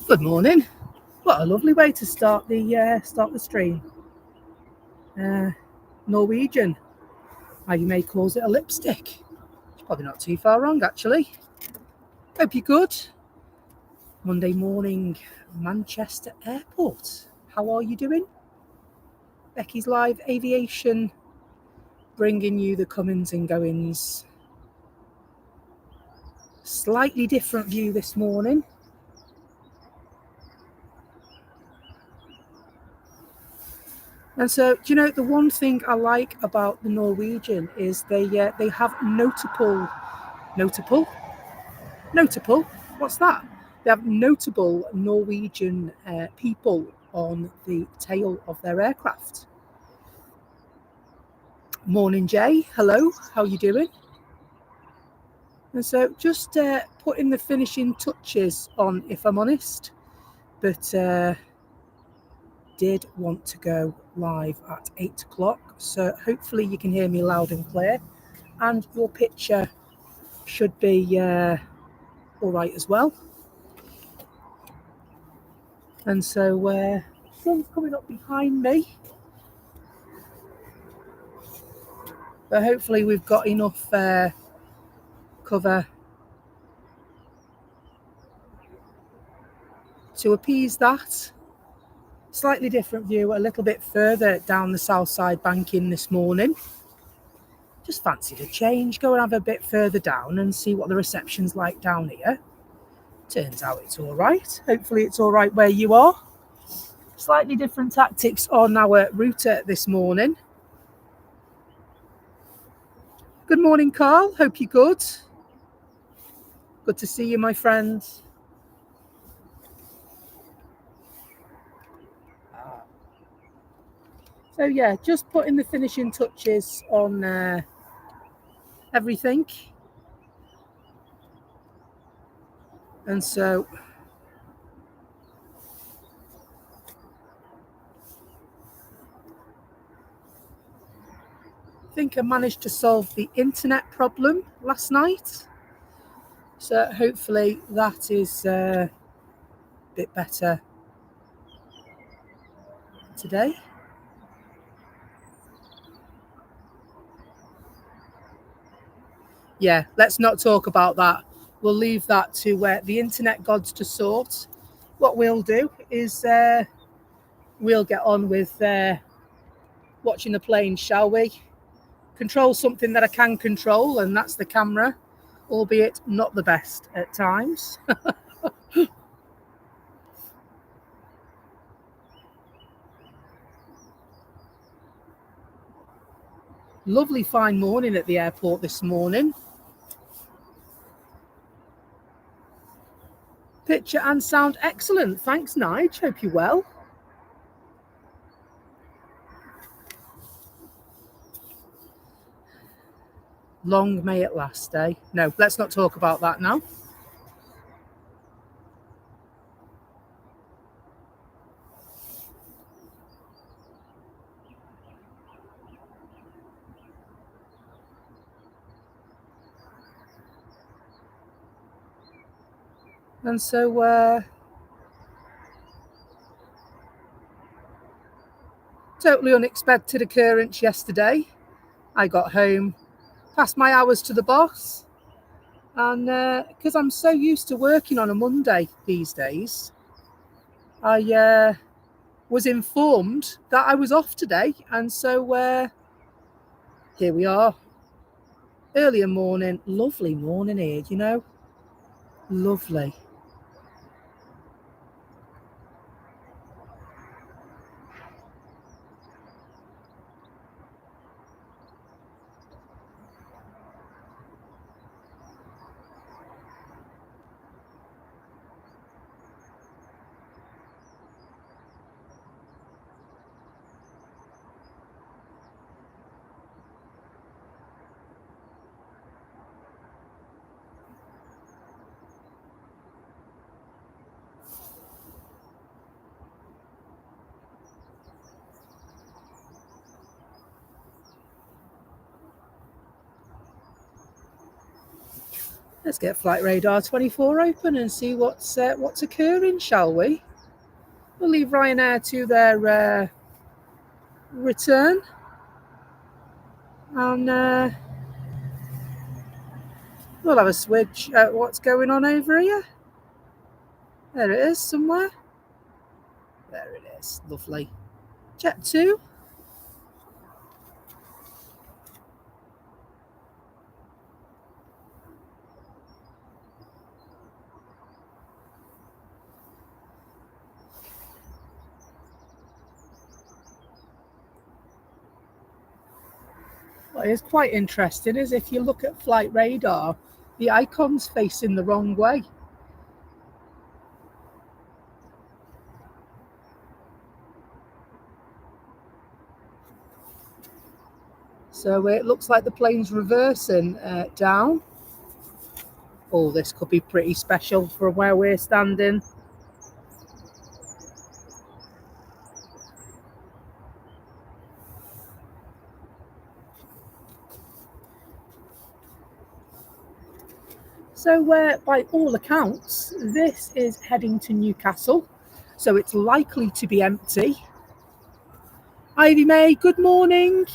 Good morning. What a lovely way to start the stream. Norwegian. You may call it a lipstick. It's probably not too far wrong, actually. Hope you're good. Monday morning, Manchester Airport. How are you doing? Becky's live aviation, bringing you the comings and goings. Slightly different view this morning. And so, do you know, the one thing I like about the Norwegian is they have notable. What's that? They have notable Norwegian people on the tail of their aircraft. Morning, Jay. Hello. How are you doing? And so, just putting the finishing touches on, if I'm honest, but did want to go live at 8 o'clock. So hopefully you can hear me loud and clear, and your picture should be all right as well. And so sun's coming up behind me, but hopefully we've got enough cover to appease that. Slightly different view, a little bit further down the south side banking this morning. Just fancied a change, go and have a bit further down and see what the reception's like down here. Turns out it's all right. Hopefully it's all right where you are. Slightly different tactics on our router this morning. Good morning, Carl. Hope you're good. Good to see you, my friend. So yeah, just putting the finishing touches on everything. And so I think I managed to solve the internet problem last night. So hopefully that is a bit better today. Yeah, let's not talk about that. We'll leave that to the internet gods to sort. What we'll do is we'll get on with watching the planes, shall we? Control something that I can control, and that's the camera, albeit not the best at times. Lovely fine morning at the airport this morning. Picture and sound excellent. Thanks, Nige. Hope you're well. Long may it last, eh? No, let's not talk about that now. And so totally unexpected occurrence yesterday. I got home, passed my hours to the boss, and because I'm so used to working on a Monday these days, I was informed that I was off today, and so here we are. Earlier morning, lovely morning here, you know, lovely. Let's get Flight Radar 24 open and see what's occurring, shall we? We'll leave Ryanair to their return, and we'll have a switch at what's going on over here. There it is somewhere. There it is. Lovely. Jet 2. What is quite interesting is if you look at Flight Radar, the icon's facing the wrong way. So it looks like the plane's reversing down. Oh, this could be pretty special from where we're standing. So by all accounts, this is heading to Newcastle, so it's likely to be empty. Ivy May, good morning.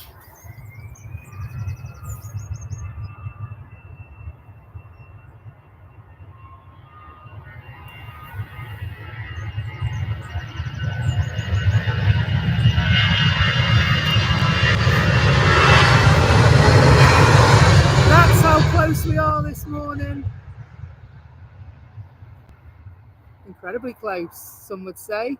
That's how close we are this morning. Incredibly close, some would say.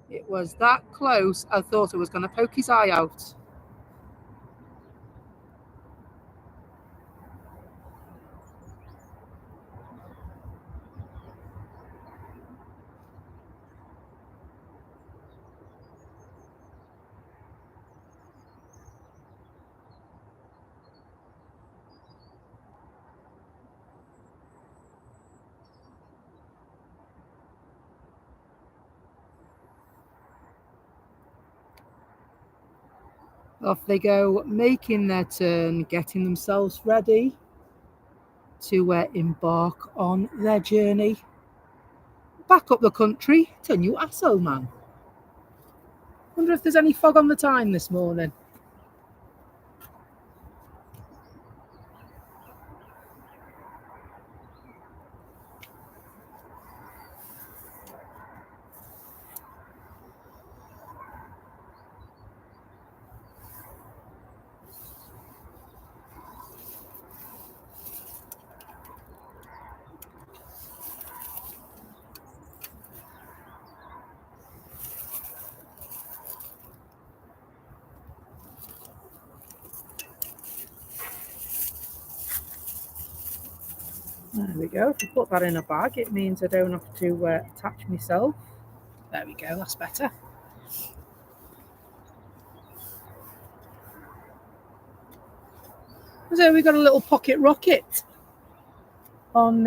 It was that close, I thought it was going to poke his eye out. Off they go, making their turn, getting themselves ready to embark on their journey back up the country to New Asselman. Wonder if there's any fog on the time this morning. There we go. If I put that in a bag, it means I don't have to attach myself. There we go, that's better. So we've got a little pocket rocket on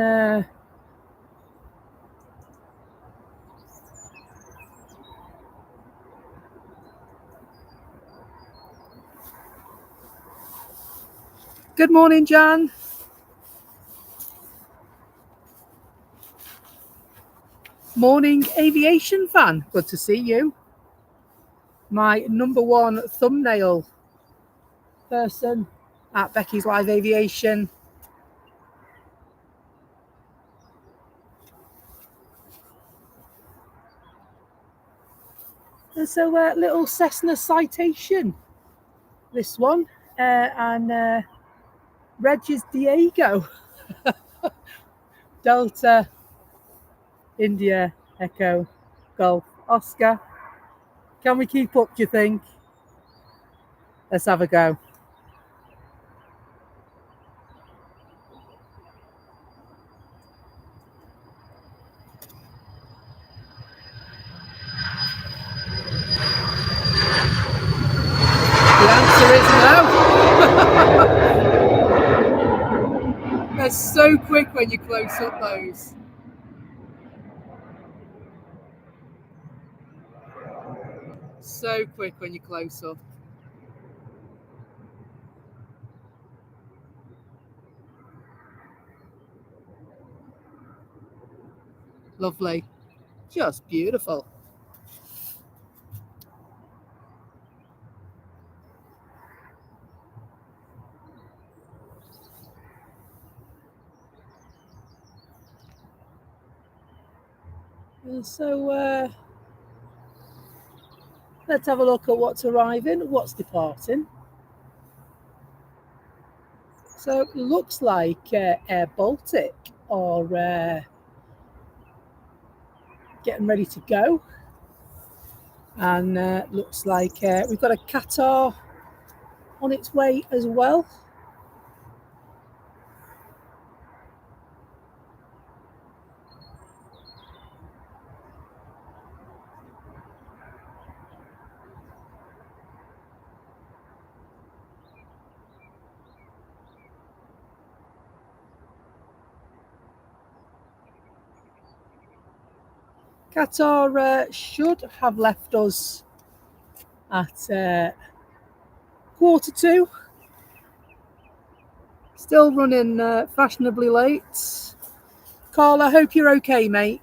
Good morning, Jan. Morning, Aviation fan. Good to see you. My number one thumbnail person at Becky's Live Aviation. And so a little Cessna Citation, this one, and Reg is Diego. Delta, India, Echo, Golf, Oscar. Can we keep up, do you think? Let's have a go. The answer is no. They're so quick when you close up those. So quick when you close up. Lovely. Just beautiful. And so let's have a look at what's arriving, what's departing. So it looks like Air Baltic are getting ready to go. And looks like we've got a Qatar on its way as well. Qatar should have left us at 2:45. Still running fashionably late. Carl, I hope you're okay, mate.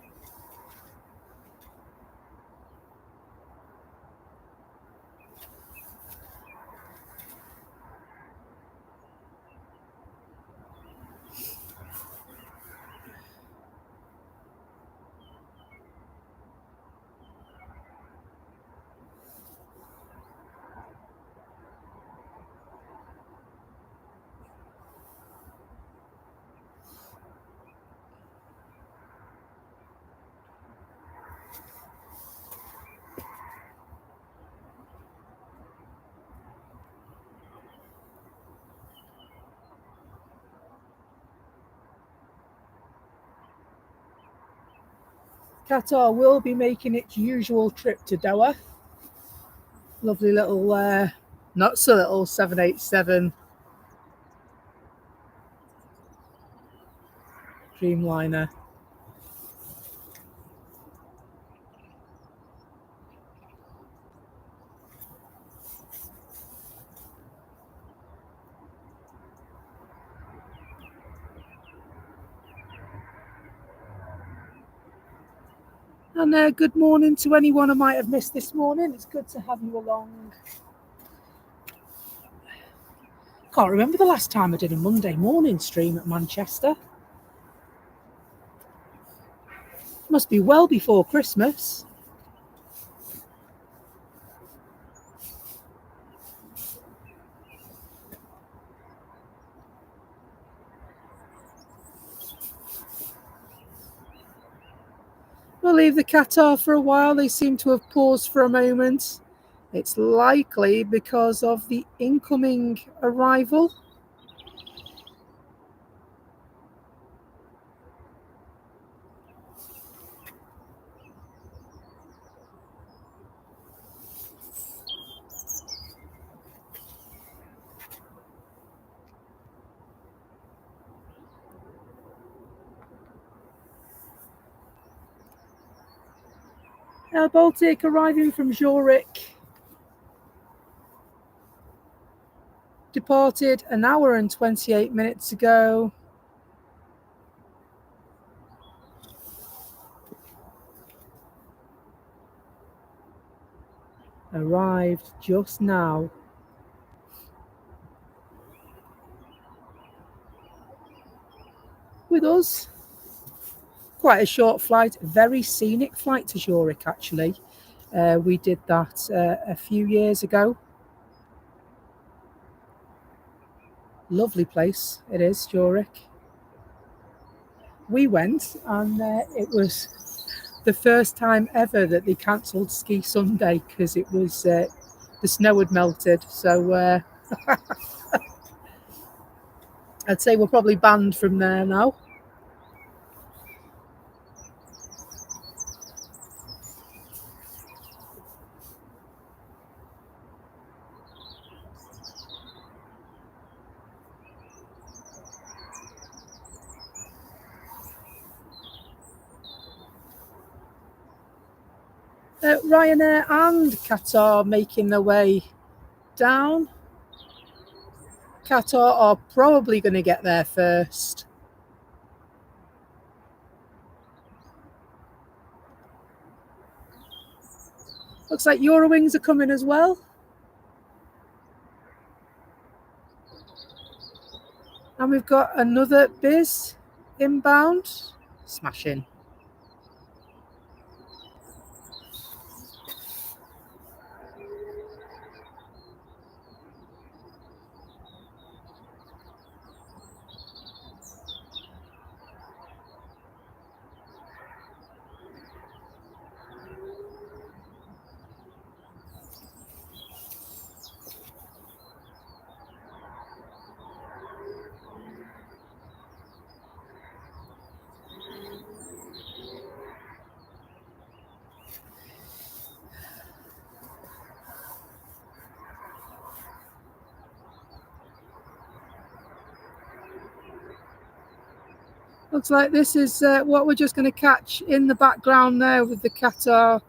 Qatar will be making its usual trip to Doha. Lovely little, not so little 787 Dreamliner. And good morning to anyone I might have missed this morning. It's good to have you along. Can't remember the last time I did a Monday morning stream at Manchester. Must be well before Christmas. We'll leave the Qatar for a while. They seem to have paused for a moment. It's likely because of the incoming arrival. Air Baltic arriving from Zurich. Departed an hour and 28 minutes ago. Arrived just now. With us, quite a short flight, very scenic flight to Zurich actually. We did that a few years ago. Lovely place it is, Zurich. We went and it was the first time ever that they cancelled Ski Sunday because it was the snow had melted. So I'd say we're probably banned from there now. Ryanair and Qatar making their way down. Qatar are probably going to get there first. Looks like Eurowings are coming as well. And we've got another Biz inbound. Smashing. Looks like this is what we're just going to catch in the background there with the Qatar.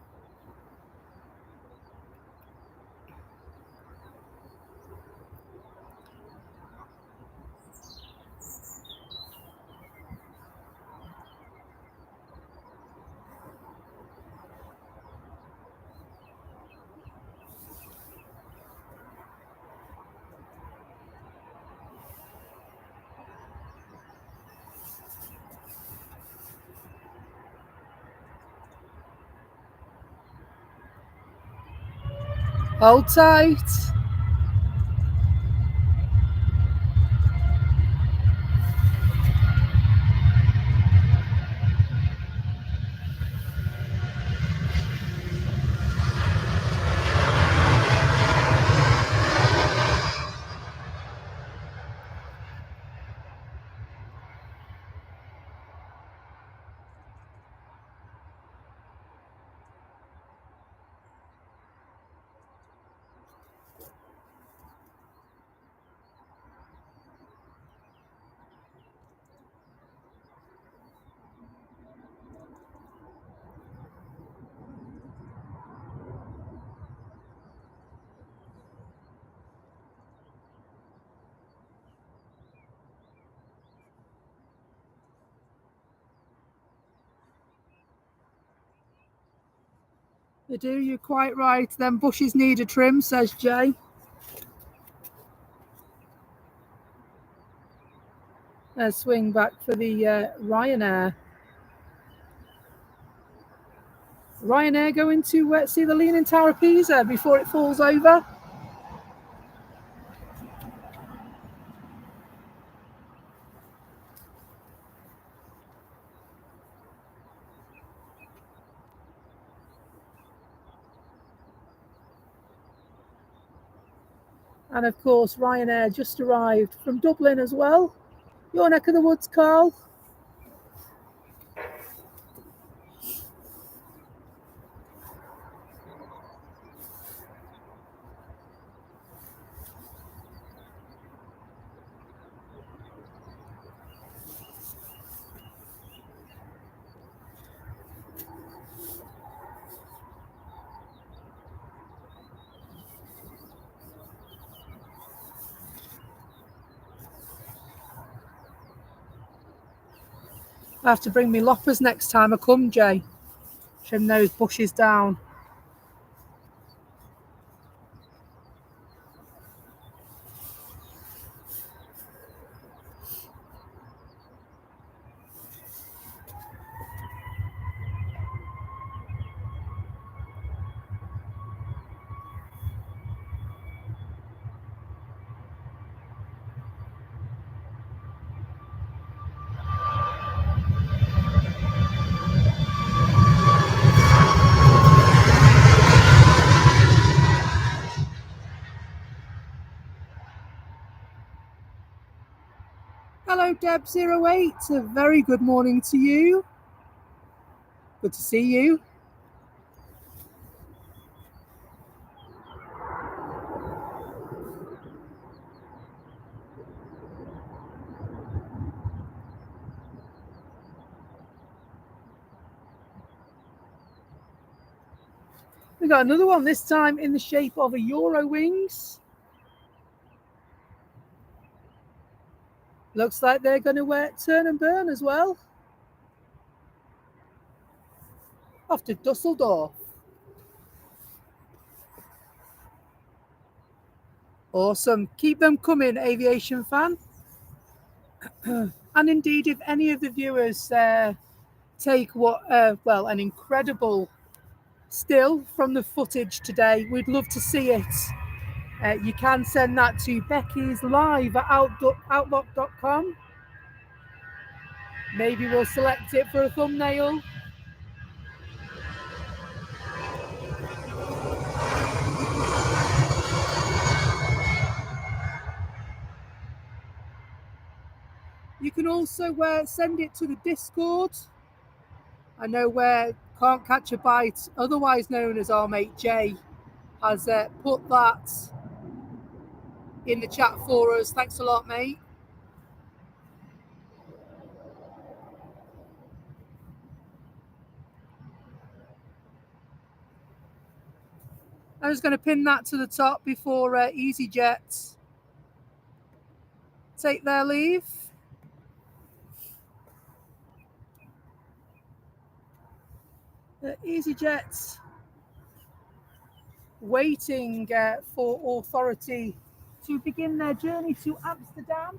Hold tight. They do, you're quite right. Them bushes need a trim, says Jay. Swing back for the Ryanair. Ryanair going to see the Leaning Tower of Pisa before it falls over. And of course, Ryanair just arrived from Dublin as well. Your neck of the woods, Carl. I have to bring me loppers next time I come, Jay. Trim those bushes down. Hello, Deb08. A very good morning to you. Good to see you. We got another one, this time in the shape of a Eurowings. Looks like they're going to turn and burn as well. Off to Dusseldorf. Awesome. Keep them coming, Aviation fan. And indeed, if any of the viewers take an incredible still from the footage today, we'd love to see it. You can send that to Becky's live at outlook.com. Maybe we'll select it for a thumbnail. You can also send it to the Discord. I know where Can't Catch a Bite, otherwise known as our mate Jay, has put that in the chat for us. Thanks a lot, mate. I'm just going to pin that to the top before EasyJet take their leave. EasyJet waiting for authority to begin their journey to Amsterdam.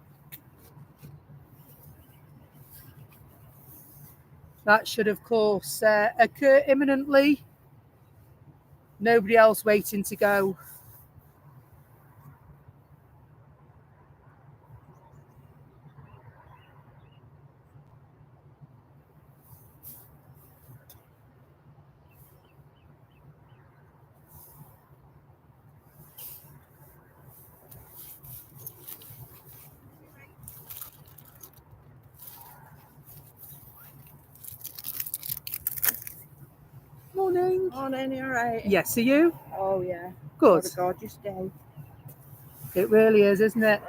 That should, of course, occur imminently. Nobody else waiting to go. Morning. Morning, you alright? Yes, are you? Oh, yeah. Good. What a gorgeous day. It really is, isn't it?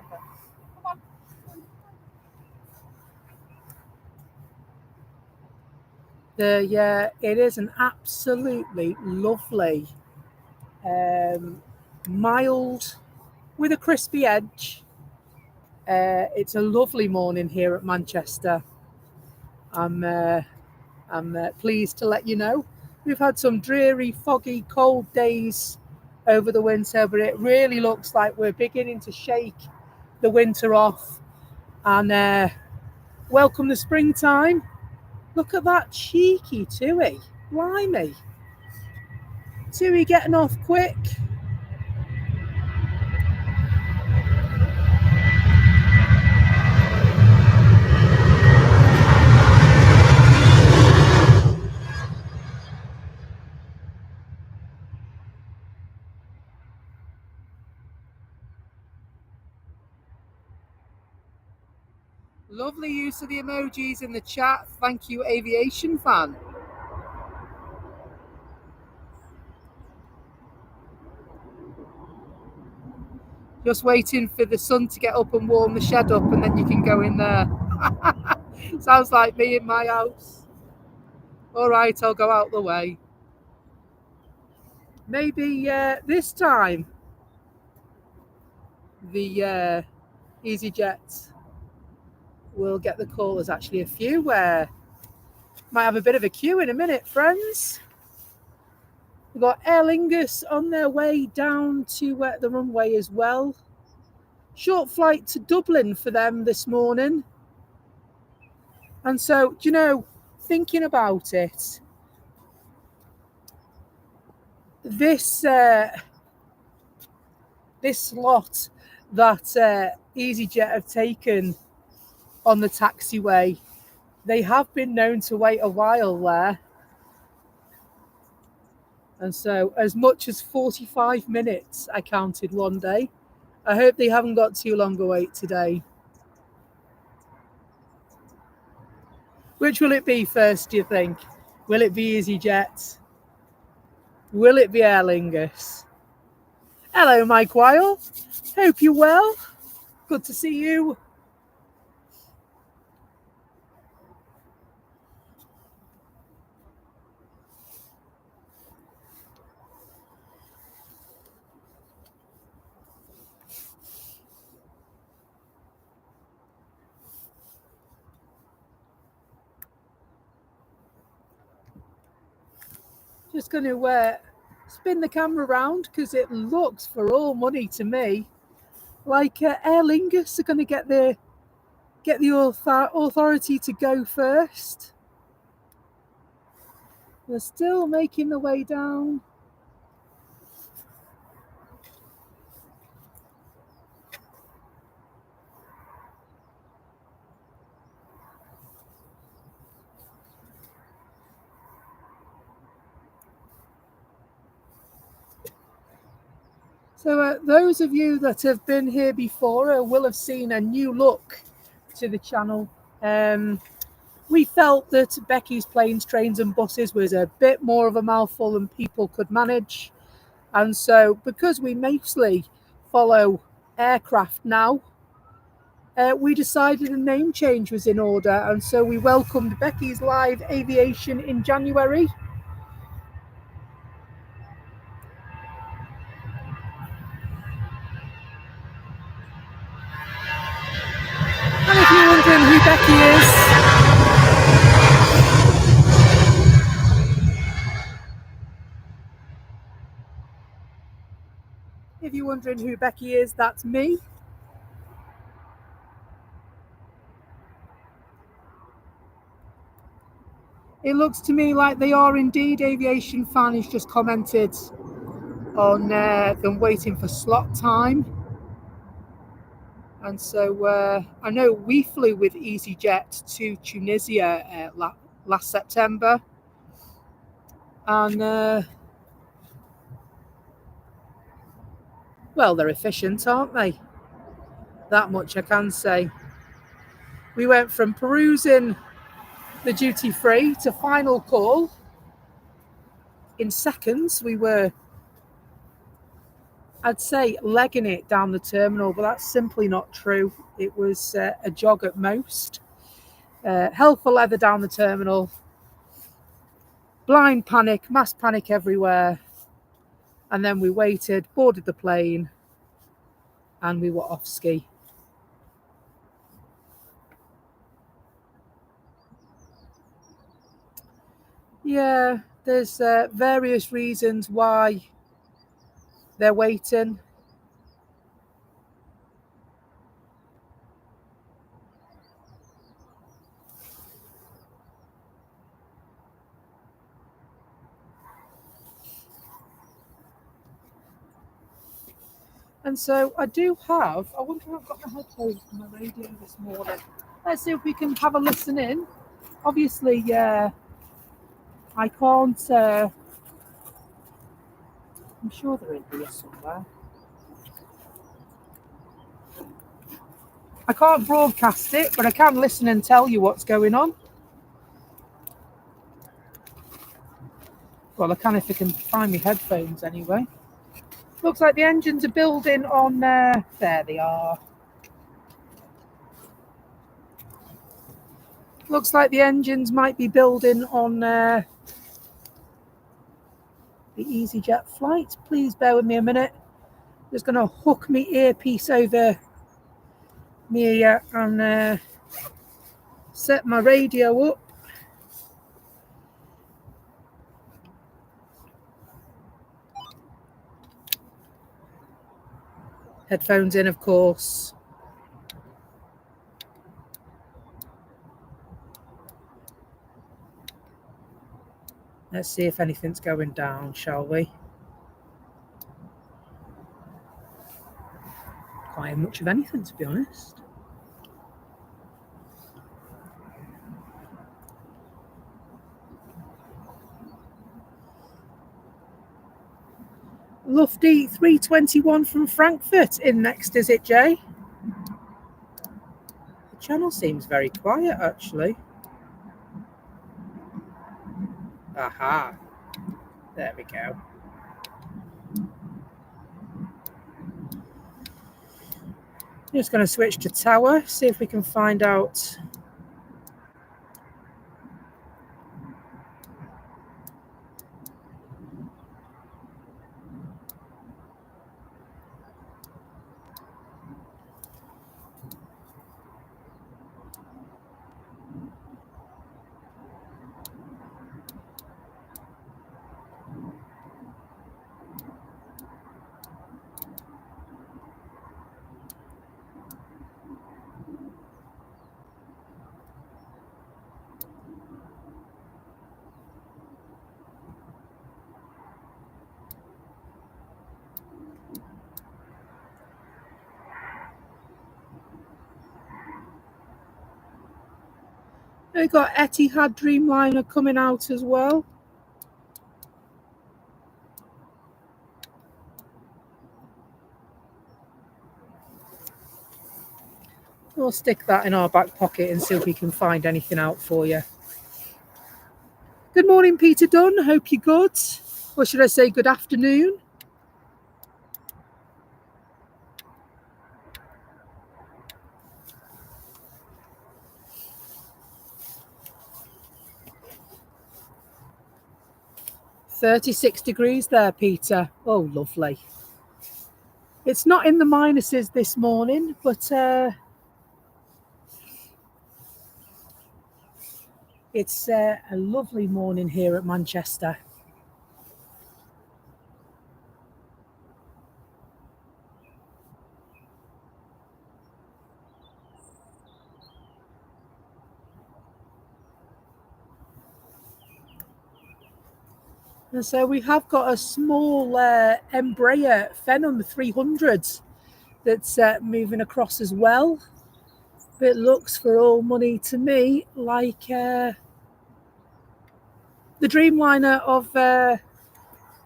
It is an absolutely lovely, mild, with a crispy edge. It's a lovely morning here at Manchester. I'm pleased to let you know we've had some dreary, foggy, cold days over the winter, but it really looks like we're beginning to shake the winter off and welcome the springtime. Look at that cheeky Tui. Blimey. Tui getting off quick. Lovely use of the emojis in the chat. Thank you, Aviation fan. Just waiting for the sun to get up and warm the shed up, and then you can go in there. Sounds like me in my house. All right, I'll go out the way. Maybe this time the EasyJet will get the call. There's actually a few where might have a bit of a queue in a minute, friends. We've got Aer Lingus on their way down to the runway as well. Short flight to Dublin for them this morning. And so, do you know, thinking about it, this slot that EasyJet have taken on the taxiway, they have been known to wait a while there. And so as much as 45 minutes I counted one day. I hope they haven't got too long a wait today. Which will it be first, do you think? Will it be EasyJet? Will it be Aer Lingus? Hello, Mike Weil. Hope you're well. Good to see you. Just going to spin the camera around because it looks for all money to me like Aer Lingus are going to get the authority to go first. They're still making the way down. So those of you that have been here before will have seen a new look to the channel. We felt that Becky's Planes, Trains and Buses was a bit more of a mouthful than people could manage. And so because we mostly follow aircraft now, we decided a name change was in order. And so we welcomed Becky's Live Aviation in January. And if you're wondering who Becky is, that's me. It looks to me like they are indeed. Aviation fan has just commented on them waiting for slot time. And so I know we flew with EasyJet to Tunisia last September. And well, they're efficient, aren't they? That much I can say. We went from perusing the duty free to final call in seconds. We were, I'd say, legging it down the terminal, but that's simply not true. It was a jog at most. Hell for leather down the terminal. Blind panic, mass panic everywhere. And then we waited, boarded the plane, and we were off ski. Yeah, there's various reasons why they're waiting. And so I do have, I wonder if I've got my headphones for my radio this morning. Let's see if we can have a listen in. Obviously, I can't, I'm sure they're in here somewhere. I can't broadcast it, but I can listen and tell you what's going on. Well, I can if I can find my headphones anyway. Looks like the engines are building on, there they are. Looks like the engines might be building on the EasyJet flight. Please bear with me a minute. Just going to hook my earpiece over me ear and set my radio up. Headphones in, of course. Let's see if anything's going down, shall we? Quite much of anything, to be honest. Lufty 321 from Frankfurt in next, is it, Jay? The channel seems very quiet, actually. Aha. There we go. Just going to switch to tower, see if we can find out. We've got Etihad Dreamliner coming out as well. We'll stick that in our back pocket and see if we can find anything out for you. Good morning, Peter Dunn. Hope you're good. Or should I say good afternoon? "36 degrees there, Peter." Oh, lovely. It's not in the minuses this morning, but it's a lovely morning here at Manchester. And so we have got a small Embraer Phenom 300 that's moving across as well. It looks for all money to me like the Dreamliner of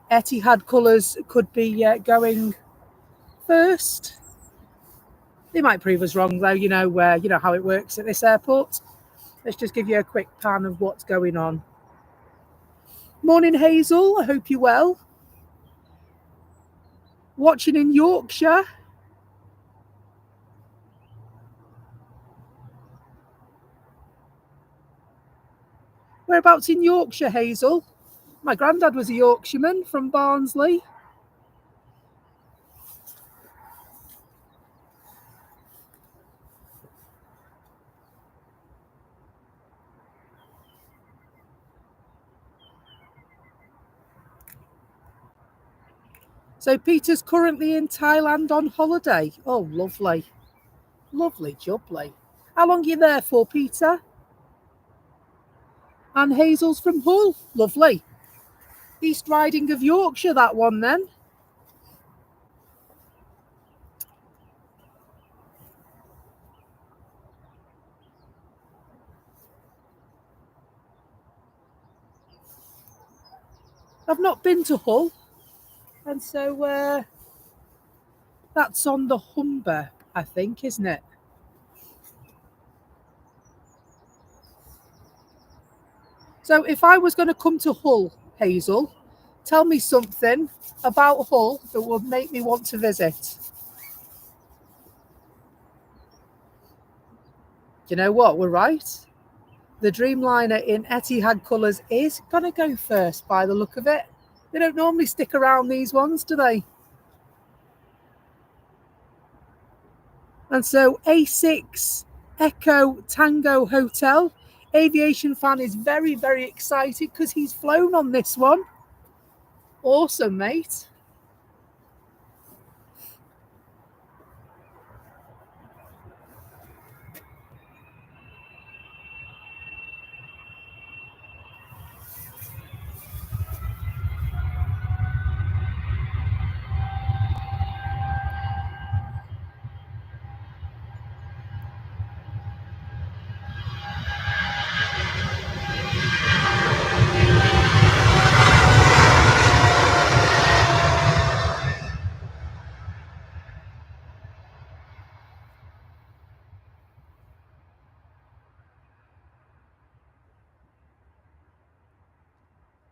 Etihad colours could be going first. They might prove us wrong though, you know how it works at this airport. Let's just give you a quick pan of what's going on. Morning, Hazel. I hope you're well. Watching in Yorkshire. Whereabouts in Yorkshire, Hazel? My granddad was a Yorkshireman from Barnsley. So Peter's currently in Thailand on holiday. Oh, lovely. Lovely jubbly. How long are you there for, Peter? And Hazel's from Hull. Lovely. East Riding of Yorkshire, that one then. I've not been to Hull. And so that's on the Humber, I think, isn't it? So if I was going to come to Hull, Hazel, tell me something about Hull that would make me want to visit. You know what? We're right. The Dreamliner in Etihad colours is going to go first by the look of it. They don't normally stick around these ones, do they? And so A6 Echo Tango Hotel. Aviation fan is very, very excited because he's flown on this one. Awesome, mate.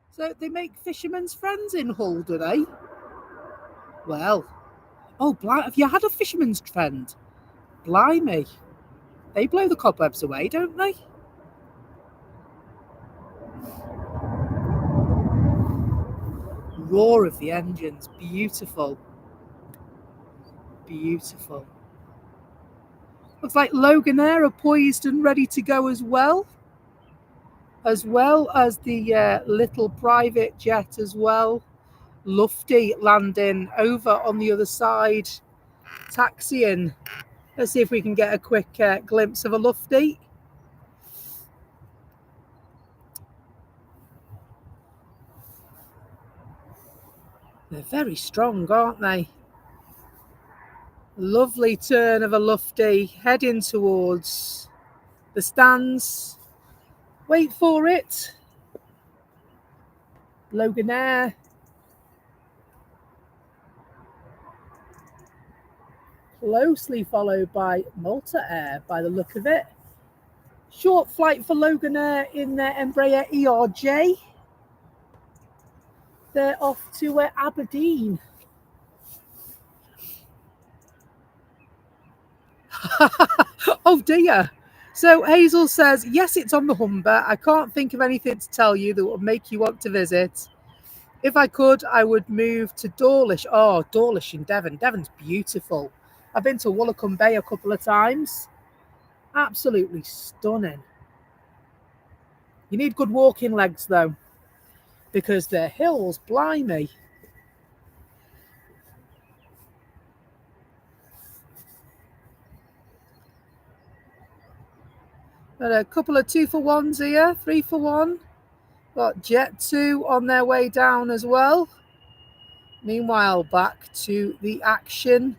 So they make fishermen's friends in Hull, do they? Well, oh, have you had a fisherman's friend? Blimey. They blow the cobwebs away, don't they? Roar of the engines. Beautiful. Beautiful. Looks like Loganair are poised and ready to go as well as the little private jet as well. Lufty landing over on the other side, taxiing. Let's see if we can get a quick glimpse of a Lufty. They're very strong, aren't they? Lovely turn of a Lufty heading towards the stands. Wait for it. Loganair. Closely followed by Malta Air by the look of it. Short flight for Loganair in their Embraer ERJ. They're off to Aberdeen. Oh dear. So Hazel says, yes, it's on the Humber. I can't think of anything to tell you that would make you want to visit. If I could, I would move to Dawlish. Oh, Dawlish in Devon. Devon's beautiful. I've been to Woolacombe Bay a couple of times. Absolutely stunning. You need good walking legs though, because the hills, blimey. Got a couple of 2-for-1s here, 3-for-1. Got Jet 2 on their way down as well. Meanwhile, back to the action.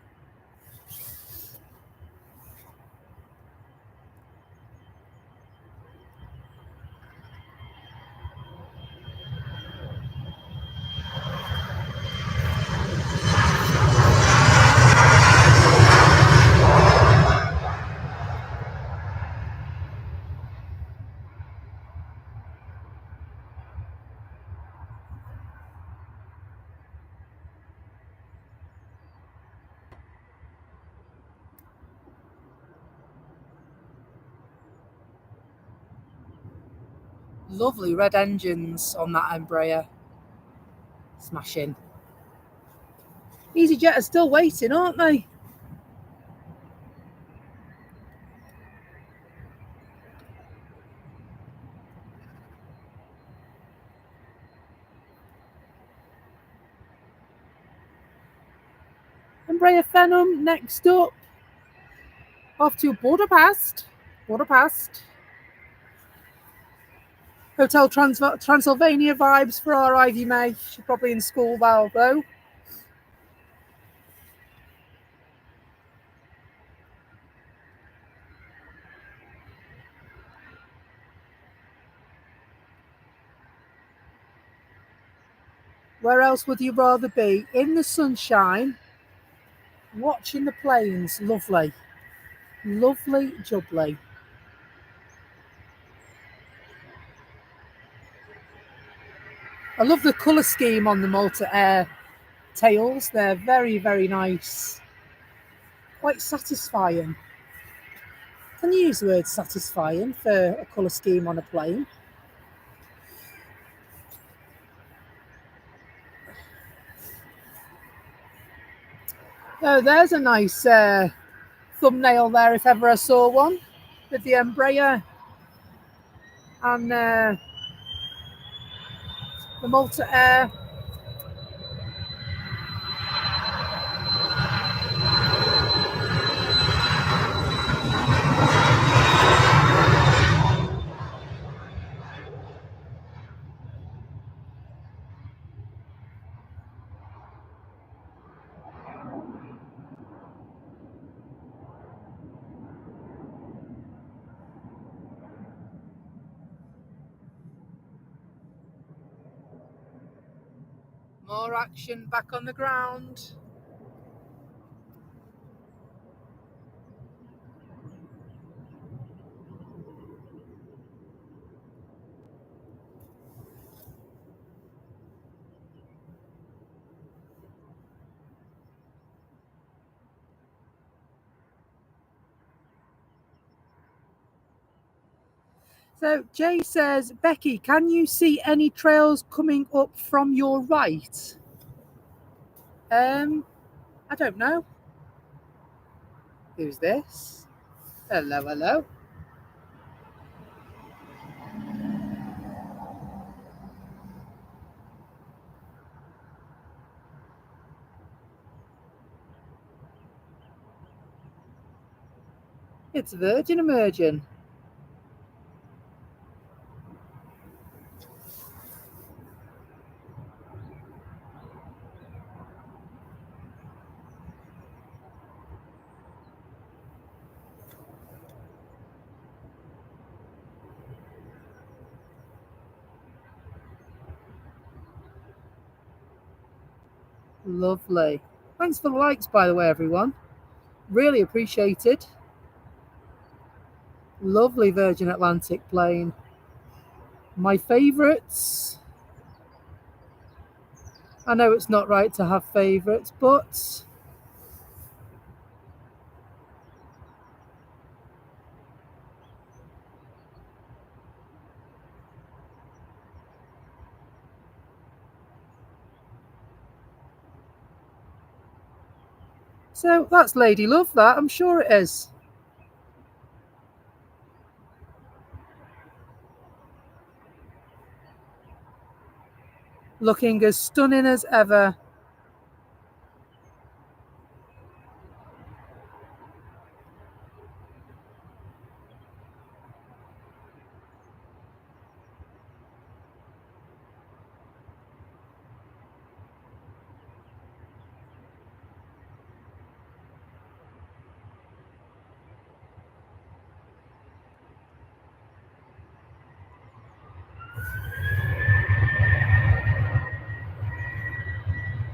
Lovely red engines on that Embraer. Smashing. EasyJet are still waiting, aren't they? Embraer Phenom next up. Off to Budapest. Hotel Transylvania vibes for our Ivy May. She's probably in school now though. Where else would you rather be? In the sunshine, watching the planes. Lovely. Lovely jubbly. I love the colour scheme on the Malta Air tails. They're very, very nice. Quite satisfying. Can you use the word satisfying for a colour scheme on a plane? Oh, there's a nice thumbnail there if ever I saw one, with the Embraer and the Malta Air. More action back on the ground. So Jay says, Becky, can you see any trails coming up from your right? I don't know. Who's this? Hello, hello. It's Virgin emerging. Lovely. Thanks for the likes, by the way, everyone. Really appreciated. Lovely Virgin Atlantic plane. My favourites. I know it's not right to have favourites, but so that's Lady Love, that I'm sure it is. Looking as stunning as ever.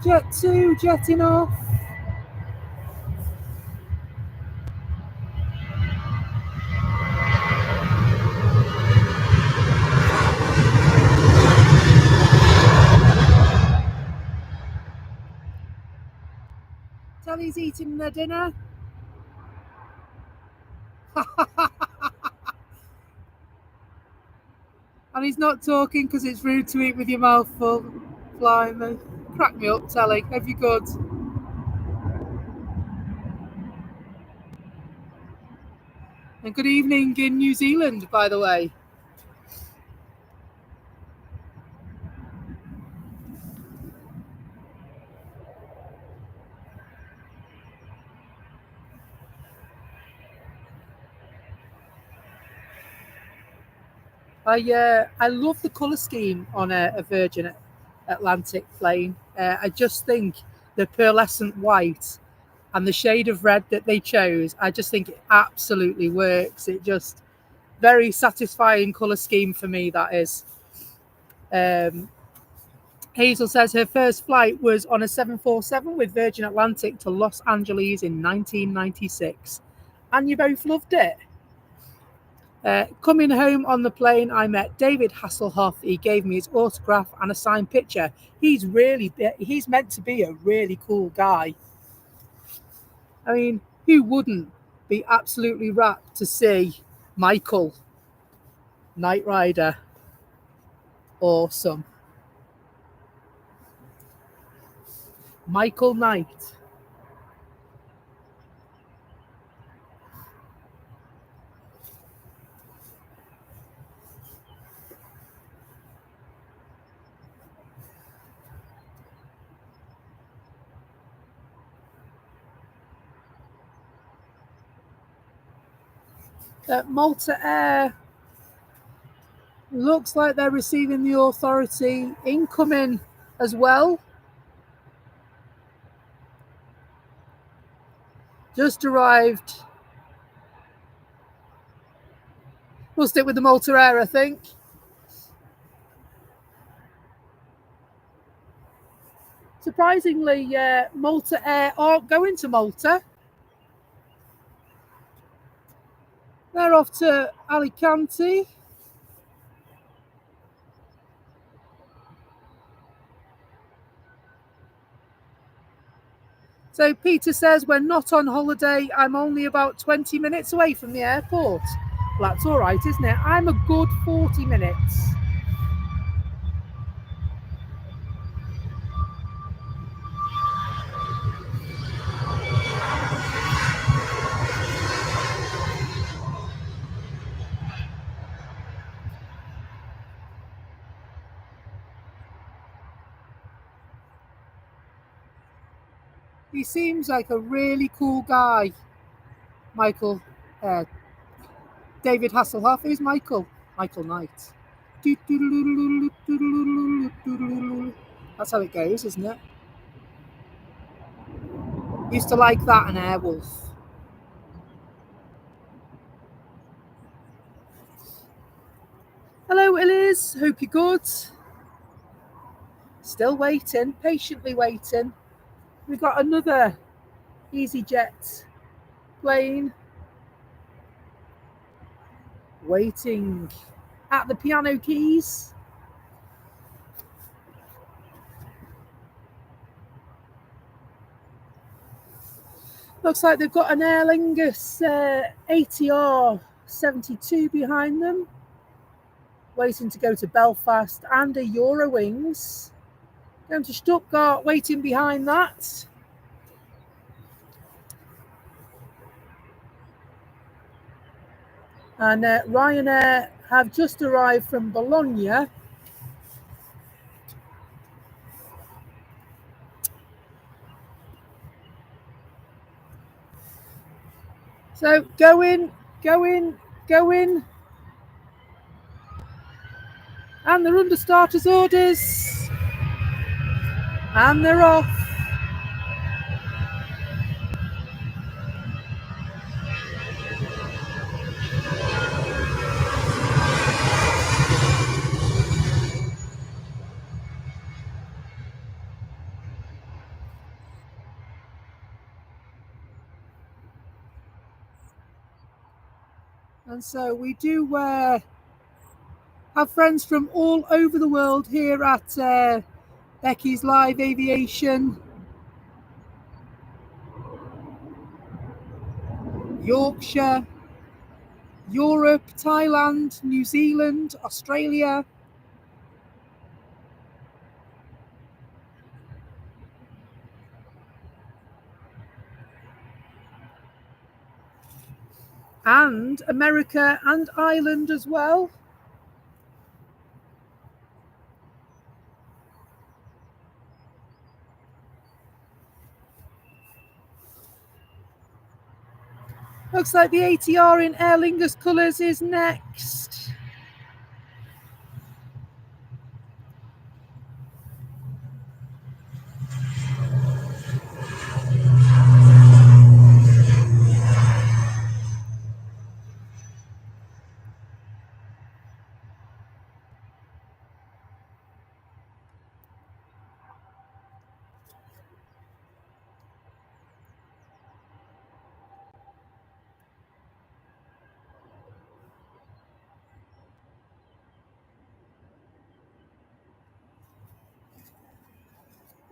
Jet 2 jetting off. Telly's eating their dinner. And he's not talking because it's rude to eat with your mouth full. Blimey. Crack me up, Telly. Have you good? And good evening in New Zealand, by the way. I love the colour scheme on a Virgin Atlantic plane. I just think the pearlescent white and the shade of red that they chose, I just think it absolutely works. It just very satisfying colour scheme for me, that is. Hazel says her first flight was on a 747 with Virgin Atlantic to Los Angeles in 1996. And you both loved it. Coming home on the plane, I met David Hasselhoff. He gave me his autograph and a signed picture. He's meant to be a really cool guy. I mean, who wouldn't be absolutely rapt to see Michael, Knight Rider? Awesome. Michael Knight. Malta Air looks like they're receiving the authority incoming as well. Just arrived. We'll stick with the Malta Air, I think. Surprisingly, Malta Air aren't going to Malta. They're off to Alicante. So Peter says, we're not on holiday. I'm only about 20 minutes away from the airport. Well, that's all right, isn't it? I'm a good 40 minutes. He seems like a really cool guy, Michael. David Hasselhoff. Who's Michael? Michael Knight. That's how it goes, isn't it? Used to like that and Airwolf. Hello, Elise. Hope you're good. Still waiting, patiently waiting. We've got another EasyJet plane waiting at the piano keys. Looks like they've got an Aer Lingus ATR 72 behind them, waiting to go to Belfast, and a Eurowings going to Stuttgart, waiting behind that. And Ryanair have just arrived from Bologna. So go in. And they're under starters orders. And they're off. And so we do have friends from all over the world here at Becky's Live Aviation. Yorkshire, Europe, Thailand, New Zealand, Australia. And America and Ireland as well. Looks like the ATR in Aer Lingus colours is next.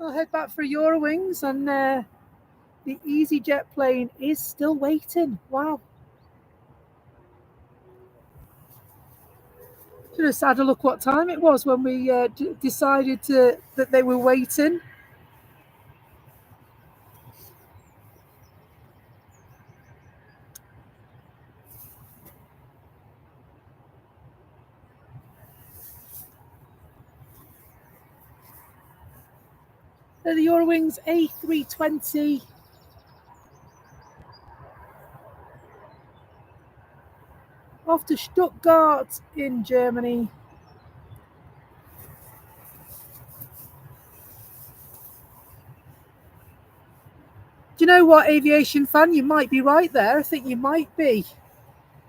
I'll head back for Eurowings, and the EasyJet plane is still waiting. Wow. Should have had a look what time it was when we decided that they were waiting. So the Eurowings A320 off to Stuttgart in Germany. Do you know what, aviation fan? You might be right there. I think you might be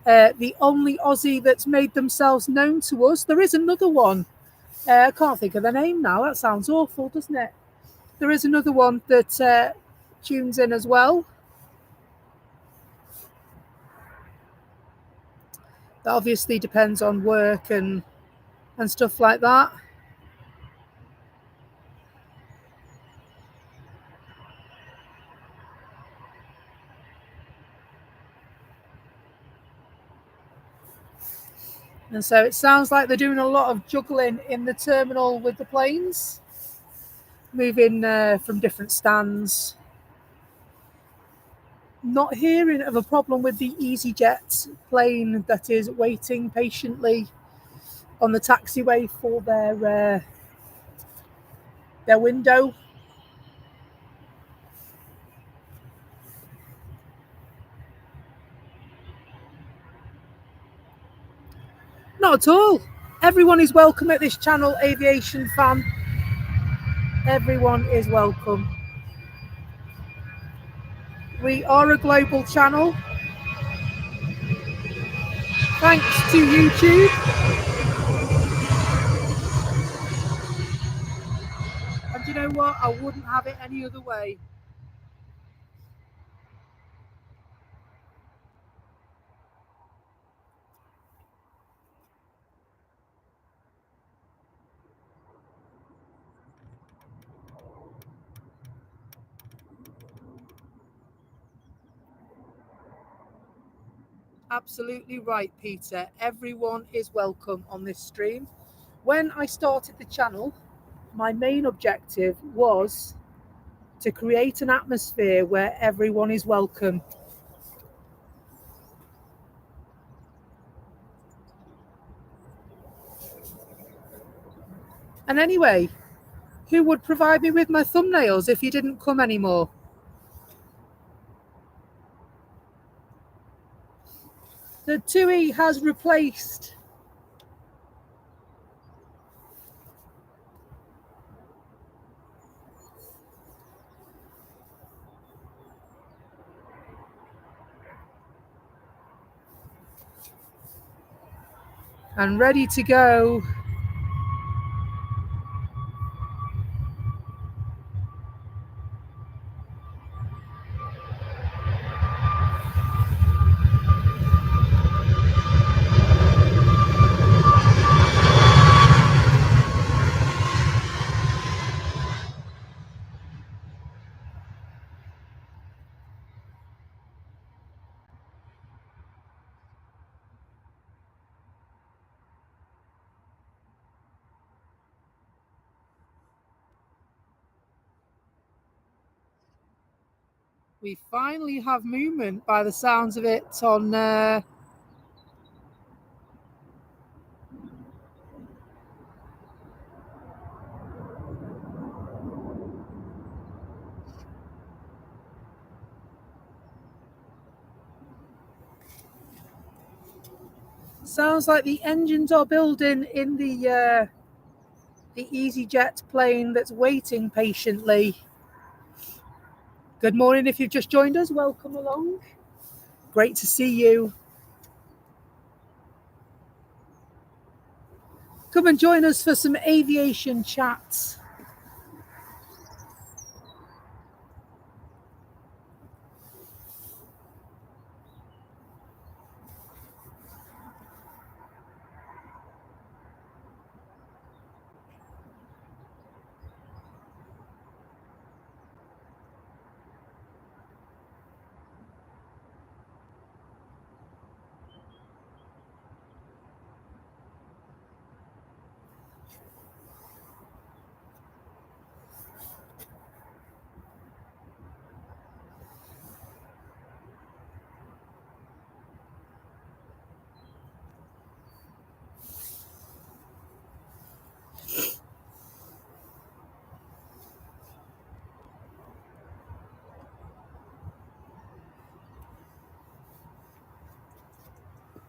the only Aussie that's made themselves known to us. There is another one. I can't think of the name now. That sounds awful, doesn't it? There is another one that tunes in as well. That obviously depends on work and stuff like that. And so it sounds like they're doing a lot of juggling in the terminal with the planes, moving from different stands. Not hearing of a problem with the EasyJet plane that is waiting patiently on the taxiway for their window. Not at all. Everyone is welcome at this channel, aviation fan. Everyone is welcome. We are a global channel. Thanks to YouTube. And you know know what? I wouldn't have it any other way. Absolutely right, Peter. Everyone is welcome on this stream. When I started the channel, my main objective was to create an atmosphere where everyone is welcome. And anyway, who would provide me with my thumbnails if you didn't come anymore? The TUI has replaced and ready to go. We finally have movement by the sounds of it on sounds like the engines are building in the EasyJet plane that's waiting patiently. Good morning if you've just joined us. Welcome along. Great to see you. Come and join us for some aviation chats.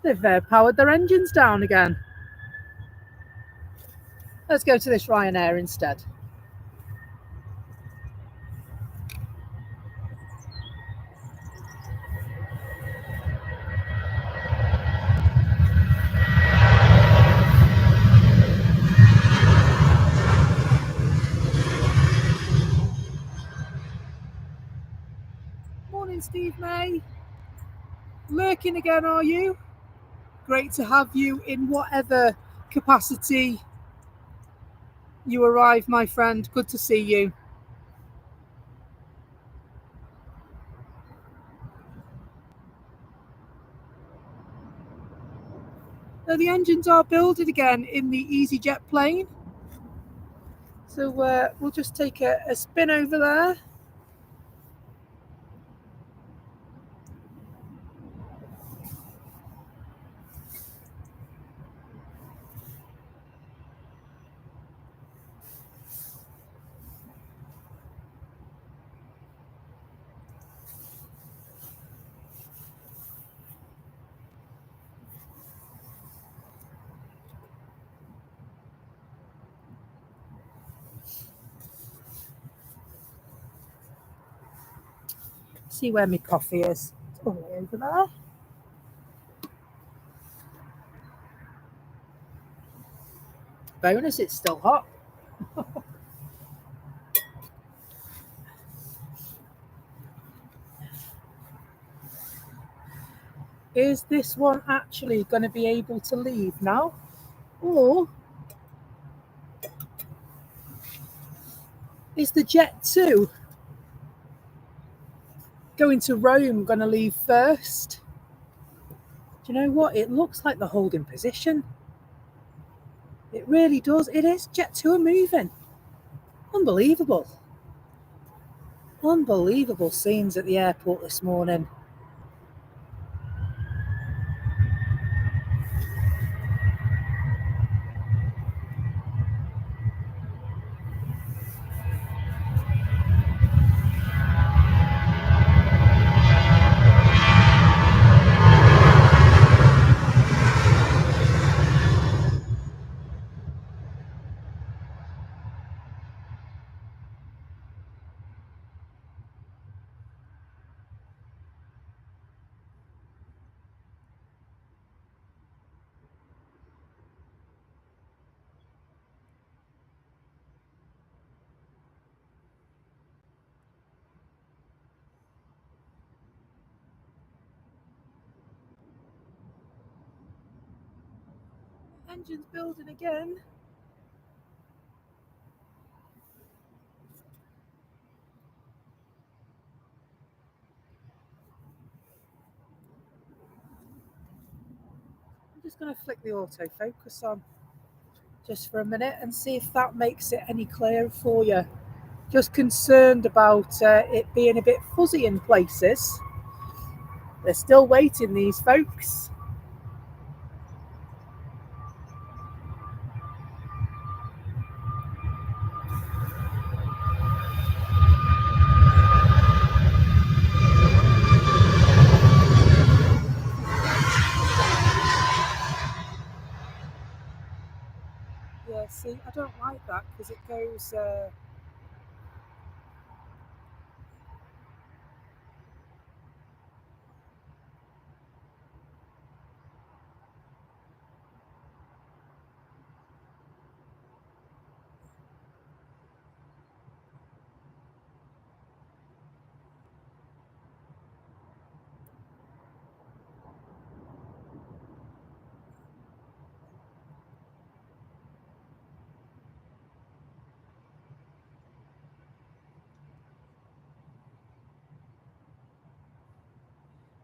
They've powered their engines down again. Let's go to this Ryanair instead. Morning, Steve May. Lurking again, are you? Great to have you in whatever capacity you arrive, my friend. Good to see you. Now the engines are building again in the EasyJet plane. So we'll just take a spin over there. See where my coffee is. It's all the way over there. Bonus, it's still hot. is this one actually going to be able to leave now? Or is the Jet 2 going to Rome going to leave first? Do you know what? It looks like they're holding position. It really does. It is. Jet 2 are moving. Unbelievable. Unbelievable scenes at the airport this morning. Engine's building again. I'm just going to flick the autofocus on just for a minute and see if that makes it any clearer for you. Just concerned about it being a bit fuzzy in places. They're still waiting, these folks. Yeah, see, I don't like that because it goes...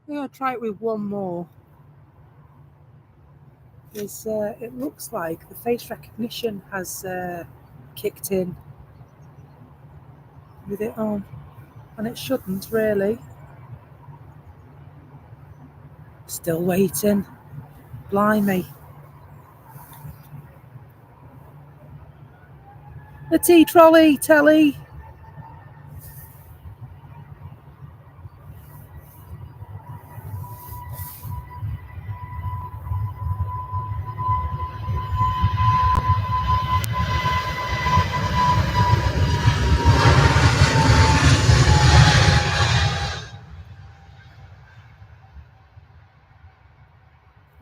I'm going to try it with one more. It looks like the face recognition has kicked in with it on, and it shouldn't really. Still waiting. Blimey. The T-trolley, telly.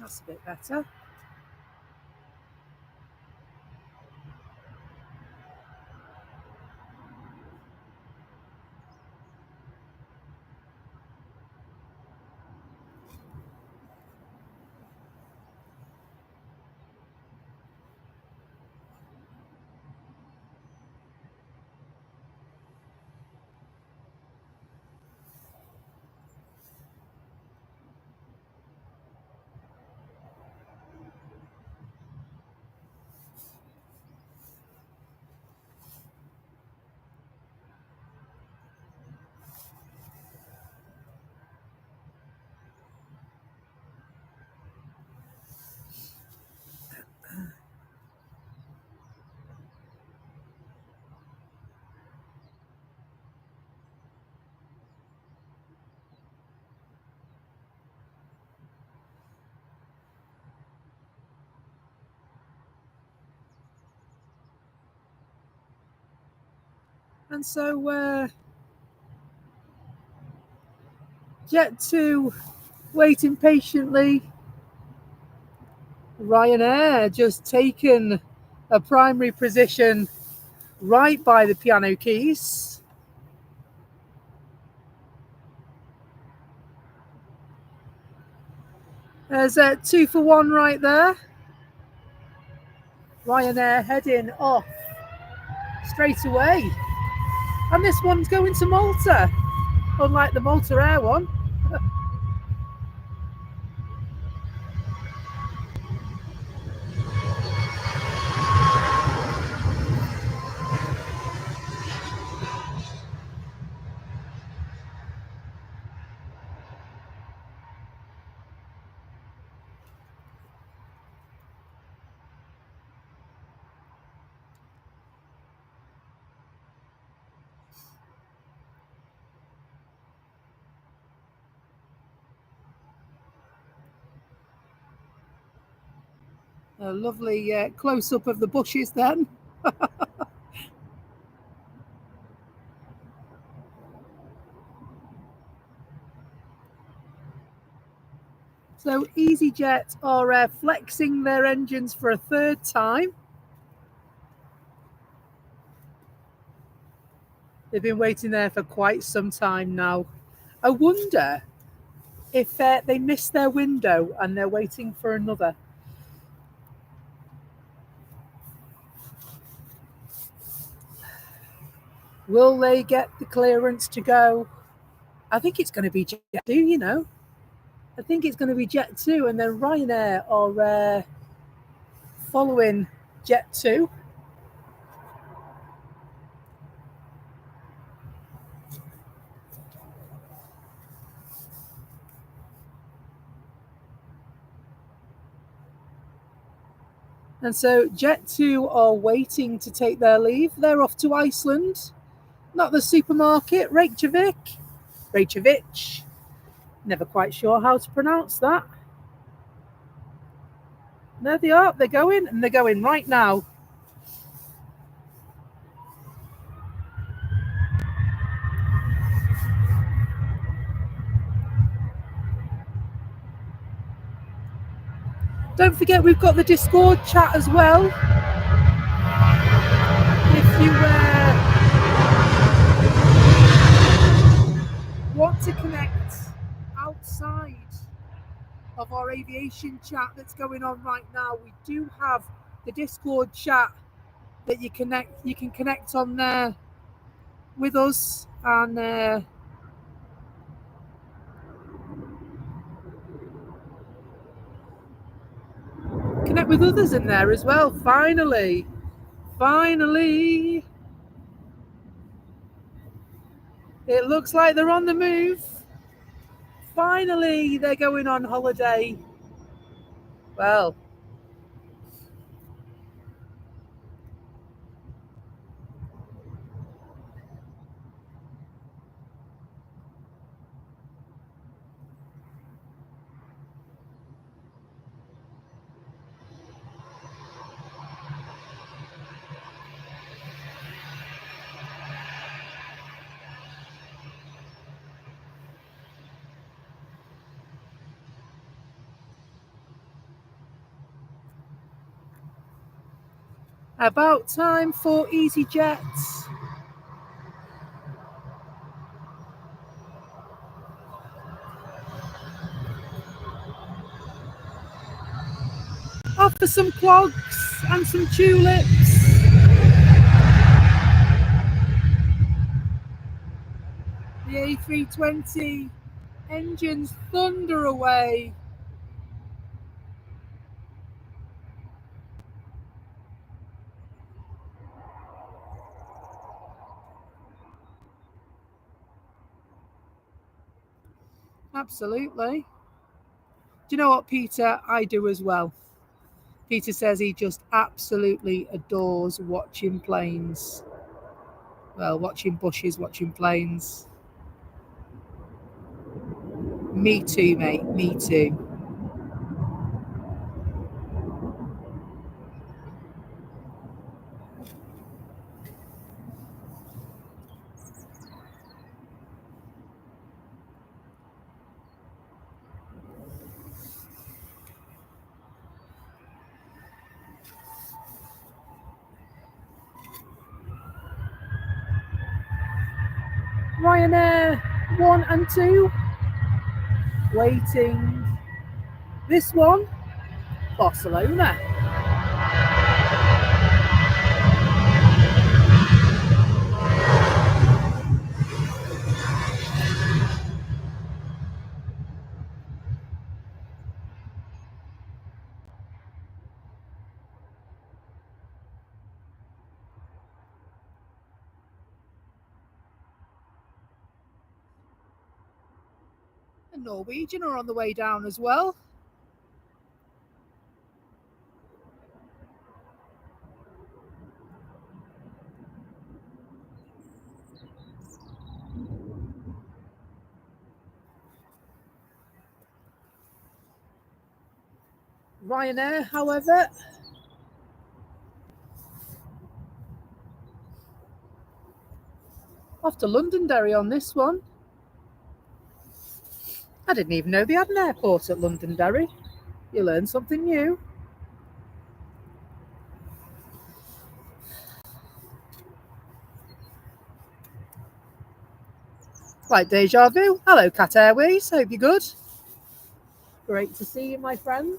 That's a bit better. And so Jet 2 waiting patiently. Ryanair just taken a primary position right by the piano keys. There's a 2 for 1 right there. Ryanair heading off straight away. And this one's going to Malta, unlike the Malta Air one. A lovely close-up of the bushes then. So EasyJet are flexing their engines for a third time. They've been waiting there for quite some time now. I wonder if they missed their window and they're waiting for another. Will they get the clearance to go? I think it's going to be Jet2, you know. I think it's going to be Jet2, and then Ryanair are following Jet2. And so Jet2 are waiting to take their leave. They're off to Iceland, not the supermarket, Reykjavik. Never quite sure how to pronounce that. There they are, they're going, and they're going right now. Don't forget, we've got the Discord chat as well. If you want to connect outside of our aviation chat that's going on right now, we do have the Discord chat that you can connect on there with us and connect with others in there as well. Finally, it looks like they're on the move. Finally, they're going on holiday. Well, about time for EasyJet. Off for some clogs and some tulips. The A320 engines thunder away. Absolutely. Do you know what, Peter? I do as well. Peter says he just absolutely adores watching planes. Well, watching bushes, watching planes. Me too, mate. Me too. Ryanair 1 and 2 waiting This one, Barcelona. And Norwegian are on the way down as well. Ryanair, however, off to Londonderry on this one. I didn't even know they had an airport at Londonderry. You learn something new. Like deja vu. Hello, Cat Airways. Hope you're good. Great to see you, my friend.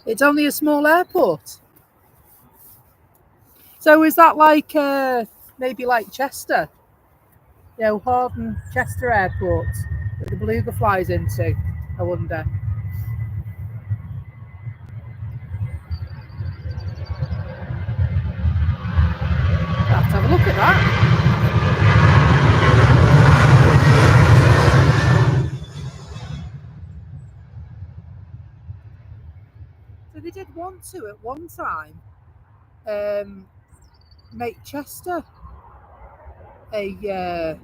It's only a small airport. So is that like maybe like Chester? You know, Harden Chester Airport that the Beluga flies into, I wonder. I'll have to have a look at that. So they did want to at one time make Chester a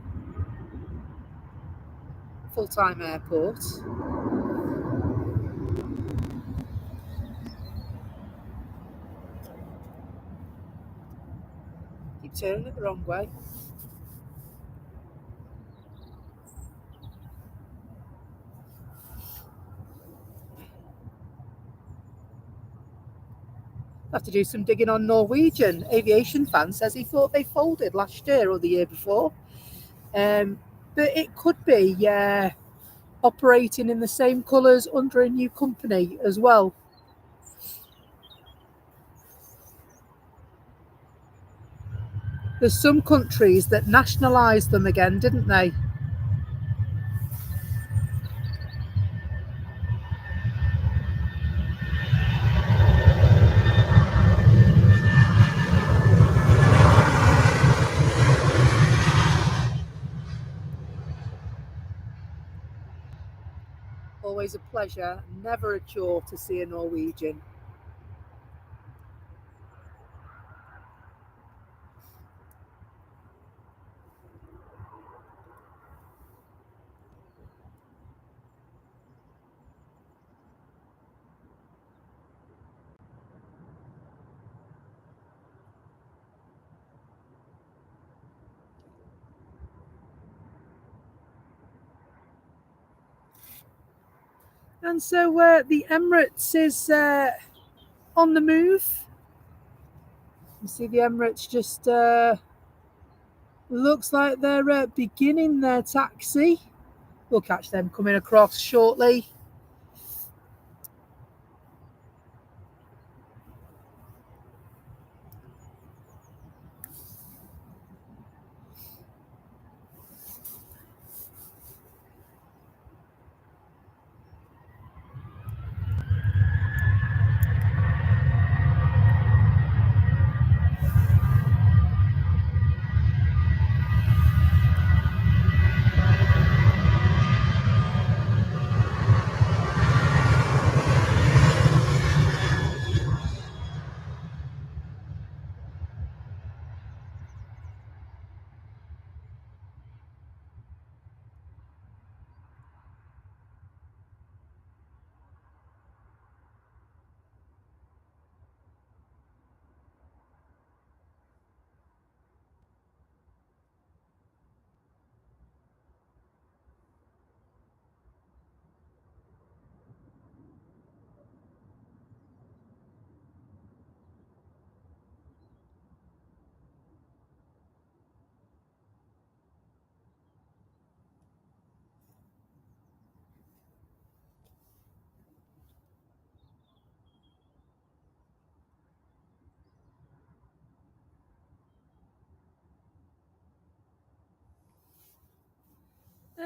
full-time airport. Keep turning it the wrong way. Have to do some digging on Norwegian. Aviation fan says he thought they folded last year or the year before. But it could be operating in the same colours under a new company as well. There's some countries that nationalised them again, didn't they? Always a pleasure, never a chore to see a Norwegian. And so the Emirates is on the move. You see the Emirates just looks like they're beginning their taxi. We'll catch them coming across shortly.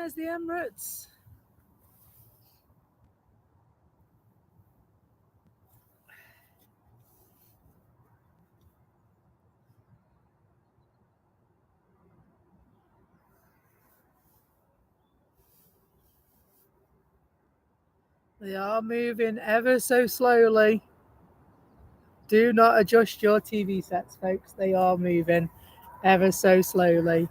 there's the Emirates. They are moving ever so slowly. Do not adjust your TV sets, folks. They are moving ever so slowly.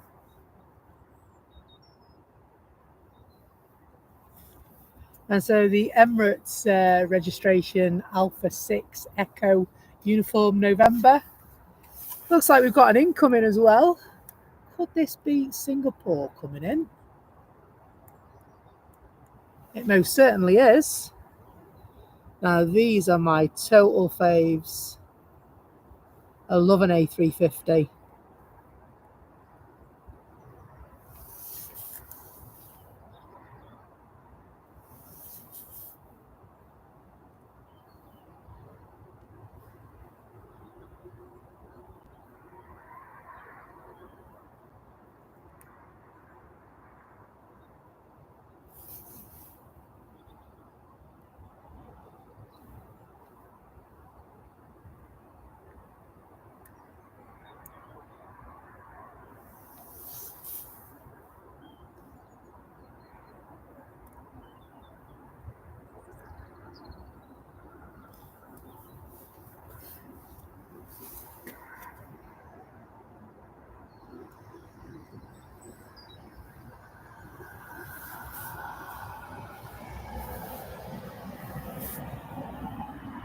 And so the Emirates registration Alpha 6 Echo Uniform November. Looks like we've got an incoming as well. Could this be Singapore coming in? It most certainly is. Now these are my total faves. I love an A350.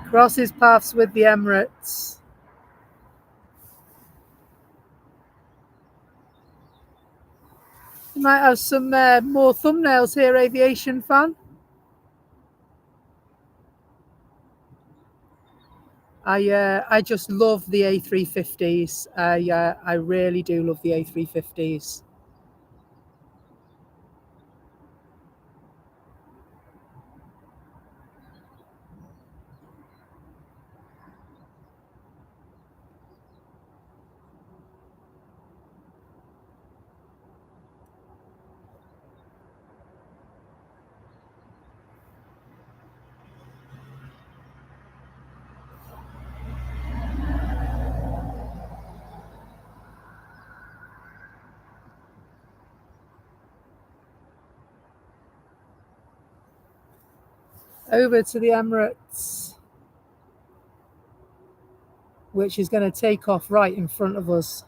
Crosses paths with the Emirates. You might have some more thumbnails here, Aviation fan. I just love the A350s. I really do love the A350s. Over to the Emirates, which is going to take off right in front of us.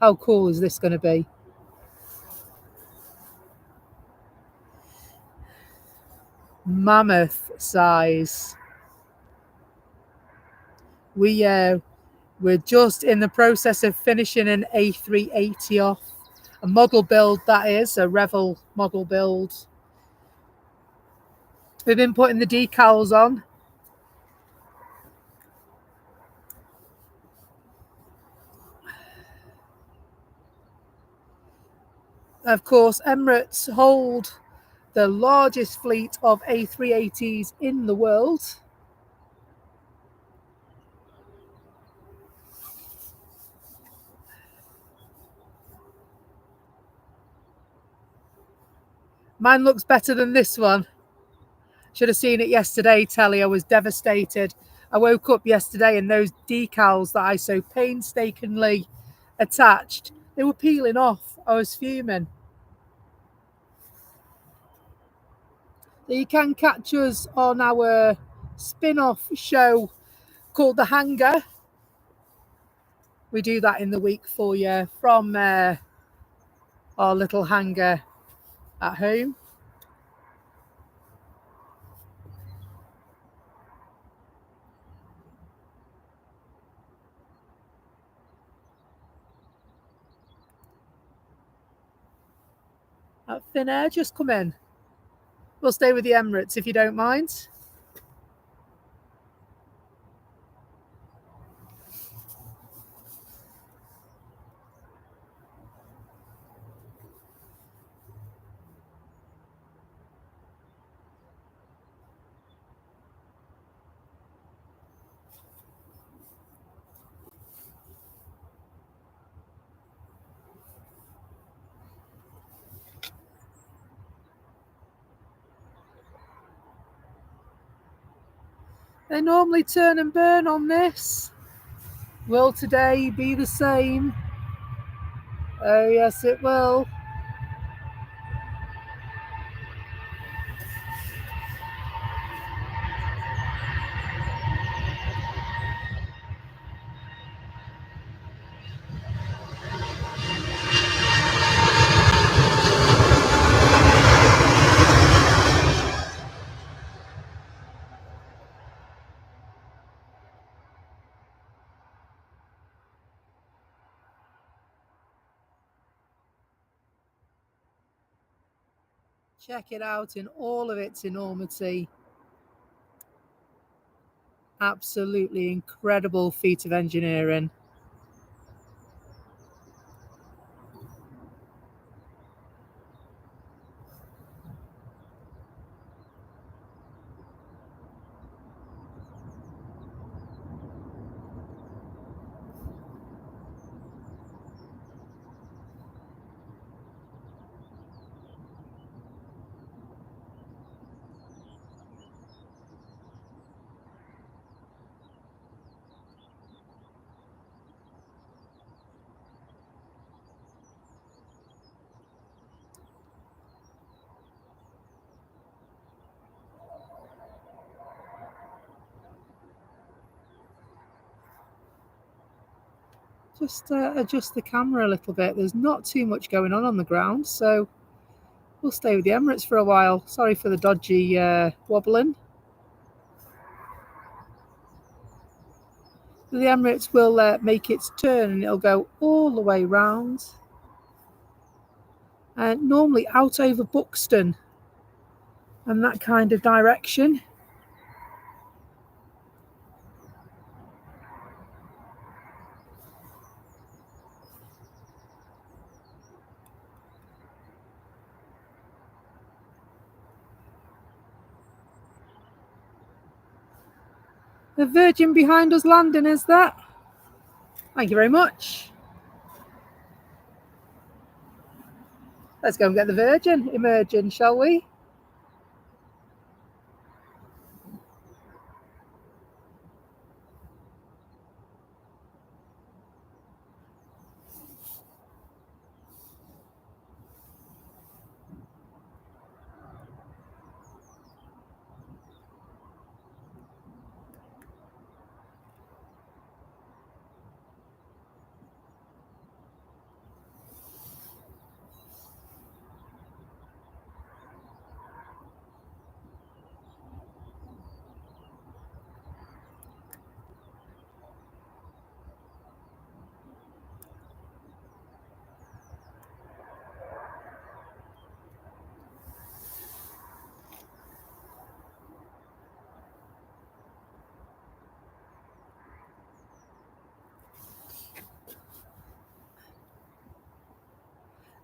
How cool is this going to be? Mammoth size. We're just in the process of finishing an A380 off. A model build, that is, a Revel model build. We've been putting the decals on. Of course, Emirates hold the largest fleet of A380s in the world. Mine looks better than this one. Should have seen it yesterday, Telly. I was devastated. I woke up yesterday and those decals that I so painstakingly attached, they were peeling off. I was fuming. You can catch us on our spin-off show called The Hangar. We do that in the week for you from our little hangar at home. That thin air just come in. We'll stay with the Emirates if you don't mind. They normally turn and burn on this. Will today be the same? Oh yes, it will. Check it out in all of its enormity. Absolutely incredible feat of engineering. Just adjust the camera a little bit. There's not too much going on the ground, so we'll stay with the Emirates for a while. Sorry for the dodgy wobbling. The Emirates will make its turn and it'll go all the way round. Normally out over Buxton and that kind of direction. The Virgin behind us landing, is that? Thank you very much. Let's go and get the Virgin emerging, shall we?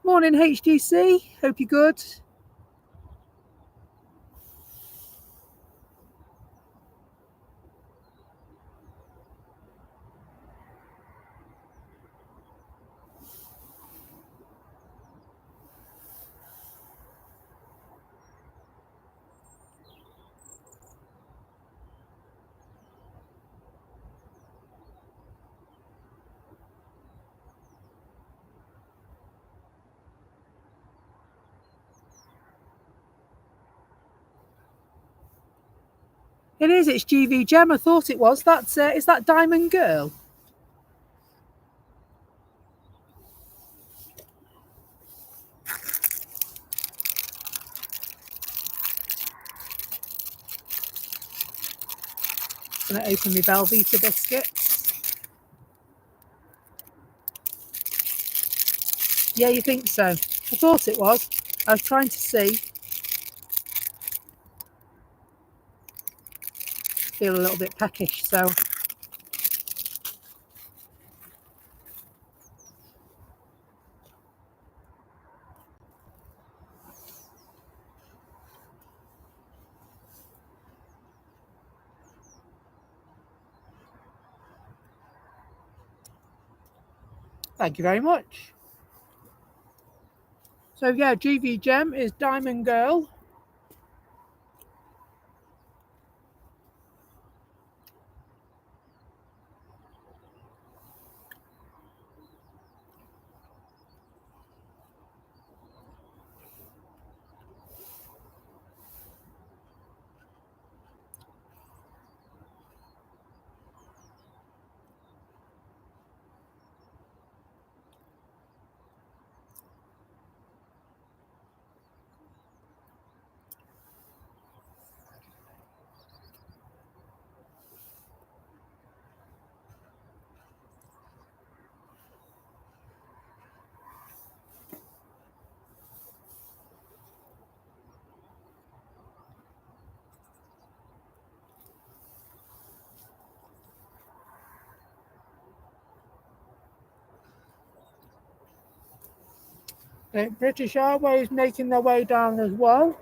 Morning HGC, hope you're good. It is, it's GV Gem. I thought it was. Is that Diamond Girl? I'm going to open my Velveeta biscuits. Yeah, you think so? I thought it was. I was trying to see. Feel a little bit peckish, so. Thank you very much. So yeah, GV Gem is Diamond Girl. British Airways making their way down as well.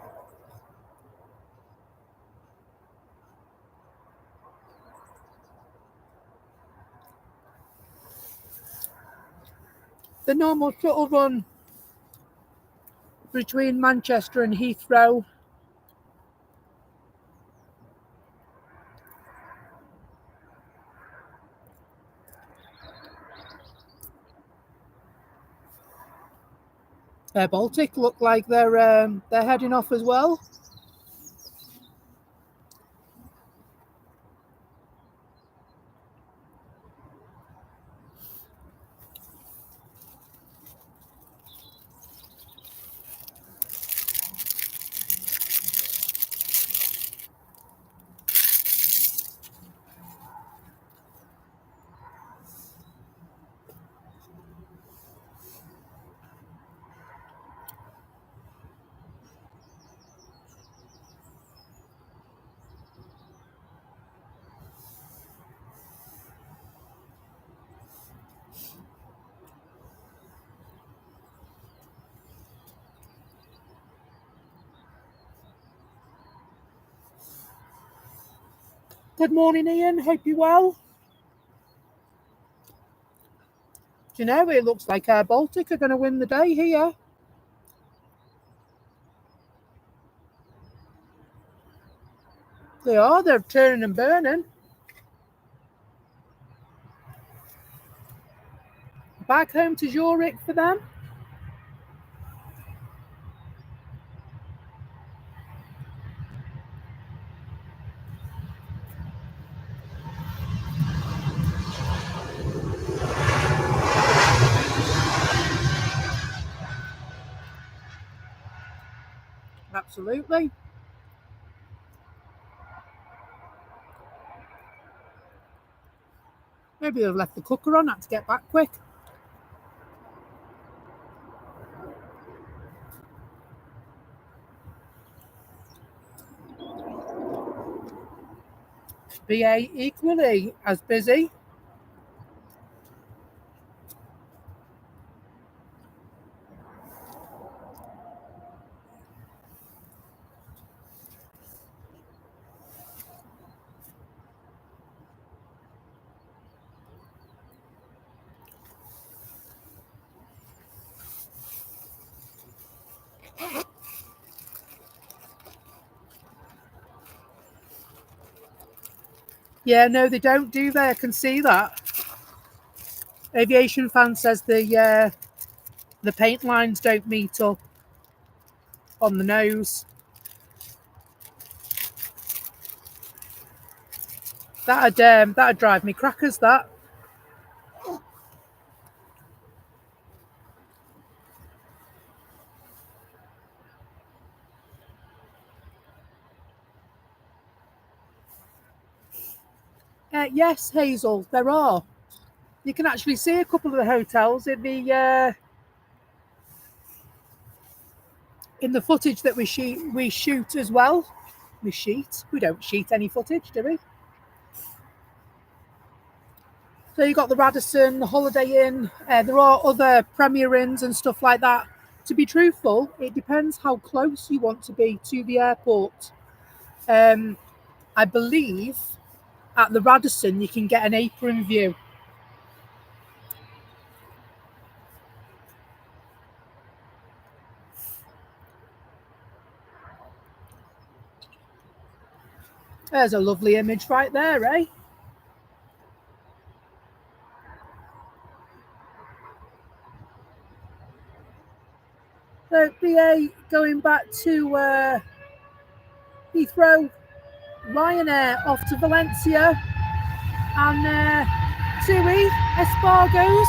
The normal shuttle run between Manchester and Heathrow. Air Baltic look like they're heading off as well. Good morning, Ian. Hope you're well. Do you know, it looks like Air Baltic are going to win the day here. They are. They're turning and burning. Back home to Zurich for them. Absolutely. Maybe they've left the cooker on, had to get back quick. BA equally as busy. Yeah, no, they don't, do they? I can see that. Aviation fan says the paint lines don't meet up on the nose. That'd drive me crackers, that. Yes, Hazel, there are. You can actually see a couple of the hotels in the footage that we shoot as well. We don't sheet any footage, do we? So you got the Radisson, the Holiday Inn. There are other Premier Inns and stuff like that. To be truthful, it depends how close you want to be to the airport. I believe at the Radisson you can get an apron view. There's a lovely image right there, eh? So BA going back to Heathrow, Ryanair off to Valencia, and TUI, Espargos.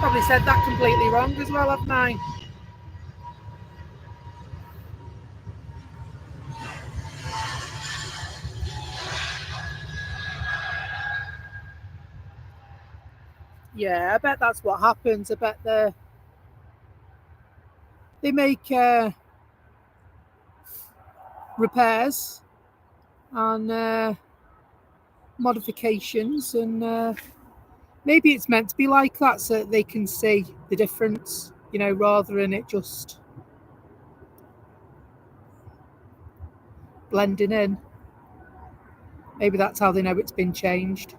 Probably said that completely wrong as well, haven't I? Yeah, I bet that's what happens. I bet they make repairs and modifications, and maybe it's meant to be like that so that they can see the difference, you know, rather than it just blending in. Maybe that's how they know it's been changed.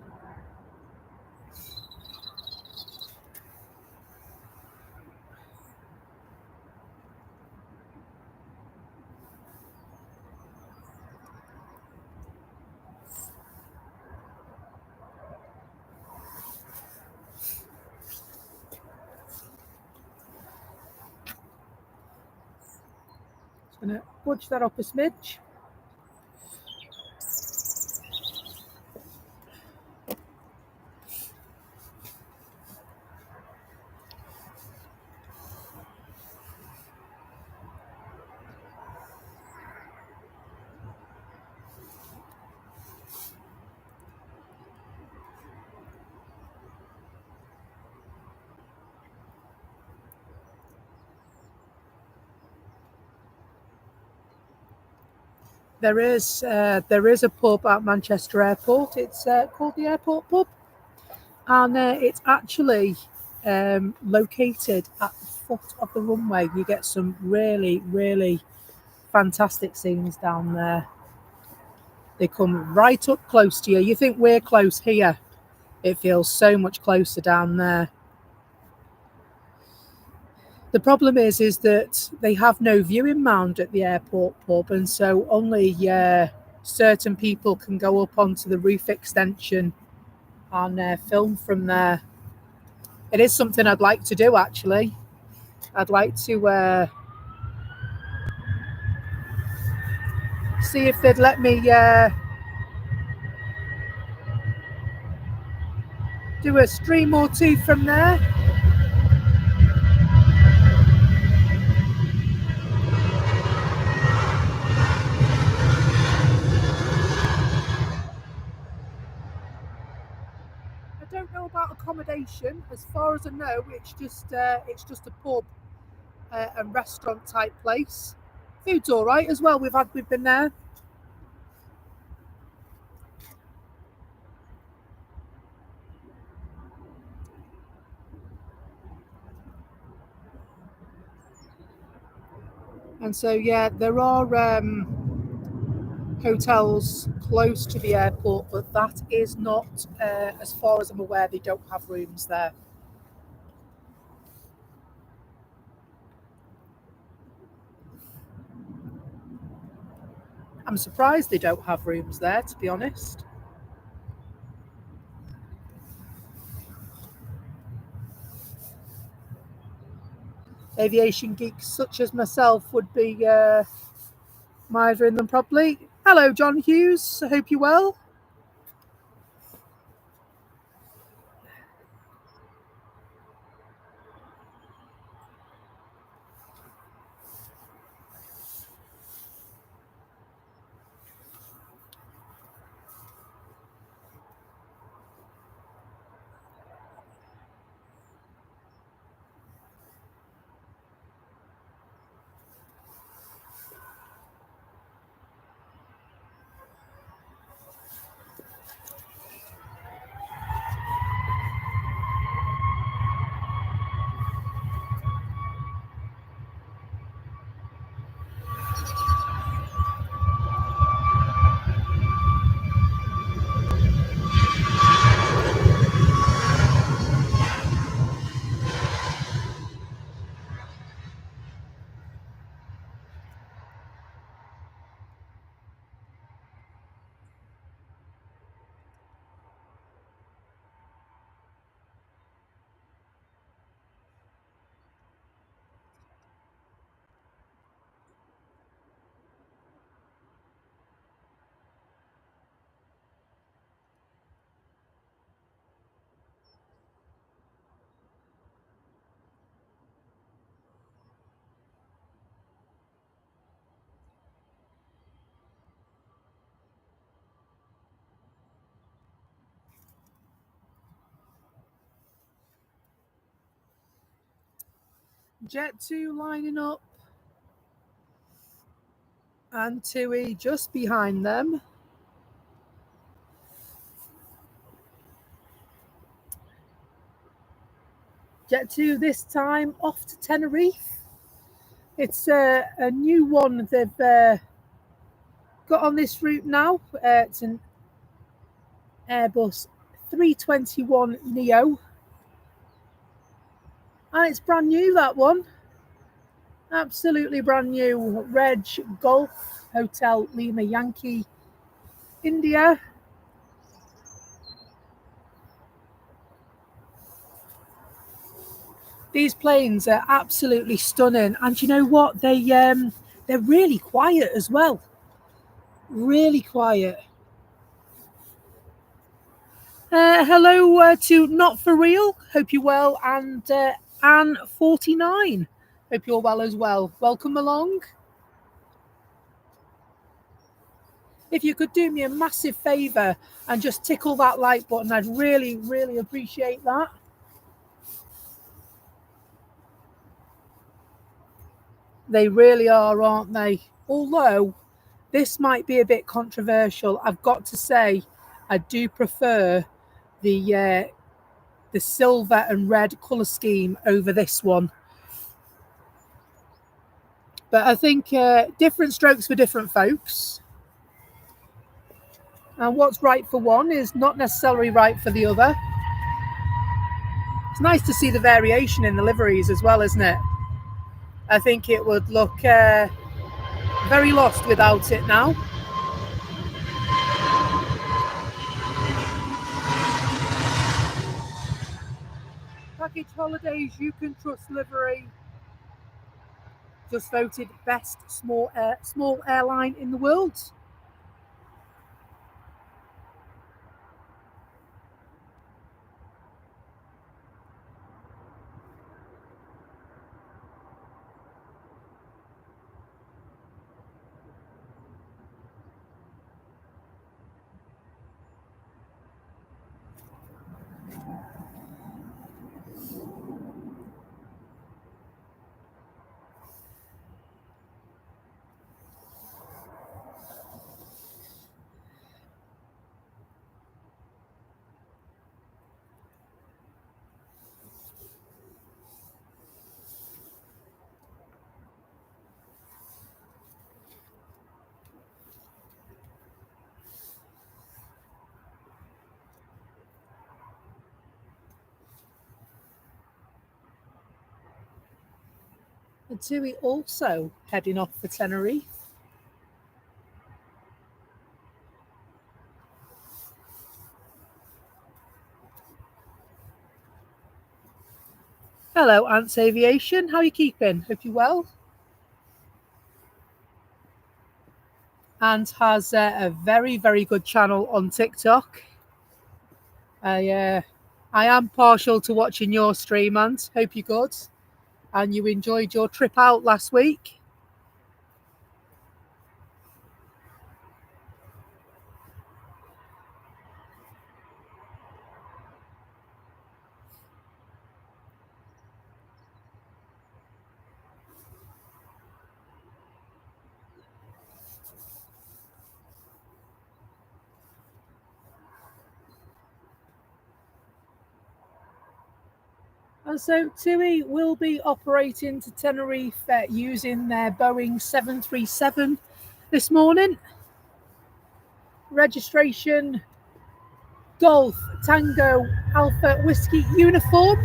Just going to budge that up a smidge. There is a pub at Manchester Airport. It's called the Airport Pub, and it's actually located at the foot of the runway. You get some really, really fantastic scenes down there. They come right up close to you. You think we're close here. It feels so much closer down there. The problem is that they have no viewing mound at the airport pub, and so only certain people can go up onto the roof extension and film from there. It is something I'd like to do, actually. I'd like to see if they'd let me do a stream or two from there. I don't know about accommodation. As far as I know, it's just a pub and restaurant type place. Food's all right as well. We've been there. And so, yeah, there are hotels close to the airport, but that is not, as far as I'm aware, they don't have rooms there. I'm surprised they don't have rooms there, to be honest. Aviation geeks such as myself would be mithering them probably. Hello, John Hughes. I hope you're well. Jet 2 lining up, and TUI just behind them. Jet 2 this time off to Tenerife. It's a new one they've got on this route now. It's an Airbus 321 Neo. And it's brand new, that one. Absolutely brand new. Reg Golf Hotel Lima Yankee India. These planes are absolutely stunning, and you know what? They're really quiet as well. Really quiet. Hello to Not For Real. Hope you're well, and Anne49. Hope you're well as well. Welcome along. If you could do me a massive favour and just tickle that like button, I'd really, really appreciate that. They really are, aren't they? Although this might be a bit controversial, I've got to say I do prefer the silver and red colour scheme over this one. But I think different strokes for different folks. And what's right for one is not necessarily right for the other. It's nice to see the variation in the liveries as well, isn't it? I think it would look very lost without it now. Package Holidays You Can Trust livery just voted best small airline in the world. And TUI also heading off for Tenerife. Hello, Ants Aviation. How are you keeping? Hope you're well. Ant has a very, very good channel on TikTok. I am partial to watching your stream, Ant. Hope you're good. And you enjoyed your trip out last week. And so TUI will be operating to Tenerife using their Boeing 737 this morning. Registration Golf Tango Alpha Whiskey uniform.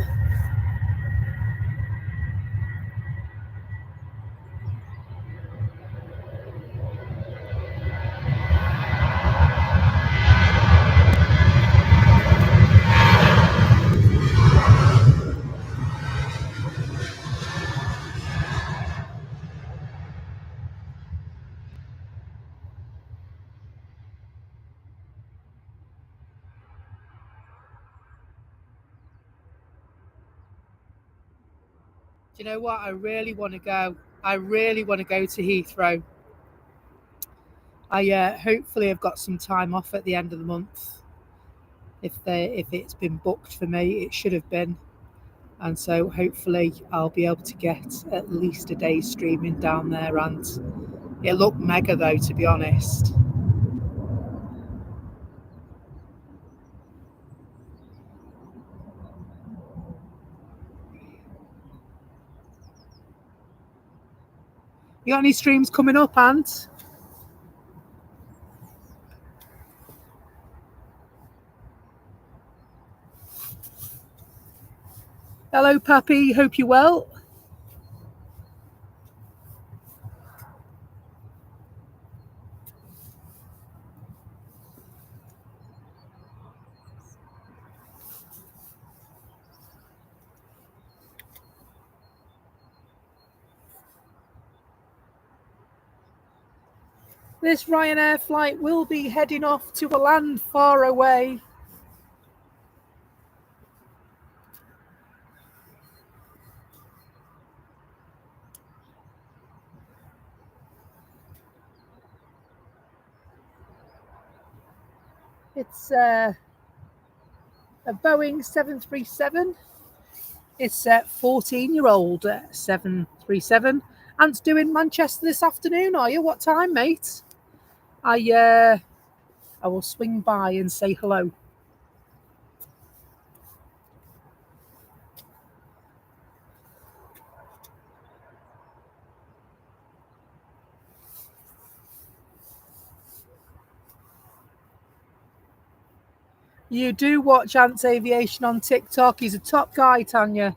Do you know what? I really want to go. I really want to go to Heathrow. I hopefully have got some time off at the end of the month. If it's been booked for me, it should have been. And so hopefully I'll be able to get at least a day streaming down there. And it looked mega though, to be honest. You got any streams coming up, Ant? Hello, Pappy. Hope you're well. This Ryanair flight will be heading off to a land far away. It's a Boeing 737. It's a 14-year-old 737. Ant's doing Manchester this afternoon, are you? What time, mate? I will swing by and say hello. You do watch Ant's Aviation on TikTok. He's a top guy, Tanya.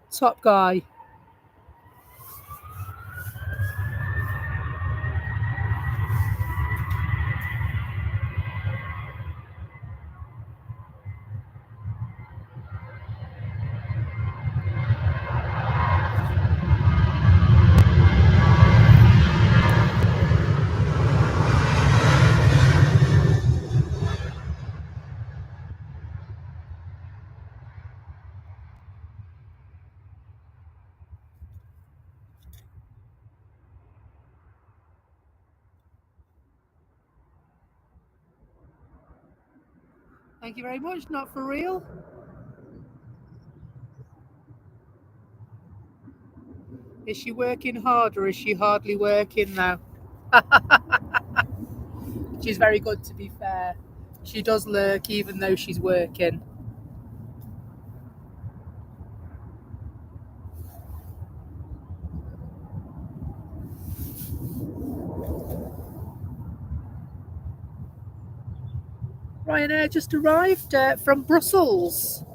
Top guy. Thank you very much. Not for real. Is she working hard or is she hardly working now? She's very good, to be fair. She does lurk even though she's working. Ryanair just arrived from Brussels.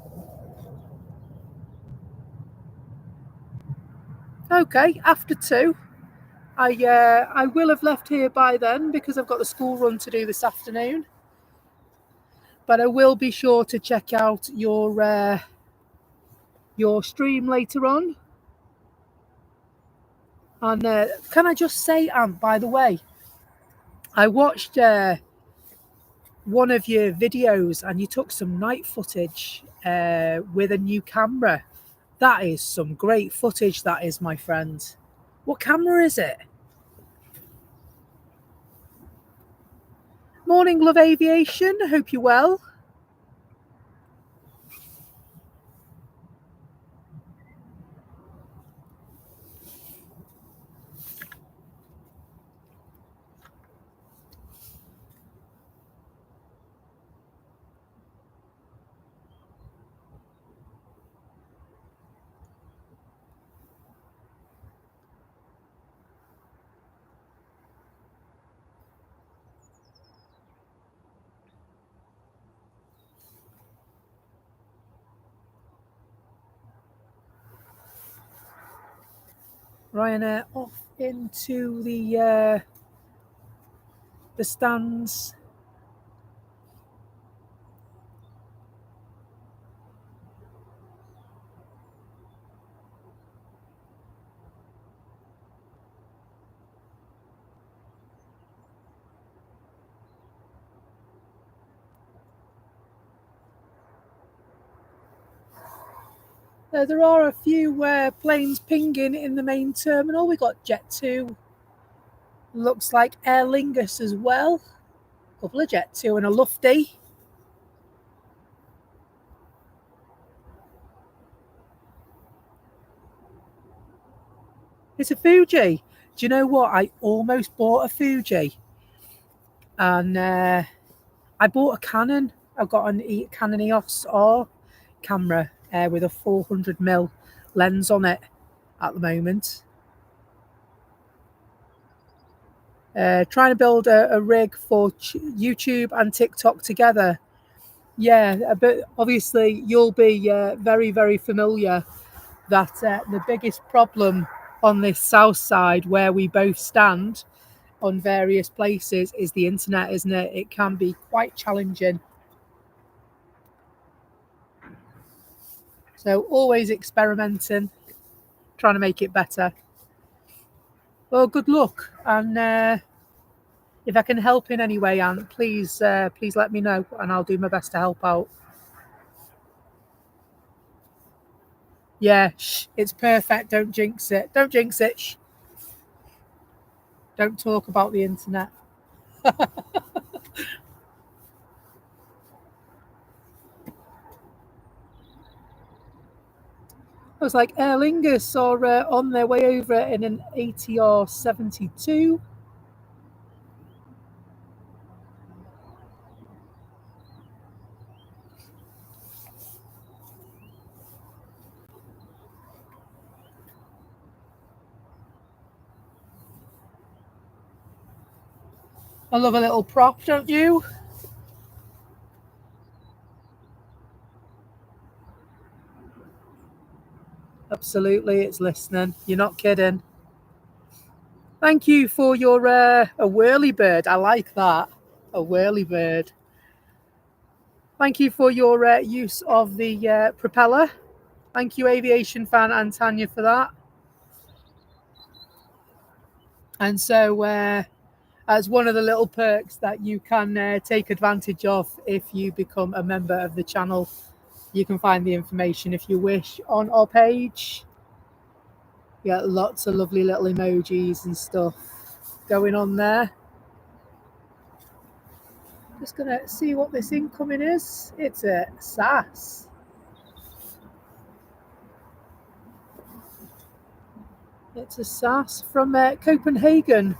Okay, after 2. I will have left here by then because I've got the school run to do this afternoon. But I will be sure to check out your stream later on. And can I just say, Ant, by the way, I watched one of your videos and you took some night footage with a new camera. That is some great footage, that is, my friend. What camera is it? Morning, Love Aviation. Hope you're well. Ryanair off into the stands. There are a few planes pinging in the main terminal. We got Jet 2. Looks like Aer Lingus as well. A couple of Jet 2 and a Lufty. It's a Fuji. Do you know what? I almost bought a Fuji. And I bought a Canon. I've got a Canon EOS R camera with a 400mm lens on it at the moment. Trying to build a rig for YouTube and TikTok together. Yeah, but obviously you'll be very, very familiar that the biggest problem on this south side where we both stand on various places is the internet, isn't it? It can be quite challenging. So always experimenting, trying to make it better. Well, good luck, and if I can help in any way, Ant, please let me know, and I'll do my best to help out. Yeah, shh, it's perfect. Don't jinx it. Don't jinx it. Shh. Don't talk about the internet. I was like, Aer Lingus are on their way over in an ATR 72. I love a little prop, don't you? Absolutely, it's listening. You're not kidding. Thank you for your a whirly bird. I like that. A whirly bird. Thank you for your use of the propeller. Thank you, Aviation fan and Tanya, for that. And so, as one of the little perks that you can take advantage of if you become a member of the channel, you can find the information if you wish on our page. Yeah, lots of lovely little emojis and stuff going on there. Just gonna see what this incoming is. It's a SAS. It's a SAS from Copenhagen,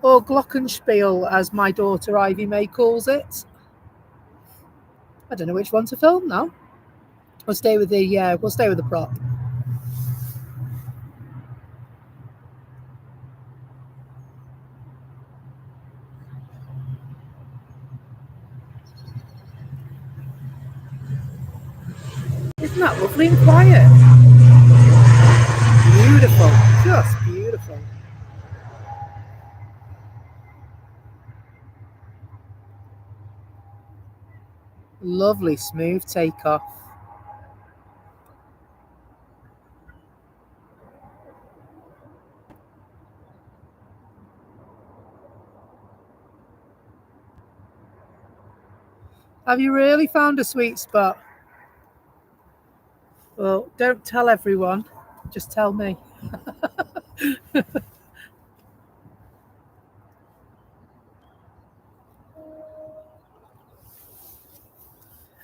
or Glockenspiel, as my daughter Ivy May calls it. I don't know which one to film now. We'll stay with the prop. Isn't that lovely and quiet? Beautiful, just beautiful. Lovely smooth takeoff. Have you really found a sweet spot? Well, don't tell everyone, just tell me.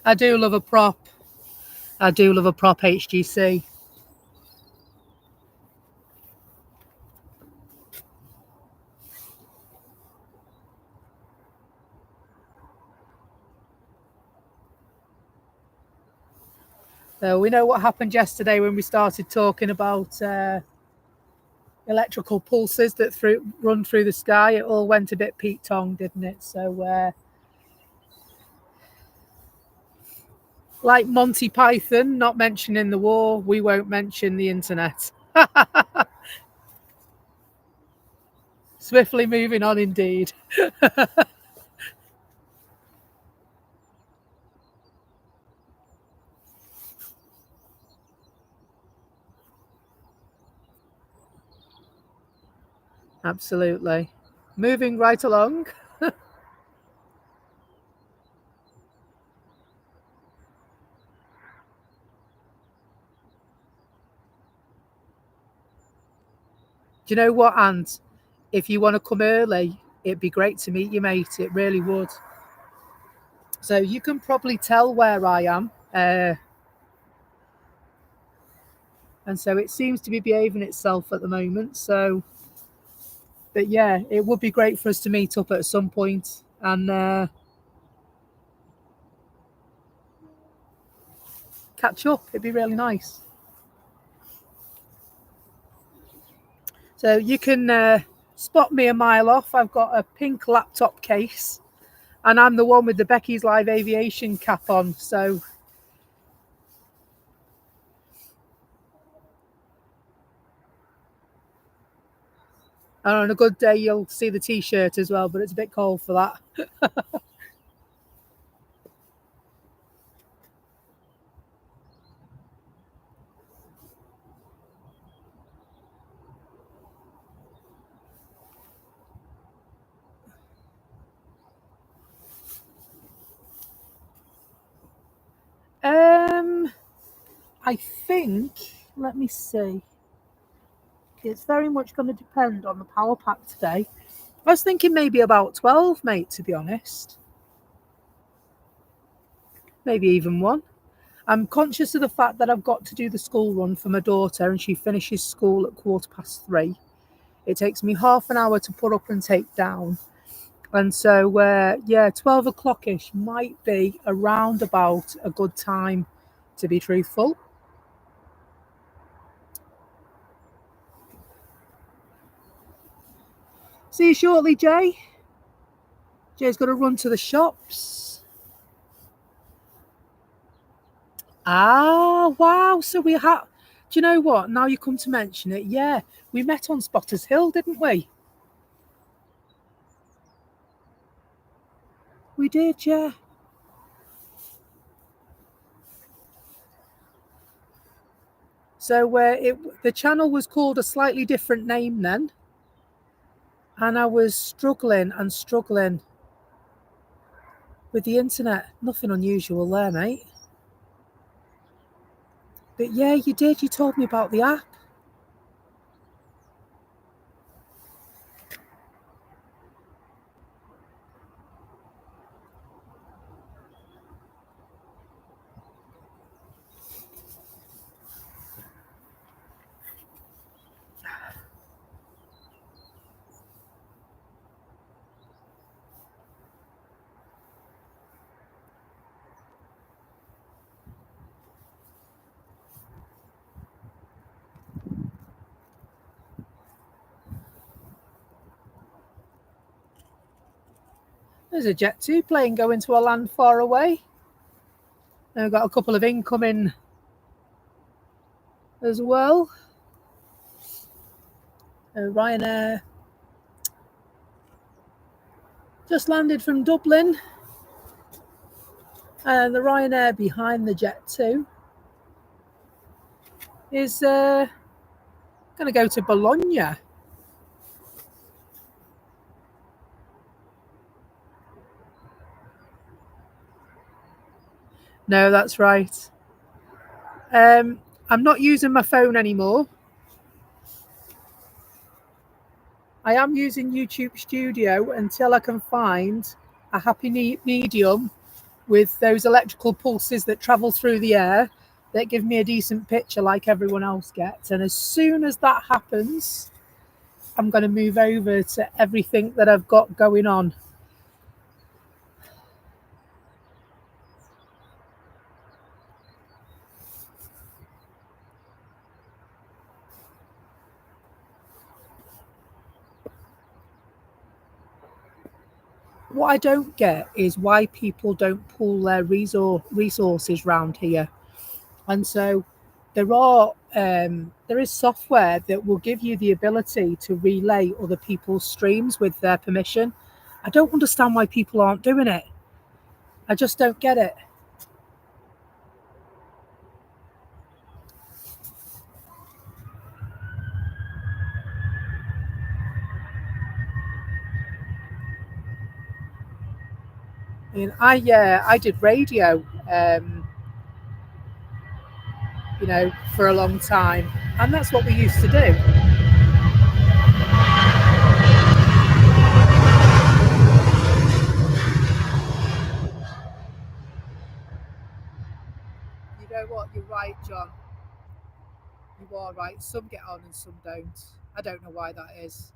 I do love a prop. I do love a prop HGC. So we know what happened yesterday when we started talking about electrical pulses that run through the sky. It all went a bit Pete Tong, didn't it? So like Monty Python not mentioning the war, we won't mention the internet. Swiftly moving on indeed. Absolutely. Moving right along. Do you know what, Ant? If you want to come early, it'd be great to meet you, mate. It really would. So you can probably tell where I am. And so it seems to be behaving itself at the moment. So, but yeah, it would be great for us to meet up at some point and catch up. It'd be really nice. So you can spot me a mile off. I've got a pink laptop case, and I'm the one with the Becky's Live Aviation cap on. So and on a good day, you'll see the t-shirt as well, but it's a bit cold for that. I think, let me see. It's very much going to depend on the power pack today. I was thinking maybe about 12, mate, to be honest. Maybe even one. I'm conscious of the fact that I've got to do the school run for my daughter, and she finishes school at 3:15. It takes me half an hour to put up and take down. And so, 12 o'clock-ish might be around about a good time, to be truthful. See you shortly, Jay. Jay's got to run to the shops. Ah, wow. So we have... Do you know what? Now you come to mention it, yeah. We met on Spotters Hill, didn't we? We did, yeah. So the channel was called a slightly different name then. And I was struggling with the internet. Nothing unusual there, mate. But yeah, you did. You told me about the app. There's a Jet 2 plane going to a land far away. And I've got a couple of incoming as well. Ryanair just landed from Dublin. And the Ryanair behind the Jet 2 is going to go to Bologna. No, that's right. I'm not using my phone anymore. I am using YouTube Studio until I can find a happy medium with those electrical pulses that travel through the air that give me a decent picture like everyone else gets. And as soon as that happens, I'm going to move over to everything that I've got going on. What I don't get is why people don't pool their resources round here. And so there is software that will give you the ability to relay other people's streams with their permission. I don't understand why people aren't doing it. I just don't get it. I mean, I did radio, for a long time, and that's what we used to do. You know what? You're right, John. You are right. Some get on and some don't. I don't know why that is.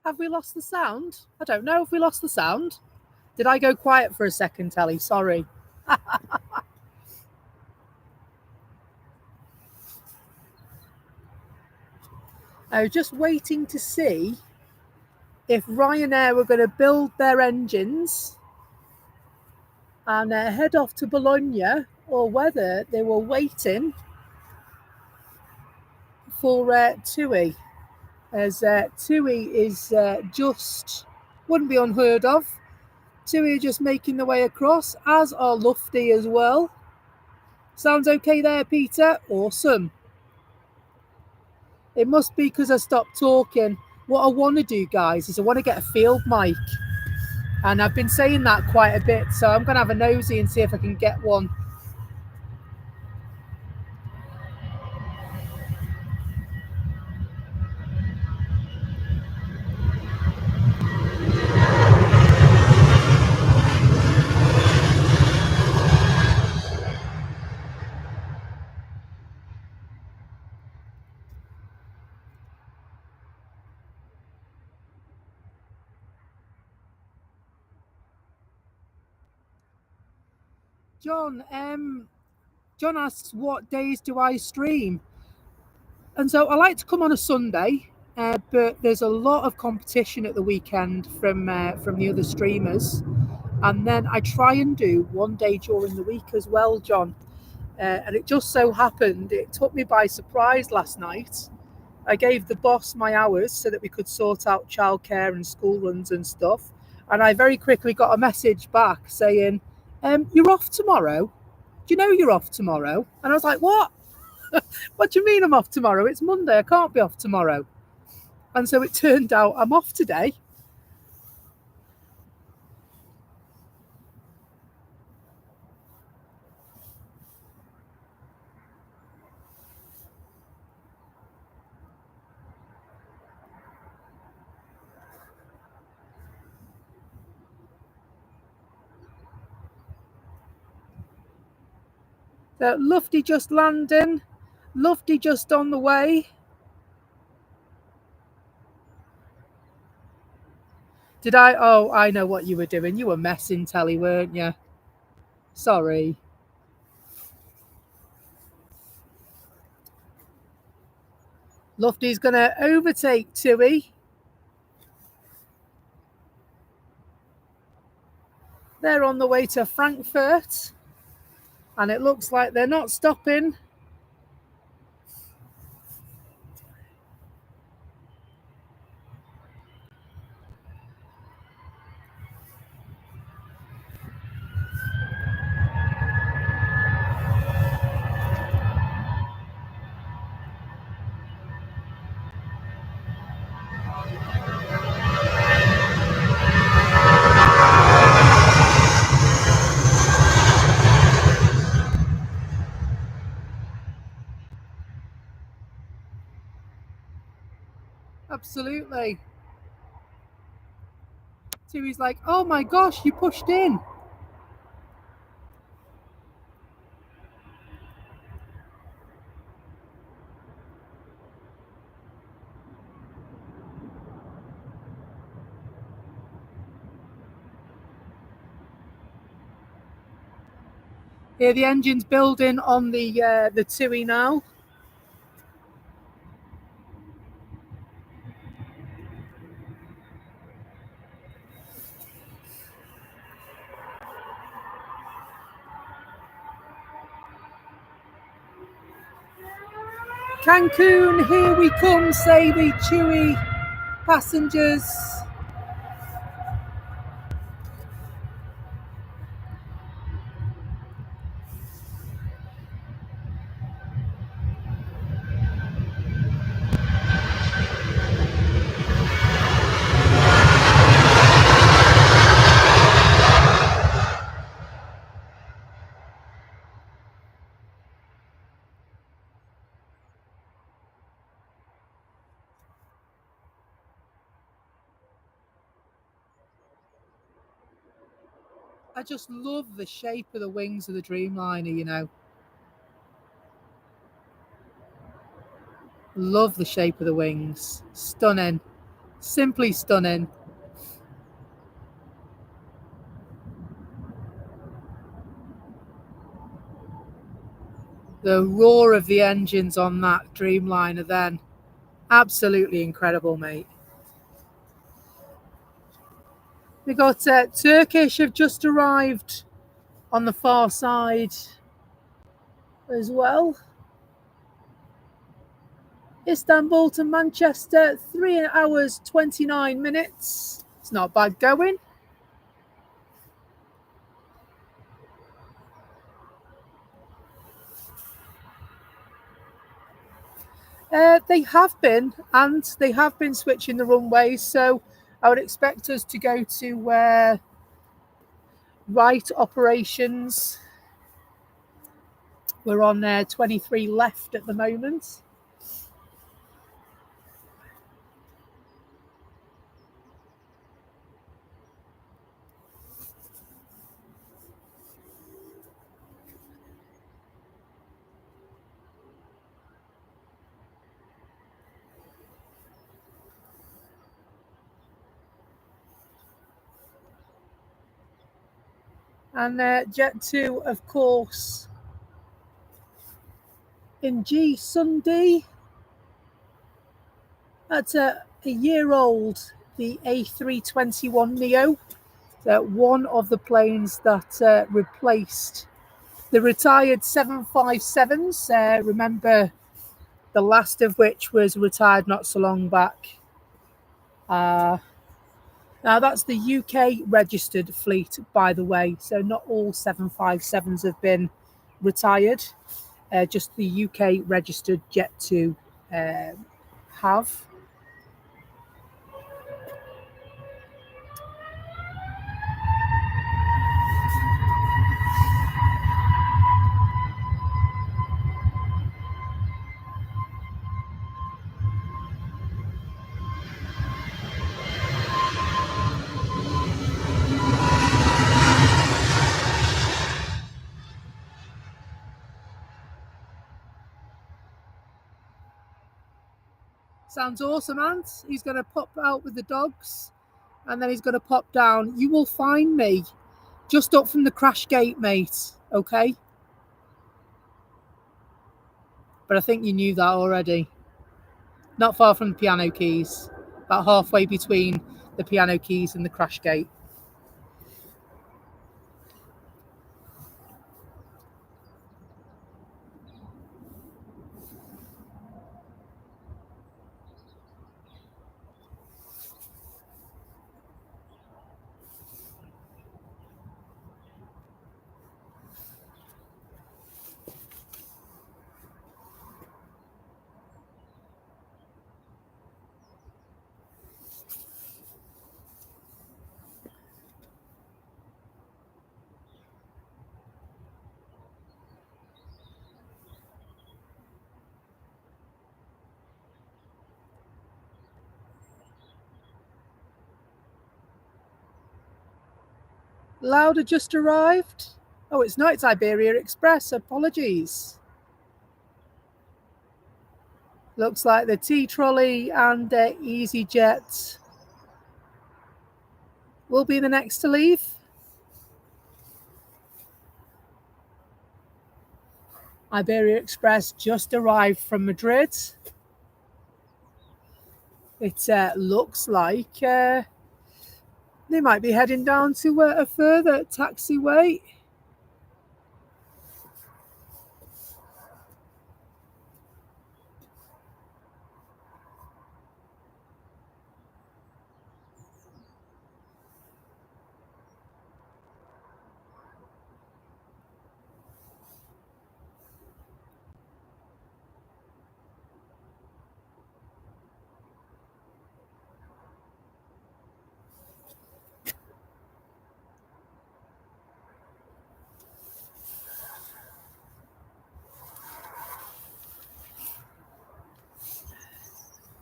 Have we lost the sound? I don't know if we lost the sound. Did I go quiet for a second, Telly? Sorry. I was just waiting to see if Ryanair were going to build their engines and head off to Bologna, or whether they were waiting for TUI, as TUI is just, wouldn't be unheard of. TUI are just making the way across, as are Lufty as well. Sounds okay there, Peter? Awesome. It must be because I stopped talking. What I want to do, guys, is I want to get a field mic. And I've been saying that quite a bit, so I'm going to have a nosy and see if I can get one. John asks, what days do I stream? And so I like to come on a Sunday, but there's a lot of competition at the weekend from the other streamers. And then I try and do one day during the week as well, John. And it just so happened, it took me by surprise last night. I gave the boss my hours so that we could sort out childcare and school runs and stuff. And I very quickly got a message back saying, you're off tomorrow? Do you know you're off tomorrow? And I was like, what? What do you mean I'm off tomorrow? It's Monday. I can't be off tomorrow. And so it turned out I'm off today. So Lufty just landing. Lufty just on the way. Did I? Oh, I know what you were doing. You were messing, Telly, weren't you? Sorry. Lufty's going to overtake TUI. They're on the way to Frankfurt. And it looks like they're not stopping. Absolutely. TUI's like, oh my gosh, you pushed in. Here the engine's building on the TUI now. Cancun, here we come, say the TUI passengers. I just love the shape of the wings of the Dreamliner, you know. Love the shape of the wings. Stunning. Simply stunning. The roar of the engines on that Dreamliner then. Absolutely incredible, mate. We got Turkish have just arrived on the far side as well. Istanbul to Manchester, 3 hours 29 minutes. It's not bad going. They have been, and they have been switching the runways, so I would expect us to go to right operations. We're on 23 left at the moment. And Jet 2, of course, in G Sunday. That's a year old, the A321neo. One of the planes that replaced the retired 757s. Remember, the last of which was retired not so long back. Now, that's the UK registered fleet, by the way. So not all 757s have been retired. Just the UK registered Jet 2 have. Sounds awesome, Ant. He's going to pop out with the dogs and then he's going to pop down. You will find me just up from the crash gate, mate. Okay? But I think you knew that already. Not far from the piano keys. About halfway between the piano keys and the crash gate. Lauda just arrived. Oh, it's not. It's Iberia Express. Apologies. Looks like the T-Trolley and EasyJet will be the next to leave. Iberia Express just arrived from Madrid. It looks like they might be heading down to a further taxiway.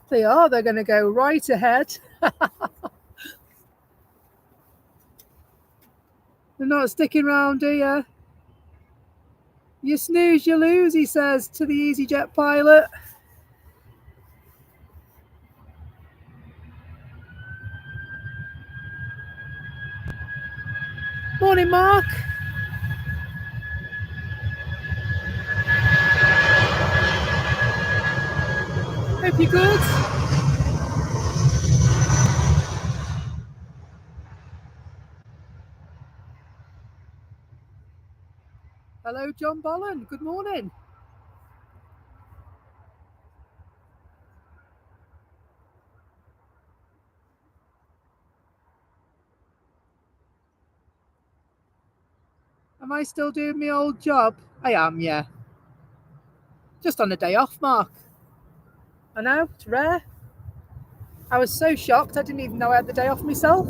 They are. They're going to go right ahead. They're not sticking around, do you? You snooze, you lose, he says to the EasyJet pilot. Morning, Mark. Hope you're good. Hello, John Bollen. Good morning. Am I still doing my old job? I am, yeah. Just on a day off, Mark. I know, it's rare. I was so shocked, I didn't even know I had the day off myself.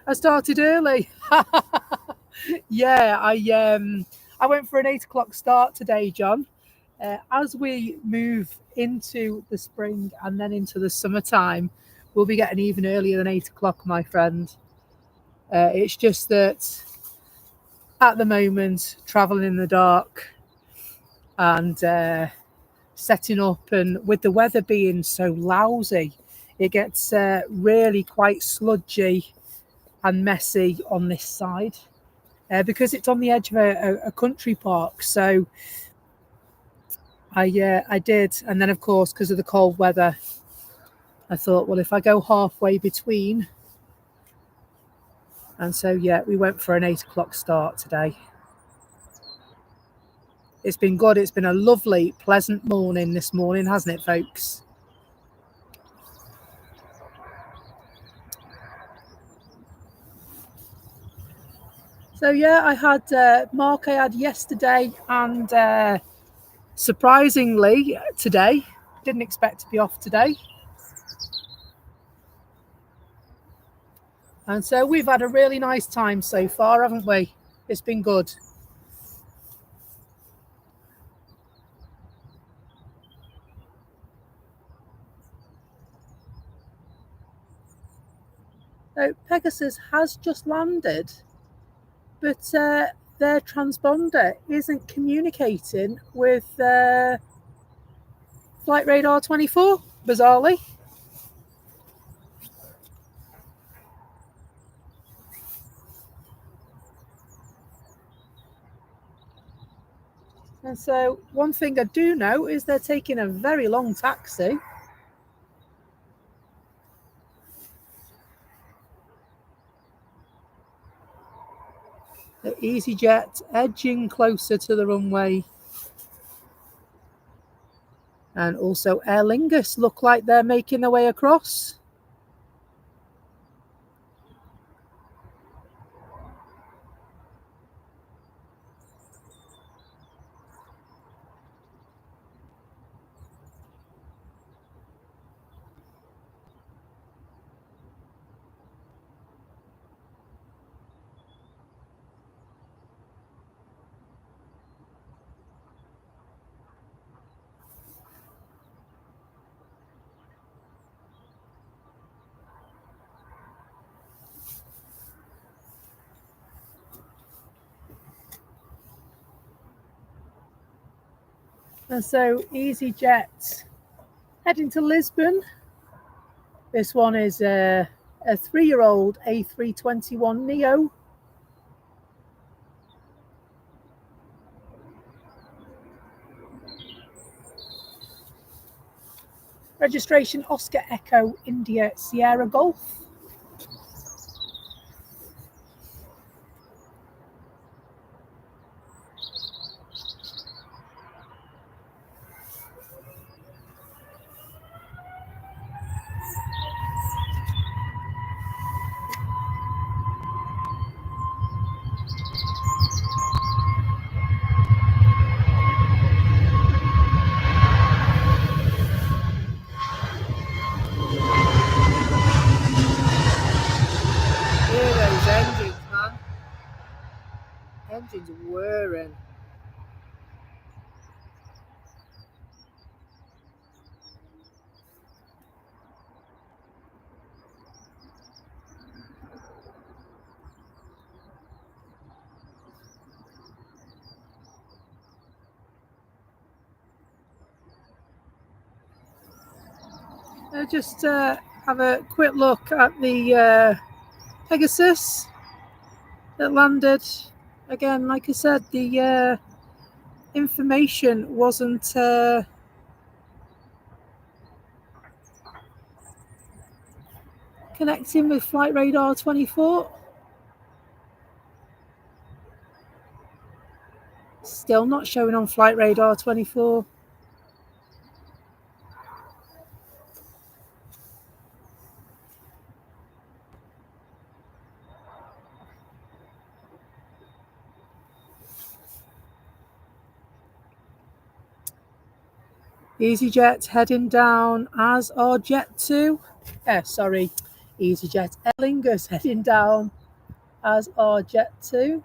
I started early. Yeah, I went for an 8 o'clock start today, John. As we move into the spring and then into the summertime, we'll be getting even earlier than 8 o'clock, my friend. It's just that at the moment, traveling in the dark and setting up, and with the weather being so lousy, it gets really quite sludgy and messy on this side because it's on the edge of a country park. So I did, and then of course because of the cold weather, I thought, well, if I go halfway between, and so yeah, we went for an 8 o'clock start today. It's been good. It's been a lovely, pleasant morning this morning, hasn't it, folks? So yeah, I had Mark. I had yesterday, and surprisingly today. Didn't expect to be off today. And so we've had a really nice time so far, haven't we? It's been good. So Pegasus has just landed, but their transponder isn't communicating with Flight Radar 24, bizarrely. And so one thing I do know is they're taking a very long taxi. The EasyJet edging closer to the runway. And also Aer Lingus look like they're making their way across. And so EasyJet heading to Lisbon. This one is a 3-year-old A321 Neo. Registration Oscar Echo India Sierra Golf. Just have a quick look at the Pegasus that landed. Again, like I said, the information wasn't connecting with Flight Radar 24. Still not showing on Flight Radar 24. EasyJet heading down, as are Jet 2. EasyJet Aer Lingus heading down, as are Jet 2.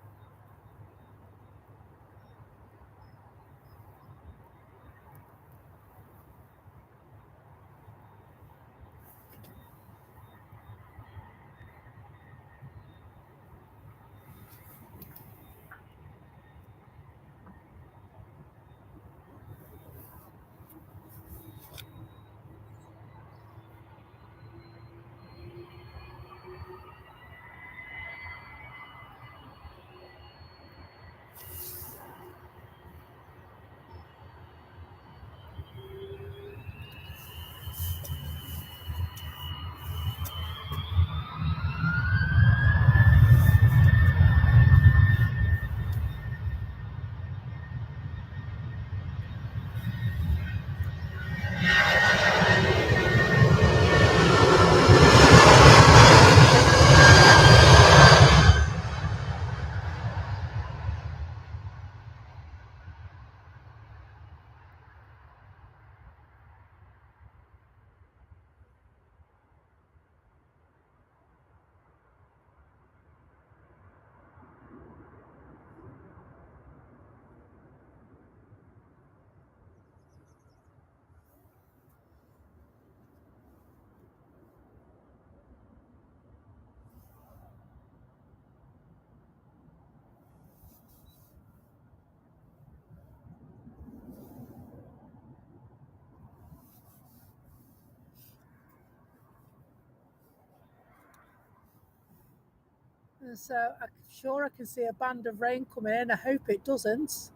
So I'm sure I can see a band of rain coming in. I hope it doesn't,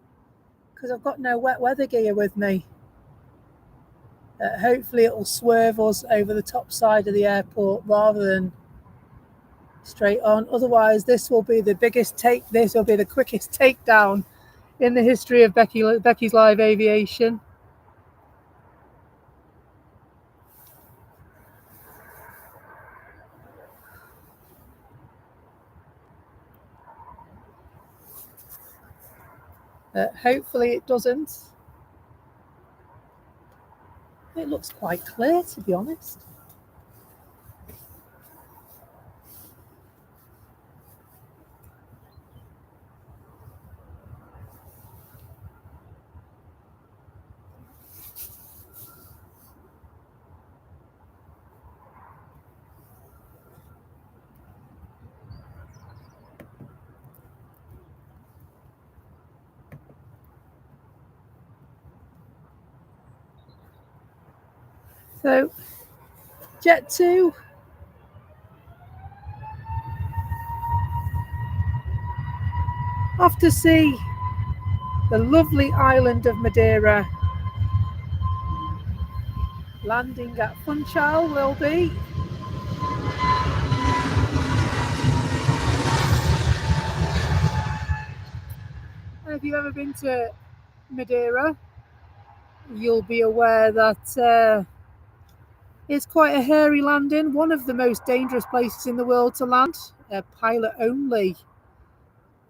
because I've got no wet weather gear with me. Hopefully it will swerve us over the top side of the airport rather than straight on. Otherwise, this will be the quickest takedown in the history of Becky's Live Aviation. Hopefully it doesn't. It looks quite clear, to be honest. So, Jet 2. Off to see the lovely island of Madeira. Landing at Funchal will be. And if you've ever been to Madeira, you'll be aware that it's quite a hairy landing, one of the most dangerous places in the world to land, a pilot-only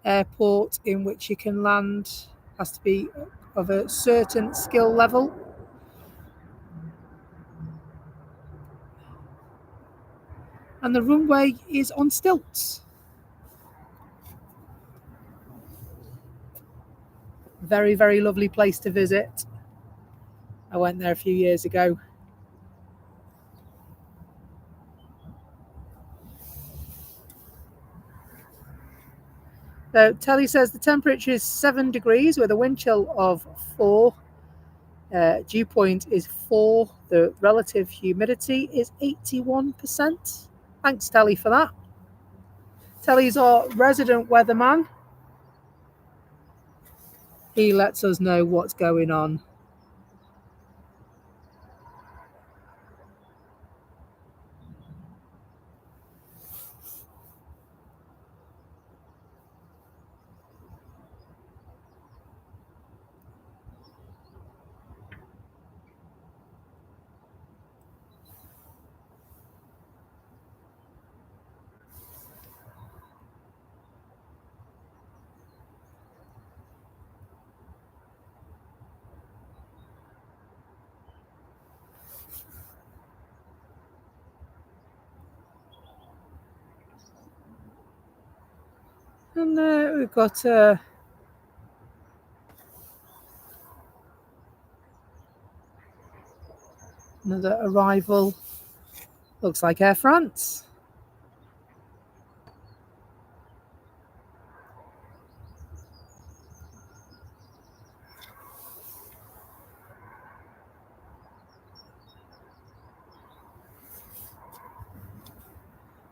airport in which you can land, has to be of a certain skill level. And the runway is on stilts. Very, very lovely place to visit. I went there a few years ago. So Telly says the temperature is 7 degrees with a wind chill of 4. Dew point is 4. The relative humidity is 81%. Thanks, Telly, for that. Telly's our resident weatherman. He lets us know what's going on. And we've got another arrival. Looks like Air France.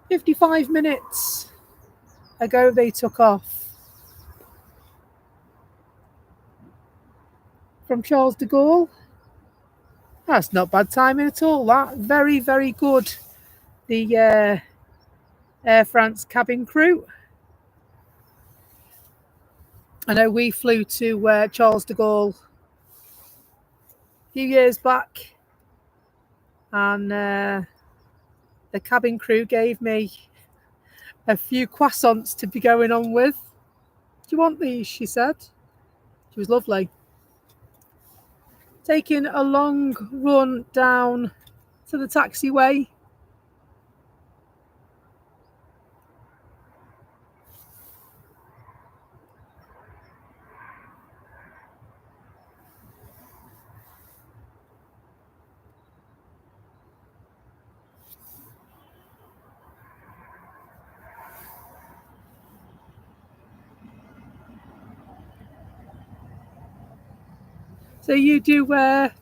"55 minutes ago they took off from Charles de Gaulle." That's not bad timing at all, that. Very, very good. The Air France cabin crew. I know we flew to Charles de Gaulle a few years back, and the cabin crew gave me a few croissants to be going on with. "Do you want these?" she said. She was lovely. Taking a long run down to the taxiway. So you do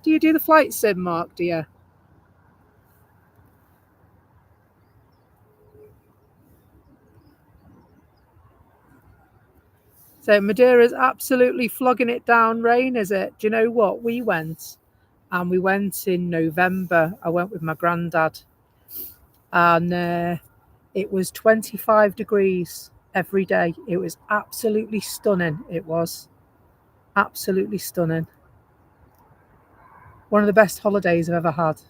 you do the flight sim, Mark, do you? So Madeira's absolutely flogging it down rain, is it? Do you know what? We went in November. I went with my granddad, and it was 25 degrees every day. It was absolutely stunning. It was absolutely stunning. One of the best holidays I've ever had.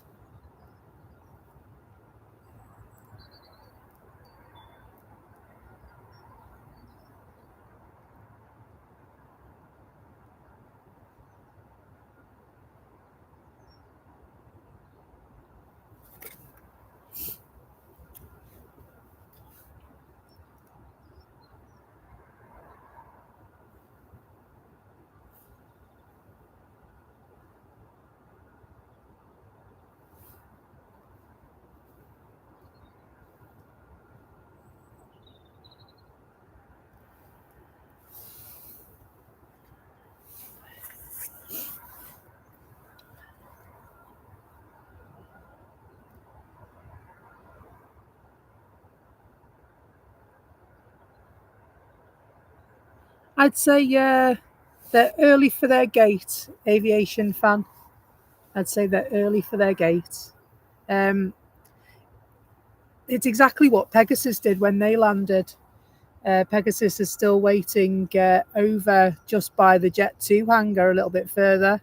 I'd say they're early for their gate, Aviation fan. I'd say they're early for their gate. It's exactly what Pegasus did when they landed. Pegasus is still waiting over just by the Jet 2 hangar a little bit further.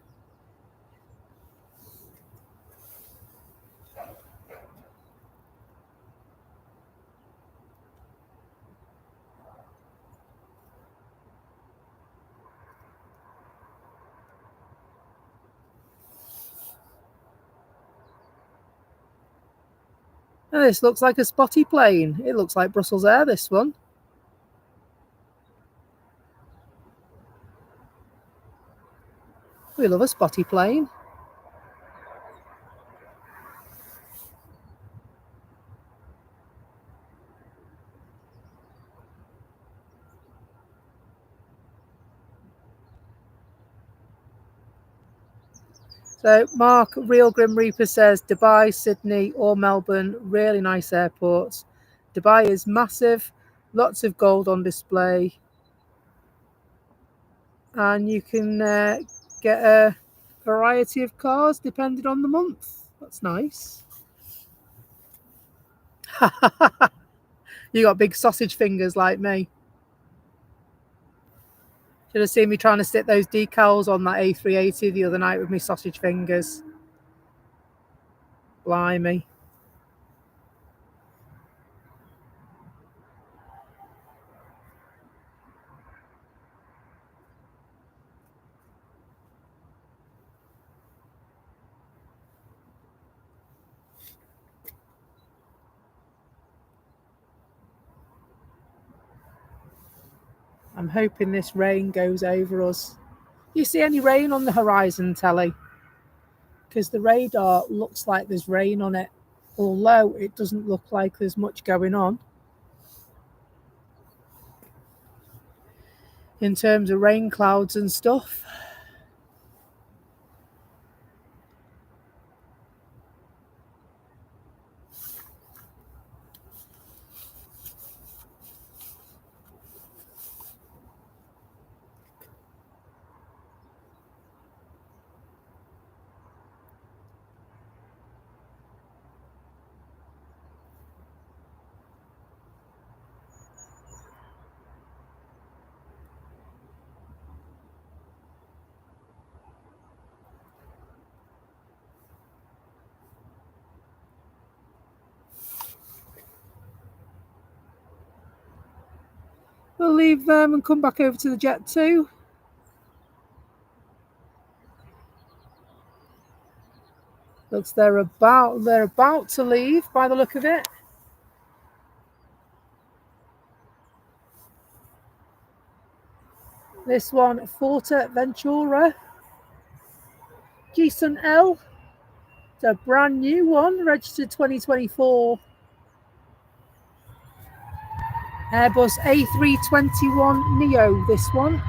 Oh, this looks like a spotty plane. It looks like Brussels Air, this one. We love a spotty plane. So Mark, Real Grim Reaper says Dubai, Sydney or Melbourne, really nice airports. Dubai is massive, lots of gold on display. And you can get a variety of cars depending on the month. That's nice. You got big sausage fingers like me. Should have seen me trying to stick those decals on that A380 the other night with my sausage fingers. Blimey. I'm hoping this rain goes over us. You see any rain on the horizon, Telly? Because the radar looks like there's rain on it, although it doesn't look like there's much going on in terms of rain clouds and stuff. We'll leave them and come back over to the Jet 2. Looks they're about to leave by the look of it. This one, Fortaventura G-Sun L. It's a brand new one, registered 2024. Airbus A321 Neo, this one.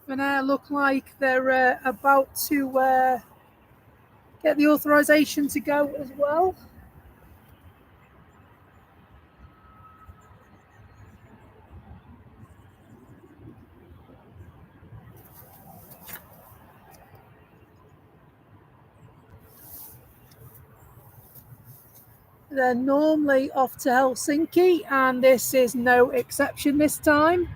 And look like they're about to get the authorization to go as well. They're normally off to Helsinki, and this is no exception this time.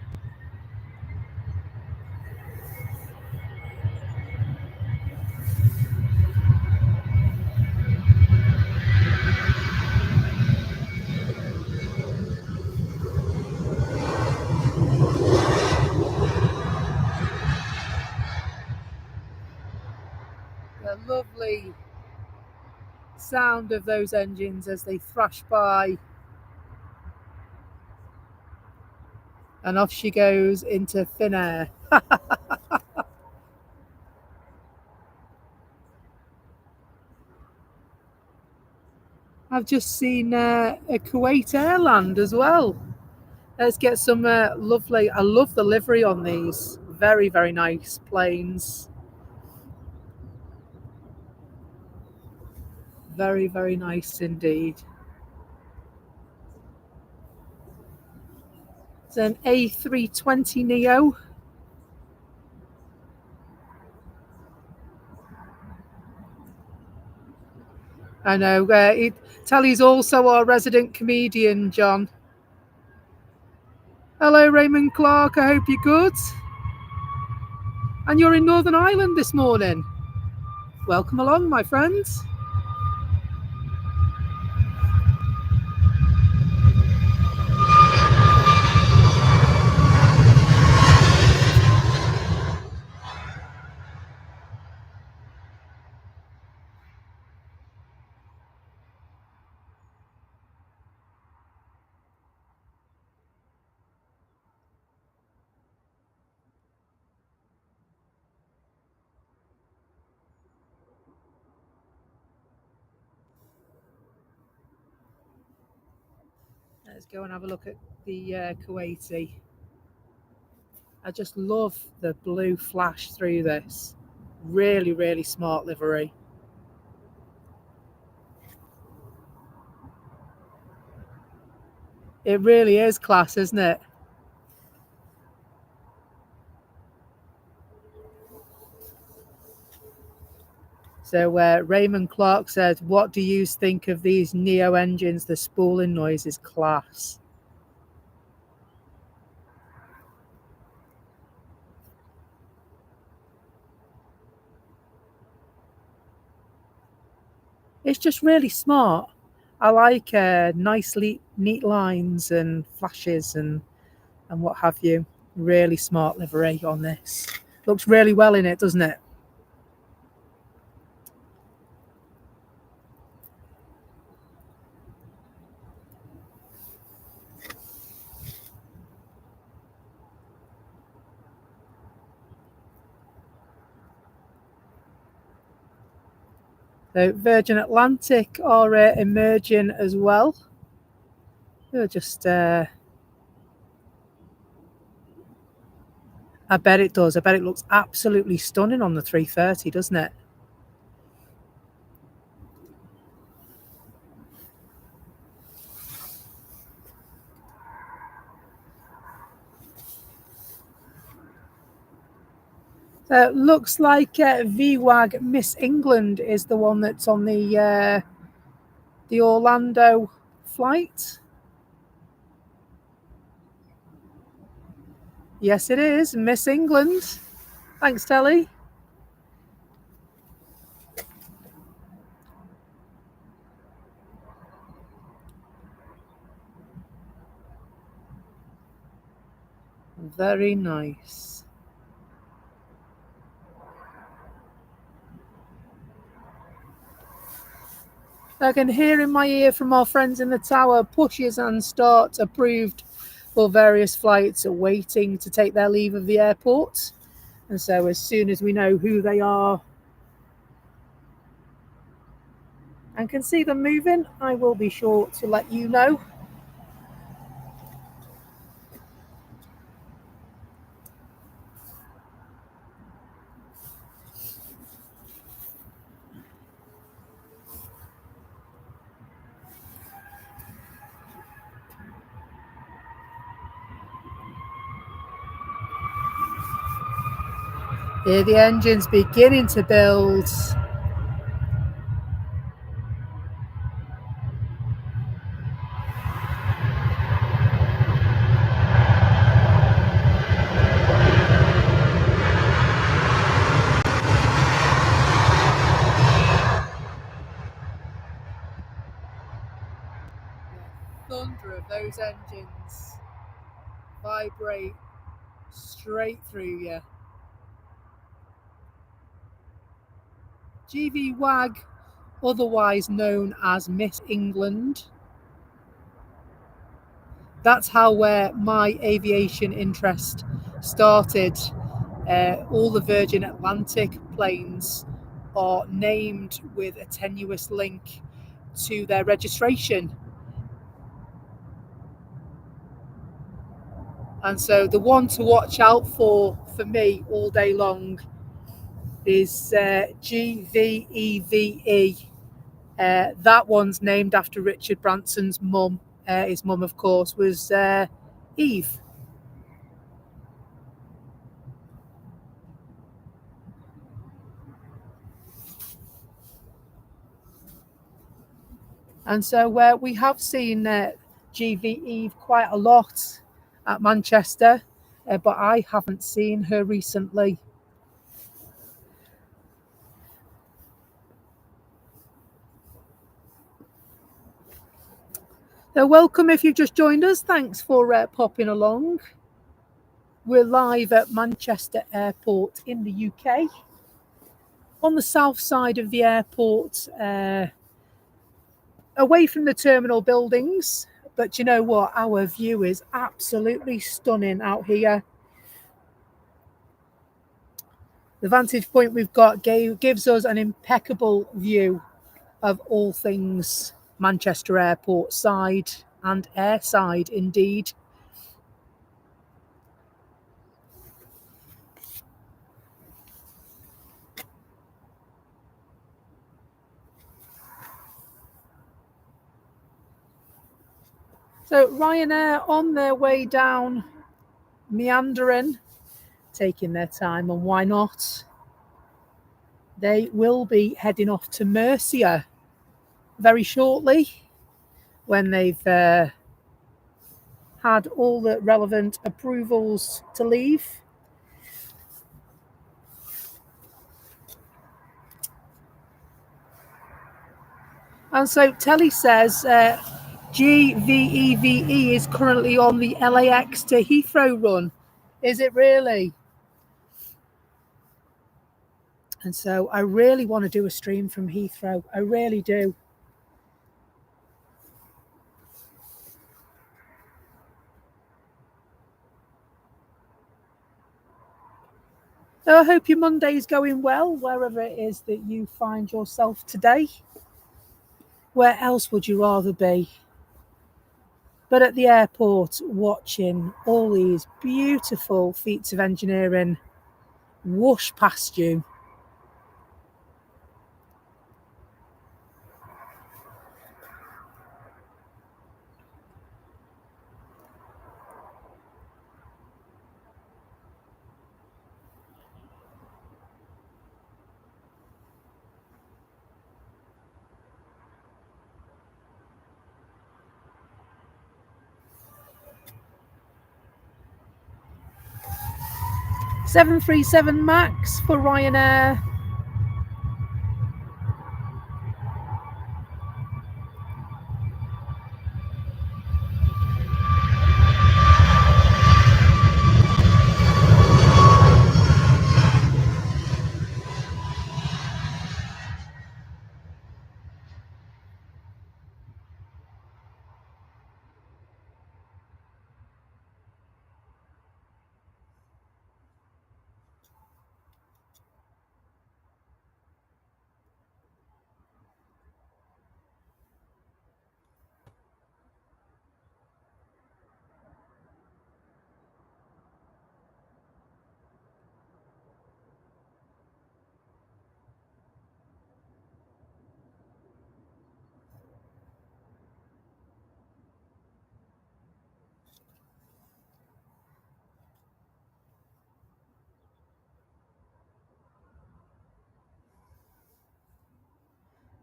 The lovely sound of those engines as they thrash by. And off she goes into thin air. I've just seen a Kuwait Airland as well. Let's get some lovely, I love the livery on these. Very, very nice planes. Very, very nice indeed. It's an A320 Neo. I know. Tally's also our resident comedian, John. Hello, Raymond Clark. I hope you're good. And you're in Northern Ireland this morning. Welcome along, my friends. Let's go and have a look at the Kuwaiti. I just love the blue flash through this. Really, really smart livery. It really is class, isn't it? So Raymond Clark says, what do you think of these Neo engines? The spooling noise is class. It's just really smart. I like nicely neat lines and flashes and what have you. Really smart livery on this. Looks really well in it, doesn't it? So Virgin Atlantic are emerging as well. They're just, I bet it does. I bet it looks absolutely stunning on the 330, doesn't it? Looks like VWAG Miss England is the one that's on the Orlando flight. Yes, it is Miss England. Thanks, Telly. Very nice. I can hear in my ear from our friends in the tower, pushes and start approved for various flights waiting to take their leave of the airport. And so as soon as we know who they are and can see them moving, I will be sure to let you know. Here the engine's beginning to build. Thunder of those engines vibrate straight through you. GV WAG, otherwise known as Miss England. That's how my aviation interest started. All the Virgin Atlantic planes are named with a tenuous link to their registration. And so the one to watch out for me all day long is GVEVE. That one's named after Richard Branson's mum. His mum, of course, was Eve. And so we have seen GVE quite a lot at Manchester, but I haven't seen her recently. So welcome if you've just joined us. Thanks for popping along. We're live at Manchester Airport in the UK. On the south side of the airport, away from the terminal buildings. But you know what? Our view is absolutely stunning out here. The vantage point we've got gives us an impeccable view of all things Manchester Airport side. and airside indeed. So Ryanair on their way down, meandering, taking their time, and why not? They will be heading off to Murcia very shortly when they've had all the relevant approvals to leave. And so Telly says GVEVE is currently on the LAX to Heathrow run. Is it really? And so I really want to do a stream from Heathrow. I really do. So I hope your Monday is going well, wherever it is that you find yourself today. Where else would you rather be? But at the airport, watching all these beautiful feats of engineering whoosh past you. $737 MAX for Ryanair.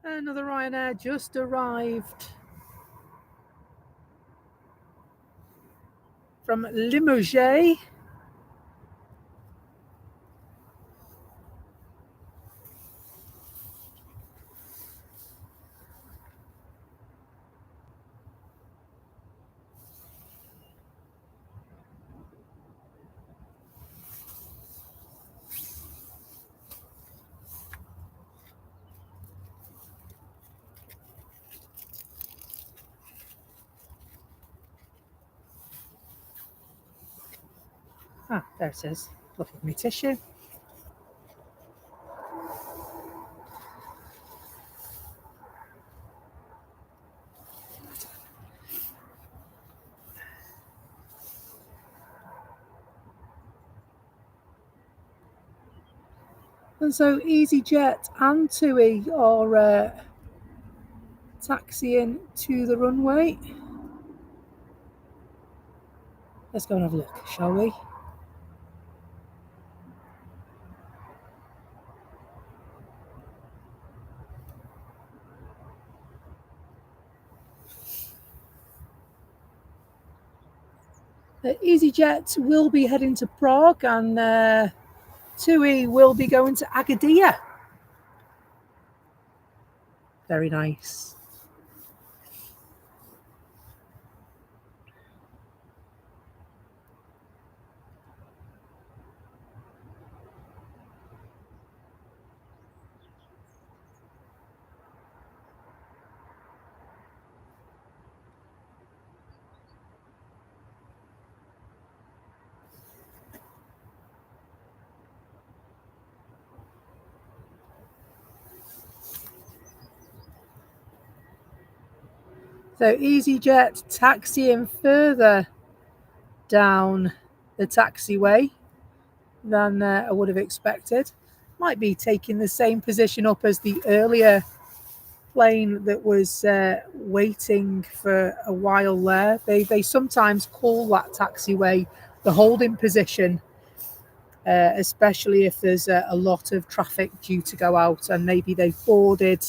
Another Ryanair just arrived from Limoges. Ah, there it is. Look at me tissue. And so EasyJet and TUI are taxiing to the runway. Let's go and have a look, shall we? EasyJet will be heading to Prague and TUI will be going to Agadir. Very nice. So EasyJet taxiing further down the taxiway than I would have expected. Might be taking the same position up as the earlier plane that was waiting for a while there. They sometimes call that taxiway the holding position, especially if there's a lot of traffic due to go out and maybe they've boarded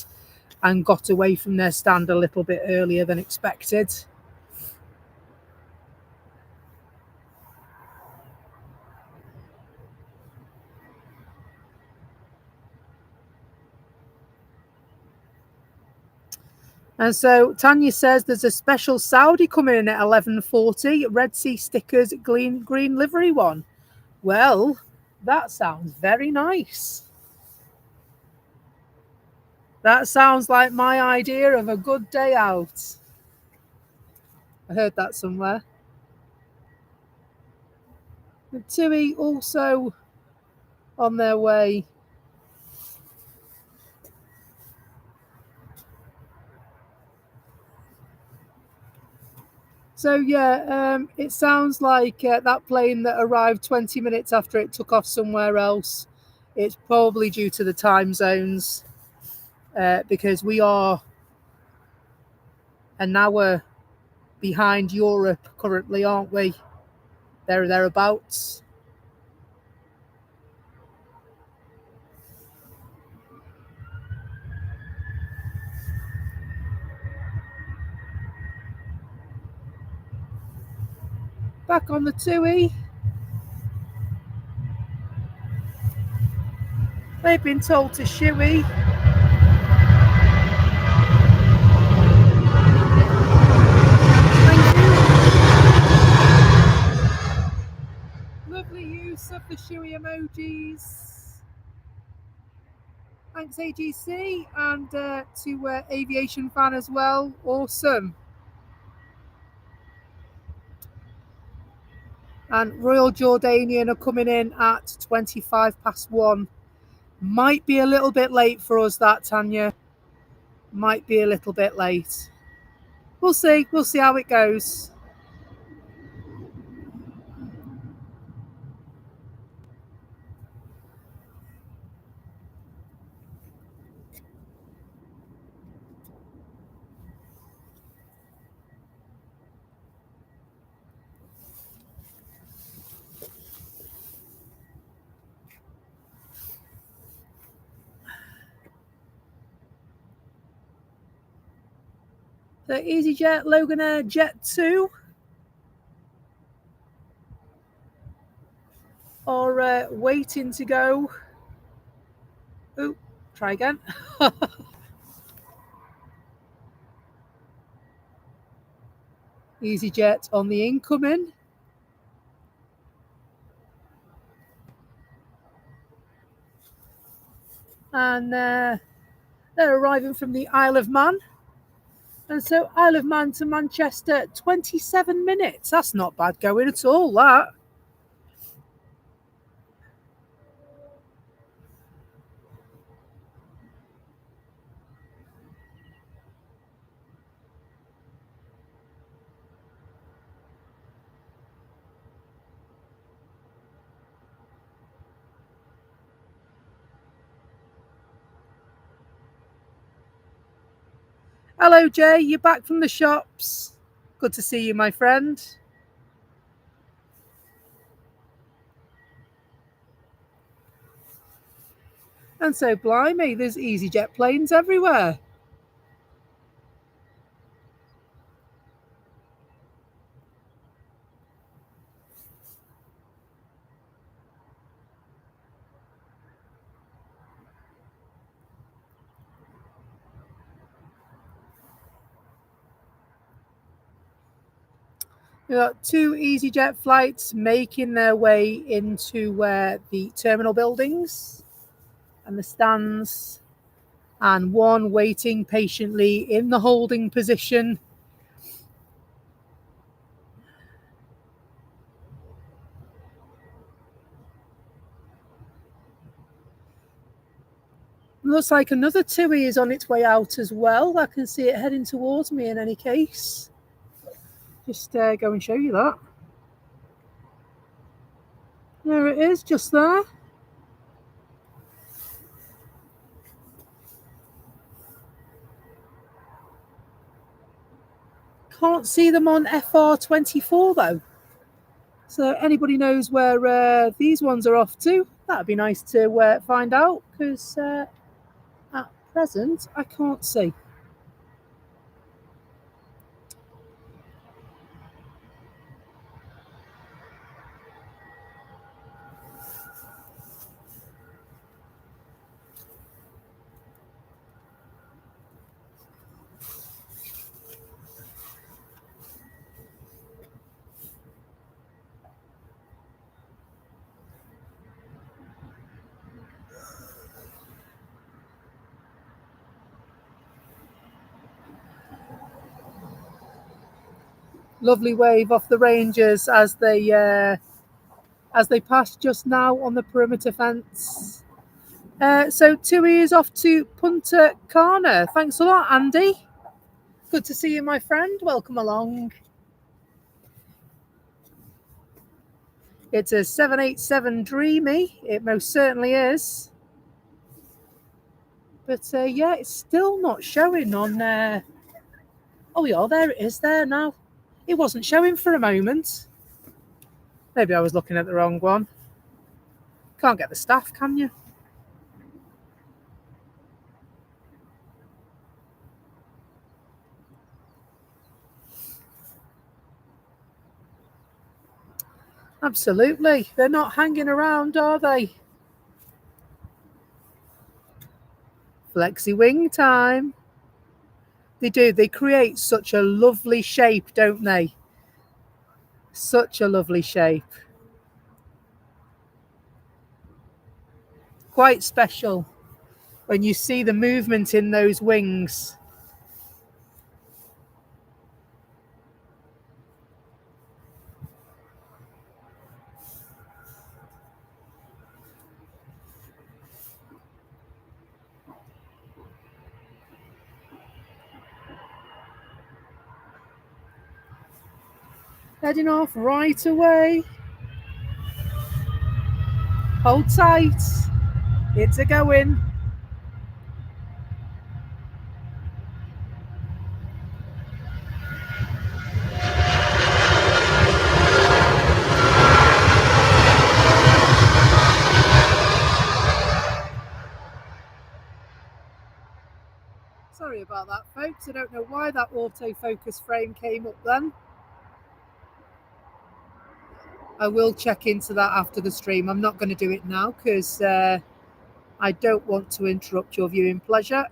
and got away from their stand a little bit earlier than expected. And so Tanya says there's a special Saudi coming in at 11:40, Red Sea stickers, green livery one. Well, that sounds very nice. That sounds like my idea of a good day out. I heard that somewhere. The TUI also on their way. So yeah, it sounds like that plane that arrived 20 minutes after it took off somewhere else. It's probably due to the time zones, because we are an hour behind Europe currently, aren't we? Thereabouts. Back on the TUI. They've been told to shoey. Thank you. Lovely use of the shoey emojis. Thanks AGC, and to Aviation fan as well. Awesome. And Royal Jordanian are coming in at 1:25. Might be a little bit late for us, that, Tanya. Might be a little bit late. We'll see. We'll see how it goes. So EasyJet, Logan Air, Jet 2 are waiting to go. Oh, try again. EasyJet on the incoming. And they're arriving from the Isle of Man. And so Isle of Man to Manchester, 27 minutes. That's not bad going at all, that. Hello, Jay. You're back from the shops. Good to see you, my friend. And so, blimey, there's EasyJet planes everywhere. We've got 2 EasyJet flights making their way into the terminal buildings and the stands, and 1 waiting patiently in the holding position. Looks like another TUI is on its way out as well. I can see it heading towards me in any case. Just go and show you that. There it is, just there. Can't see them on FR24 though. So anybody knows where these ones are off to? That'd be nice to find out, because at present I can't see. Lovely wave off the Rangers as they pass just now on the perimeter fence. So TUI is off to Punta Cana. Thanks a lot, Andy. Good to see you, my friend. Welcome along. It's a 787 Dreamy. It most certainly is. But yeah, it's still not showing on... Oh yeah, there it is there now. It wasn't showing for a moment. Maybe I was looking at the wrong one. Can't get the staff, can you? Absolutely. They're not hanging around, are they? Flexi wing time. They do. They create such a lovely shape, don't they? Such a lovely shape. Quite special when you see the movement in those wings. Heading off right away. Hold tight. It's a going. Sorry about that, folks. I don't know why that autofocus frame came up then. I will check into that after the stream. I'm not going to do it now because I don't want to interrupt your viewing pleasure.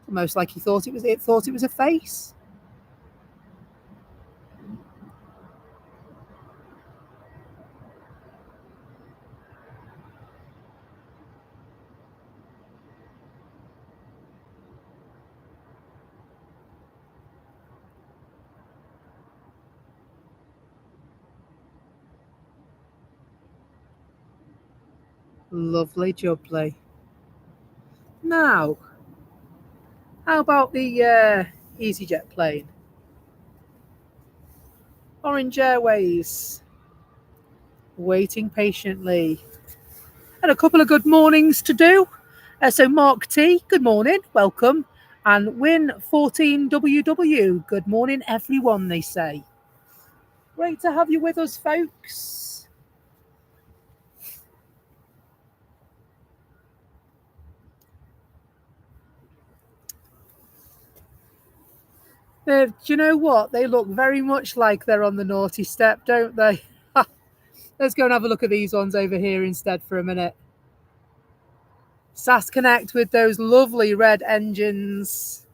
Almost like it thought it was a face. Lovely jubbly. Now, how about the EasyJet plane? Orange Airways, waiting patiently. And a couple of good mornings to do. So Mark T, good morning, welcome. And Win14WW, good morning everyone, they say. Great to have you with us, folks. Do you know what? They look very much like they're on the naughty step, don't they? Let's go and have a look at these ones over here instead for a minute. SAS Connect with those lovely red engines.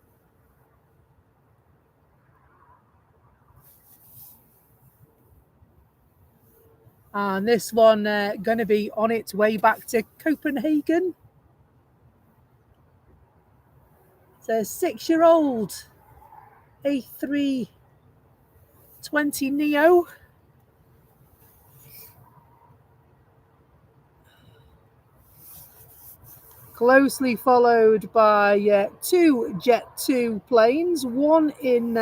And this one going to be on its way back to Copenhagen. It's a 6-year-old A320 Neo. closely followed by two Jet 2 planes, one in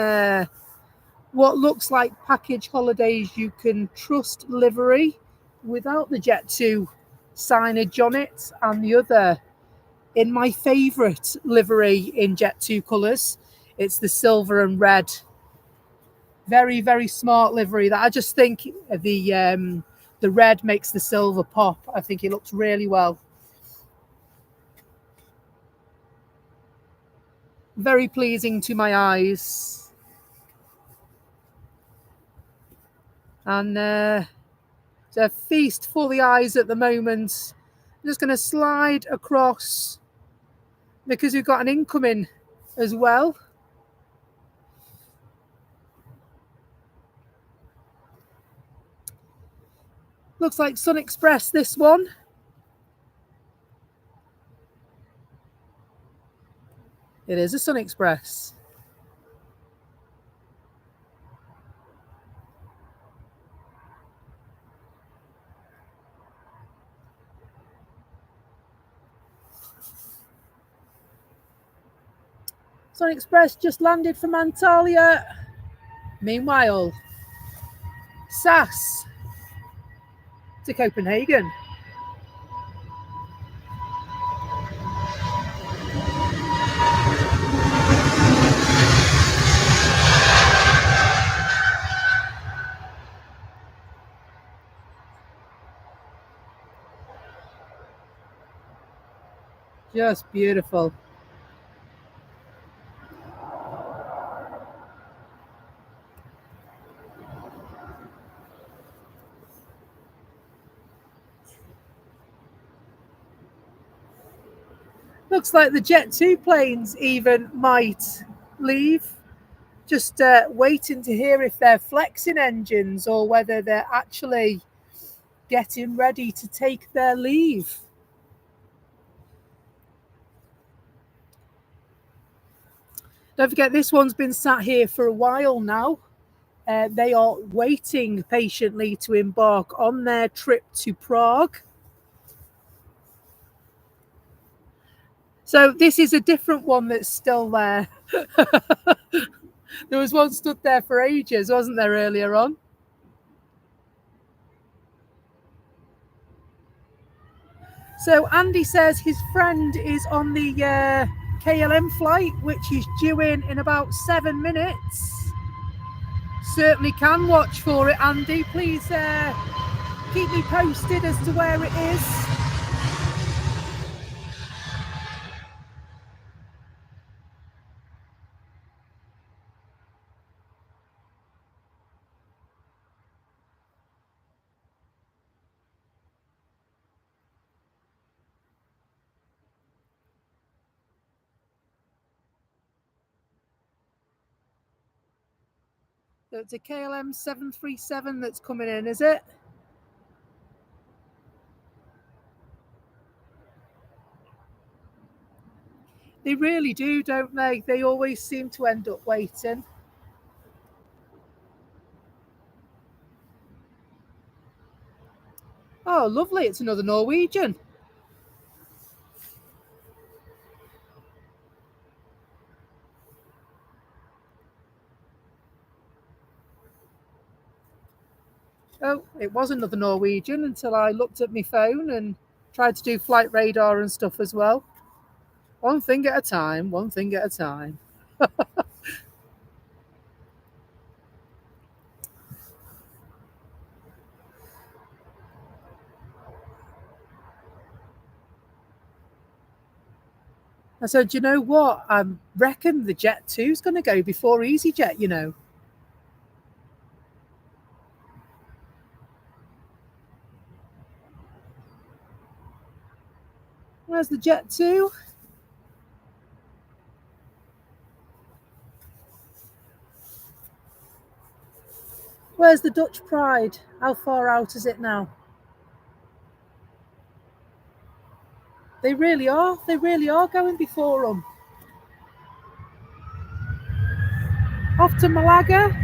what looks like Package Holidays You Can Trust livery without the Jet 2 signage on it, and the other in my favourite livery in Jet 2 colours. It's the silver and red. Very, very smart livery that I just think the red makes the silver pop. I think it looks really well. Very pleasing to my eyes. And it's a feast for the eyes at the moment. I'm just going to slide across because we've got an incoming as well. Looks like Sun Express, this one. It is a Sun Express. Sun Express just landed from Antalya. Meanwhile, SAS to Copenhagen. Just beautiful. Looks like the Jet 2 planes even might leave. Just waiting to hear if they're flexing engines or whether they're actually getting ready to take their leave. Don't forget, this one's been sat here for a while now. They are waiting patiently to embark on their trip to Prague. So this is a different one that's still there. There was one stood there for ages, wasn't there, earlier on? So Andy says his friend is on the KLM flight, which is due in about 7 minutes. Certainly can watch for it, Andy. Please keep me posted as to where it is. So it's a KLM 737 that's coming in, is it? They really do, don't they? They always seem to end up waiting. Oh, lovely. It's another Norwegian. Oh, it was another Norwegian until I looked at my phone and tried to do flight radar and stuff as well. One thing at a time, one thing at a time. I said, you know what? I reckon the Jet 2 is going to go before EasyJet, you know. Where's the Jet 2? Where's the Dutch Pride? How far out is it now? They really are going before them. Off to Malaga.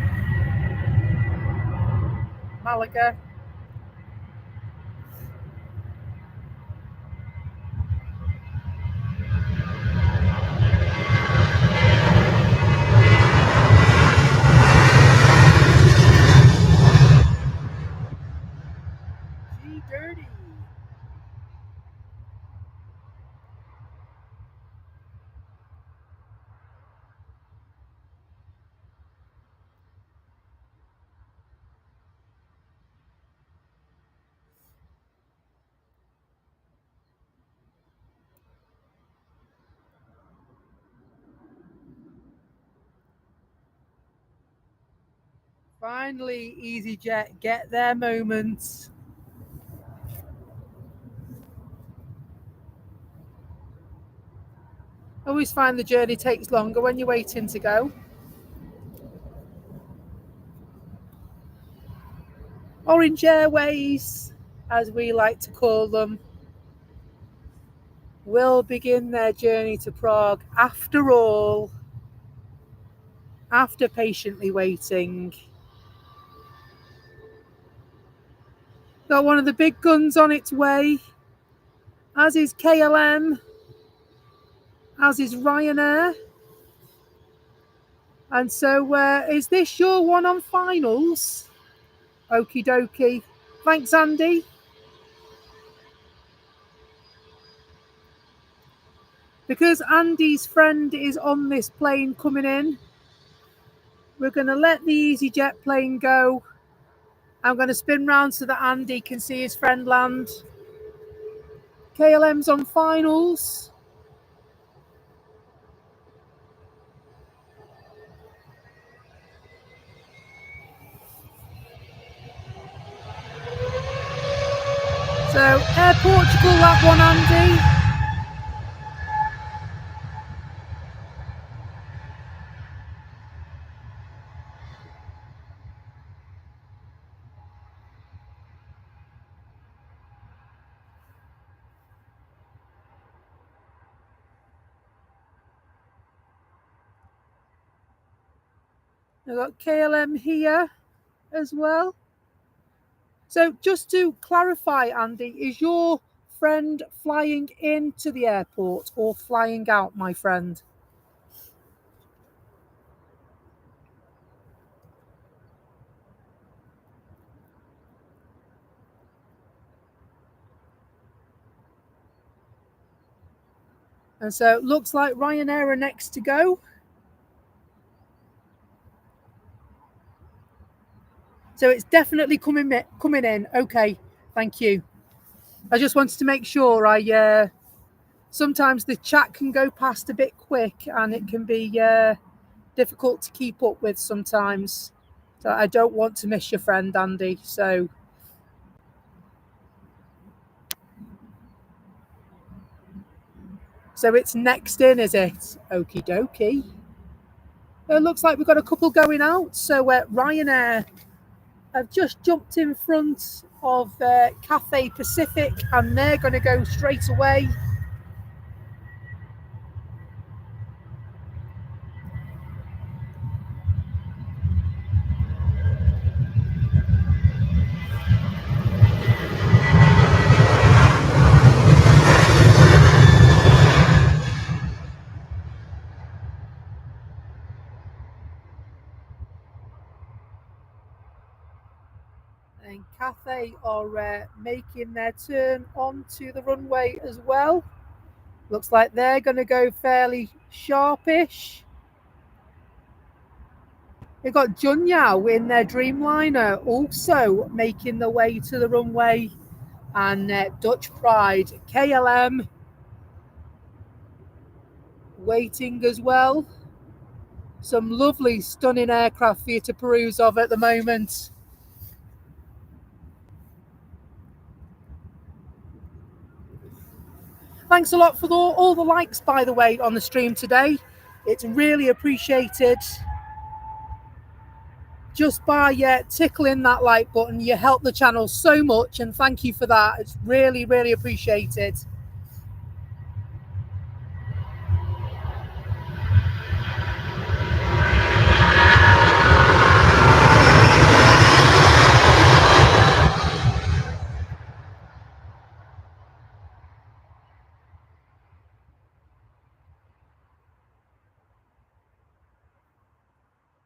Finally, EasyJet get their moment. I always find the journey takes longer when you're waiting to go. Orange Airways, as we like to call them, will begin their journey to Prague after all, after patiently waiting. Got one of the big guns on its way, as is KLM, as is Ryanair. And so, is this your one on finals? Okie dokie. Thanks, Andy. Because Andy's friend is on this plane coming in, we're going to let the EasyJet plane go. I'm going to spin round so that Andy can see his friend land. KLM's on finals. So, Air Portugal, that one, Andy. I've got KLM here as well. So just to clarify, Andy, is your friend flying into the airport or flying out, my friend? And so it looks like Ryanair are next to go. So it's definitely coming in. Okay, thank you. I just wanted to make sure sometimes the chat can go past a bit quick and it can be difficult to keep up with sometimes. So I don't want to miss your friend, Andy. So it's next in, is it? Okie dokie. It looks like we've got a couple going out. So Ryanair have just jumped in front of Cathay Pacific and they're going to go straight away. And Cathay are making their turn onto the runway as well. Looks like they're going to go fairly sharpish. They've got Junyao in their Dreamliner also making their way to the runway. And Dutch Pride, KLM, waiting as well. Some lovely, stunning aircraft for you to peruse of at the moment. Thanks a lot for all the likes, by the way, on the stream today. It's really appreciated. Just by tickling that like button, you help the channel so much, and thank you for that. It's really, really appreciated.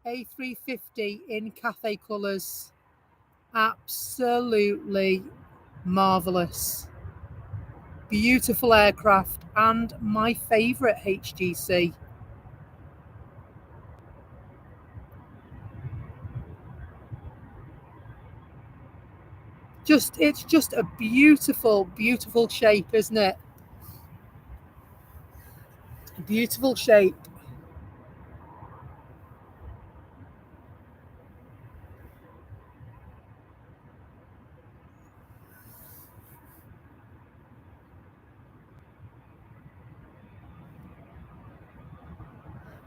A350 in Cathay colours. Absolutely marvellous. Beautiful aircraft and my favourite HGC. It's just a beautiful, beautiful shape, isn't it? A beautiful shape.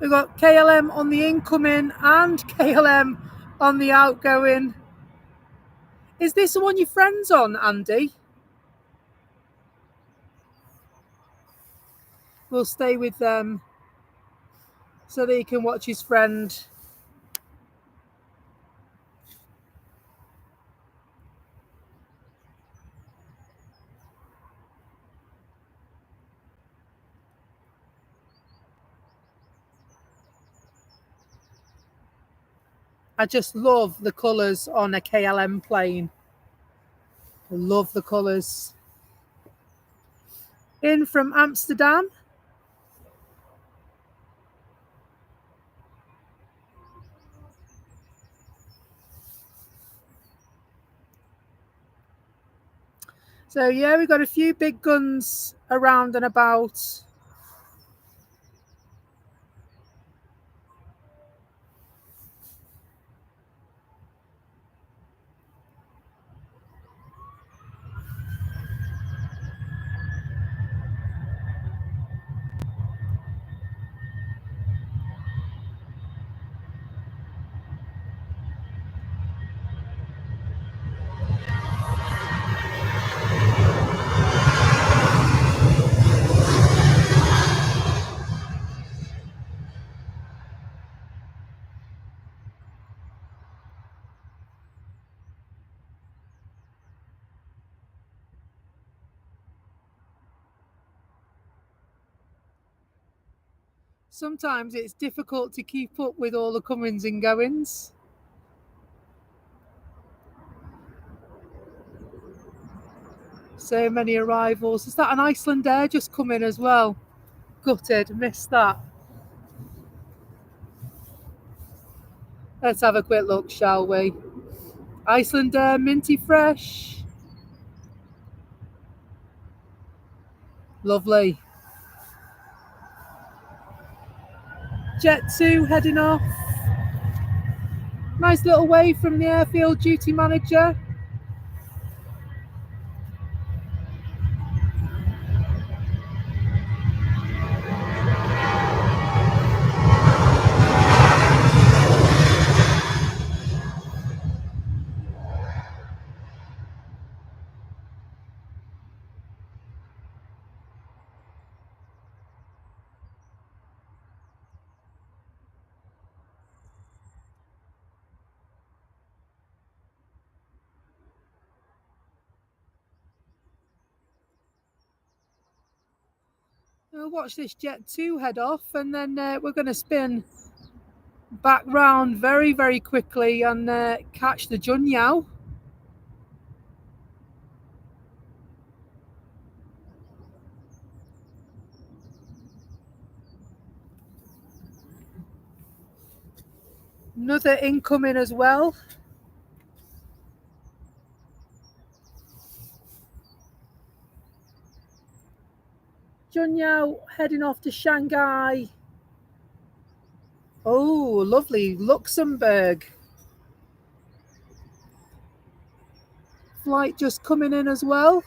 We've got KLM on the incoming and KLM on the outgoing. Is this the one your friend's on, Andy? We'll stay with them so that he can watch his friend. I just love the colours on a KLM plane. I love the colours. In from Amsterdam. So yeah, we've got a few big guns around and about. Sometimes it's difficult to keep up with all the comings and goings. So many arrivals. Is that an Iceland Air just come in as well? Gutted, missed that. Let's have a quick look, shall we? Iceland Air, minty fresh. Lovely. Jet 2 heading off. Nice little wave from the airfield duty manager. We'll watch this Jet 2 head off, and then we're going to spin back round very, very quickly and catch the Junyao. Another incoming as well. Junyao heading off to Shanghai. Oh, lovely. Luxembourg. Flight just coming in as well.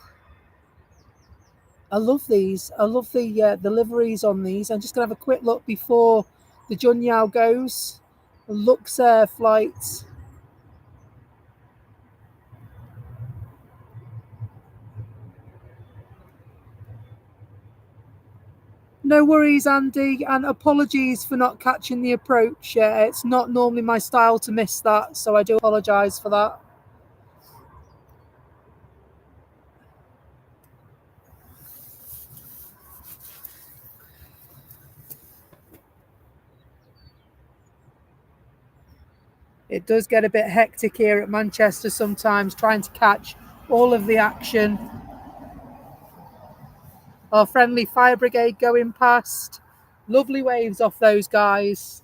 I love these. I love the liveries on these. I'm just going to have a quick look before the Junyao goes. The Luxair flight. No worries, Andy, and apologies for not catching the approach. It's not normally my style to miss that, so I do apologise for that. It does get a bit hectic here at Manchester sometimes, trying to catch all of the action. Our friendly fire brigade going past. Lovely waves off those guys.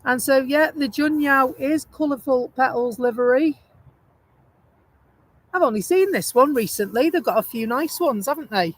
And so, yeah, the Junyao is colourful petals livery. I've only seen this one recently. They've got a few nice ones, haven't they?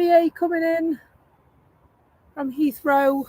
BA coming in from Heathrow.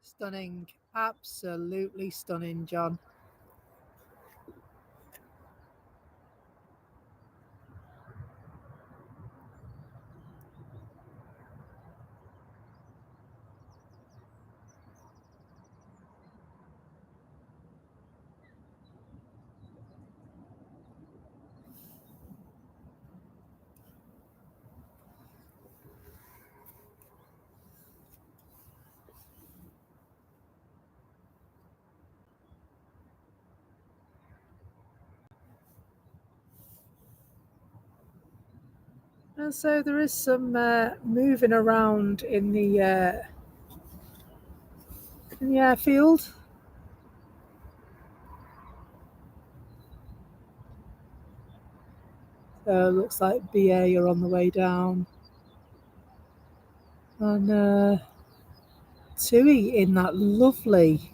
Stunning, absolutely stunning, John. And so there is some moving around in the airfield. So it looks like BA are on the way down. And TUI in that lovely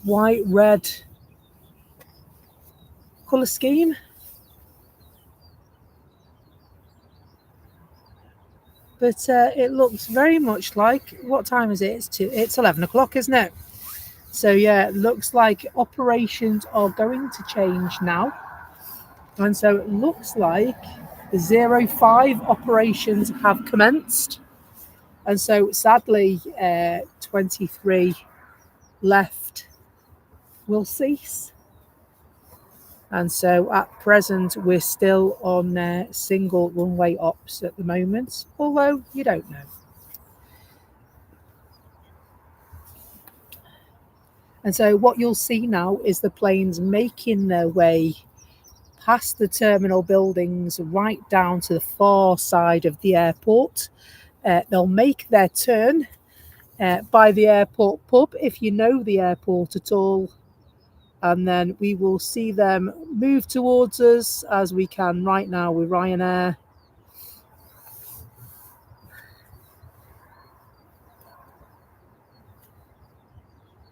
white-red colour scheme. But it looks very much like, what time is it? It's 11 o'clock, isn't it? So yeah, it looks like operations are going to change now. And so it looks like the 05 operations have commenced. And so sadly, 23 left will cease. And so at present, we're still on single runway ops at the moment, although you don't know. And so what you'll see now is the planes making their way past the terminal buildings right down to the far side of the airport. They'll make their turn by the airport pub, if you know the airport at all. And then we will see them move towards us as we can right now with Ryanair.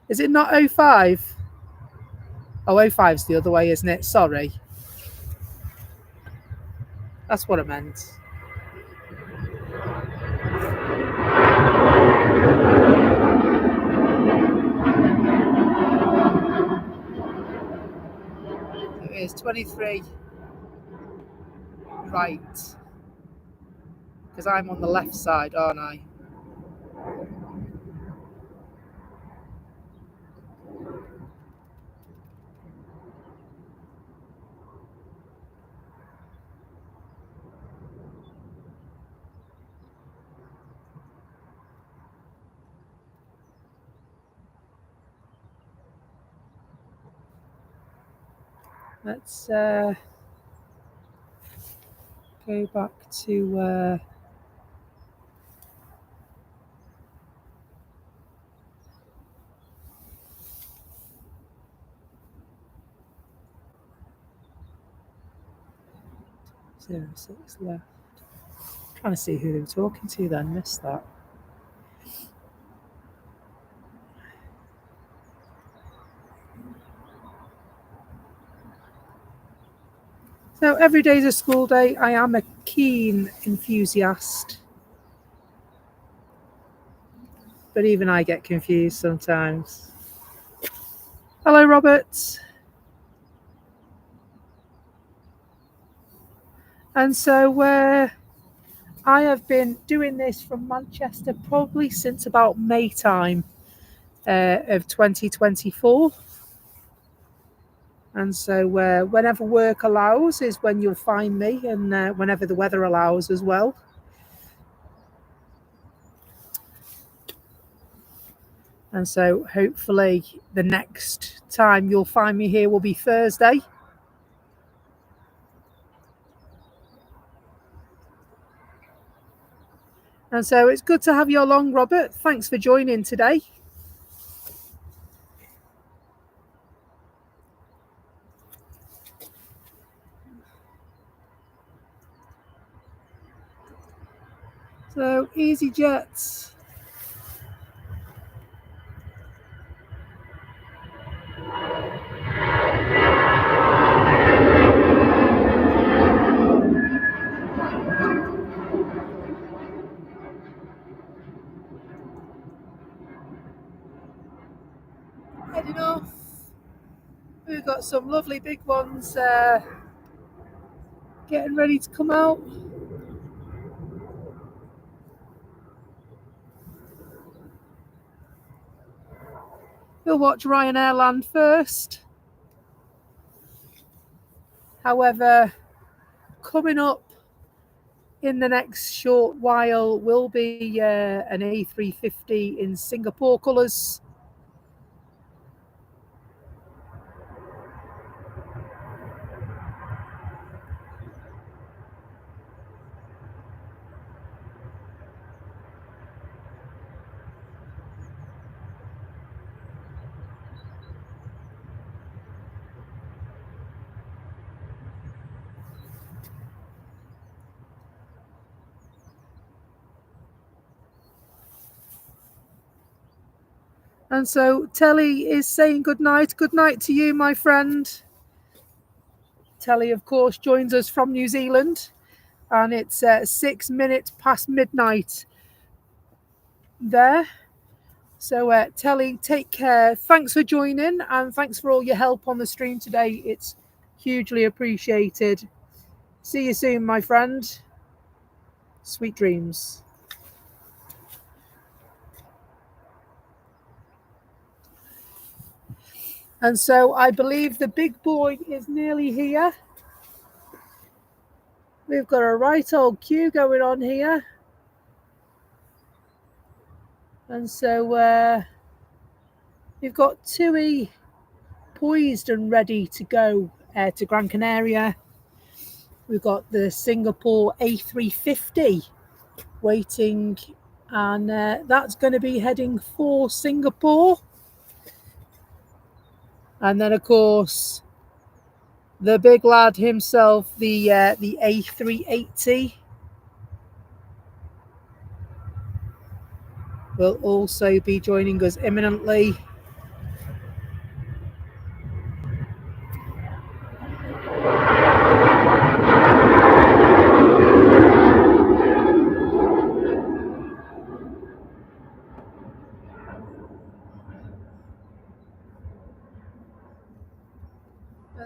Is it not 05? Oh, 05's the other way, isn't it? Sorry. That's what I meant. It is 23. right, because I'm on the left side, aren't I? Let's go back to 06 left. Trying to see who they were talking to then, missed that. So every day's a school day. I am a keen enthusiast, but even I get confused sometimes. Hello, Robert. And so I have been doing this from Manchester probably since about May time of 2024. And so whenever work allows is when you'll find me, and whenever the weather allows as well. And so hopefully the next time you'll find me here will be Thursday. And so it's good to have you along, Robert. Thanks for joining today. So EasyJet. Heading off. We've got some lovely big ones getting ready to come out. We'll watch Ryanair land first. However, coming up in the next short while will be an A350 in Singapore colours. And so Telly is saying good night. Good night to you, my friend. Telly, of course, joins us from New Zealand, and it's 6 minutes past midnight there. So Telly, take care. Thanks for joining, and thanks for all your help on the stream today. It's hugely appreciated. See you soon, my friend. Sweet dreams. And so I believe the big boy is nearly here. We've got a right old queue going on here. And so we've got TUI poised and ready to go to Gran Canaria. We've got the Singapore A350 waiting, and that's going to be heading for Singapore. And then, of course, the big lad himself, the A380, will also be joining us imminently.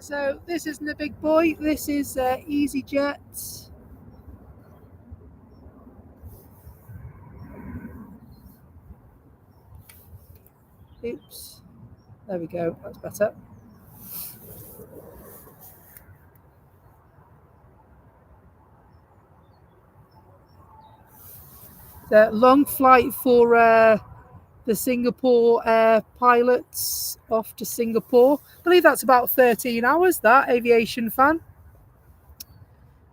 So this isn't the big boy. This is EasyJet. Oops. There we go. That's better. The long flight for the Singapore Air pilots off to Singapore. I believe that's about 13 hours, that, Aviation fan.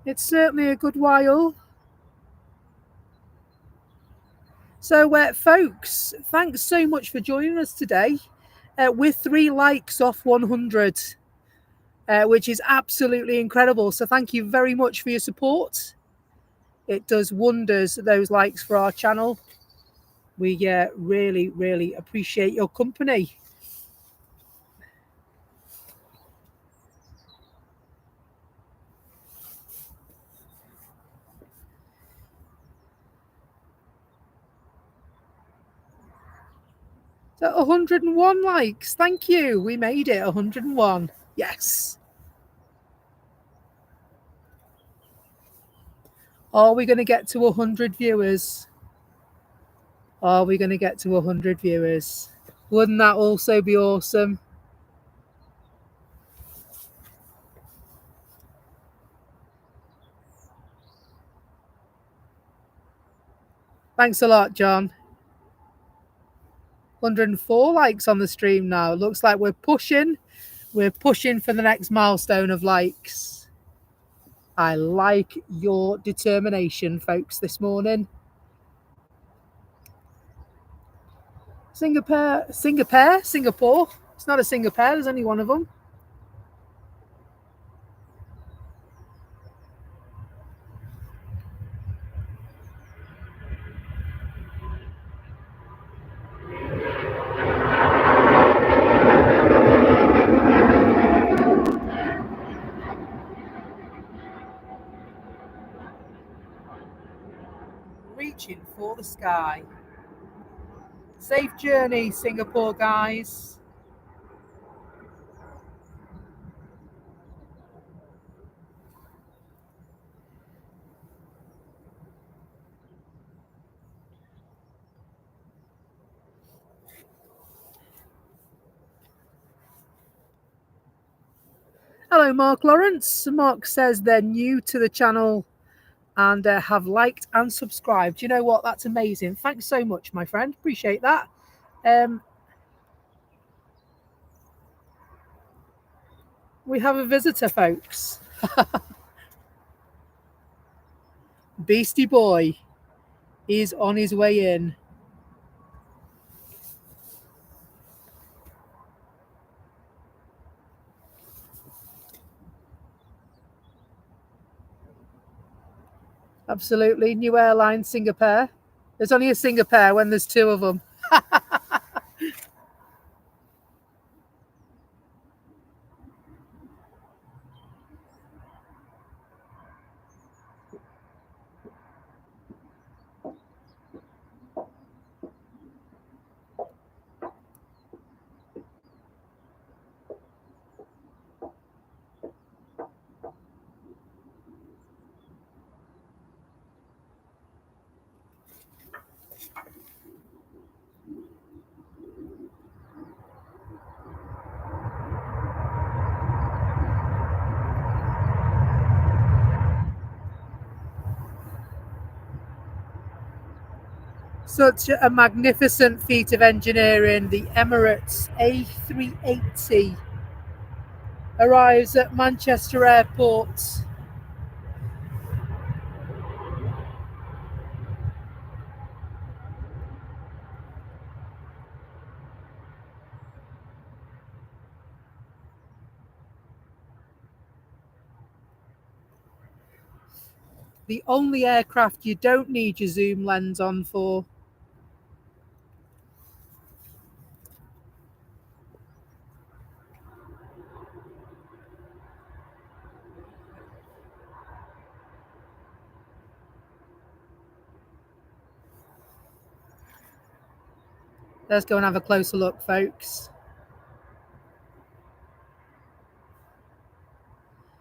It's certainly a good while. So, folks, thanks so much for joining us today. We're 3 likes off 100, which is absolutely incredible. So thank you very much for your support. It does wonders, those likes for our channel. We really, really appreciate your company. So 101 likes. Thank you. We made it 101. Yes. Are we going to get to 100 viewers? Are we going to get to 100 viewers? Wouldn't that also be awesome? Thanks a lot, John. 104 likes on the stream now. Looks like we're pushing. We're pushing for the next milestone of likes. I like your determination, folks, this morning. Singapore. It's not a Singapore. There's only one of them. Reaching for the sky. Safe journey, Singapore, guys. Hello, Mark Lawrence. Mark says they're new to the channel and have liked and subscribed. You know what? That's amazing. Thanks so much, my friend. Appreciate that. We have a visitor, folks. Beastie Boy is on his way in. Absolutely. New airline, Singapore. There's only a Singapore when there's 2 of them. Such a magnificent feat of engineering. The Emirates A380 arrives at Manchester Airport. The only aircraft you don't need your zoom lens on for. Let's go and have a closer look, folks.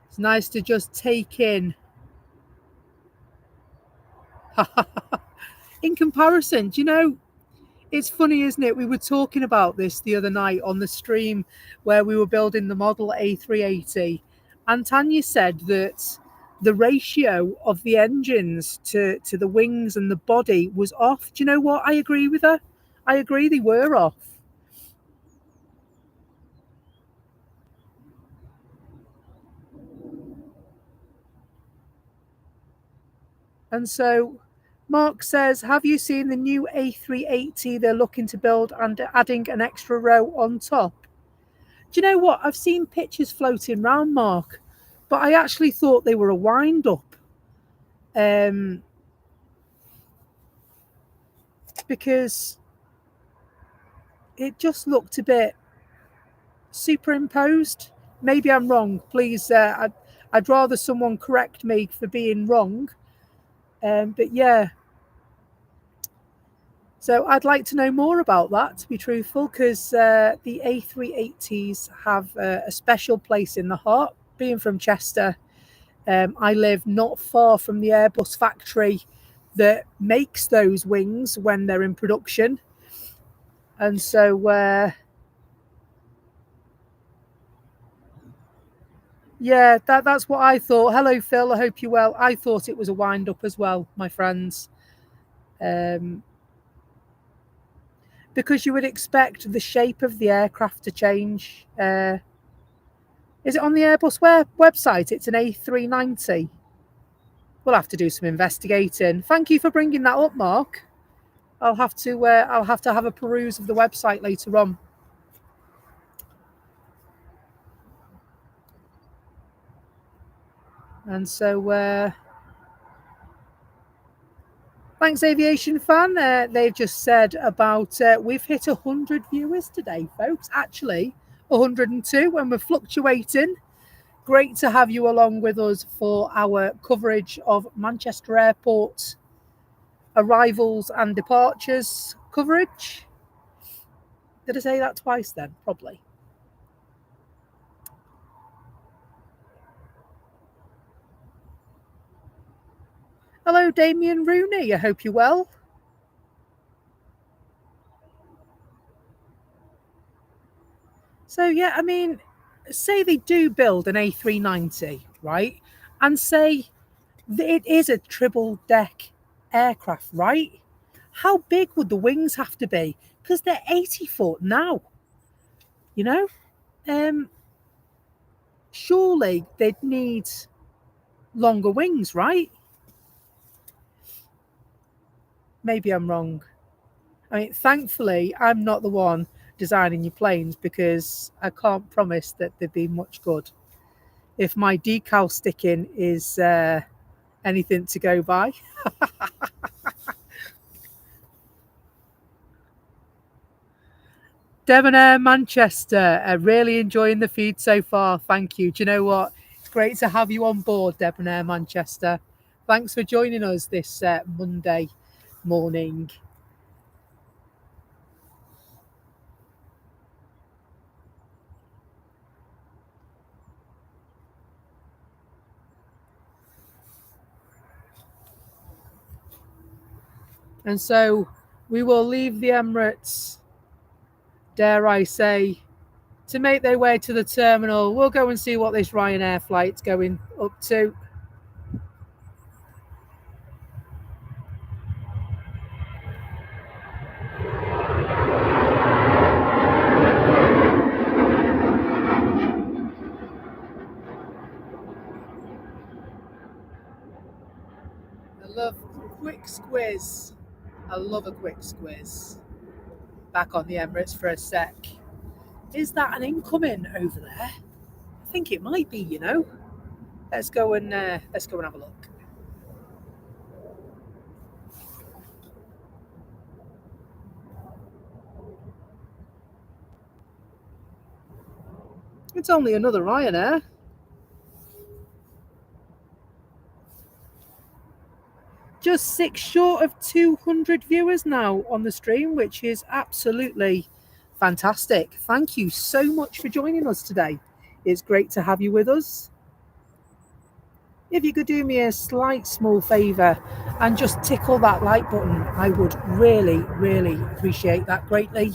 It's nice to just take in. In comparison, do you know, It's funny, isn't it? We were talking about this the other night on the stream where we were building the model A380, and Tanya said that the ratio of the engines to the wings and the body was off. Do you know what? I agree with her. I agree, they were off. And so Mark says, have you seen the new A380 they're looking to build and adding an extra row on top? Do you know what? I've seen pictures floating around, Mark, but I actually thought they were a wind up. Because it just looked a bit superimposed. Maybe I'm wrong. Please, I'd rather someone correct me for being wrong. But yeah. So I'd like to know more about that, to be truthful, because the A380s have a special place in the heart. Being from Chester, I live not far from the Airbus factory that makes those wings when they're in production. And so, yeah, that's what I thought. Hello, Phil. I hope you're well. I thought it was a wind-up as well, my friends. Because you would expect the shape of the aircraft to change. Is it on the Airbus website? It's an A390. We'll have to do some investigating. Thank you for bringing that up, Mark. I'll have to have a peruse of the website later on. And so, thanks, Aviation Fan. They've just said about we've hit 100 viewers today, folks. Actually, 102, and we're fluctuating. Great to have you along with us for our coverage of Manchester Airport arrivals and departures coverage. Did I say that twice then? Probably. Hello, Damien Rooney. I hope you're well. So, yeah, I mean, say they do build an A390, right? And say it is a triple deck aircraft, right? How big would the wings have to be? Because they're 80 foot now. You know? Surely they'd need longer wings, right? Maybe I'm wrong. I mean, thankfully, I'm not the one designing your planes because I can't promise that they'd be much good. If my decal sticking is anything to go by. Debonair Manchester, really enjoying the feed so far. Thank you. Do you know what? It's great to have you on board, Debonair Manchester. Thanks for joining us this Monday morning. And so we will leave the Emirates, dare I say, to make their way to the terminal. We'll go and see what this Ryanair flight's going up to. I love quick squiz. I love a quick squiz. Back on the Emirates for a sec. Is that an incoming over there? I think it might be, you know. Let's go and have a look. It's only another Ryanair. Just 6 short of 200 viewers now on the stream, which is absolutely fantastic. Thank you so much for joining us today. It's great to have you with us. if you could do me a slight small favour and just tickle that like button, I would really, really appreciate that greatly.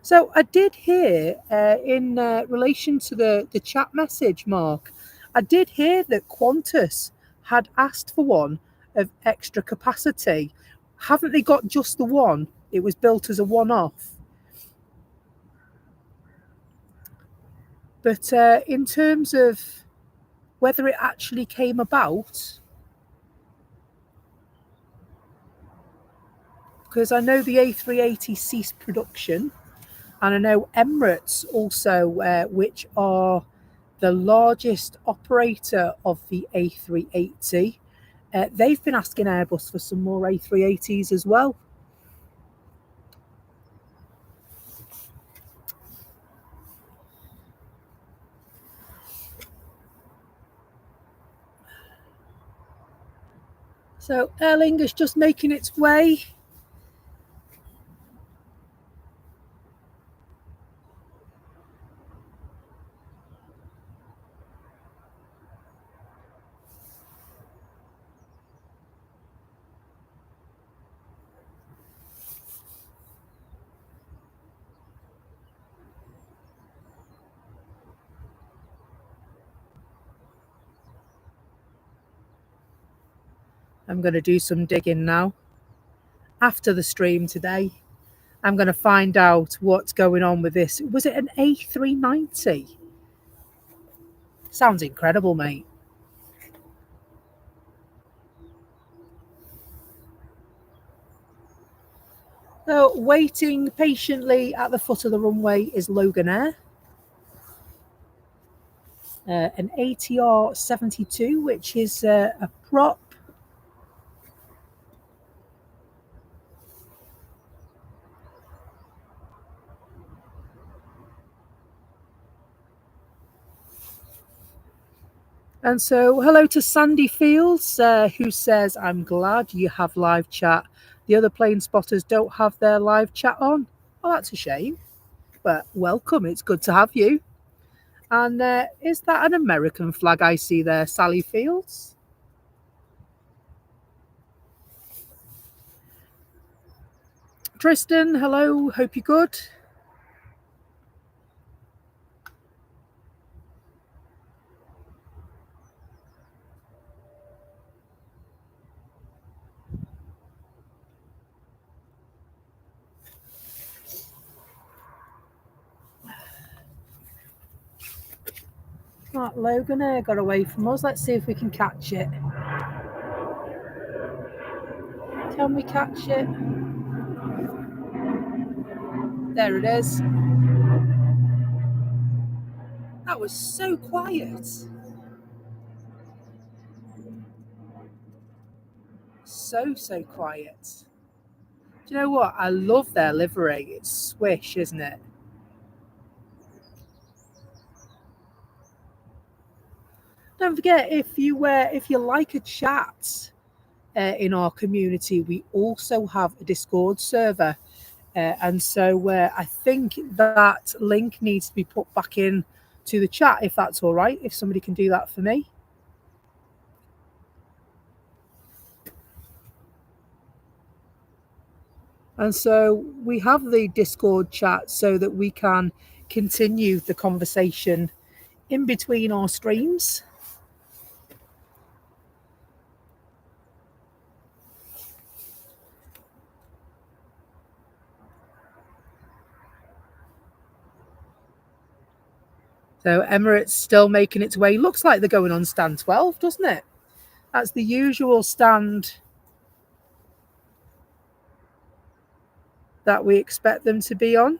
So I did hear in relation to the chat message, Mark, I did hear that Qantas had asked for one of extra capacity. Haven't they got just the one? It was built as a one-off. But in terms of whether it actually came about, because I know the A380 ceased production, and I know Emirates also, which are the largest operator of the A380, they've been asking Airbus for some more A380s as well. So Aer Lingus just making its way. I'm going to do some digging now. After the stream today, I'm going to find out what's going on with this. Was it an A390? Sounds incredible, mate. So, waiting patiently at the foot of the runway is Logan Air. An ATR 72, which is a prop. And so, hello to Sandy Fields, who says, I'm glad you have live chat. The other plane spotters don't have their live chat on. Oh, that's a shame. But welcome, it's good to have you. And is that an American flag I see there, Sally Fields? Tristan, hello, hope you're good. That Logan Air got away from us. Let's see if we can catch it. Can we catch it? There it is. That was so quiet. So quiet. Do you know what? I love their livery. It's swish, isn't it? Don't forget, if you like a chat in our community, we also have a Discord server, and so I think that link needs to be put back in to the chat, if that's all right. If somebody can do that for me. And so we have the Discord chat so that we can continue the conversation in between our streams. So Emirates still making its way. Looks like they're going on stand 12, doesn't it? That's the usual stand that we expect them to be on.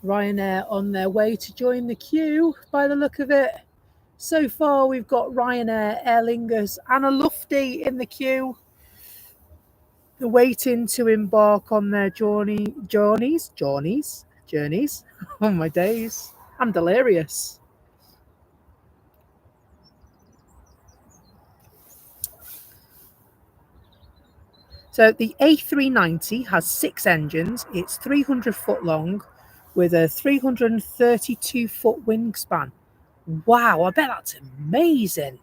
Ryanair on their way to join the queue by the look of it. So far, we've got Ryanair, Aer Lingus, and a Lufty in the queue. waiting to embark on their journeys. Oh my days, I'm delirious. So the A390 has 6 engines. It's 300 foot long with a 332 foot wingspan. Wow, I bet that's amazing.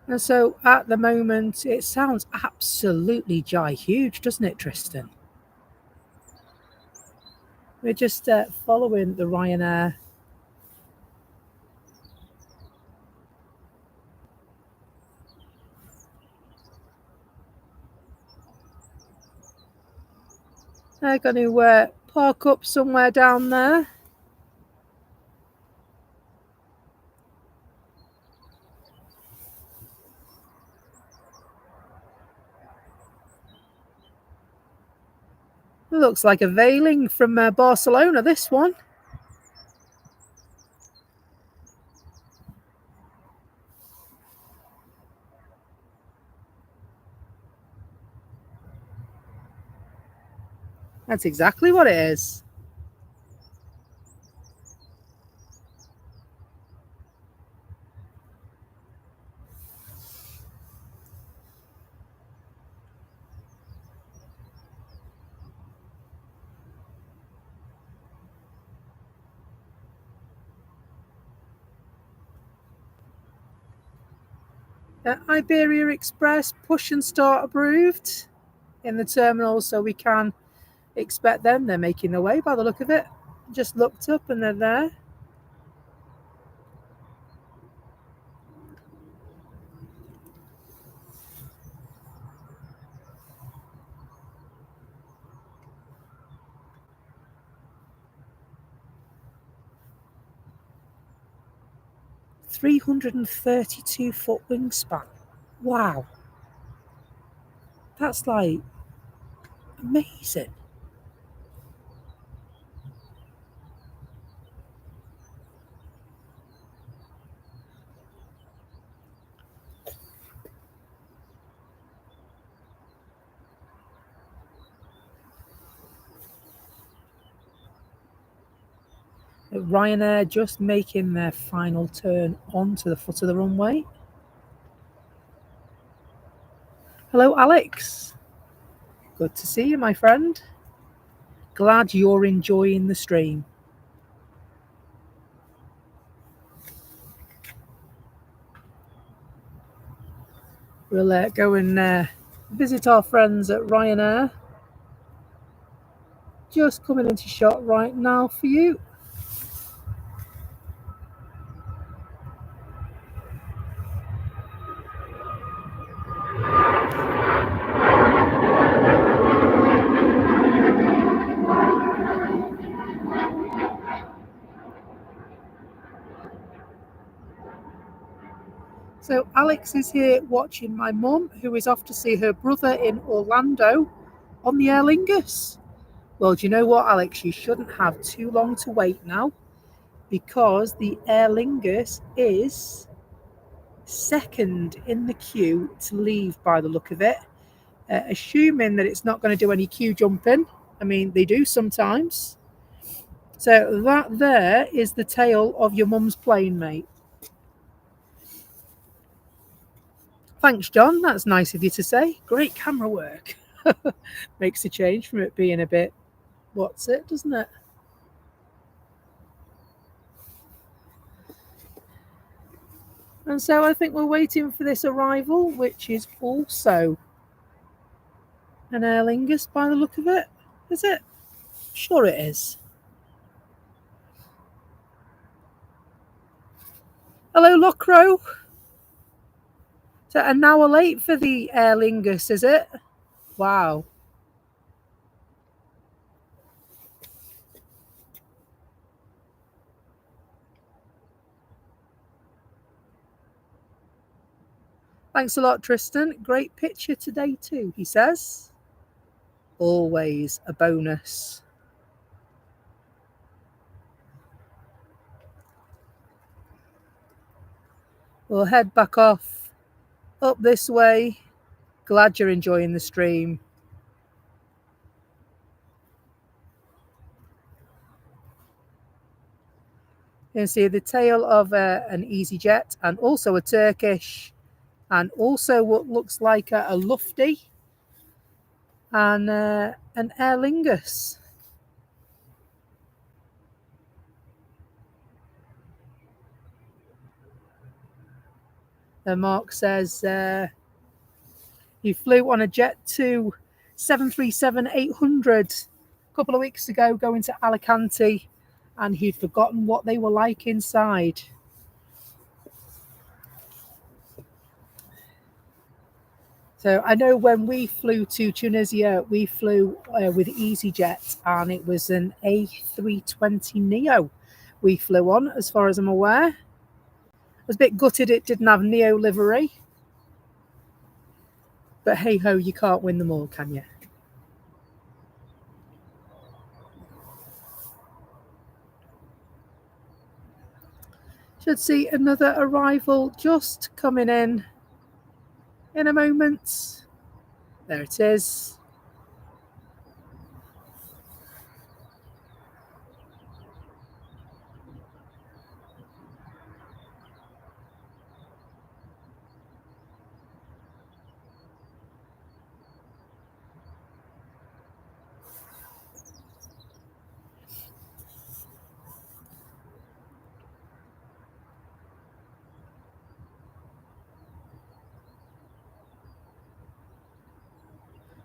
And so at the moment, it sounds absolutely huge, doesn't it, Tristan? We're just following the Ryanair. They're going to park up somewhere down there. It looks like a veiling from Barcelona, this one. That's exactly what it is. Iberia Express push and start approved in the terminal, so we can expect them. They're making their way by the look of it. Just looked up and they're there. .332 foot wingspan. Wow. That's like amazing. Ryanair just making their final turn onto the foot of the runway. Hello, Alex. Good to see you, my friend. Glad you're enjoying the stream. We'll go and visit our friends at Ryanair. Just coming into shot right now for you. So Alex is here watching my mum, who is off to see her brother in Orlando on the Aer Lingus. Well, do you know what, Alex? You shouldn't have too long to wait now, because the Aer Lingus is second in the queue to leave by the look of it, assuming that it's not going to do any queue jumping. I mean, they do sometimes. So that there is the tail of your mum's plane, mate. Thanks, John. That's nice of you to say. Great camera work. Makes a change from it being a bit, what's it, doesn't it? And so I think we're waiting for this arrival, which is also an Aer Lingus by the look of it. Is it? Sure it is. Hello, Lockrow. So an hour late for the Aer Lingus, is it? Wow. Thanks a lot, Tristan. Great picture today too, he says. Always a bonus. We'll head back off up this way. Glad you're enjoying the stream. You can see the tail of an EasyJet and also a Turkish and also what looks like a Lufty and an Aer Lingus. Mark says he flew on a Jet 2 737-800 a couple of weeks ago going to Alicante and he'd forgotten what they were like inside. So I know when we flew to Tunisia, we flew with EasyJet and it was an A320 Neo we flew on, as far as I'm aware. I was a bit gutted it didn't have Neo livery. But hey ho, you can't win them all, can you? Should see another arrival just coming in a moment. There it is.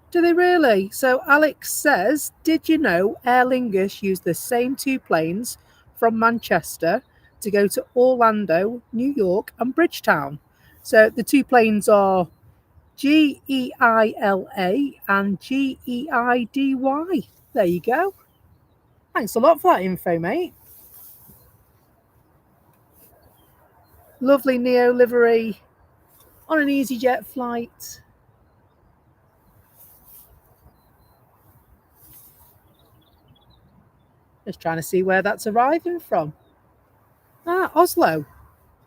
Do they really? So Alex says, did you know Aer Lingus used the same two planes from Manchester to go to Orlando, New York and Bridgetown? So the two planes are GEILA and GEIDY. There you go. Thanks a lot for that info, mate. Lovely Neo livery on an EasyJet flight. Just trying to see where that's arriving from. Oslo.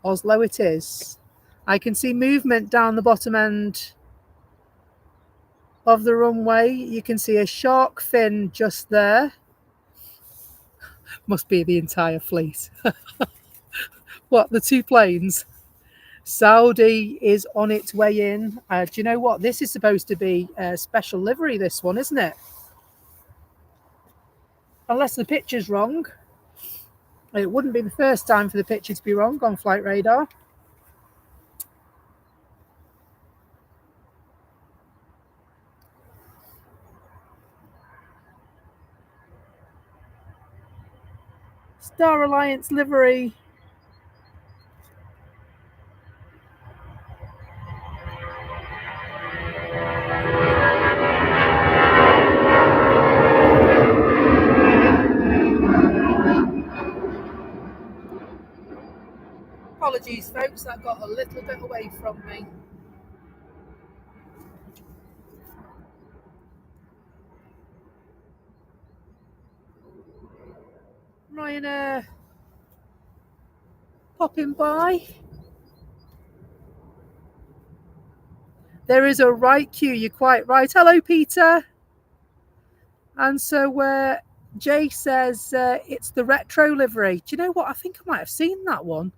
Oslo it is. I can see movement down the bottom end of the runway. You can see a shark fin just there. Must be the entire fleet. What, the two planes? Saudi is on its way in. Do you know what? This is supposed to be a special livery, this one, isn't it? Unless the picture's wrong. It wouldn't be the first time for the picture to be wrong on Flight Radar. Star Alliance livery. Apologies, folks, that got a little bit away from me. Ryanair popping by. There is a right queue, you're quite right. Hello, Peter. And so Jay says it's the retro livery. Do you know what? I think I might have seen that one.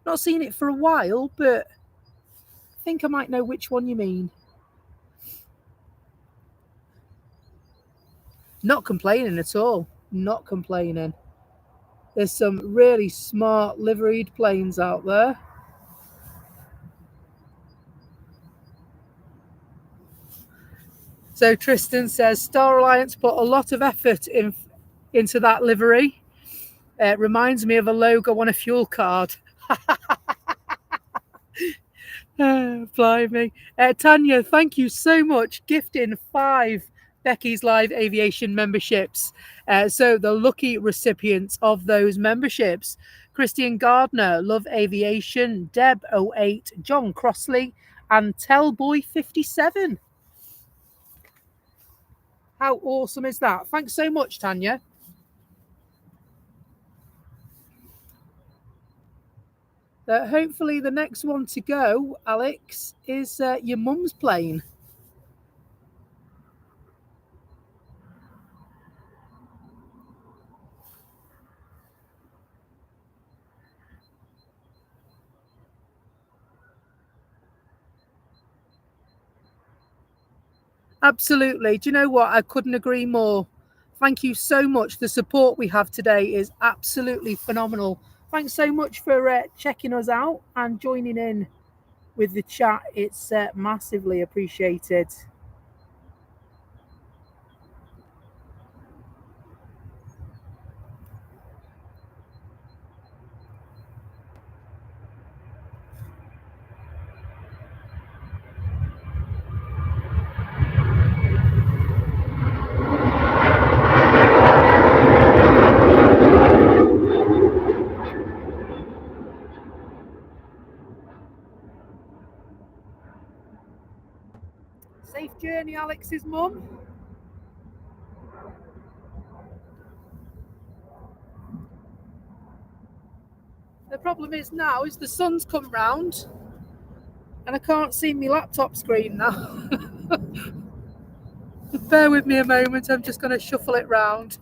Not seen it for a while, but I think I might know which one you mean. Not complaining at all. Not complaining. There's some really smart liveried planes out there. So Tristan says Star Alliance put a lot of effort into that livery. It reminds me of a logo on a fuel card. Blimey. Tanya, thank you so much. Gifting 5 Becky's Live Aviation memberships. So the lucky recipients of those memberships: Christian Gardner, Love Aviation, Deb 08, John Crossley, and Tellboy 57. How awesome is that? Thanks so much, Tanya. Hopefully the next one to go, Alex, is your mum's plane. Absolutely. Do you know what? I couldn't agree more. Thank you so much. The support we have today is absolutely phenomenal. Thanks so much for checking us out and joining in with the chat. It's massively appreciated. Safe journey, Alex's mum. The problem is now is the sun's come round and I can't see my laptop screen now. Bear with me a moment, I'm just going to shuffle it round.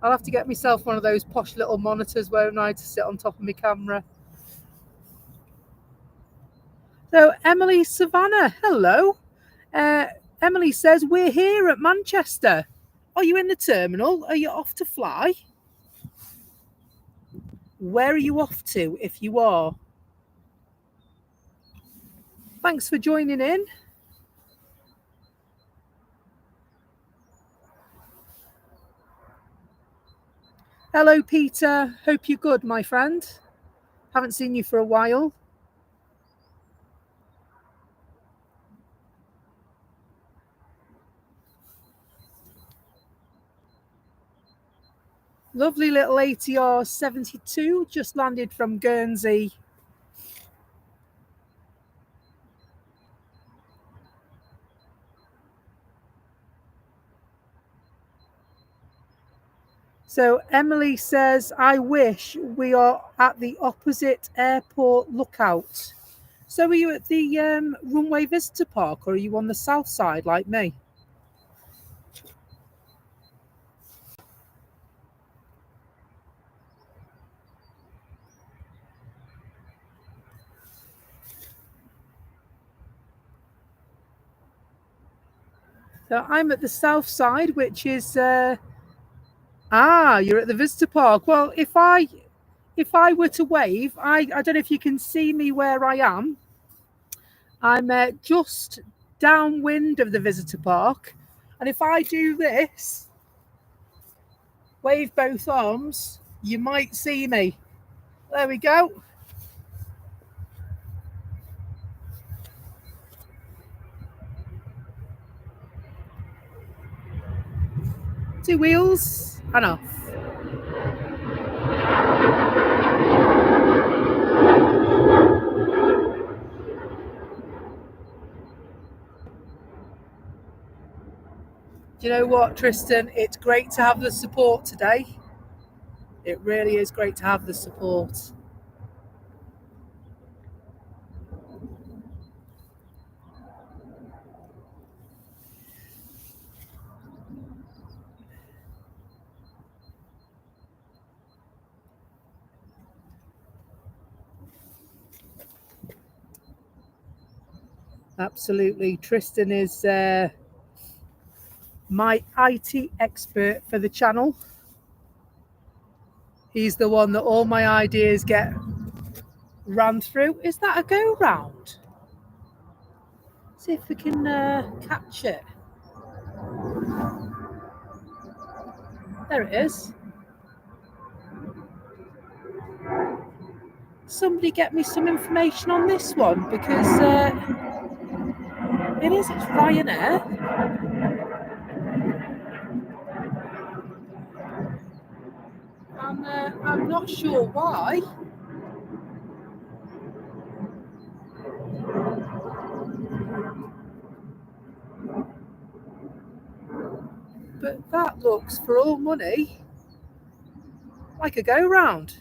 I'll have to get myself one of those posh little monitors where I need to sit on top of my camera. So Emily Savannah, hello. Emily says, we're here at Manchester. Are you in the terminal? Are you off to fly? Where are you off to if you are? Thanks for joining in. Hello, Peter. Hope you're good, my friend. Haven't seen you for a while. Lovely little ATR 72 just landed from Guernsey. So Emily says, I wish we are at the opposite airport lookout. So are you at the runway visitor park or are you on the south side like me? So I'm at the south side, which is you're at the visitor park. Well, if I were to wave, I don't know if you can see me where I am. I'm just downwind of the visitor park, and if I do this, wave both arms, you might see me. There we go. Two wheels and off. Do you know what, Tristan? It's great to have the support today. It really is great to have the support. Absolutely. Tristan is my IT expert for the channel. He's the one that all my ideas get ran through. Is that a go round? See if we can catch it. There it is. Somebody get me some information on this one because it's Ryanair. I'm not not sure why. But that looks, for all money, like a go-round.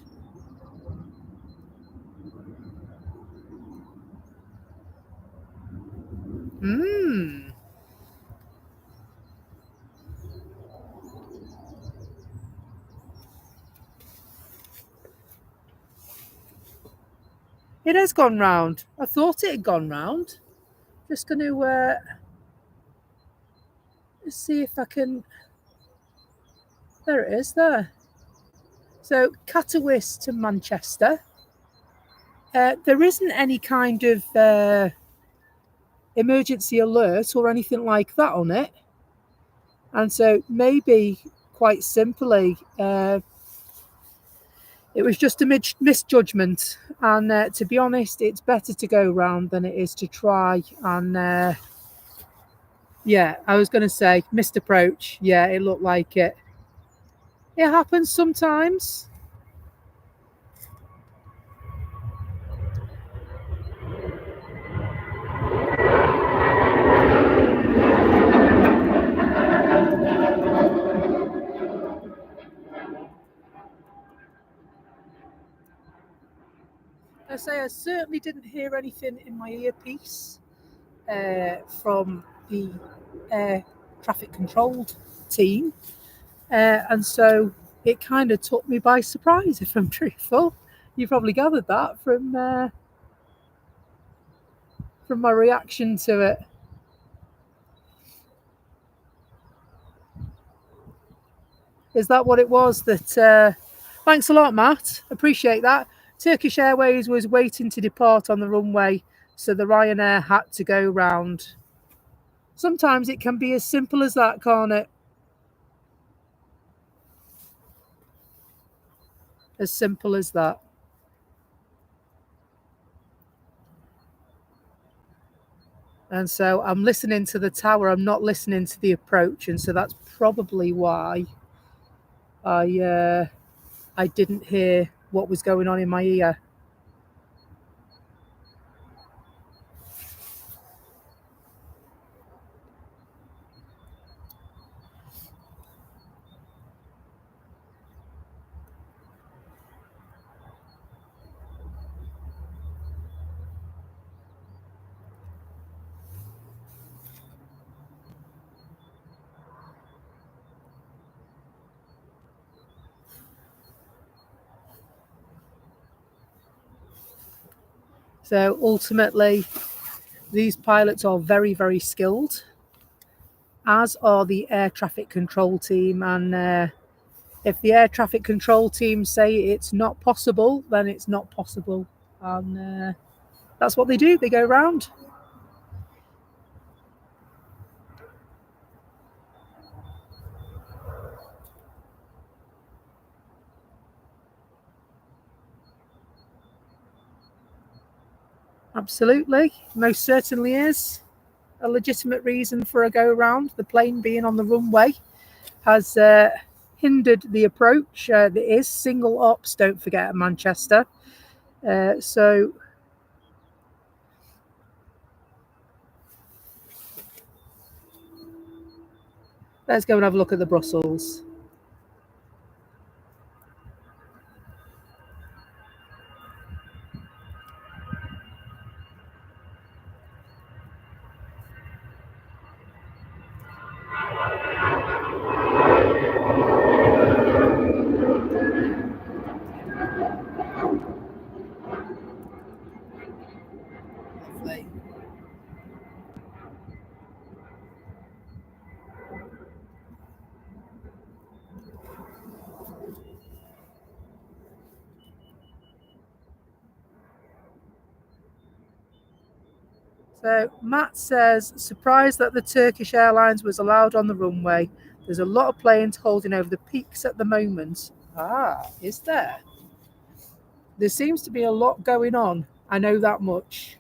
It has gone round. I thought it had gone round. Just going to see if I can. There it is, there. So, Katowice to Manchester. There isn't any kind of emergency alert or anything like that on it. And so, maybe quite simply, it was just a misjudgment. And to be honest, it's better to go round than it is to try. And yeah, I was going to say, missed approach. Yeah, it looked like it. It happens sometimes. I say I certainly didn't hear anything in my earpiece from the air traffic control team. And so it kind of took me by surprise, if I'm truthful. You probably gathered that from my reaction to it. Is that what it was? That thanks a lot, Matt. Appreciate that. Turkish Airways was waiting to depart on the runway, so the Ryanair had to go round. Sometimes it can be as simple as that, can't it? As simple as that. And so I'm listening to the tower. I'm not listening to the approach. And so that's probably why I didn't hear what was going on in my ear. So ultimately, these pilots are very, very skilled, as are the air traffic control team. And if the air traffic control team say it's not possible, then it's not possible. And that's what they do. They go round. Absolutely. Most certainly is a legitimate reason for a go round. The plane being on the runway has hindered the approach. There is single ops, don't forget, at Manchester. So let's go and have a look at the Brussels. Lovely. So Matt says, surprised that the Turkish Airlines was allowed on the runway. There's a lot of planes holding over the peaks at the moment. Ah, is there? There seems to be a lot going on. I know that much.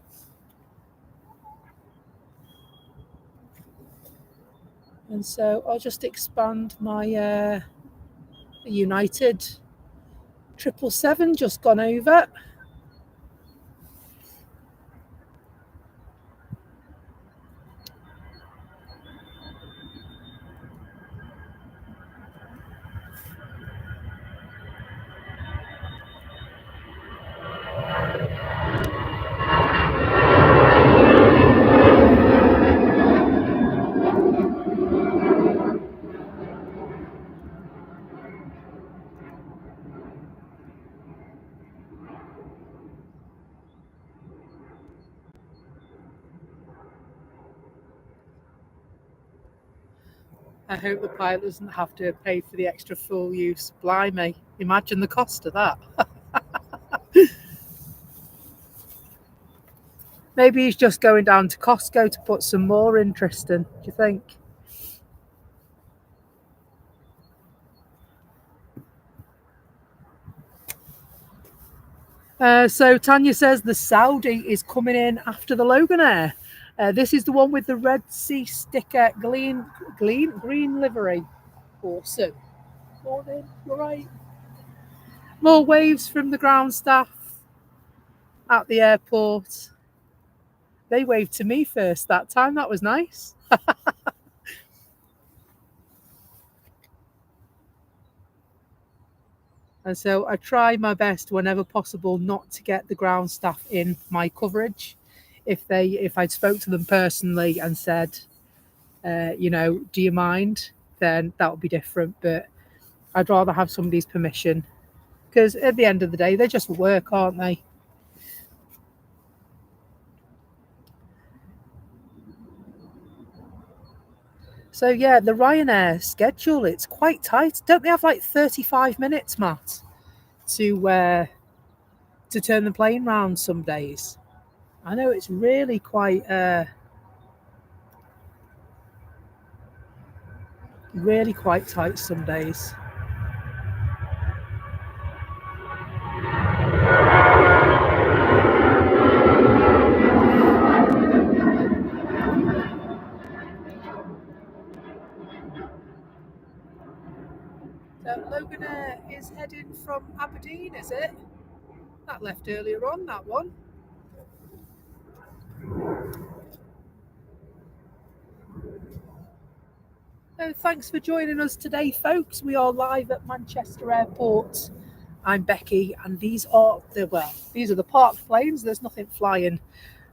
And so I'll just expand my United 777 just gone over. I hope the pilot doesn't have to pay for the extra fuel use. Blimey, imagine the cost of that. Maybe he's just going down to Costco to put some more interest in, do you think? So Tanya says the Saudi is coming in after the Loganair. This is the one with the Red Sea sticker, green livery. Awesome. Morning, you're right. More waves from the ground staff at the airport. They waved to me first that time. That was nice. And so I try my best whenever possible not to get the ground staff in my coverage. If I'd spoke to them personally and said, do you mind? Then that would be different. But I'd rather have somebody's permission because at the end of the day, they're just work, aren't they? So yeah, the Ryanair schedule, it's quite tight. Don't they have like 35 minutes, Matt, to turn the plane round some days? I know it's really quite tight some days. Loganair is heading from Aberdeen, is it? That left earlier on, that one. Thanks for joining us today, folks. We are live at Manchester Airport. I'm Becky, and these are the parked planes. There's nothing flying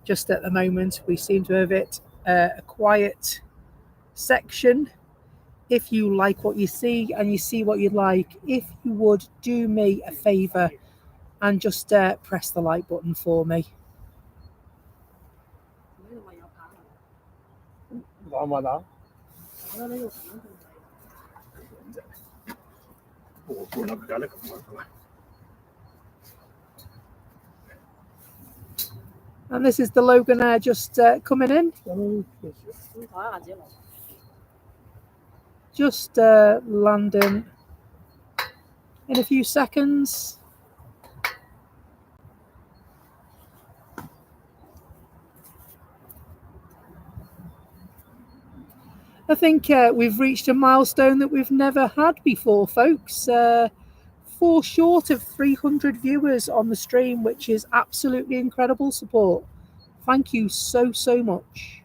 just at the moment. We seem to have hit a quiet section. If you like what you see and you see what you'd like, if you would do me a favour and just press the like button for me. And this is the Loganair just coming in. Just landing in a few seconds. I think we've reached a milestone that we've never had before, folks. 4 short of 300 viewers on the stream, which is absolutely incredible support. Thank you so much.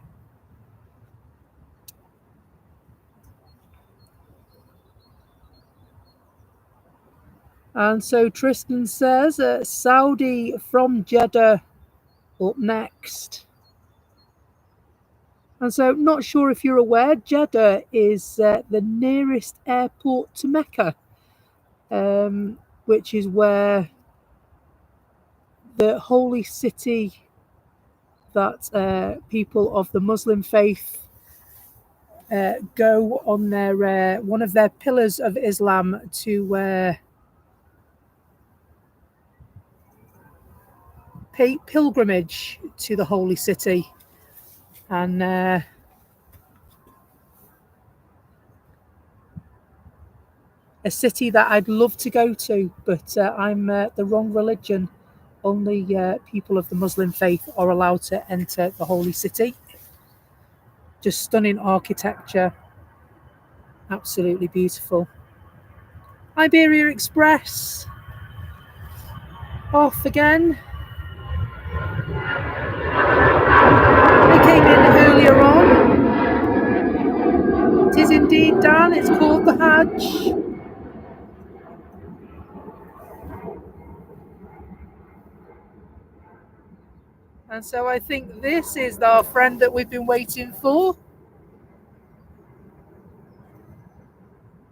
And so Tristan says, Saudi from Jeddah up next. And so, not sure if you're aware, Jeddah is the nearest airport to Mecca, which is where the holy city that people of the Muslim faith go on their one of their pillars of Islam to pay pilgrimage to the holy city. And a city that I'd love to go to, but I'm the wrong religion. Only people of the Muslim faith are allowed to enter the holy city. Just stunning architecture. Absolutely beautiful. Iberia Express. off again. They came in earlier on. It is indeed, Dan. It's called the Hajj. And so I think this is our friend that we've been waiting for.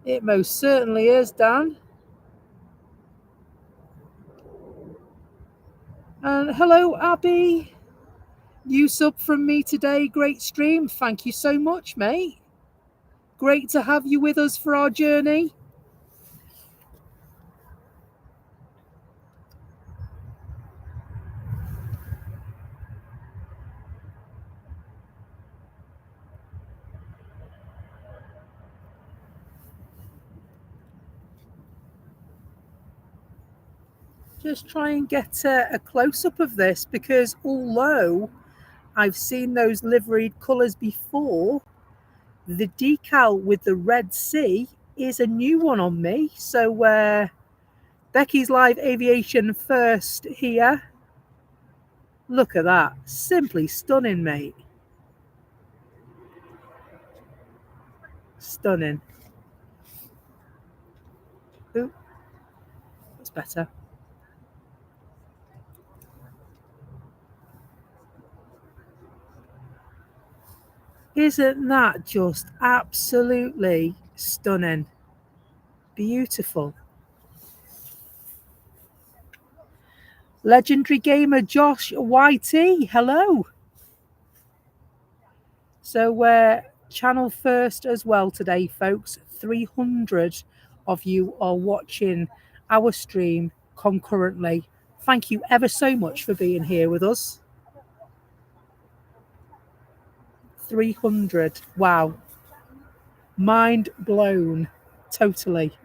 It most certainly is, Dan. And hello, Abby. New sub from me today. Great stream. Thank you so much, mate. Great to have you with us for our journey. Just try and get a close-up of this, because although I've seen those liveried colours before, the decal with the Red Sea is a new one on me. So Becky's Live Aviation first here. Look at that. Simply stunning, mate. Stunning. Ooh, that's better. Isn't that just absolutely stunning? Beautiful. Legendary gamer Josh YT, hello. So we're channel first as well today, folks. 300 of you are watching our stream concurrently. Thank you ever so much for being here with us. 300. Wow. Mind blown. Totally.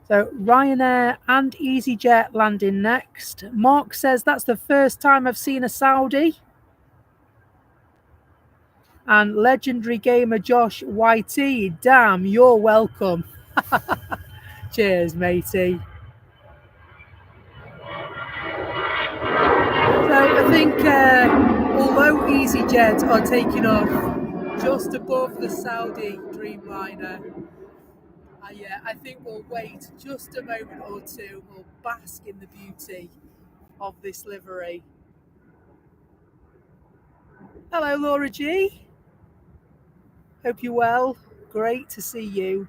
So Ryanair and EasyJet landing next. Mark says that's the first time I've seen a Saudi. And legendary gamer Josh YT, damn, you're welcome. Cheers, matey. So I think although EasyJet are taking off just above the Saudi Dreamliner, I think we'll wait just a moment or two. We'll bask in the beauty of this livery. Hello, Laura G. Hope you're well. Great to see you.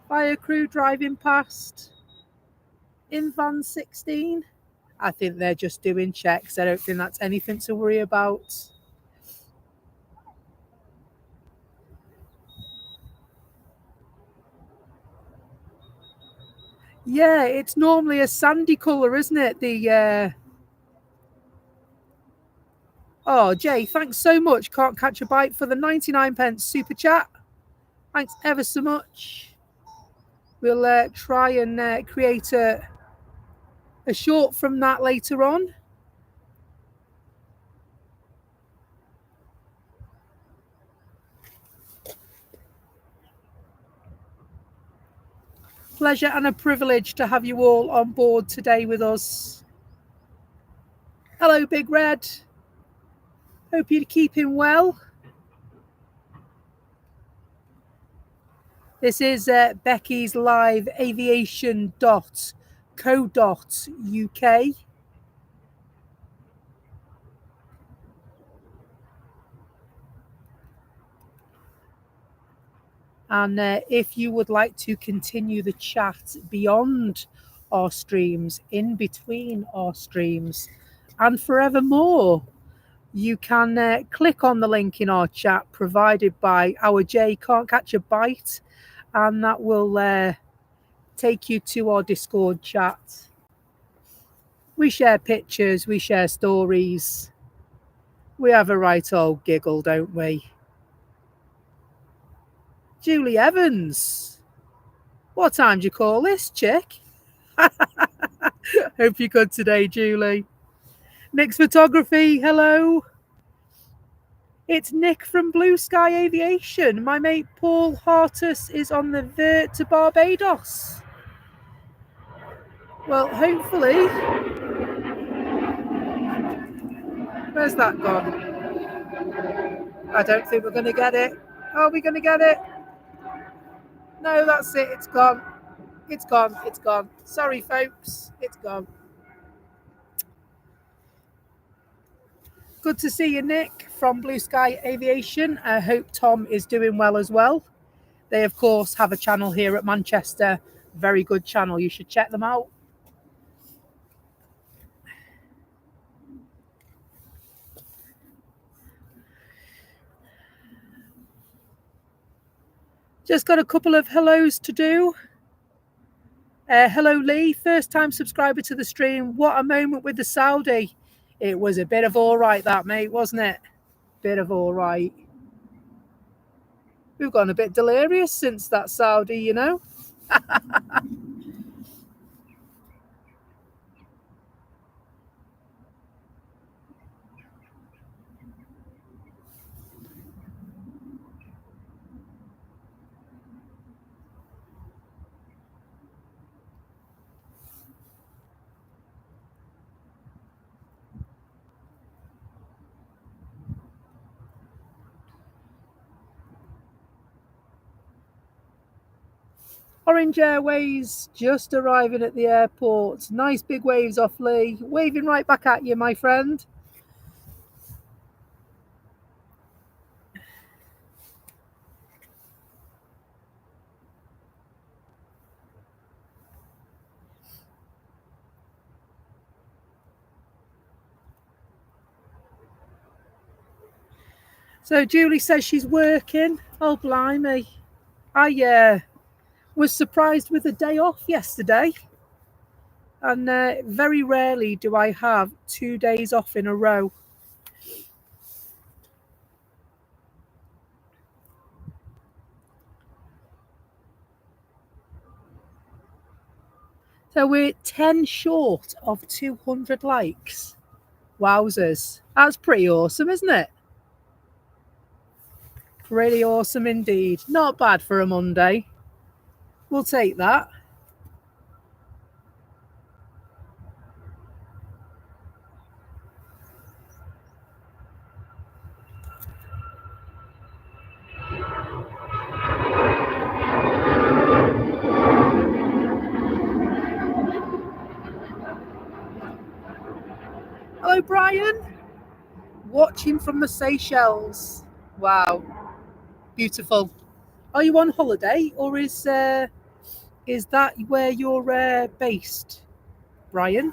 Fire crew driving past in van 16. I think they're just doing checks. I don't think that's anything to worry about. Yeah, it's normally a sandy colour, isn't it? Oh, Jay, thanks so much. Can't catch a bite for the 99p super chat. Thanks ever so much. We'll try and create a short from that later on. Pleasure and a privilege to have you all on board today with us. Hello, Big Red. Hope you're keeping well. This is Becky's Live Aviation.co.uk. And if you would like to continue the chat beyond our streams, in between our streams, and forevermore, you can click on the link in our chat provided by our Jay Can't Catch a Bite, and that will take you to our Discord chat. We share pictures, we share stories. We have a right old giggle, don't we? Julie Evans. What time do you call this, chick? Hope you're good today, Julie. Nick's Photography, hello. It's Nick from Blue Sky Aviation. My mate Paul Hartus is on the vert to Barbados. Well, hopefully. Where's that gone? I don't think we're going to get it. Are we going to get it? No, that's it. It's gone. It's gone. It's gone. Sorry, folks. It's gone. Good to see you, Nick, from Blue Sky Aviation. I hope Tom is doing well as well. They, of course, have a channel here at Manchester. Very good channel. You should check them out. Just got a couple of hellos to do. Hello, Lee. First time subscriber to the stream. What a moment with the Saudi. It was a bit of all right, that, mate, wasn't it? Bit of all right. We've gone a bit delirious since that Saudi, you know. Orange Airways just arriving at the airport. Nice big waves off Lee. Waving right back at you, my friend. So Julie says she's working. Oh, blimey. I was surprised with a day off yesterday. And very rarely do I have 2 days off in a row. So we're 10 short of 200 likes. Wowzers. That's pretty awesome, isn't it? Pretty awesome indeed. Not bad for a Monday. We'll take that. Hello, Brian. Watching from the Seychelles. Wow. Beautiful. Are you on holiday, or is that where you're based, Brian?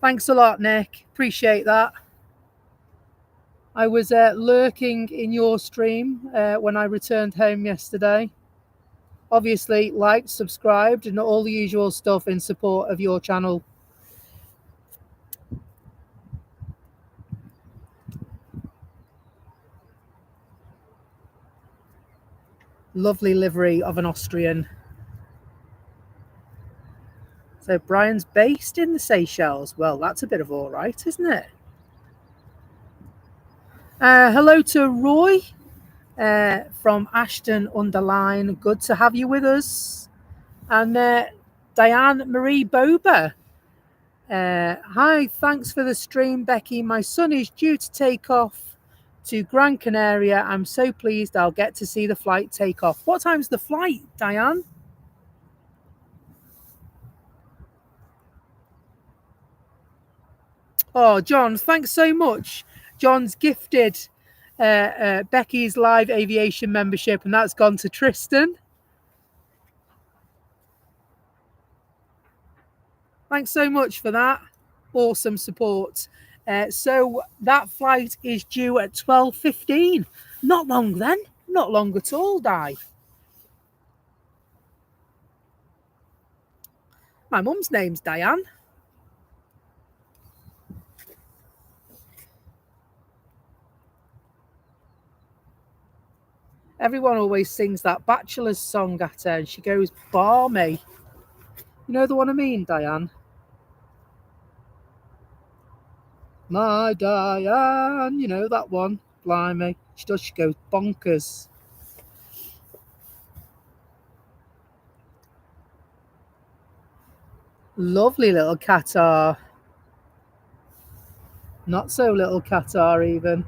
Thanks a lot, Nick. Appreciate that. I was lurking in your stream when I returned home yesterday. Obviously, liked, subscribed, and all the usual stuff in support of your channel. Lovely livery of an Austrian. So Brian's based in the Seychelles. Well, that's a bit of all right, isn't it? Hello to Roy from Ashton_. Good to have you with us. And Diane Marie Boba. Hi, thanks for the stream, Becky. My son is due to take off to Gran Canaria. I'm so pleased I'll get to see the flight take off. What time's the flight, Diane? Oh, John, thanks so much. John's gifted Becky's live aviation membership, and that's gone to Tristan. Thanks so much for that. Awesome support. So that flight is due at 12:15. Not long then. Not long at all, Di. My mum's name's Diane. Everyone always sings that Bachelor's song at her, and she goes balmy. You know the one I mean, Diane? My Diane, you know that one. Blimey. She does, she goes bonkers. Lovely little Qatar. Not so little Qatar even.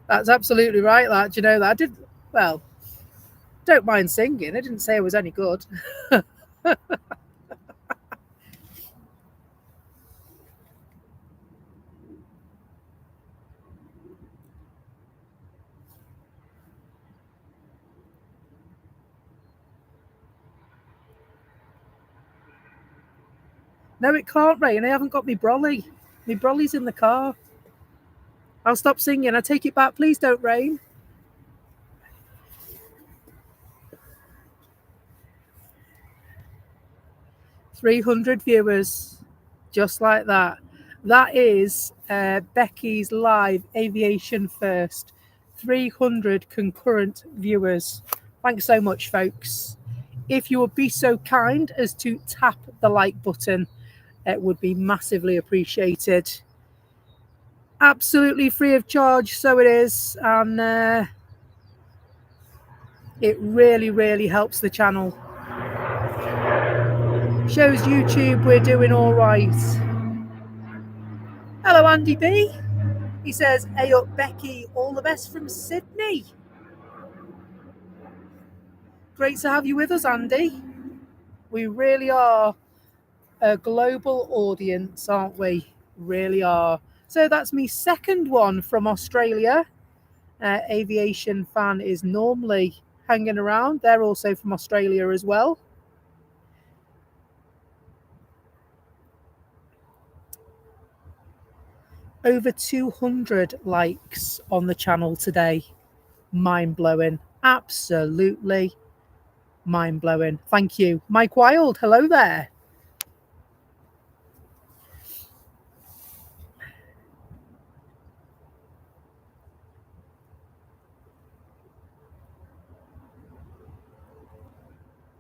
That's absolutely right, that. Do you know that? I did, well, don't mind singing. I didn't say I was any good. No, it can't rain. I haven't got my brolly. My brolly's in the car. I'll stop singing. I take it back. Please don't rain. 300 viewers. Just like that. That is Becky's live Aviation First. 300 concurrent viewers. Thanks so much, folks. If you would be so kind as to tap the like button, it would be massively appreciated. Absolutely free of charge, so it is. And it really, really helps the channel. Shows YouTube we're doing all right. Hello, Andy B. He says, hey up, Becky, all the best from Sydney. Great to have you with us, Andy. We really are a global audience, aren't we? Really are. So that's me second one from Australia. Aviation fan is normally hanging around. They're also from Australia as well. Over 200 likes on the channel today. Mind-blowing. Absolutely mind-blowing. Thank you. Mike Wild, hello there.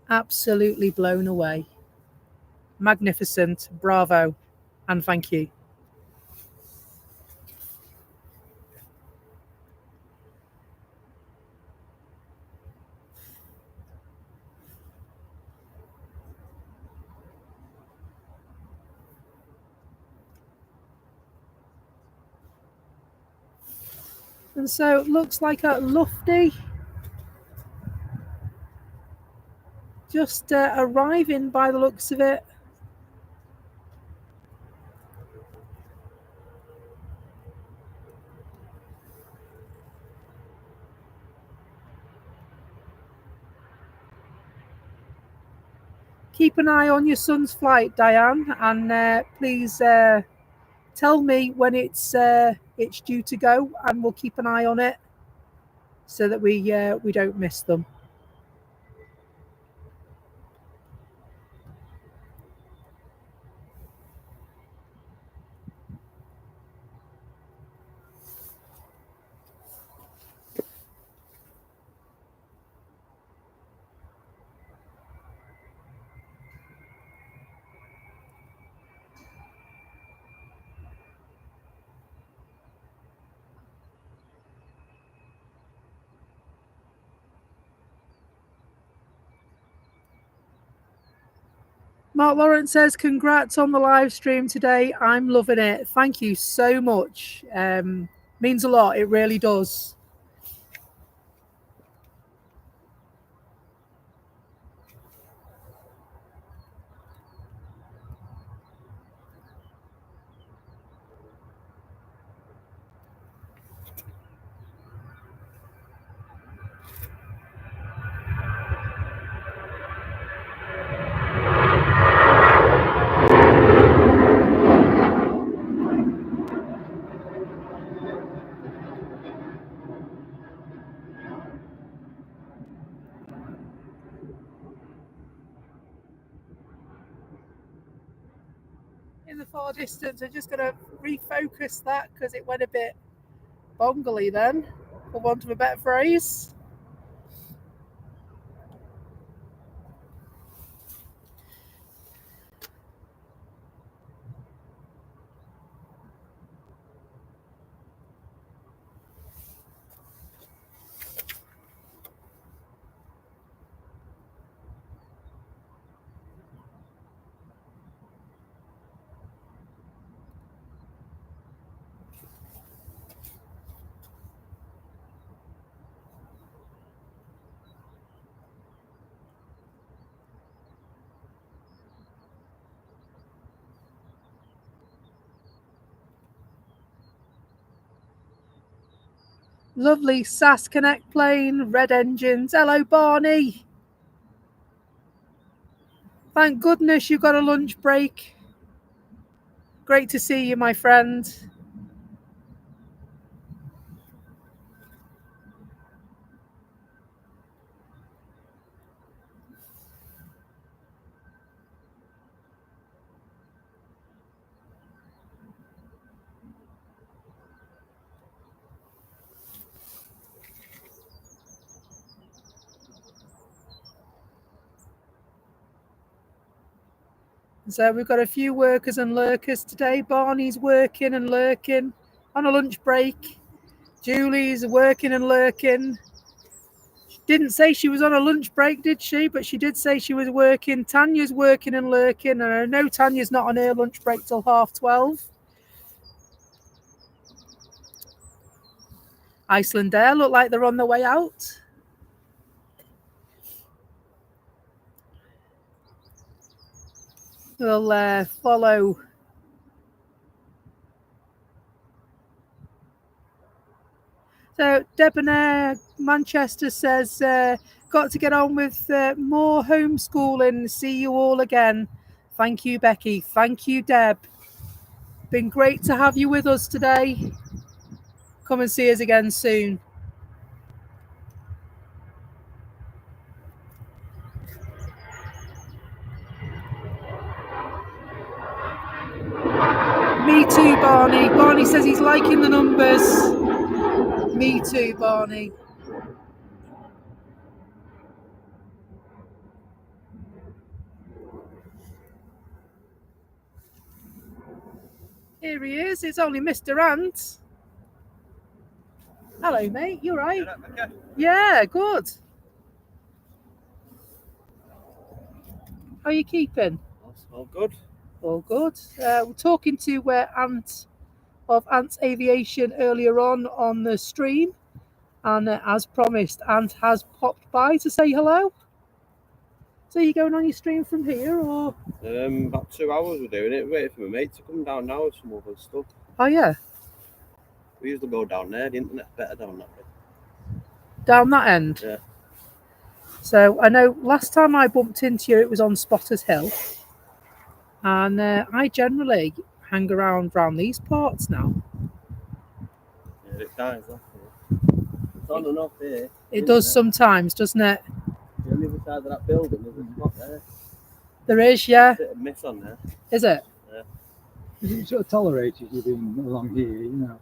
Absolutely blown away. Magnificent. Bravo. And thank you. And so it looks like a Lufty just arriving by the looks of it. Keep an eye on your son's flight, Diane, and please tell me when it's due to go, and we'll keep an eye on it so that we don't miss them. Mark Lawrence says, congrats on the live stream today. I'm loving it. Thank you so much. Means a lot. It really does. the far distance. I'm just going to refocus that because it went a bit bongly then, for want of a better phrase. Lovely SAS Connect plane, red engines. Hello, Barney. Thank goodness you got a lunch break. Great to see you, my friend. So we've got a few workers and lurkers today. Barney's working and lurking on a lunch break. Julie's working and lurking. She didn't say she was on a lunch break, did she? But she did say she was working. Tanya's working and lurking. And I know Tanya's not on her lunch break till 12:30. Iceland Air look like they're on their way out. We'll follow. So Debonair Manchester says, got to get on with more homeschooling. See you all again. Thank you, Becky. Thank you, Deb. Been great to have you with us today. Come and see us again soon. Me too, Barney. Barney says he's liking the numbers. Me too, Barney. Here he is. It's only Mr. Ant. Hello, mate. You right? Yeah, good. How are you keeping? All good. All good. We're talking to Ant of Ant's Aviation earlier on the stream. And as promised, Ant has popped by to say hello. So you going on your stream from here, or? About 2 hours we're doing it. Waiting for my mate to come down now with some other stuff. Oh, yeah. We usually go down there. The internet's better down that way. Down that end? Yeah. So I know last time I bumped into you, it was on Spotters Hill. And I generally hang around these parts now. Yeah, it dies off here. It's on and off here. It does sometimes, doesn't it? On the other side of that building, there's a spot there. There is, yeah. A bit of miss on there. Is it? Yeah. Is it sort of tolerated you being along here, you know?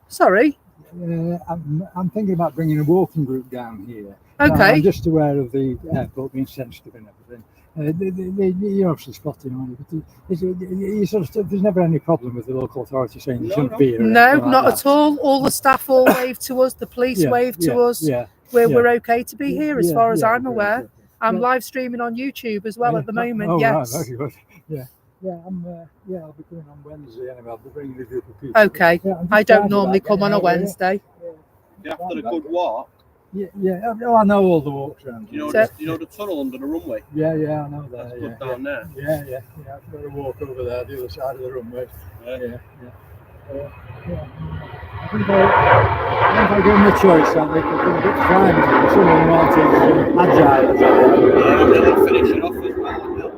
Sorry? I'm thinking about bringing a walking group down here. Okay. I'm just aware of the airport being sensitive and everything. You're obviously spotting on it, but there's never any problem with the local authority saying you shouldn't be here. No, not at all. All the staff all wave to us. The police wave to us. Yeah. We're okay to be here as far as I'm aware. Good. I'm live streaming on YouTube as well at the moment. Oh, yes. Right, very good. Yeah. I'll be coming on Wednesday anyway. I'll be bringing a group of people. Okay. I don't normally come on a Wednesday. After a good walk. Yeah. Oh, I know all the walks around. You know the tunnel under the runway? Yeah, I know that. That's good down there. Yeah. I've got to walk over there, the other side of the runway. Yeah. I think I give them a choice, I think a bit primary. Someone wanting agile. They'll finish it off as well.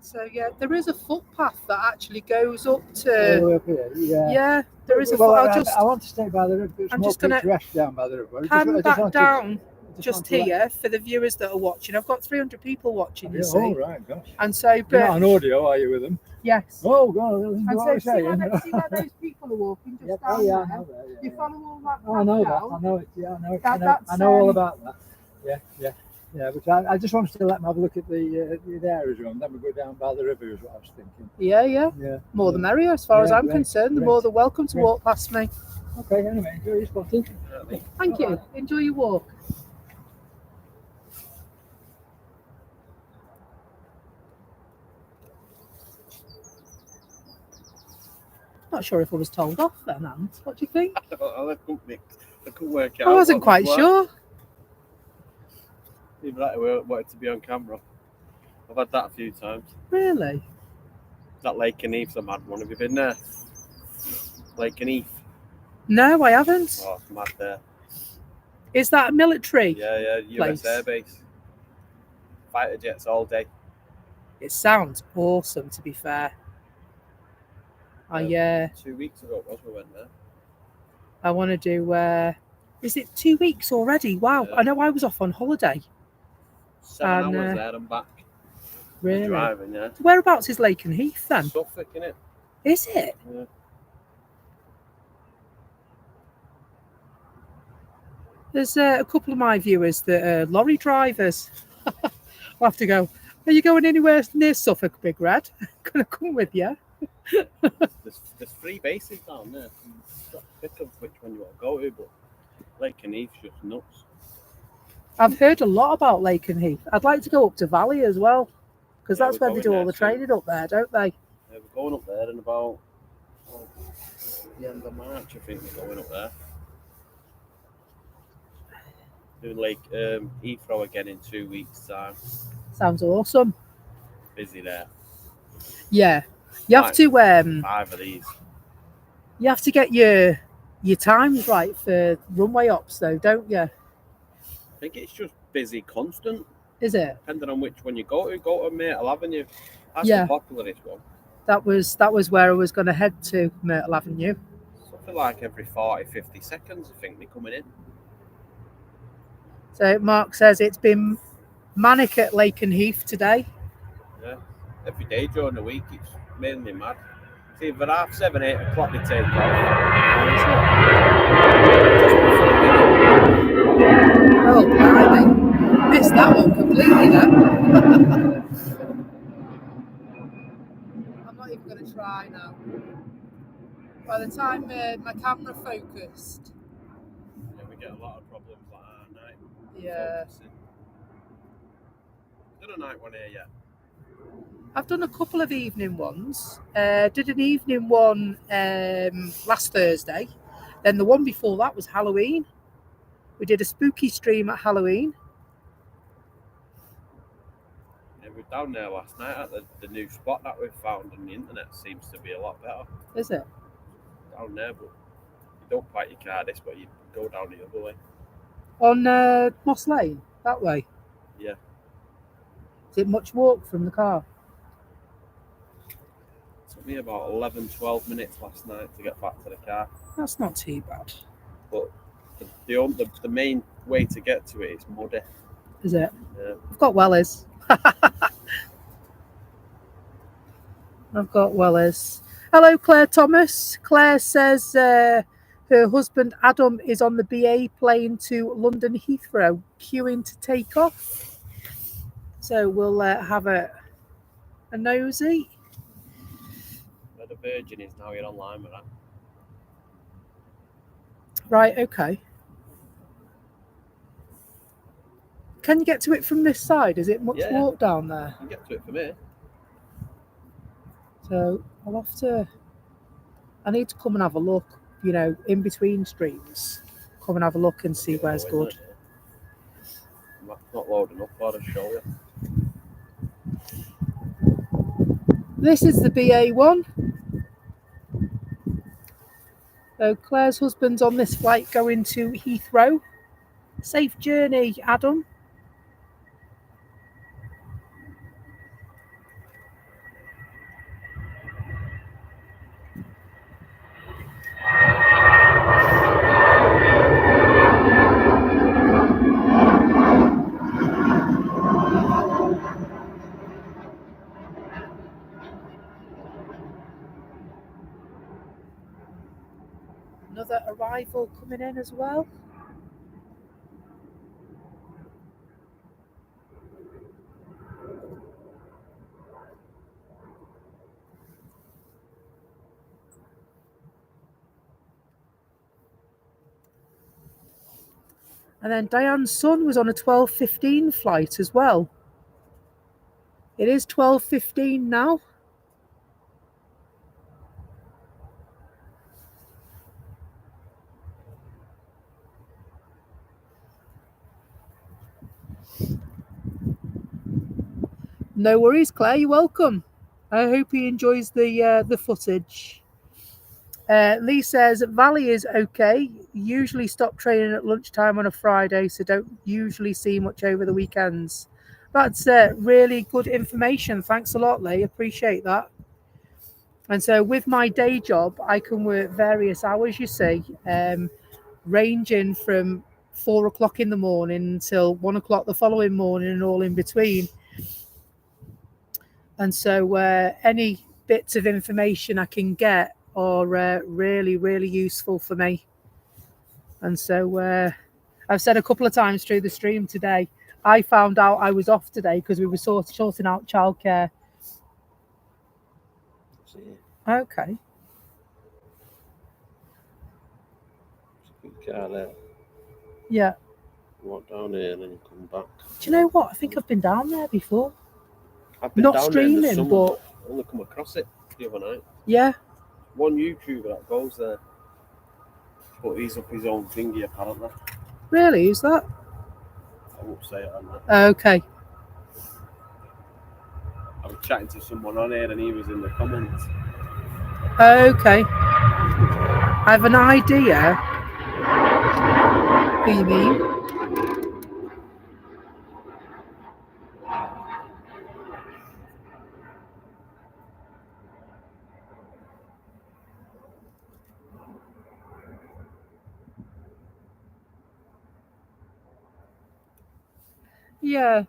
So yeah, there is a footpath that actually goes up to. Up here, yeah, there is a well, footpath. I want to stay by the river. I'm just going to rest down by the river. pan back down just want to let- here for the viewers that are watching. I've got 300 people watching, you Oh, see. right, gosh. And so, You're not on but audio, are you, with them? yes. Oh, God, listen to And what so I'm see where, saying. see where those people are walking just Yep. down Oh, yeah, I there? know that. Yeah, You yeah. follow all that Oh, I know path that. down? I know it. Yeah, I know it. That- I know all that's, about that. Yeah. But I just wanted to let them have a look at the aerodrome. Then we go down by the river, is what I was thinking. Yeah. Yeah. More the merrier, as far as Yeah, I'm great, concerned. The great. more they're welcome to Great. walk past me. Okay, anyway, enjoy your spotting. Thank you. Enjoy your walk. Not sure if I was told off then, Ant. What do you think? I couldn't work out. I wasn't what was quite what. sure. Even that I wanted to be on camera. I've had that a few times. Really? That Lake and Heath's a mad one. Have you been there? Lake and Heath. No, I haven't. Oh, it's mad there. Is that a military? Yeah, US Place. Air Base. Fighter jets all day. It sounds awesome, to be fair. 2 weeks ago it was we went there. I want to do. Is it 2 weeks already? Wow! Yeah. I know I was off on holiday. 7 And, hours there and back. Really? Driving, yeah. Whereabouts is Lake and Heath then? Suffolk, innit? Is it? Yeah. There's a couple of my viewers that are lorry drivers. I'll have to go. Are you going anywhere near Suffolk, Big Red? Gonna come with you. There's 3 bases down there. You've got to pick up which one you want to go to, but Lake and Heath's just nuts. I've heard a lot about Lake and Heath. I'd like to go up to Valley as well, because Yeah, that's we're where they going do all there the soon. training up there, don't they? Yeah, we're going up there in about the end of March, I think we're going up there. Doing Lake Heathrow again in 2 weeks' time. Sounds awesome. Busy there. Yeah, you have Right. to 5 of these. you have to get your times right for runway ops, though, don't you? I think it's just busy constant. Is it? Depending on which one you go to Myrtle Avenue. That's Yeah. the popularest one. That was where I was going to head to, Myrtle Avenue. Something like every 40, 50 seconds, I think they're coming in. So Mark says it's been manic at Lake and Heath today. Yeah. Every day during the week, it's mainly mad. It's either 7:30, 8 o'clock they take off. Oh, blimey. Missed that one completely then. I'm not even going to try now. By the time my camera focused. Yeah, we get a lot of problems like that at night. Yeah. Focusing. Done a night one here yet? I've done a couple of evening ones. Did an evening one last Thursday. Then the one before that was Halloween. We did a spooky stream at Halloween. Yeah, we were down there last night at the new spot that we've found on the internet. Seems to be a lot better Is it? down there, but you don't park your car this way, you go down the other way. On Moss Lane, that way? Yeah. Is it much walk from the car? It took me about 11, 12 minutes last night to get back to the car. That's not too bad. But the main way to get to it is muddy. Is it? Yeah. I've got wellies. I've got wellies. Hello, Claire Thomas. Claire says her husband Adam is on the BA plane to London Heathrow, queuing to take off. So we'll have a nosy. Where the Virgin is now, you're online with that. Right, okay. Can you get to it from this side? Is it much Yeah. walk down there? You can get to it from here. So I'll have to. I need to come and have a look. You know, in between streams, come and have a look and see where's good. Not loading up, I'll just show you. This is the BA one. So Claire's husband's on this flight going to Heathrow. Safe journey, Adam. Another arrival coming in as well. And then Diane's son was on a 12:15 flight as well. It is 12:15 now. No worries, Claire. You're welcome. I hope he enjoys the footage. Lee says Valley is okay. Usually stop training at lunchtime on a Friday, so don't usually see much over the weekends. That's really good information. Thanks a lot, Lee. Appreciate that. And so with my day job, I can work various hours, you see, ranging from 4 o'clock in the morning until 1 o'clock the following morning and all in between. And so any bits of information I can get are really, really useful for me. And so I've said a couple of times through the stream today, I found out I was off today because we were sorting out childcare. Okay. Car there. Yeah. Walk down here and then you come back. Do you know what? I think I've been down there before. I've been Not down there in the streaming, summer, but I only come across it the other night. yeah. One YouTuber that goes there, but he's up his own thingy apparently. Really? Is that? I won't say it on that. Okay. I was chatting to someone on here and he was in the comments. Okay. I have an idea. Who you mean? Yeah.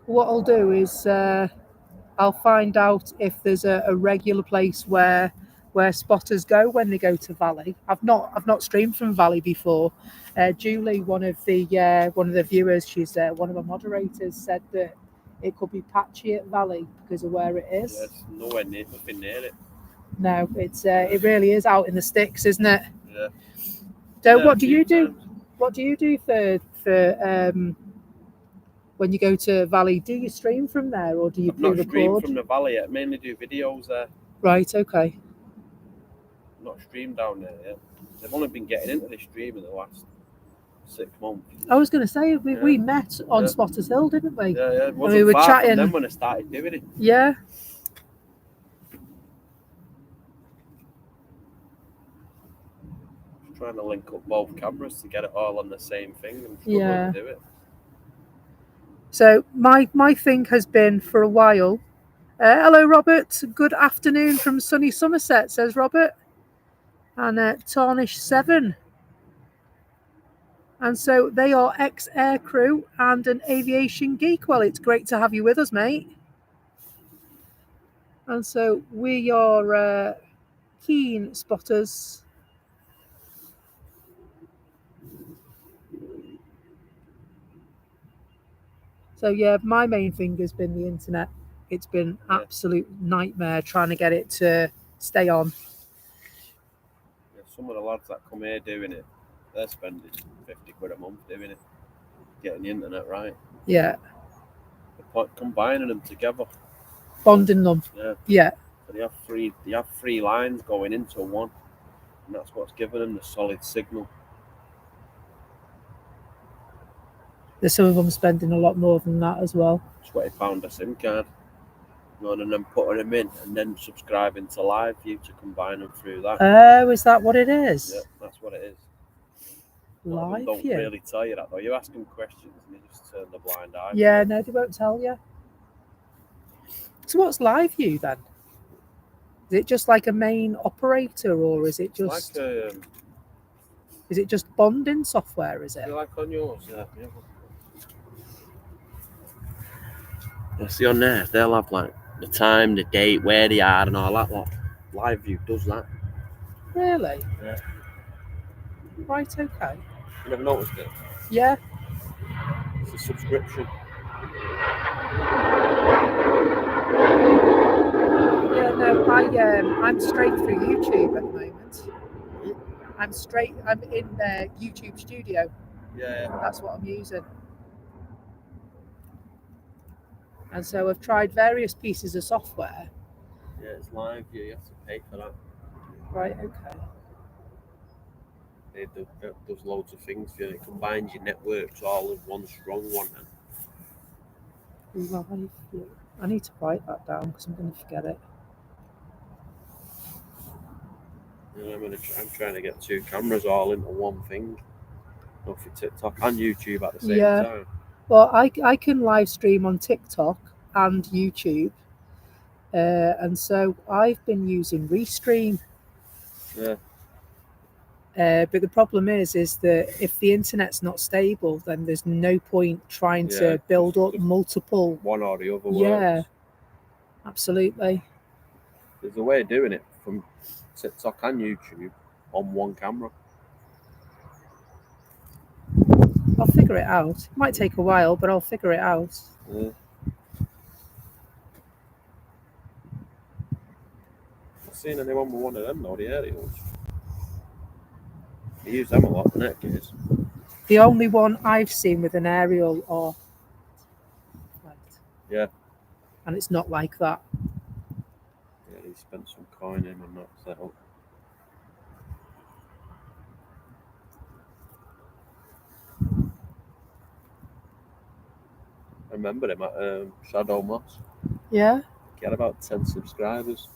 What I'll do is I'll find out if there's a regular place where spotters go when they go to Valley. I've not streamed from Valley before. Julie, one of the viewers, she's one of the moderators, said that it could be patchy at Valley because of where it is. Yes, nowhere near, nothing near it. No, it really is out in the sticks, isn't it? Yeah. So Yeah, what do you do? times. What do you do for when you go to Valley? Do you stream from there or do you I've not streamed pre-record? from the valley yet. I mainly do videos there. Right. Okay. Not streamed down there yet. They've only been getting into the stream in the last 6 months. I was going to say we Yeah. met on Yeah. Spotters Hill, didn't we? Yeah, yeah. It wasn't we were far chatting. from them when I started doing it. Yeah. Trying to link up both cameras to get it all on the same thing and struggling Yeah. to do it. So my thing has been for a while. Hello, Robert. Good afternoon from sunny Somerset, says Robert. And Tarnish 7. And so they are ex-air crew and an aviation geek. Well, it's great to have you with us, mate. And so we are keen spotters. So yeah, my main thing has been the internet. It's been absolute nightmare trying to get it to stay on. Yeah, some of the lads that come here doing it, they're spending 50 quid a month doing it, getting the internet right. Yeah. Combining them together. Bonding them. Yeah. Yeah. So they have three lines going into one, and that's what's giving them the solid signal. There's some of them spending a lot more than that as well. £20 a SIM card. And then putting them in and then subscribing to Live View to combine them through that. Oh, is that what it is? Yeah, that's what it is. Live don't View? really tell you that though. You ask them questions and they just turn the blind eye. Yeah, no, they won't tell you. So what's Live View then? Is it just like a main operator, or is it just is it just bonding software? Is it? You like on yours? Yeah. Yeah, see on there, they'll have like the time, the date, where they are, and all that lot. Live View does that. Really? Yeah. Right, okay. You never noticed it? Yeah. It's a subscription. Yeah, no, I'm straight through YouTube at the moment. I'm in the YouTube studio. Yeah. That's what I'm using. And so I've tried various pieces of software. Yeah, it's Live View. You have to pay for that. Right, okay. It does loads of things for you. It combines your networks all in one strong one. Ooh, I need to write that down because I'm going to forget it. And I'm trying to get 2 cameras all into one thing. Not for TikTok and YouTube at the same time. Well, I can live stream on TikTok and YouTube. And so I've been using Restream. Yeah. But the problem is that if the internet's not stable, then there's no point trying to build up multiple. One or the other Yeah, works. absolutely. There's a way of doing it from TikTok and YouTube on one camera. I'll figure it out. It might take a while, but I'll figure it out. Yeah. I've seen anyone with one of them though, the aerials. They use them a lot for net gears. The only one I've seen with an aerial are flight. Yeah. And it's not like that. Yeah, he spent some coin in on that setup. I remember him at Shadow Moss. Yeah. He had about 10 subscribers.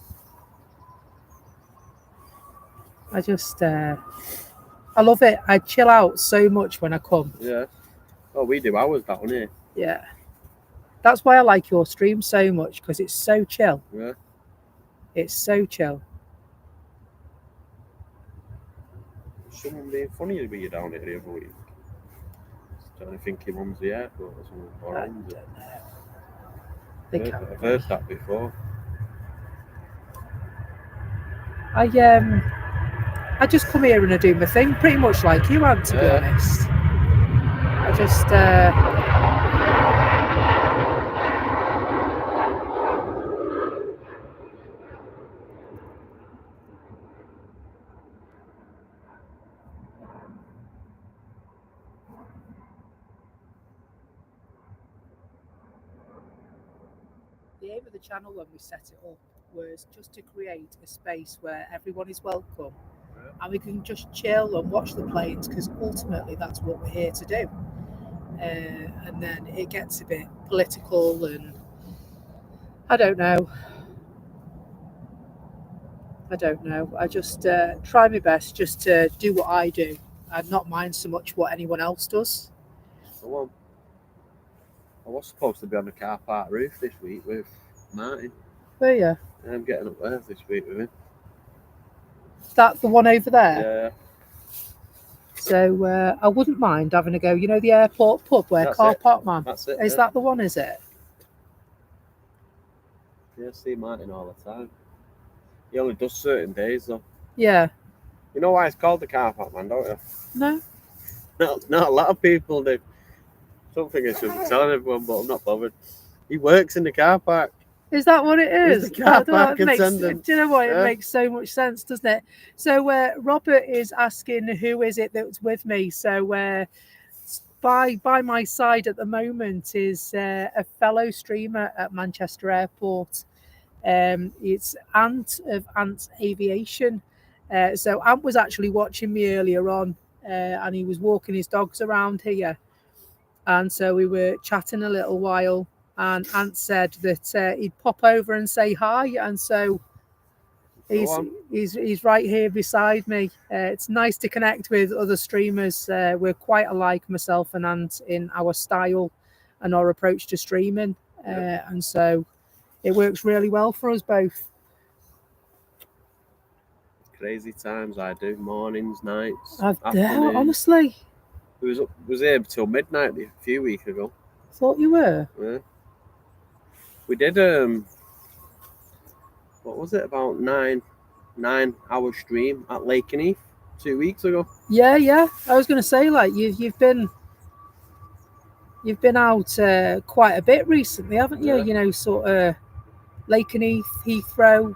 I just, I love it. I chill out so much when I come. Yeah. Oh, we do ours down here. Yeah. That's why I like your stream so much, because it's so chill. Yeah. It's so chill. Someone being funny with you down here the other week. Don't you think he runs the airport or something? Or I owns don't it? know. They can't I've be. heard that before. I just come here and I do my thing, pretty much like you, Ant, to be honest. I just the aim of the channel when we set it up was just to create a space where everyone is welcome and we can just chill and watch the planes, because ultimately that's what we're here to do. And then it gets a bit political and I don't know. I just try my best just to do what I do and not mind so much what anyone else does. I was supposed to be on the car park roof this week with Martin. Oh yeah. I'm getting up there this week with him. Is that the one over there? Yeah. So I wouldn't mind having a go. You know the airport pub where That's Car it. Park Man? That's it. Is that the one, is it? Yeah, I see Martin all the time. He only does certain days though. Yeah. You know why it's called the car park man, don't you? No. Not a lot of people do. Don't think I should be telling everyone, but I'm not bothered. He works in the car park. Is that what it is? He's the car park attendant. Do you know what? Yeah. It makes so much sense, doesn't it? So Robert is asking who is it that's with me. So by my side at the moment is a fellow streamer at Manchester Airport. It's Ant of Ant's Aviation. So Ant was actually watching me earlier on, and he was walking his dogs around here. And so we were chatting a little while, and Ant said that he'd pop over and say hi. And so he's right here beside me. It's nice to connect with other streamers. We're quite alike, myself and Ant, in our style and our approach to streaming. And so it works really well for us both. Crazy times I do, mornings, nights, afternoons. Honestly. Was here till midnight a few weeks ago. Thought you were. Yeah. We did what was it, about 9 9-hour stream at Lakenheath 2 weeks ago. Yeah. I was going to say, like, you've been out quite a bit recently, haven't you? Yeah. You know, sort of Lakenheath, Heathrow.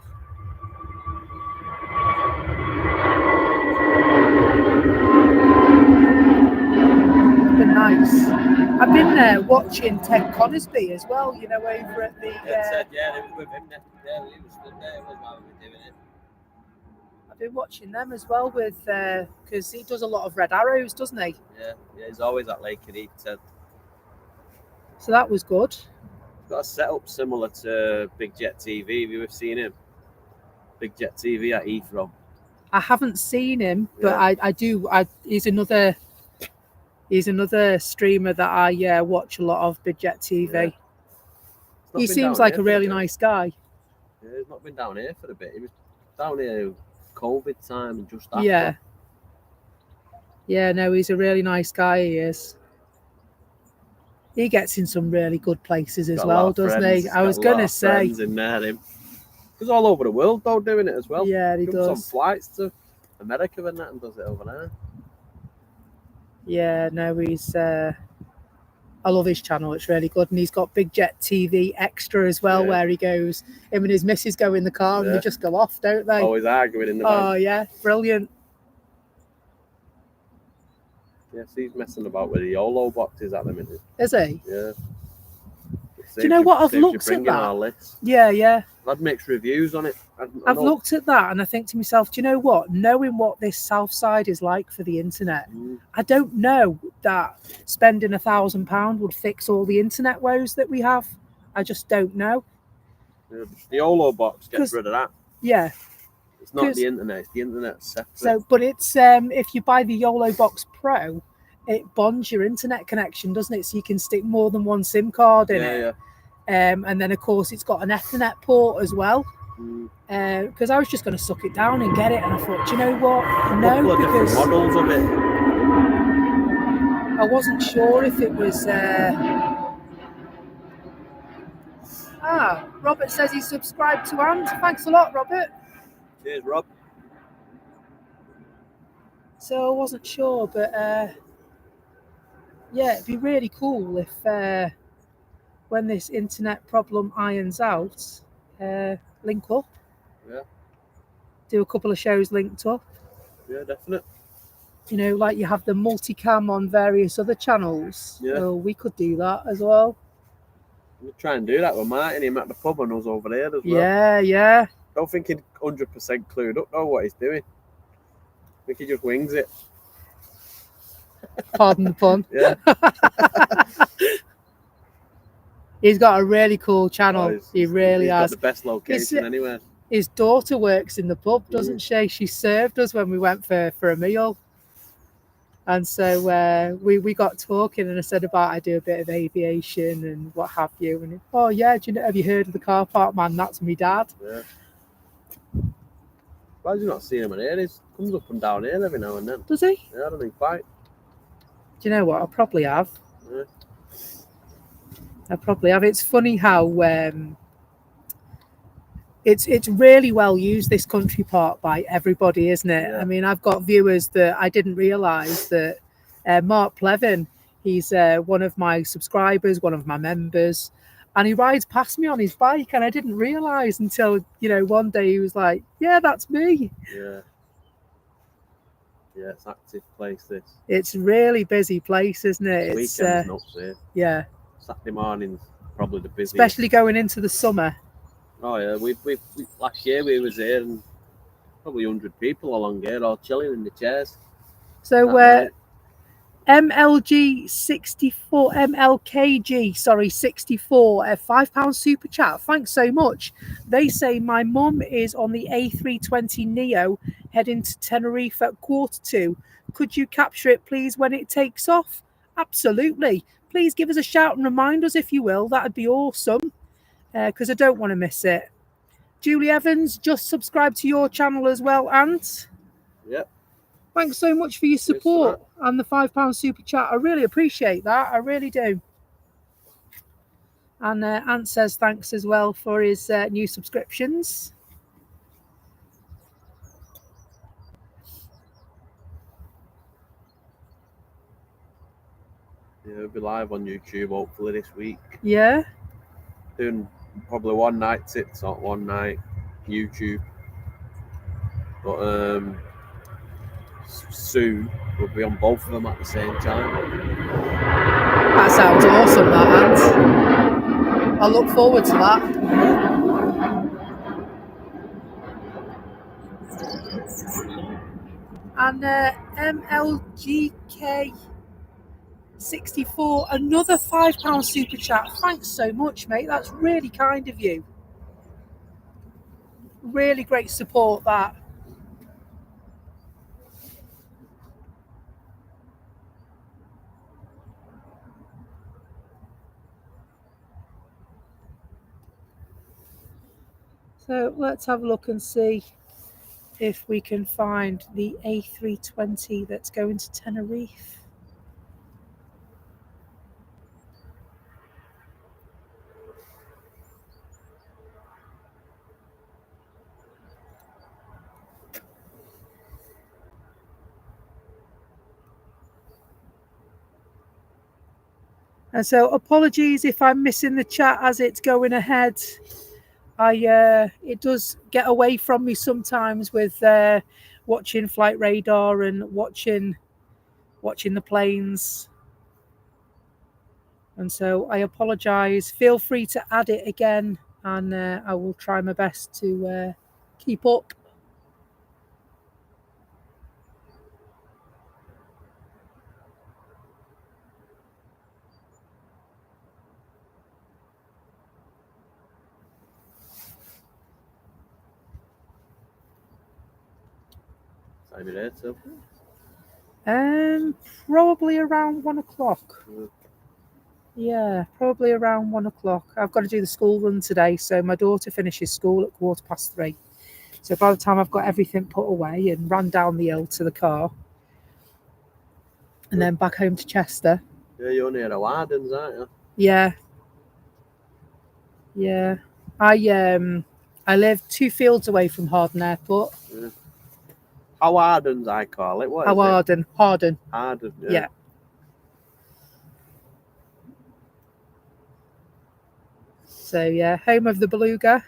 It's been nice. I've been watching Ted Conisby as well. You know, over at the. Yeah, they was with him. Yeah, he was still there. It was while we were doing it. I've been watching them as well with because he does a lot of Red Arrows, doesn't he? Yeah, he's always at Lakenheath. Ted. So that was good. He's got a setup similar to Big Jet TV. Have you ever seen him? Big Jet TV at Heathrow. I haven't seen him, but Yeah. I do. He's another streamer that I watch a lot of. Big Jet TV. Yeah. He seems like a really nice guy. Yeah, he's not been down here for a bit. He was down here COVID time and just after. Yeah. Yeah, no, he's a really nice guy. He is. He gets in some really good places as Got a well, lot of doesn't friends. he? Got I was a lot going to of say. friends in there, him. He's all over the world though doing it as well. Yeah, he Comes on does. flights to America and that and does it over there. Yeah, no, he's. I love his channel. It's really good, and he's got Big Jet TV Extra as well, Yeah. where he goes. Him and his missus go in the car, and Yeah. they just go off, don't they? Always arguing in the van. Oh yeah, brilliant. Yes, he's messing about with the YOLO boxes at the minute. Is he? Yeah. Do you know what? I've looked at that. Our list. Yeah. I've had mixed reviews on it. I've looked at that, and I think to myself, do you know what? Knowing what this South Side is like for the internet, I don't know that spending £1,000 would fix all the internet woes that we have. I just don't know. Yeah, the YOLO box 'Cause- gets rid of that. Yeah. It's not 'cause- the internet. It's the internet separate. So, but it's if you buy the YOLO Box Pro, it bonds your internet connection, doesn't it? So you can stick more than one SIM card in it. yeah. And then, of course, it's got an Ethernet port as well. Because I was just going to suck it down and get it, and I thought, do you know what? No, Couple of different because models of it. I wasn't sure if it was. Robert says he's subscribed to And. Thanks a lot, Robert. Cheers, Rob. So I wasn't sure, but yeah, it'd be really cool if when this internet problem irons out, link up. Yeah. Do a couple of shows linked up. Yeah, definitely. You know, like you have the multicam on various other channels. Yeah. So we could do that as well. We'll try and do that with Martin, him at the pub and us over there as well. Yeah. Don't think he's 100% clued up though what he's doing. I think he just wings it. Pardon the pun. Yeah. He's got a really cool channel. Oh, he really he's has. got the best location anywhere. His daughter works in the pub, doesn't she? She served us when we went for a meal. And so we got talking, and I said about I do a bit of aviation and what have you. And oh yeah, have you heard of the car park man? That's my dad. Yeah. Why do you not see him in here? He comes up and down here every now and then. Does he? Yeah, I don't think quite. Do you know what? I probably have. Yeah. I probably have. It's funny how it's really well used, this country park, by everybody, isn't it? Yeah. I mean, I've got viewers that I didn't realise that Mark Plevin, he's one of my subscribers, one of my members, and he rides past me on his bike, and I didn't realise until, one day he was like, yeah, that's me. Yeah. Yeah, it's an active place, this. It's a really busy place, isn't it? Weekends nuts here. Yeah. Saturday morning's probably the busiest. Especially going into the summer. Oh yeah, we last year we was here and probably 100 people along here all chilling in the chairs. So MLKG 64, a £5 super chat. Thanks so much. They say my mum is on the A320 Neo heading to Tenerife at 1:45. Could you capture it, please, when it takes off? Absolutely. Please give us a shout and remind us if you will. That'd be awesome. Because I don't want to miss it. Julie Evans, just subscribe to your channel as well, Ant. Yep. Thanks so much for your support and the £5 super chat. I really appreciate that. I really do. And Ant says thanks as well for his new subscriptions. Yeah, it'll be live on YouTube hopefully this week. Yeah. Doing probably one night TikTok, one night YouTube. But soon we'll be on both of them at the same time. That sounds awesome, that, Ant. I look forward to that. And MLGK 64, another £5 super chat. Thanks so much, mate. That's really kind of you. Really great support, that. So let's have a look and see if we can find the A320 that's going to Tenerife. And so apologies if I'm missing the chat as it's going ahead. It does get away from me sometimes with watching flight radar and watching the planes. And so I apologise. Feel free to add it again, and I will try my best to keep up. Time it is, so. Probably around 1 o'clock. Yeah. Yeah, probably around 1 o'clock. I've got to do the school run today, so my daughter finishes school at 3:15. So by the time I've got everything put away and ran down the hill to the car, and then back home to Chester. Yeah, you're near Wardens, aren't you? Yeah. Yeah. I live 2 fields away from Harden Airport. Yeah. Hardens, I call it. What is Harden. Harden. Harden, yeah. Yeah. So yeah, home of the Beluga.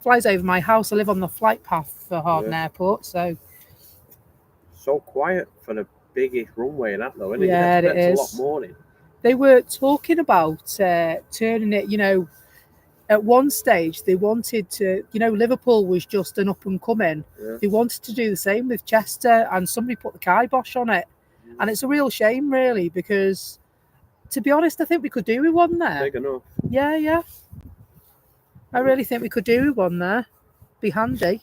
Flies over my house. I live on the flight path for Harden Airport, so quiet for the biggest runway and that though, isn't it? Yeah, You'd it expect is. a lot more in. They were talking about turning it, at one stage they wanted to, Liverpool was just an up and coming. Yeah. They wanted to do the same with Chester, and somebody put the kibosh on it. And it's a real shame, really, because to be honest, I think we could do with one there. Big enough. Yeah. I really think we could do with one there. Be handy.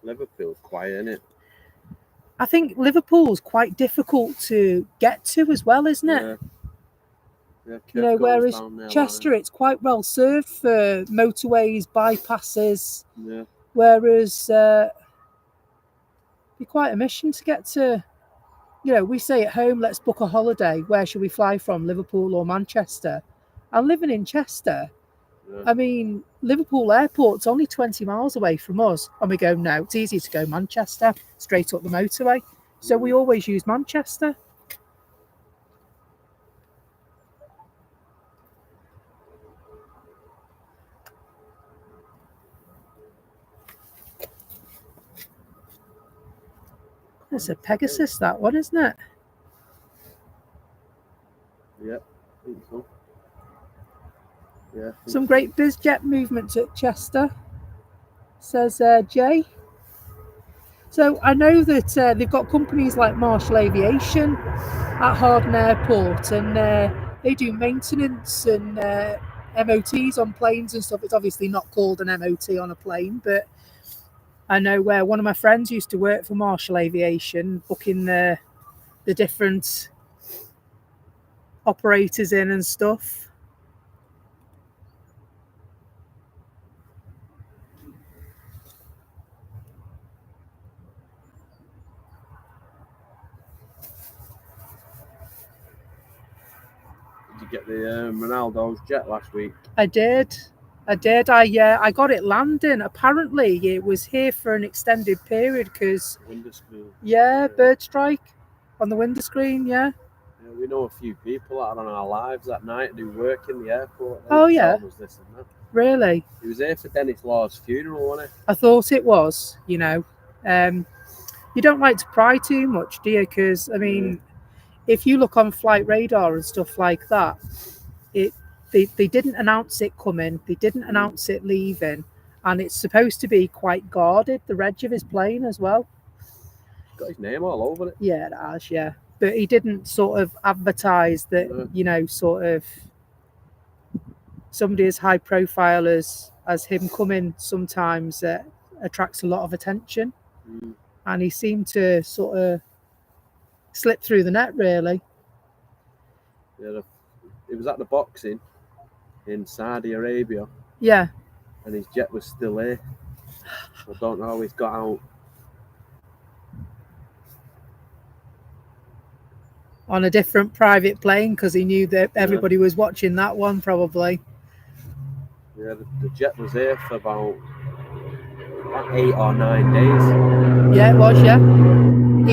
Liverpool's quiet, isn't it? I think Liverpool's quite difficult to get to as well, isn't it? Yeah, whereas Chester, it's quite well served for motorways, bypasses. Yeah. Whereas it'd be quite a mission to get to. We say at home, let's book a holiday. Where should we fly from, Liverpool or Manchester? And living in Chester, I mean, Liverpool Airport's only 20 miles away from us. And we go, no, it's easy to go Manchester, straight up the motorway. So we always use Manchester. It's a Pegasus, that one, isn't it? Yeah, I think so. Yeah. Some great bizjet movement at Chester, says Jay. So I know that they've got companies like Marshall Aviation at Harden Airport, and they do maintenance and MOTs on planes and stuff. It's obviously not called an MOT on a plane, but I know where one of my friends used to work for Marshall Aviation, booking the different operators in and stuff. Did you get the Ronaldo's jet last week? I did. I got it landing. Apparently, it was here for an extended period because Window screen. bird strike on the window screen. Yeah. Yeah, We know a few people that are on our lives at night who work in the airport. Oh, yeah. Telling us this and that. Really? He was here for Dennis Law's funeral, wasn't he? I thought it was, you know. You don't like to pry too much, do you? Because, I mean, if you look on flight radar and stuff like that, they didn't announce it coming, they didn't announce it leaving, and it's supposed to be quite guarded, the reg of his plane as well. Got his name all over it. Yeah, it has, yeah. But he didn't sort of advertise that, No. you know, sort of somebody as high profile as him coming sometimes attracts a lot of attention. Mm. And he seemed to sort of slip through the net, really. Yeah, it was at the boxing in Saudi Arabia, Yeah. and his jet was still here. I don't know how he's got out. On a different private plane because he knew that everybody was watching that one, probably. Yeah, the jet was here for about 8 or 9 days. Yeah, it was, yeah.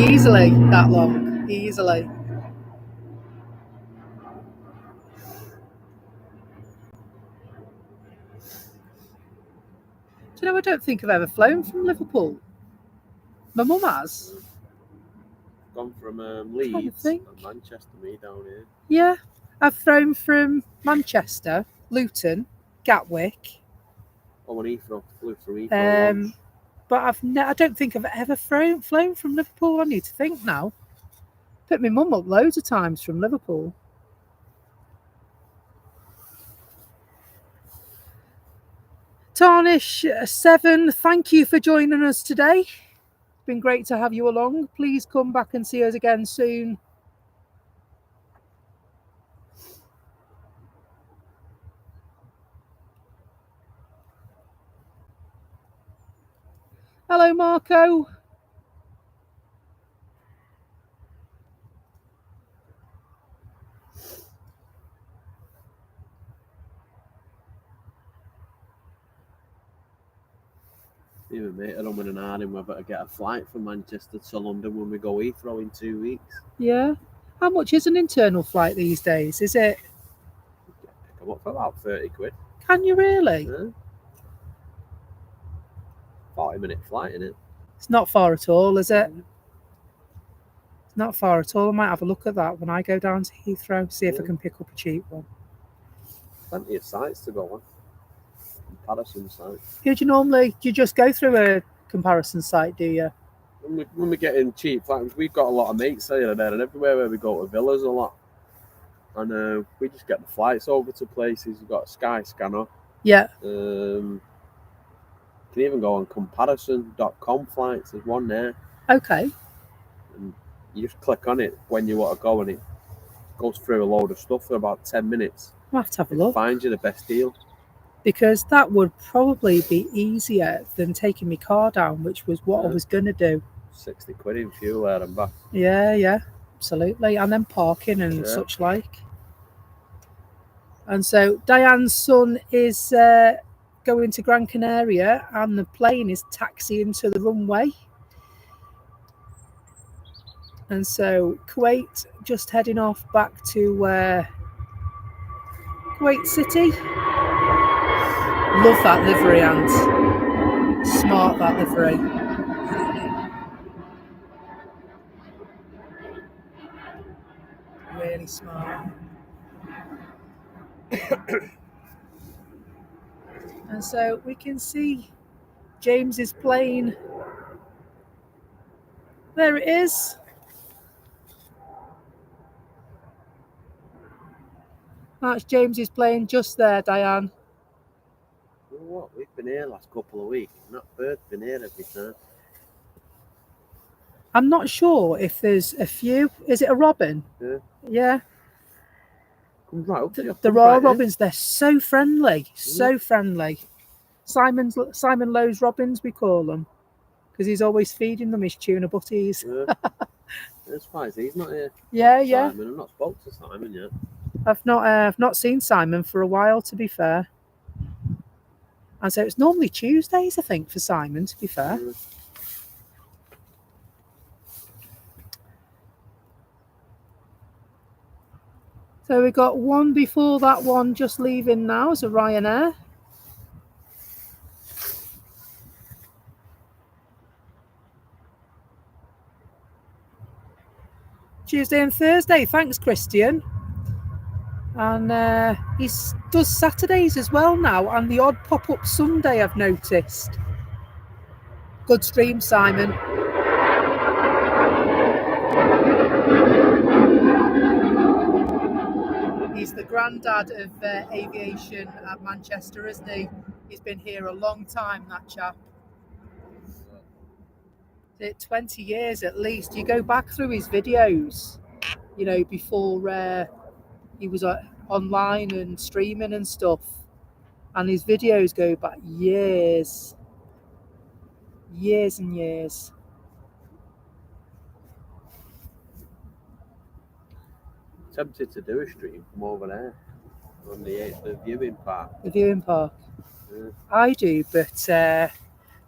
Easily that long. Easily. Do you know, I don't think I've ever flown from Liverpool. My mum has. Gone from Trying to Leeds think. and Manchester, me down here. Yeah, I've flown from Manchester, Luton, Gatwick, Oh, and Heathrow, flew through Heathrow once. but I don't think I've ever flown from Liverpool. I need to think now. Picked my mum up loads of times from Liverpool. Tarnish 7, thank you for joining us today. It's been great to have you along. Please come back and see us again soon. Hello, Marco. Even mate, I'm in an Arden, we better get a flight from Manchester to London when we go Heathrow in 2 weeks. Yeah. How much is an internal flight these days? Is it? Come up for about 30 quid. Can you really? Yeah. 40-minute flight, innit? It's not far at all, is it? It's not far at all. I might have a look at that when I go down to Heathrow, see if I can pick up a cheap one. Plenty of sites to go on. Comparison sites. Do you just go through a comparison site, do you? When we get in cheap flights, we've got a lot of mates here and there, and everywhere where we go to villas a lot. And we just get the flights over to places. We've got a Sky Scanner. Yeah. You can even go on comparison.com flights. There's one there. Okay. And you just click on it when you want to go, and it goes through a load of stuff for about 10 minutes. I'll have to have a look. Find you the best deal. Because that would probably be easier than taking my car down, which was what I was going to do. 60 quid in fuel there and back. Yeah, absolutely. And then parking and such like. And so Diane's son is going to Gran Canaria and the plane is taxiing to the runway. And so Kuwait just heading off back to Kuwait City. Love that livery, Ant. Smart, that livery. Really smart. And so we can see James's plane. There it is. That's James's plane just there, Diane. You know what? We've been here last couple of weeks. And that bird's been here every time. I'm not sure if there's a few. Is it a robin? Yeah. Comes right up to you. There are robins. They're so friendly. So friendly. Simon Lowe's robins, we call them. Because he's always feeding them his tuna butties. Yeah. That's fine. He's not here. Yeah. Simon. I've not spoke to Simon yet. I've not seen Simon for a while, to be fair. And so it's normally Tuesdays, I think, for Simon, to be fair. So we got one before that one just leaving now as a Ryanair. Tuesday and Thursday. Thanks, Christian. And he does Saturdays as well now, and the odd pop-up Sunday I've noticed. Good stream, Simon. He's the granddad of aviation at Manchester, isn't he? He's been here a long time, that chap. 20 years at least. You go back through his videos, you know, before he was online and streaming and stuff. And his videos go back years. Years and years. Tempted to do a stream from over there on the viewing park. The viewing park. Yeah. I do, but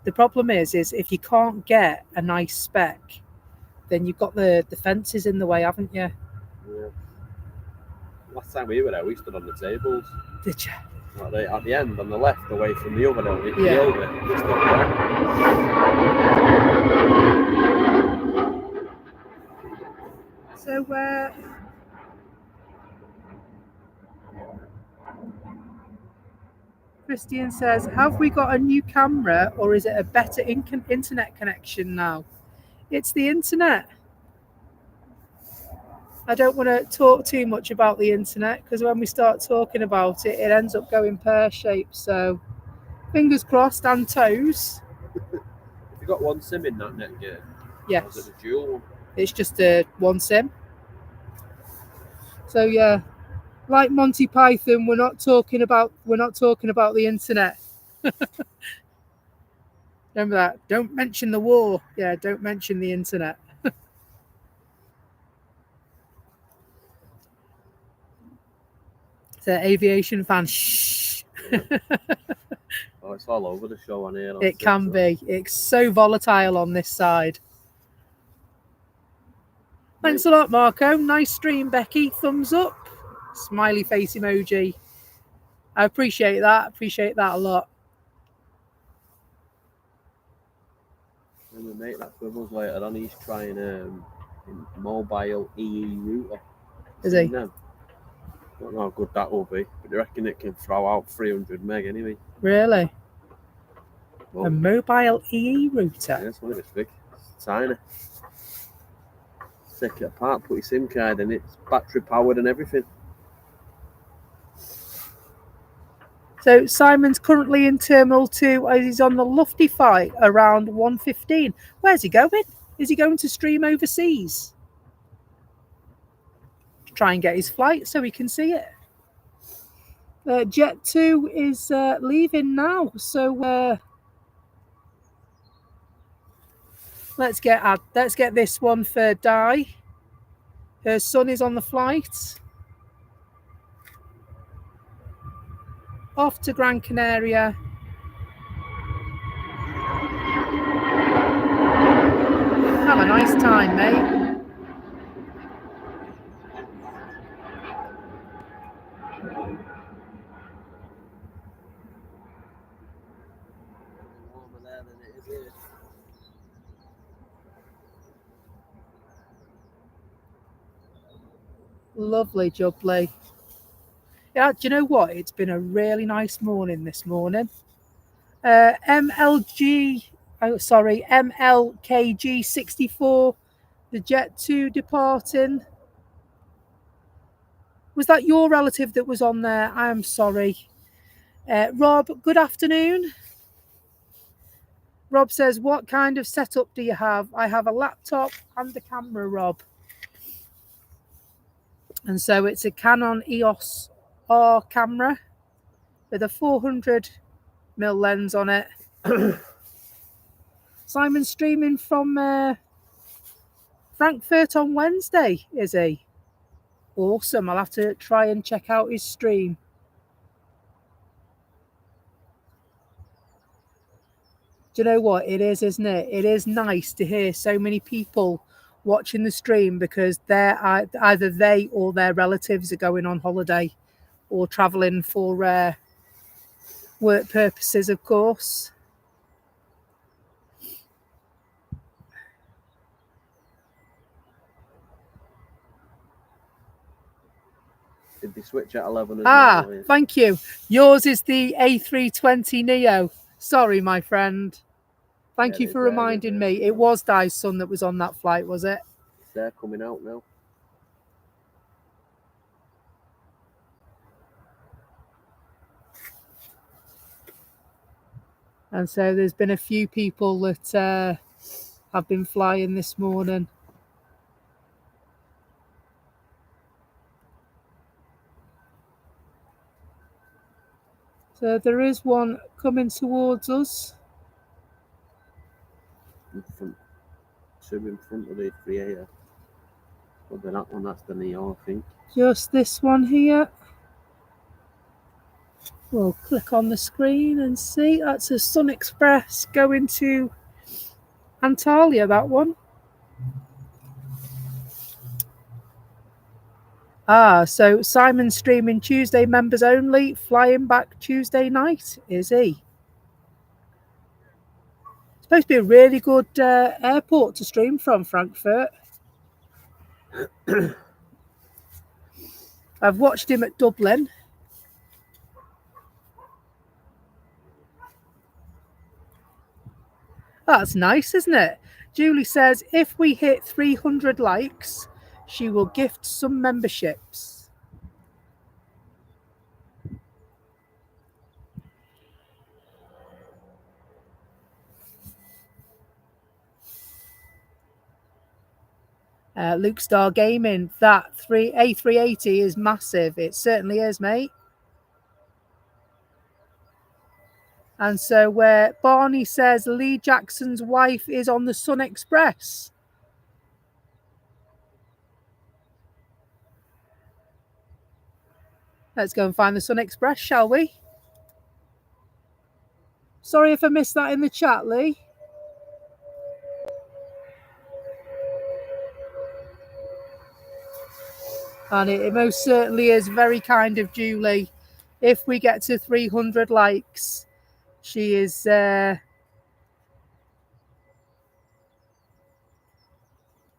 the problem is if you can't get a nice spec, then you've got the fences in the way, haven't you? Yeah. Last time we were there, we stood on the tables. Did you? At the end, on the left, away from the other hill, Yeah. the over. We stood there. So, Christian says, have we got a new camera or is it a better internet connection now? It's the internet. I don't want to talk too much about the internet because when we start talking about it, it ends up going pear-shaped. So, fingers crossed and toes. Have you got one SIM in that net gear? Yes. Or is it a dual one? It's just a one SIM. So yeah, like Monty Python, we're not talking about the internet. Remember that? Don't mention the war. Yeah, don't mention the internet. So aviation fan, shh. Oh, it's all over the show on here. It can be. It's so volatile on this side. Thanks a lot, Marco. Nice stream, Becky. Thumbs up. Smiley face emoji. I appreciate that. Appreciate that a lot. And the mate that's with us later on, he's trying a mobile EE router. Is he? No. Don't know how good that will be, but I reckon it can throw out 300 meg anyway. Really? Well, A mobile EE yeah, router? it's one of it's big. It's tiny. Take it apart, put your SIM card in it. It's battery powered and everything. So Simon's currently in Terminal 2 as he's on the Lufty fight around 1:15. Where's he going? Is he going to stream overseas? To try and get his flight so he can see it. Jet 2 is leaving now, so let's get this one for Di. Her son is on the flight. Off to Gran Canaria. Have a nice time, mate. Lovely jubbly. Yeah, do you know what? It's been a really nice morning this morning. MLKG 64, the Jet 2 departing. Was that your relative that was on there? I am sorry. Rob, good afternoon. Rob says, what kind of setup do you have? I have a laptop and a camera, Rob. And so it's a Canon EOS R camera with a 400mm lens on it. Simon's streaming from Frankfurt on Wednesday, is he? Awesome. I'll have to try and check out his stream. Do you know what it is, isn't it? It is nice to hear so many people watching the stream because either they or their relatives are going on holiday or traveling for work purposes, of course. Did they switch at 11 as well? Yeah. Thank you. Yours is the A320 Neo. Sorry, my friend. Thank you for reminding me. It was Di's son that was on that flight, was it? They're coming out now. And so there's been a few people that have been flying this morning. So there is one coming towards us. Two in front of the 3A. Well, that one, that's the Neo, I think. Just this one here. We'll click on the screen and see. That's a Sun Express going to Antalya, that one. So Simon's streaming Tuesday members only, flying back Tuesday night, is he? Supposed to be a really good airport to stream from, Frankfurt. I've watched him at Dublin. That's nice, isn't it? Julie says, if we hit 300 likes, she will gift some memberships. Luke Star Gaming, that A380 is massive. It certainly is, mate. And so where Barney says Lee Jackson's wife is on the Sun Express. Let's go and find the Sun Express, shall we? Sorry if I missed that in the chat, Lee. And it most certainly is very kind of Julie. If we get to 300 likes, she is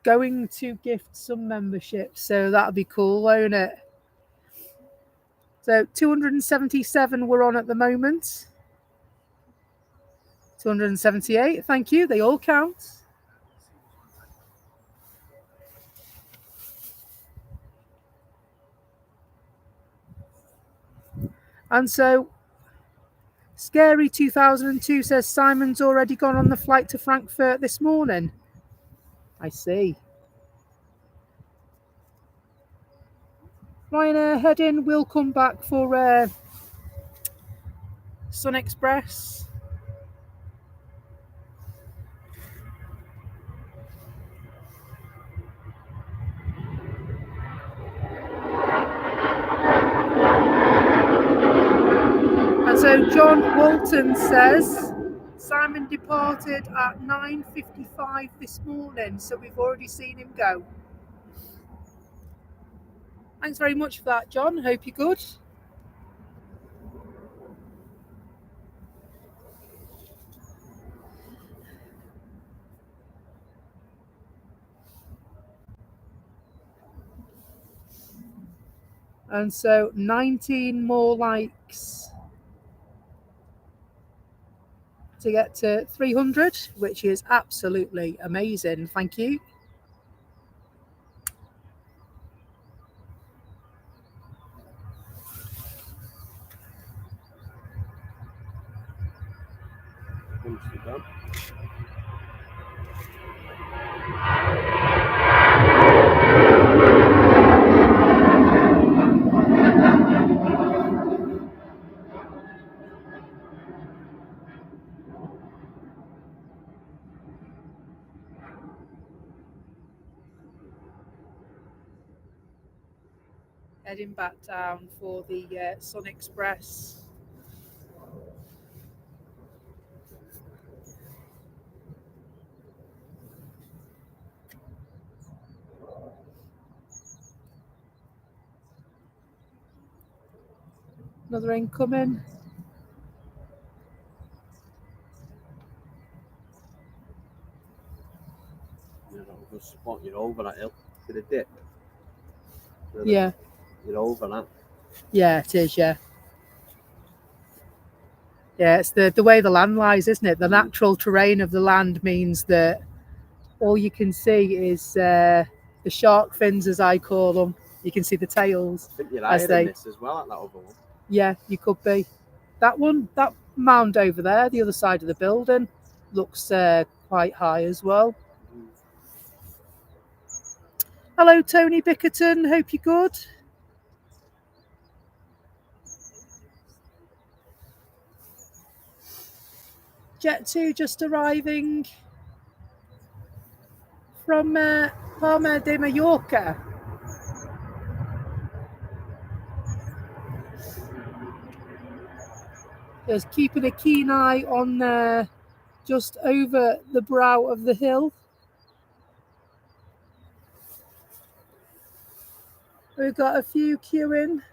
going to gift some memberships. So that'll be cool, won't it? So 277 we're on at the moment. 278, thank you. They all count. And so Scary 2002 says Simon's already gone on the flight to Frankfurt this morning. I see. Ryanair heading. We'll come back for Sun Express. And so John Walton says Simon departed at 9:55 this morning, so we've already seen him go. Thanks very much for that, John. Hope you're good. And so 19 more likes to get to 300, which is absolutely amazing. Thank you. Heading back down for the Sun Express. Another incoming. You know, just spot you're over that hill. See the dip? Yeah. You're over that. Yeah, it is, yeah. Yeah, it's the way the land lies, isn't it? The natural terrain of the land means that all you can see is the shark fins, as I call them. You can see the tails. I think you're As higher they- than this as well at that other one. Yeah, you could be. That one, that mound over there, the other side of the building, looks quite high as well. Hello, Tony Bickerton. Hope you're good. Jet 2 just arriving from Palma de Mallorca. Just keeping a keen eye on just over the brow of the hill. We've got a few queuing.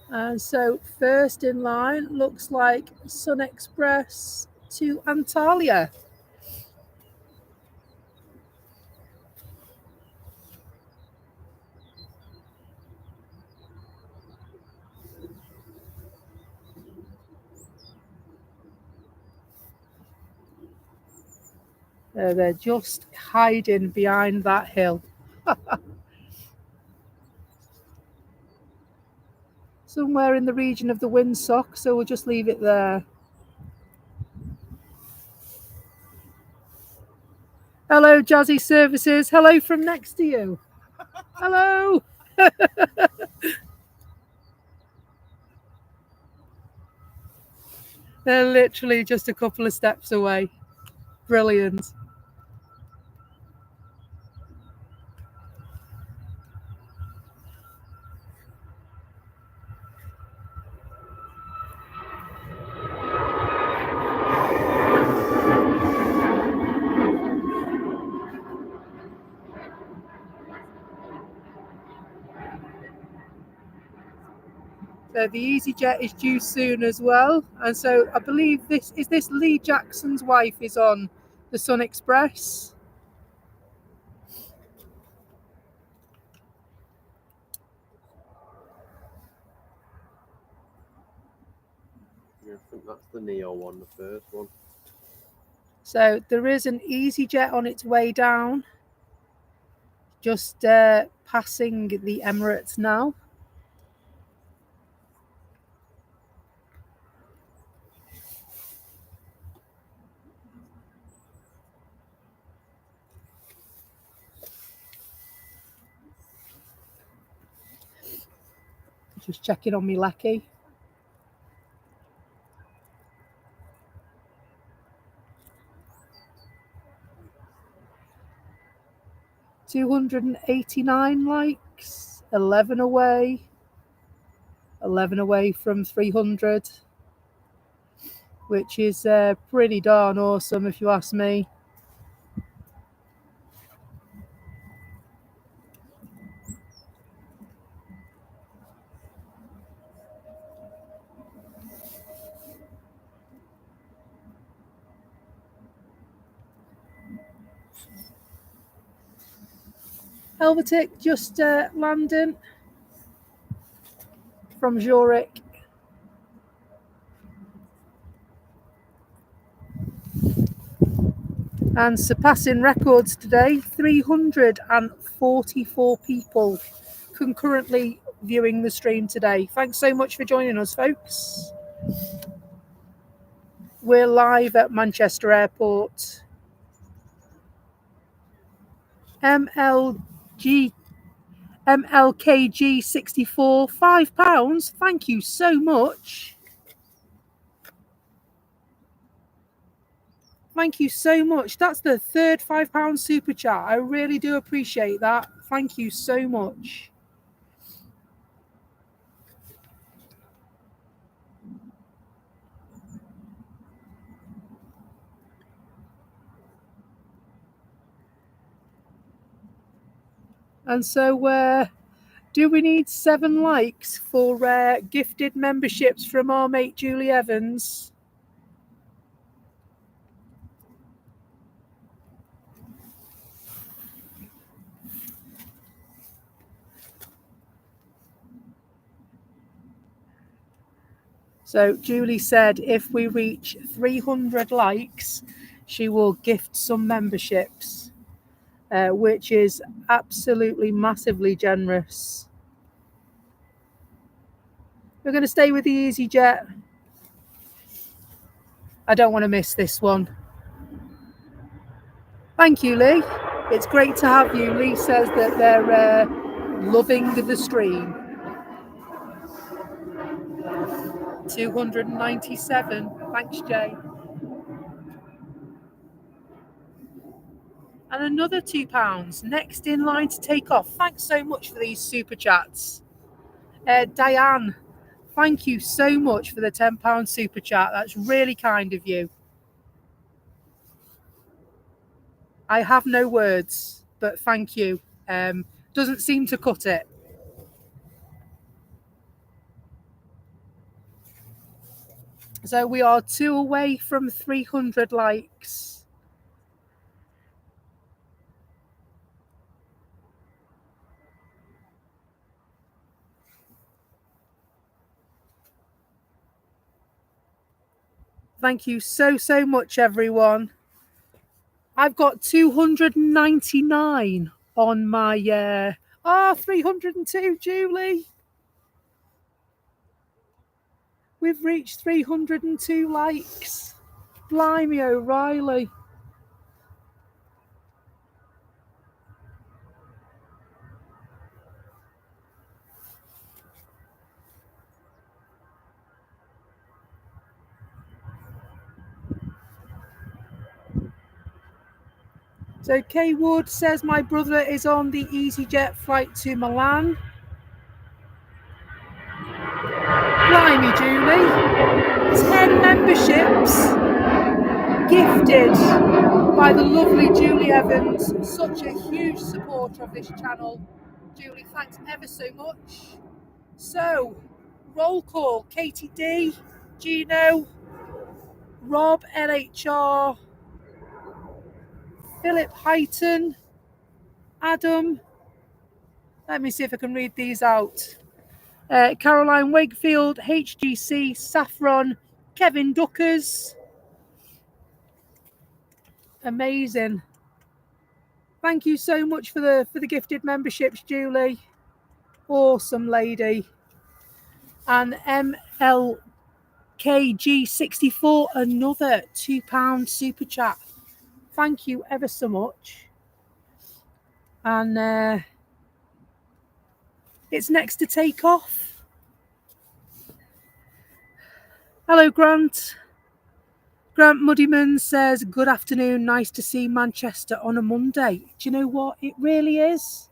And so first in line looks like Sun Express to Antalya. They're just hiding behind that hill. Somewhere in the region of the windsock, so we'll just leave it there. Hello, Jazzy Services. Hello from next to you. Hello. They're literally just a couple of steps away. Brilliant. So the EasyJet is due soon as well. And so I believe this Lee Jackson's wife is on the Sun Express. Yeah, I think that's the Neo one, the first one. So there is an EasyJet on its way down. Just passing the Emirates now. Just checking on me Lecky. $289 likes, 11 away from 300, which is pretty darn awesome if you ask me. Helvetic just landing from Zurich. And surpassing records today, 344 people concurrently viewing the stream today. Thanks so much for joining us, folks. We're live at Manchester Airport. MLKG 64, £5. Thank you so much. Thank you so much. That's the third £5 super chat. I really do appreciate that. Thank you so much. And so Do we need 7 likes for gifted memberships from our mate Julie Evans? So Julie said if we reach 300 likes, she will gift some memberships, which is absolutely massively generous. We're going to stay with the EasyJet. I don't want to miss this one. Thank you, Lee. It's great to have you. Lee says that they're loving the stream. 297. Thanks, Jay. And another £2. Next in line to take off. Thanks so much for these super chats. Diane, thank you so much for the £10 super chat. That's really kind of you. I have no words, but thank you. Doesn't seem to cut it. So we are 2 away from 300 likes. Thank you so much, everyone. I've got 299 on my 302, Julie. We've reached 302 likes. Blimey O'Reilly. So Kay Wood says my brother is on the EasyJet flight to Milan. Blimey, Julie. 10 memberships gifted by the lovely Julie Evans. Such a huge supporter of this channel. Julie, thanks ever so much. So, roll call. Katie D, Gino, Rob, LHR, Philip Heighton, Adam. Let me see if I can read these out. Caroline Wakefield, HGC, Saffron, Kevin Duckers. Amazing. Thank you so much for the gifted memberships, Julie. Awesome lady. And MLKG64, another £2 super chat. Thank you ever so much. And it's next to take off. Hello, Grant. Grant Muddyman says, good afternoon. Nice to see Manchester on a Monday. Do you know what? It really is.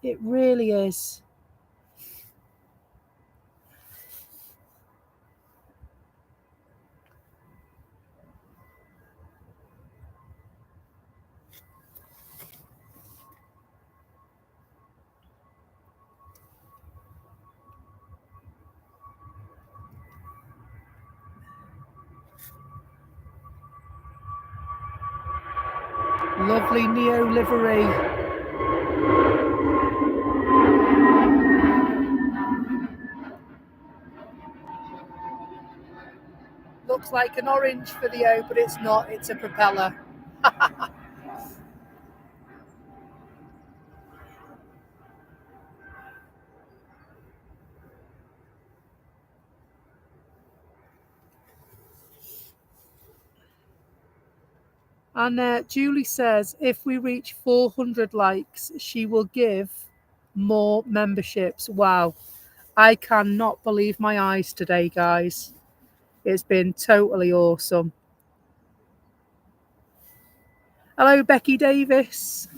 It really is. Lovely Neo livery. Looks like an orange for the O, but it's not. It's a propeller. And Julie says, if we reach 400 likes, she will give more memberships. Wow. I cannot believe my eyes today, guys. It's been totally awesome. Hello, Becky Davis.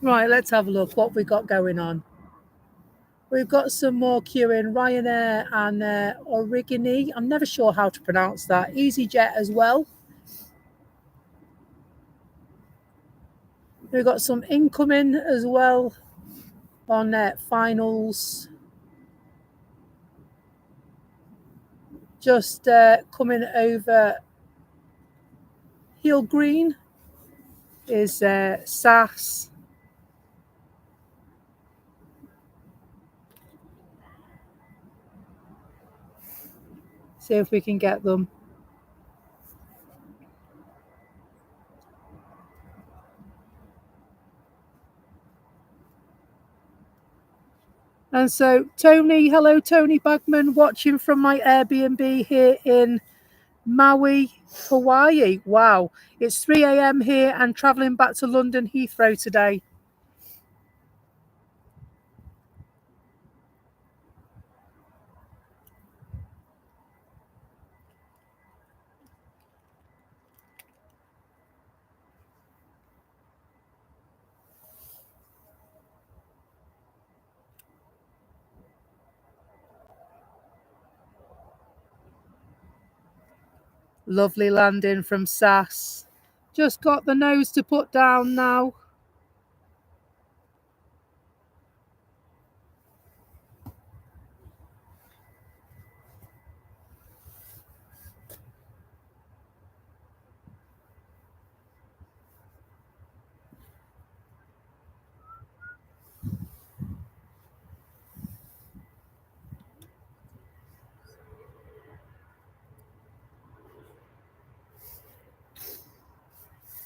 Right, let's have a look what we got going on. We've got some more queuing, Ryanair and Origini. I'm never sure how to pronounce that. EasyJet as well. We've got some incoming as well on finals. Just coming over Heel Green is SAS. See if we can get them. And so Tony, hello Tony Bagman, watching from my Airbnb here in Maui, Hawaii. Wow, it's 3 a.m. here and travelling back to London Heathrow today. Lovely landing from SAS. Just got the nose to put down now.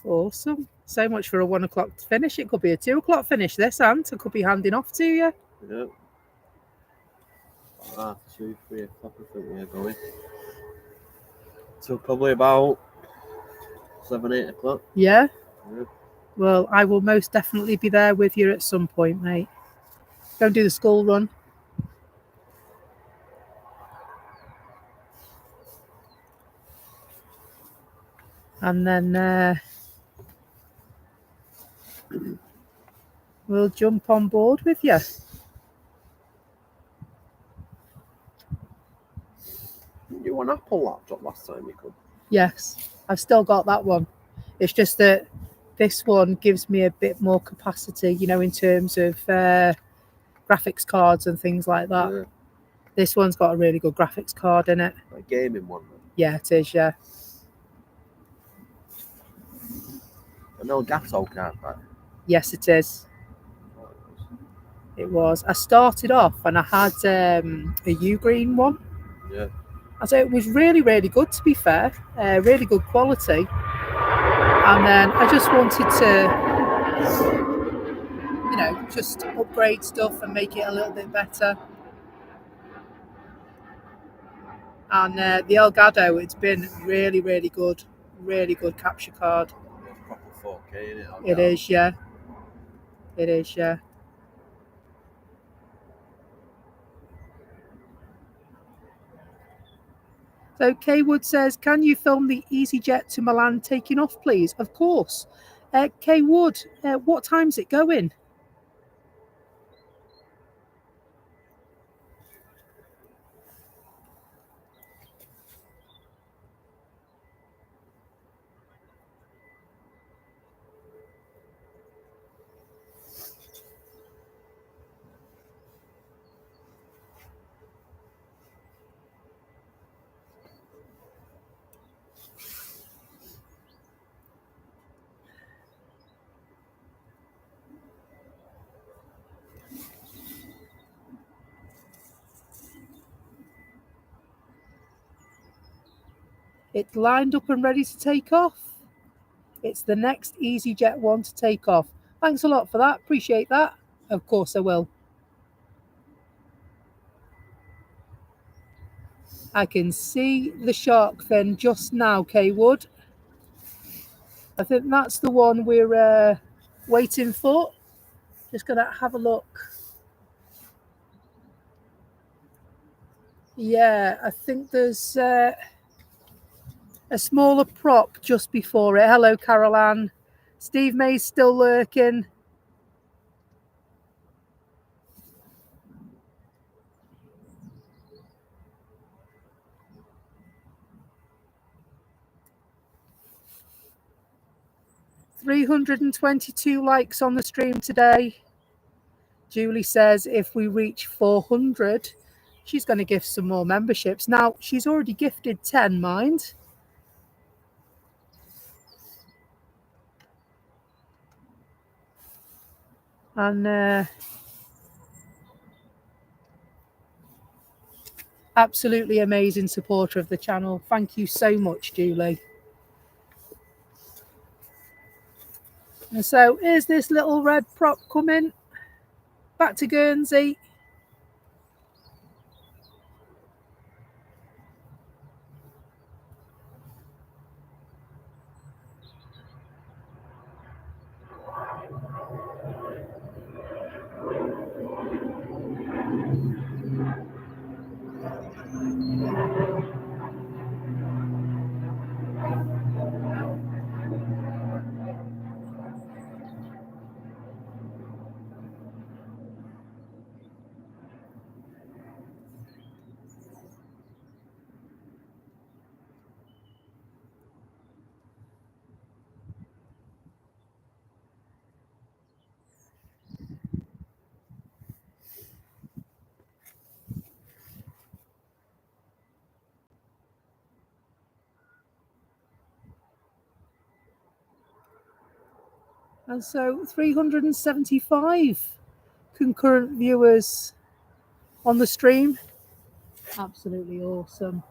Awesome. So much for a 1 o'clock finish. It could be a 2 o'clock finish, this, Ant. I could be handing off to you. Yeah. 2, 3 o'clock, I think we're going. Till probably about 7, 8 o'clock. Yeah? Yeah. Well, I will most definitely be there with you at some point, mate. Go and do the school run. And then we'll jump on board with you. You want an Apple laptop last time you could? Yes, I've still got that one. It's just that this one gives me a bit more capacity, you know, in terms of graphics cards and things like that. Yeah. This one's got a really good graphics card in it. A gaming one. Yeah, it is, yeah. An Elgato card, right? Yes, it is. It was. I started off and I had a U-green one. Yeah. So it was really, really good, to be fair. Really good quality. And then I just wanted to, you know, just upgrade stuff and make it a little bit better. And the Elgato, it's been really, really good. Really good capture card. It's proper 4K, isn't it? It is, yeah. It is, yeah. So Kay Wood says, can you film the EasyJet to Milan taking off, please? Of course. Kay Wood, what time's it going? It's lined up and ready to take off. It's the next EasyJet one to take off. Thanks a lot for that. Appreciate that. Of course I will. I can see the shark fin just now, Kay Wood. I think that's the one we're waiting for. Just going to have a look. Yeah, I think there's a smaller prop just before it. Hello, Carol Ann. Steve May's still lurking. 322 likes on the stream today. Julie says if we reach 400, she's going to gift some more memberships. Now, she's already gifted 10, mind. And absolutely amazing supporter of the channel. Thank you so much, Julie. And so here's this little red prop coming back to Guernsey. And so 375 concurrent viewers on the stream. Absolutely awesome.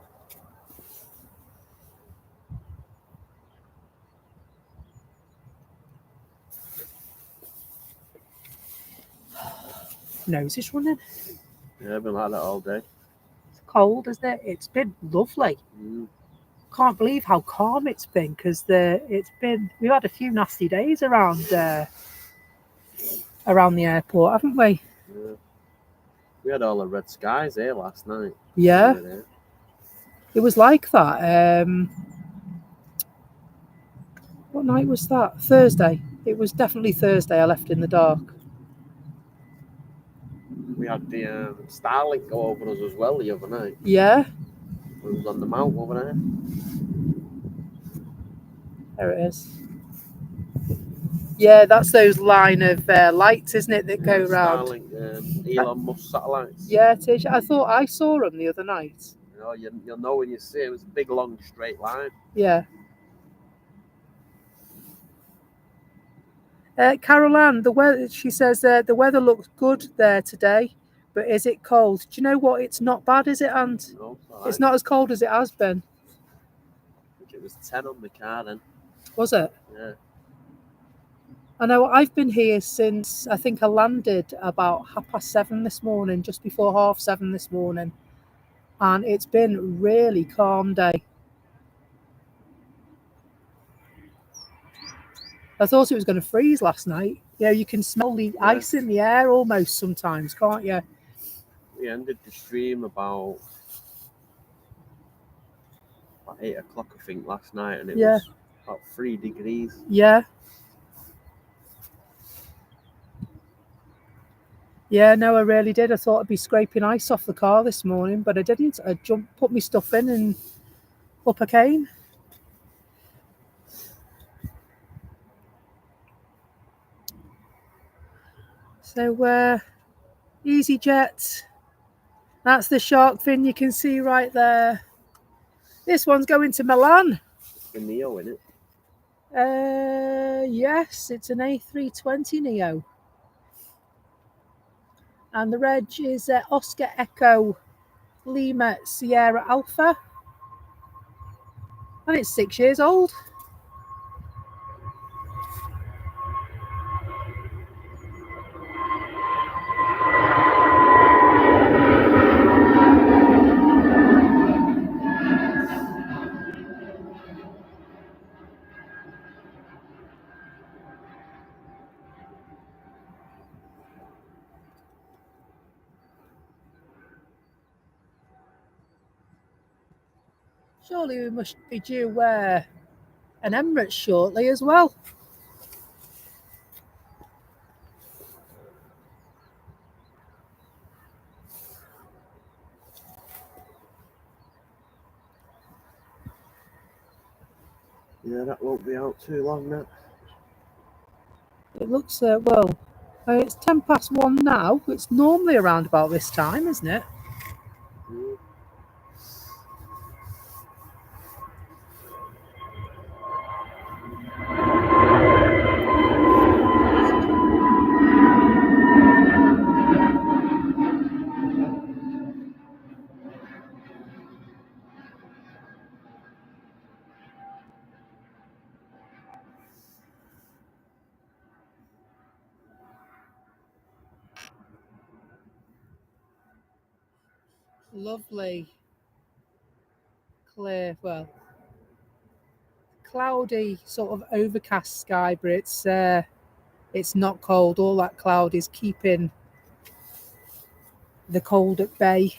Nose is running. Yeah, I've been like that all day. It's cold, isn't it? It's been lovely. Mm. Can't believe how calm it's been because we've had a few nasty days around the airport, haven't we? Yeah. We had all the red skies here last night. Yeah, it was like that. What night was that? Thursday. It was definitely Thursday. I left in the dark. We had the Starlink go over us as well the other night. Yeah. It was on the mount over there. There it is. Yeah, that's those line of lights, isn't it, that go round? Starlink, Elon Musk satellites. Yeah, it is. I thought I saw them the other night. You know, you'll know when you see it. It was a big, long, straight line. Yeah. Carol Ann, the weather. She says the weather looks good there today, but is it cold? Do you know what? It's not bad, is it, Ant? No, It's not as cold as it has been. I think it was 10 on the car then. Was it? Yeah. I know. I've been here since I think I landed about 7:30 this morning, just before 7:30 this morning, and it's been a really calm day. I thought it was going to freeze last night. Yeah, you can smell the ice in the air almost sometimes, can't you? We ended the stream about 8 o'clock, I think, last night, and it was about 3 degrees. Yeah. Yeah, no, I really did. I thought I'd be scraping ice off the car this morning, but I didn't. I put my stuff in, and up I came. So, EasyJet. That's the shark fin you can see right there. This one's going to Milan. It's the Neo, isn't it? Yes, it's an A320 Neo. And the reg is Oscar Echo Lima Sierra Alpha. And it's 6 years old. Surely we must be due an Emirates shortly as well. Yeah, that won't be out too long now. It looks, it's 1:10 now. It's normally around about this time, isn't it? Mm. Lovely. Clear, cloudy, sort of overcast sky, but it's not cold. All that cloud is keeping the cold at bay.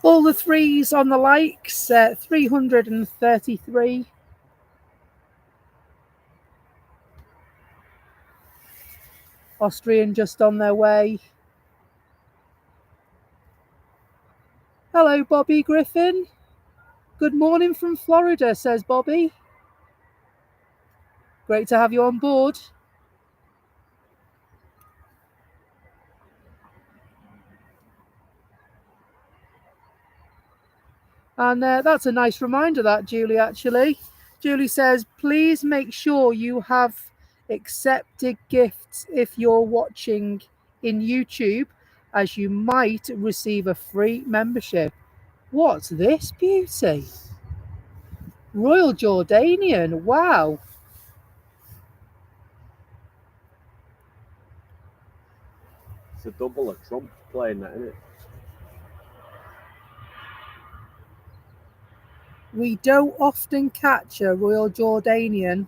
All the threes on the likes, 333. Austrian just on their way. Hello, Bobby Griffin. Good morning from Florida, says Bobby. Great to have you on board. And that's a nice reminder, that, Julie, actually. Julie says, please make sure you have accepted gifts if you're watching in YouTube, as you might receive a free membership. What's this beauty? Royal Jordanian, wow. It's a double of Trump playing that, isn't it? We don't often catch a Royal Jordanian.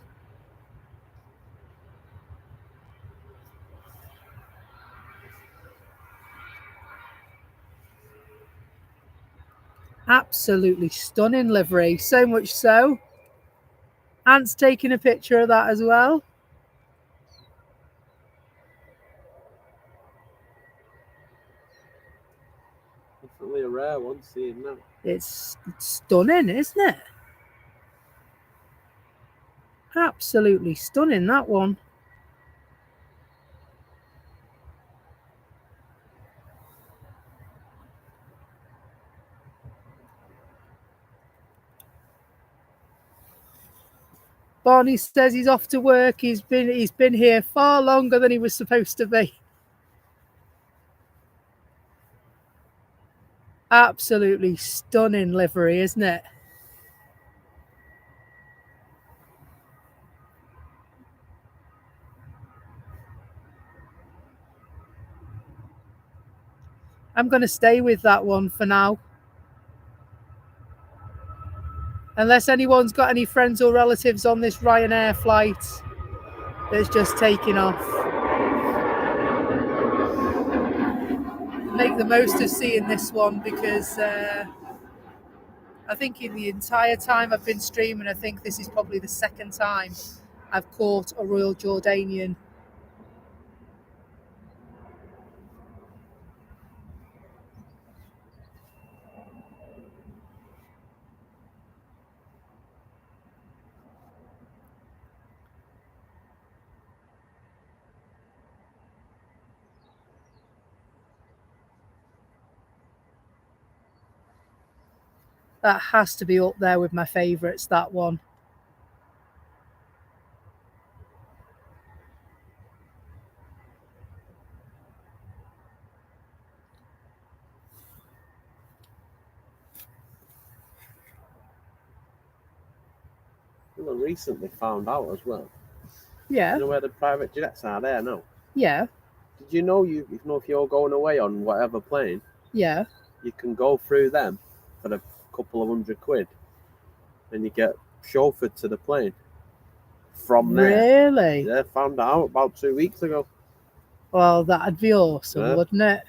Absolutely stunning livery, so much so. Ant's taking a picture of that as well. Definitely a rare one seeing that. It's stunning, isn't it? Absolutely stunning, that one. Barney says he's off to work. He's been here far longer than he was supposed to be. Absolutely stunning livery, isn't it? I'm going to stay with that one for now. Unless anyone's got any friends or relatives on this Ryanair flight that's just taking off. Make the most of seeing this one, because I think in the entire time I've been streaming, I think this is probably the second time I've caught a Royal Jordanian. That has to be up there with my favourites, that one. Well, I recently found out as well. Yeah. You know where the private jets are there now? Yeah. Did you know if you're going away on whatever plane, Yeah. you can go through them for a couple of £100 and you get chauffeured to the plane from there. Really? Yeah, found out about 2 weeks ago. Well, that'd be awesome, Yeah. wouldn't it?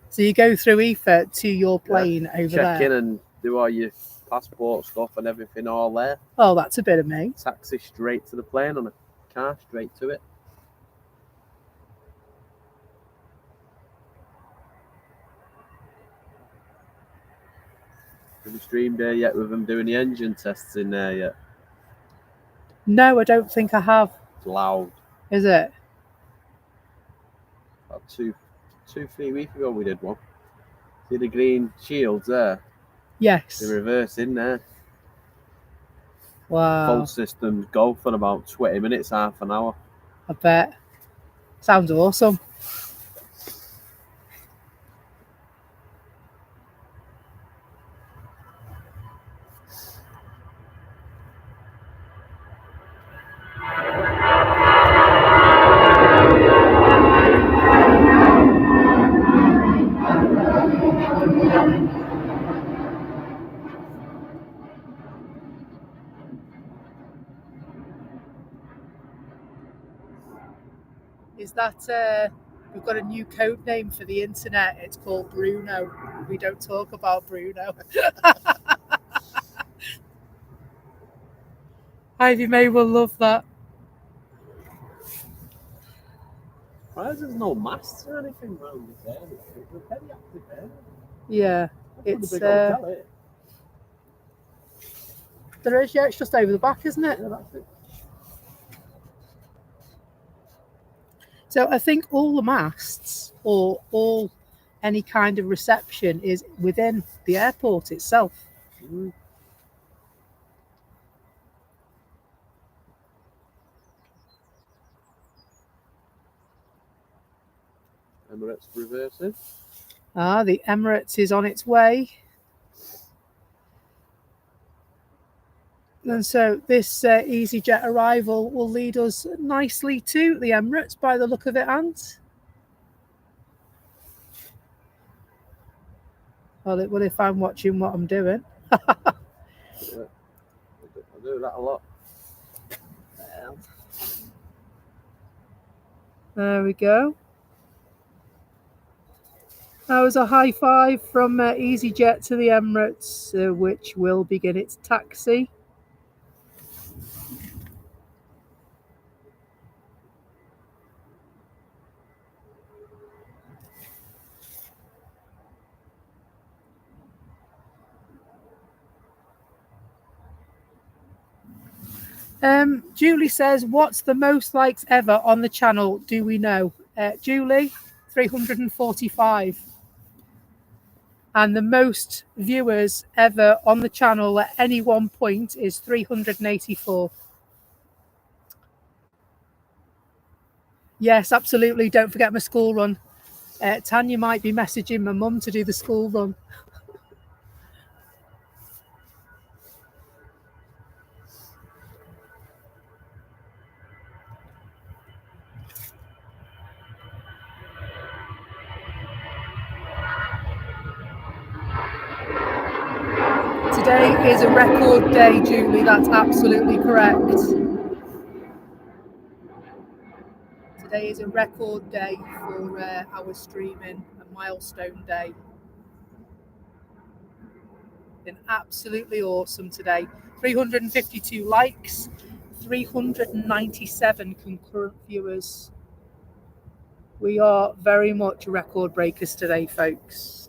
So you go through EFA to your plane over Check there. in and do all your passport stuff and everything all there. Oh, that's a bit of me. Taxi straight to the plane on a car, straight to it. Have you streamed there yet with them doing the engine tests in there yet? No, I don't think I have. It's loud. Is it? About 3 weeks ago we did one. See the green shields there? Yes. The reverse in there. Wow. Full systems go for about 20 minutes, half an hour. I bet. Sounds awesome. Is that we've got a new code name for the internet? It's called Bruno. We don't talk about Bruno. Ivy May will love that. Why is there no masts or anything around this area? It's a very active area. Yeah, That's it's a big hotel, isn't it? there is. Yeah, it's just over the back, isn't it? Yeah, that's it. So I think all the masts or all any kind of reception is within the airport itself. Mm. Emirates reversing. Ah, the Emirates is on its way. And so this EasyJet arrival will lead us nicely to the Emirates by the look of it, Ant. Well, if I'm watching what I'm doing. Yeah. I do that a lot. There we go. That was a high five from EasyJet to the Emirates, which will begin its taxi. Julie says, what's the most likes ever on the channel? Do we know? Julie, 345. And the most viewers ever on the channel at any one point is 384. Yes, absolutely. Don't forget my school run. Tanya might be messaging my mum to do the school run. Today is a record day, Julie. That's absolutely correct. Today is a record day for our streaming, a milestone day. Been absolutely awesome today. 352 likes, 397 concurrent viewers. We are very much record breakers today, folks.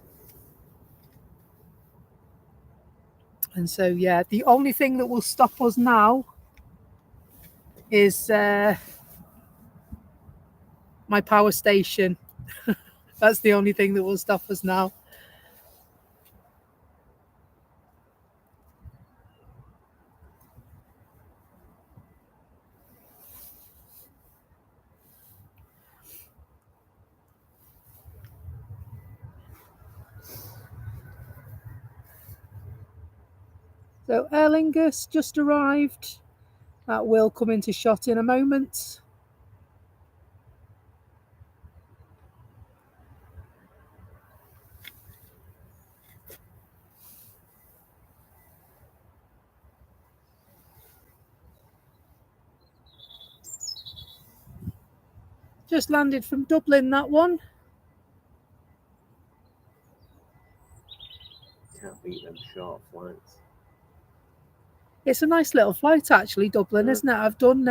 And so, yeah, the only thing that will stop us now is my power station. That's the only thing that will stop us now. So Aer Lingus just arrived. That will come into shot in a moment. Just landed from Dublin, that one. Can't beat them short flights. It's a nice little flight, actually, Dublin, Yeah. isn't it? I've done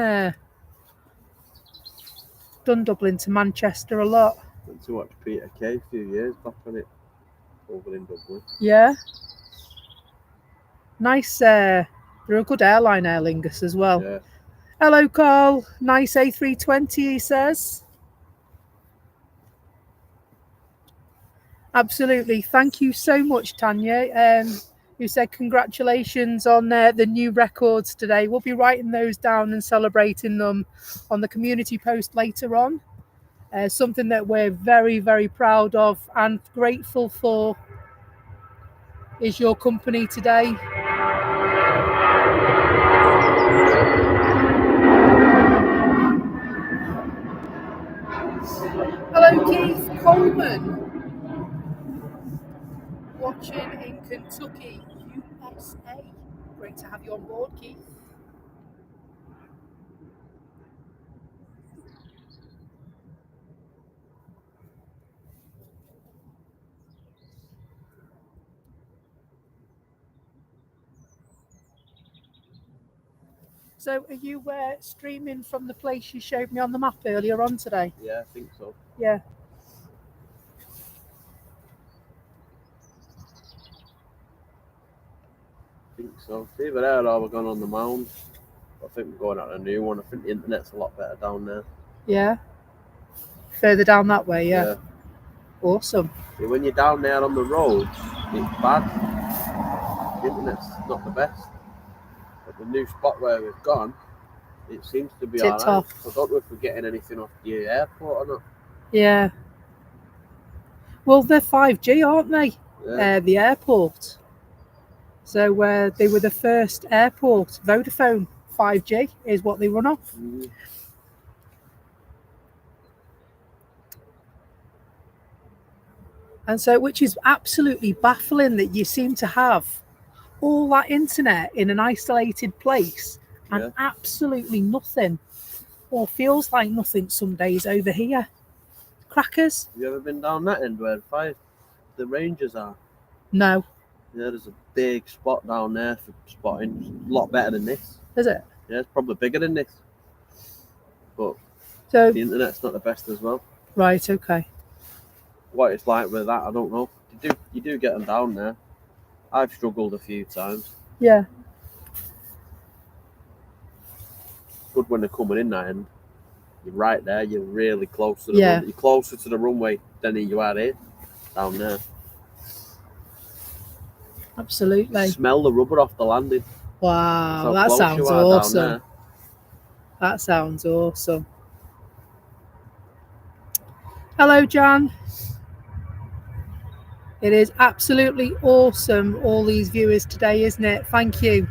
Dublin to Manchester a lot. Went to watch Peter Kay a few years back on it over in Dublin. Yeah. Nice. They're a good airline, Aer Lingus, as well. Yeah. Hello, Carl. Nice A320, he says. Absolutely. Thank you so much, Tanya. You said congratulations on the new records today. We'll be writing those down and celebrating them on the community post later on. Something that we're very, very proud of and grateful for is your company today. Hello, Keith Coleman. Watching in Kentucky, USA. Great to have you on board, Keith. So are you streaming from the place you showed me on the map earlier on today? Yeah, I think so. Yeah. I think so. It's either there or we're going on the mound. I think we're going out a new one. I think the internet's a lot better down there. Yeah. Further down that way, yeah. Awesome. See, when you're down there on the road, it's bad. The internet's not the best. But the new spot where we've gone, it seems to be Tipped alright. off. I don't know if we're getting anything off the airport or not. Yeah. Well, they're 5G, aren't they? Yeah. The airport. So they were the first airport. Vodafone 5G is what they run off. Mm. And so, which is absolutely baffling that you seem to have all that internet in an isolated place and Yeah. absolutely nothing, or feels like nothing some days over here. Crackers? Have you ever been down that end where the Rangers are? No. Yeah, there's a big spot down there for spotting. It's a lot better than this. Is it? Yeah, it's probably bigger than this. But So, the internet's not the best as well. right, okay. What it's like with that, I don't know. You do get them down there. I've struggled a few times. Yeah. Good when they're coming in that end. You're right there. You're really close to the Yeah. runway. You're closer to the runway than you are here, down there. Absolutely. Smell the rubber off the landing. Wow, that That's how close sounds you are down awesome. there. That sounds awesome. Hello, Jan. It is absolutely awesome, all these viewers today, isn't it? Thank you.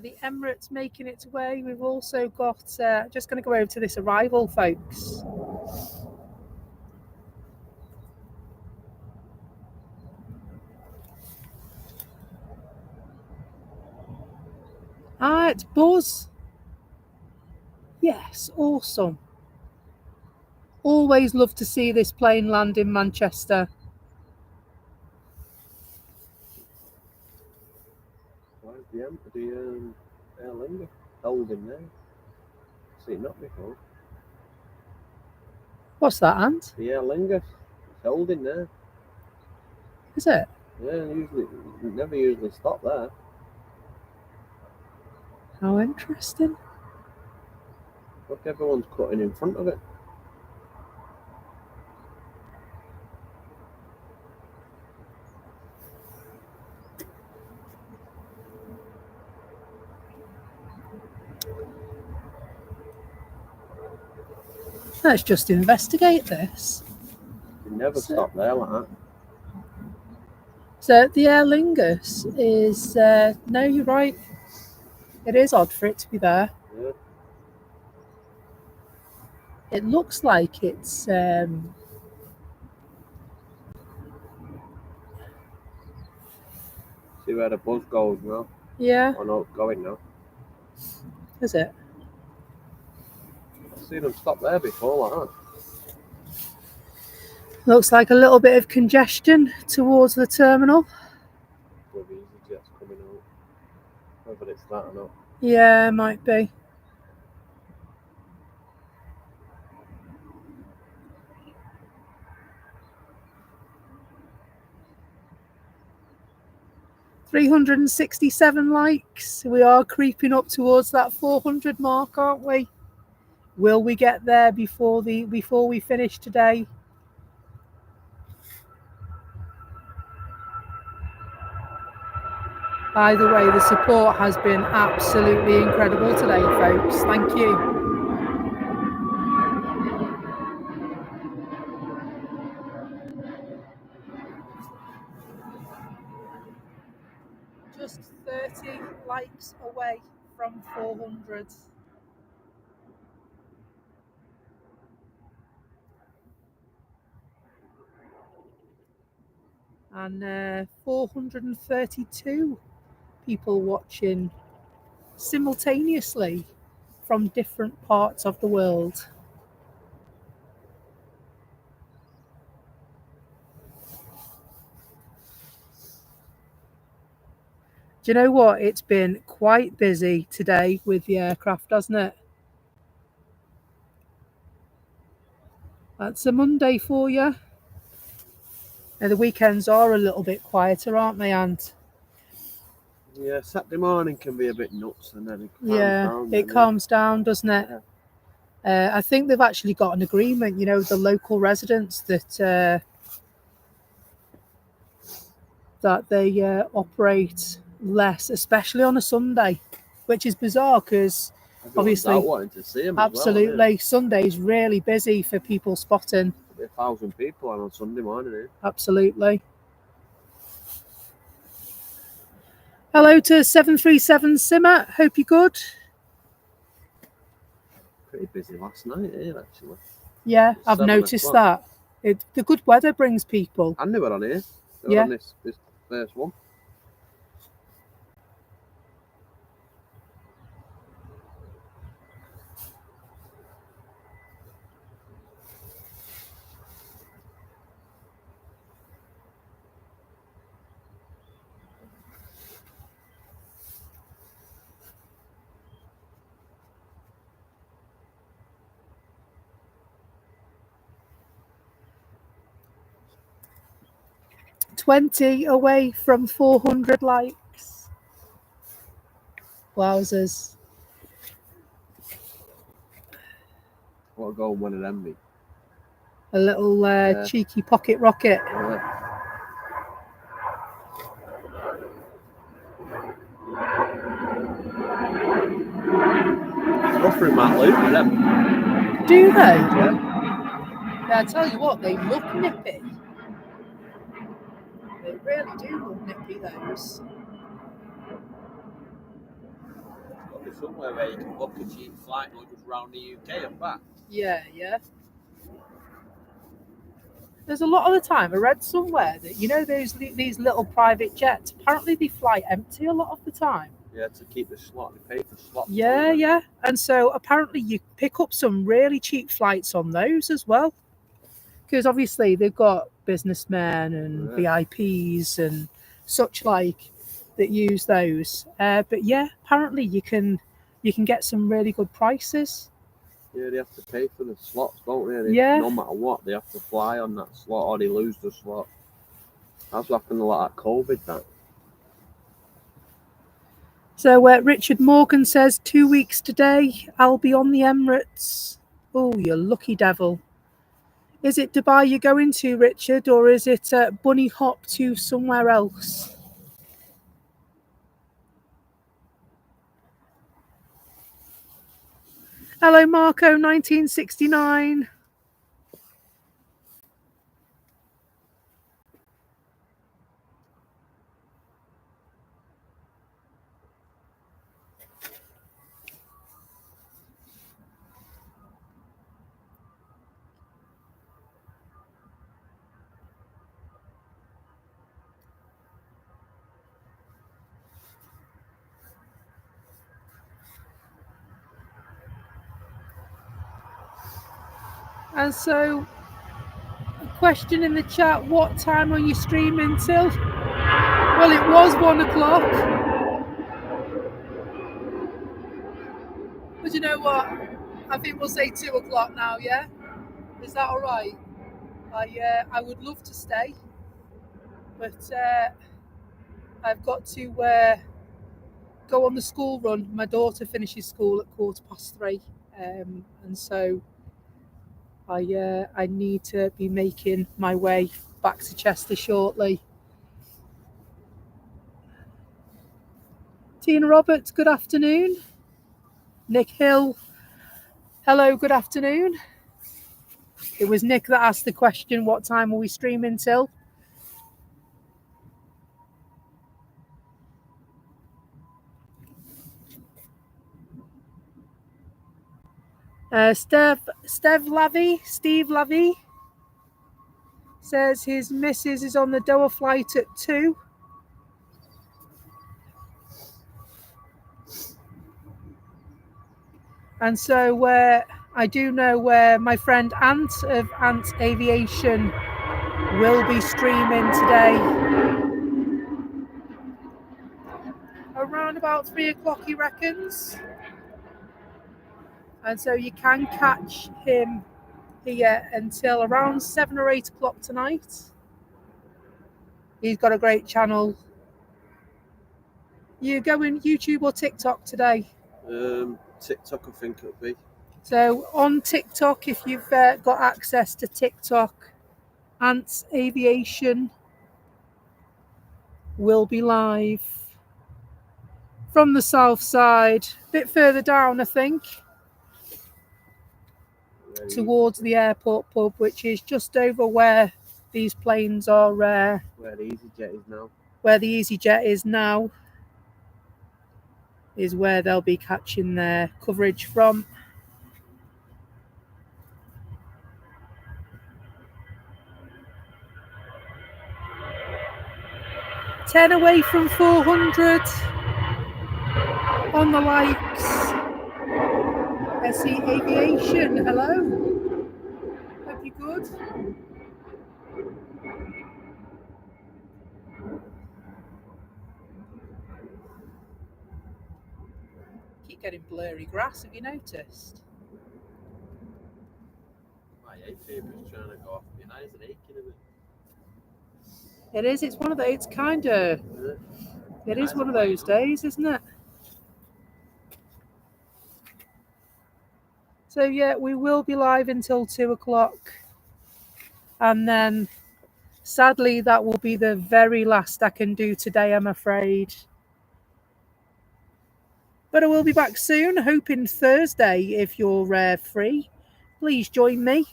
The Emirates making its way. We've also got, just going to go over to this arrival, folks. Ah, it's Buzz. Yes, awesome. Always love to see this plane land in Manchester. Why is the Aer Lingus held in there? Seen that before. What's that, Ant? The Aer Lingus is held in there. Is it? Yeah, never usually stop there. How interesting. Look, everyone's cutting in front of it. Let's just investigate this. You never stop there like that. So the Aer Lingus is, no, you're right. It is odd for it to be there. Yeah. It looks like it's, See where the buzz goes now. Yeah, Oh no, going now. is it? I've seen them stop there before like that. Looks like a little bit of congestion towards the terminal. With EasyJet's coming out. Whether it's that or not. Yeah, might be. $367 likes. We are creeping up towards that 400 mark, aren't we? Will we get there before we finish today? Either way, the support has been absolutely incredible today, folks. Thank you. Just 30 likes away from 400. And 432 people watching simultaneously from different parts of the world. Do you know what? It's been quite busy today with the aircraft, hasn't it? That's a Monday for you. Now, the weekends are a little bit quieter, aren't they, Ant? Yeah, Saturday morning can be a bit nuts and then it calms down. It calms down, doesn't it? Yeah. I think they've actually got an agreement, you know, the local residents that they operate less, especially on a Sunday, which is bizarre because obviously, out wanting to see them absolutely, as Sunday's really busy for people spotting. well, 1,000 people on Sunday morning. Eh? Absolutely. Hello to 737 Simmer. Hope you're good. Pretty busy last night here, actually. Yeah, I've 7 noticed o'clock. that. The good weather brings people. And they were on here. They were on this first one. $20 away from 400 likes. Wowzers. What a goal one of them be. A little cheeky pocket rocket. Yeah. Offering Matt Luke with them. Do they? Yeah. Yeah, I tell you what, they look nippy. They really do look nippy, those. There'll be somewhere where you can book a cheap flight or just round the UK and back. Yeah. There's a lot of the time I read somewhere that, you know, these little private jets, apparently they fly empty a lot of the time. Yeah, to keep the slot, they pay for slots. Yeah. And so apparently you pick up some really cheap flights on those as well. Because obviously they've got businessmen and VIPs and such like that use those. But yeah, apparently you can get some really good prices. Yeah, they have to pay for the slots, don't they? Yeah. No matter what, they have to fly on that slot or they lose the slot. That's what happened a lot at COVID, that. So Richard Morgan says 2 weeks today, I'll be on the Emirates. Oh, you lucky devil. Is it Dubai you're going to, Richard, or is it bunny hop to somewhere else? Hello, Marco, 1969. And so, a question in the chat: what time are you streaming till? Well, it was 1 o'clock. But you know what? I think we'll say 2 o'clock now. Yeah, is that all right? I would love to stay, but I've got to go on the school run. My daughter finishes school at 3:15, and so I need to be making my way back to Chester shortly. Tina Roberts, good afternoon. Nick Hill, hello, good afternoon. It was Nick that asked the question, what time are we streaming till? Steve Lavy says his missus is on the Doha flight at 2. And so I do know where my friend Ant of Ant Aviation will be streaming today. Around about 3 o'clock, he reckons. And so you can catch him here until around 7 or 8 o'clock tonight. He's got a great channel. You going YouTube or TikTok today? TikTok, I think it'll be. So on TikTok, if you've got access to TikTok, Ants Aviation will be live from the south side, a bit further down, I think, towards the airport pub, which is just over where these planes are. Where the EasyJet is now. Where the EasyJet is now is where they'll be catching their coverage from. Ten away from 400 on the likes. SE Aviation, hello. Hope you're good. Keep getting blurry grass, have you noticed? My A350 is trying to go off. My eyes are aching a bit. It is, it's one of the, it's kind of, it is one of those days, isn't it? So yeah, we will be live until 2 o'clock. And then, sadly, that will be the very last I can do today, I'm afraid. But I will be back soon, hoping Thursday, if you're free. Please join me.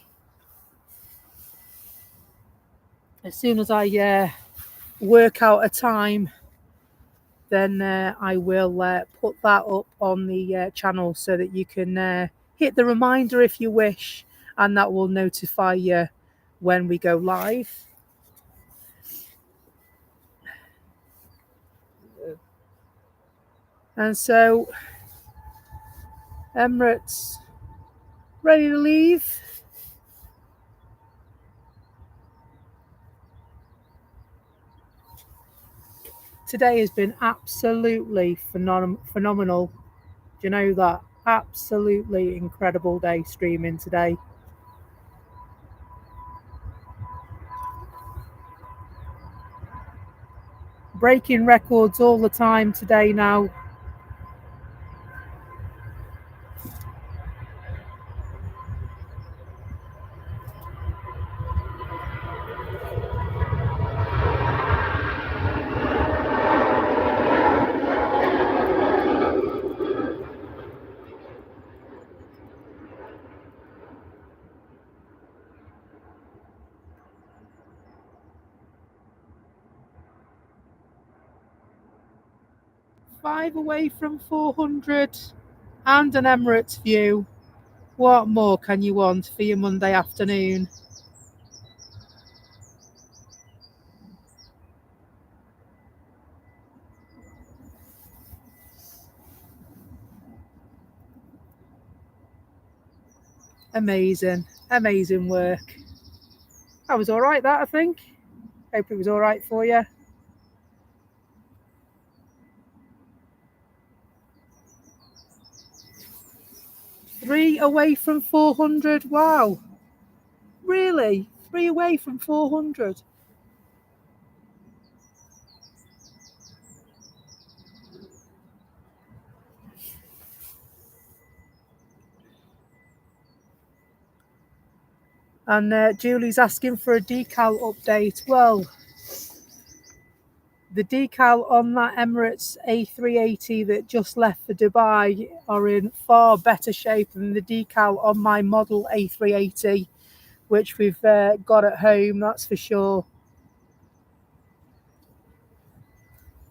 As soon as I work out a time, then I will put that up on the channel so that you can hit the reminder if you wish, and that will notify you when we go live. And so, Emirates, ready to leave? Today has been absolutely phenomenal. Do you know that? Absolutely incredible day streaming today. Breaking records all the time today now. Five away from 400 and an Emirates view. What more can you want for your Monday afternoon? Amazing, amazing work. That was all right, that, I think. Hope it was all right for you. Three away from 400. Wow. Really? 3 away from 400. And Julie's asking for a decal update. Well, the decal on that Emirates A380 that just left for Dubai are in far better shape than the decal on my model A380, which we've got at home, that's for sure.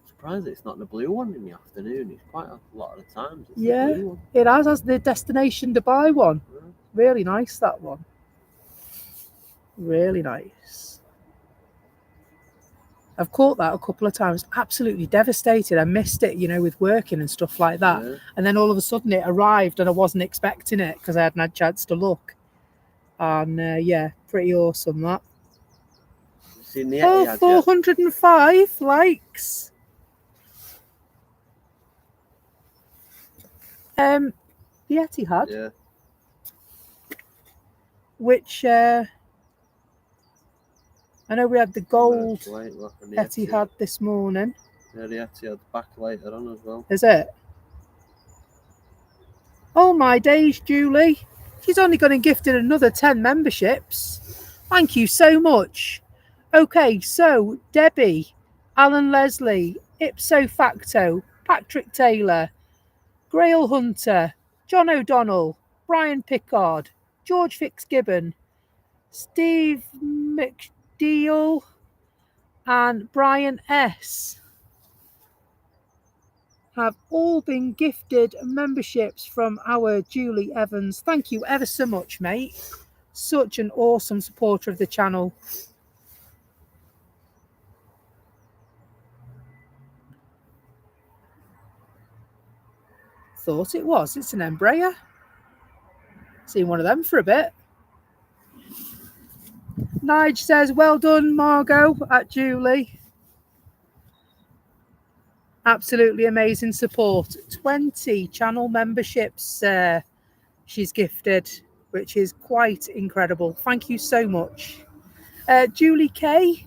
Surprised it's not the blue one in the afternoon. It's quite a lot of the times. It's Yeah. the blue one. It has the Destination Dubai one. Yeah. Really nice, that one. Really nice. I've caught that a couple of times. Absolutely devastated. I missed it, with working and stuff like that. Yeah. And then all of a sudden it arrived and I wasn't expecting it because I hadn't had a chance to look. And yeah, pretty awesome that. Seen the Oh, Etihad 405 likes. The Etihad, Yeah. which I know we had the gold Light look on the Etihad this morning. Yeah, the Etihad back later on as well. Is it? Oh my days, Julie. She's only going to gift in another 10 memberships. Thank you so much. Okay, so Debbie, Alan Leslie, Ipso Facto, Patrick Taylor, Grail Hunter, John O'Donnell, Brian Pickard, George Fitzgibbon, Steve McDeal, and Brian S. have all been gifted memberships from our Julie Evans. Thank you ever so much, mate. Such an awesome supporter of the channel. Thought it was. It's an Embraer. Seen one of them for a bit. Nige says, well done, Margot, at Julie. Absolutely amazing support. 20 channel memberships she's gifted, which is quite incredible. Thank you so much. Julie K,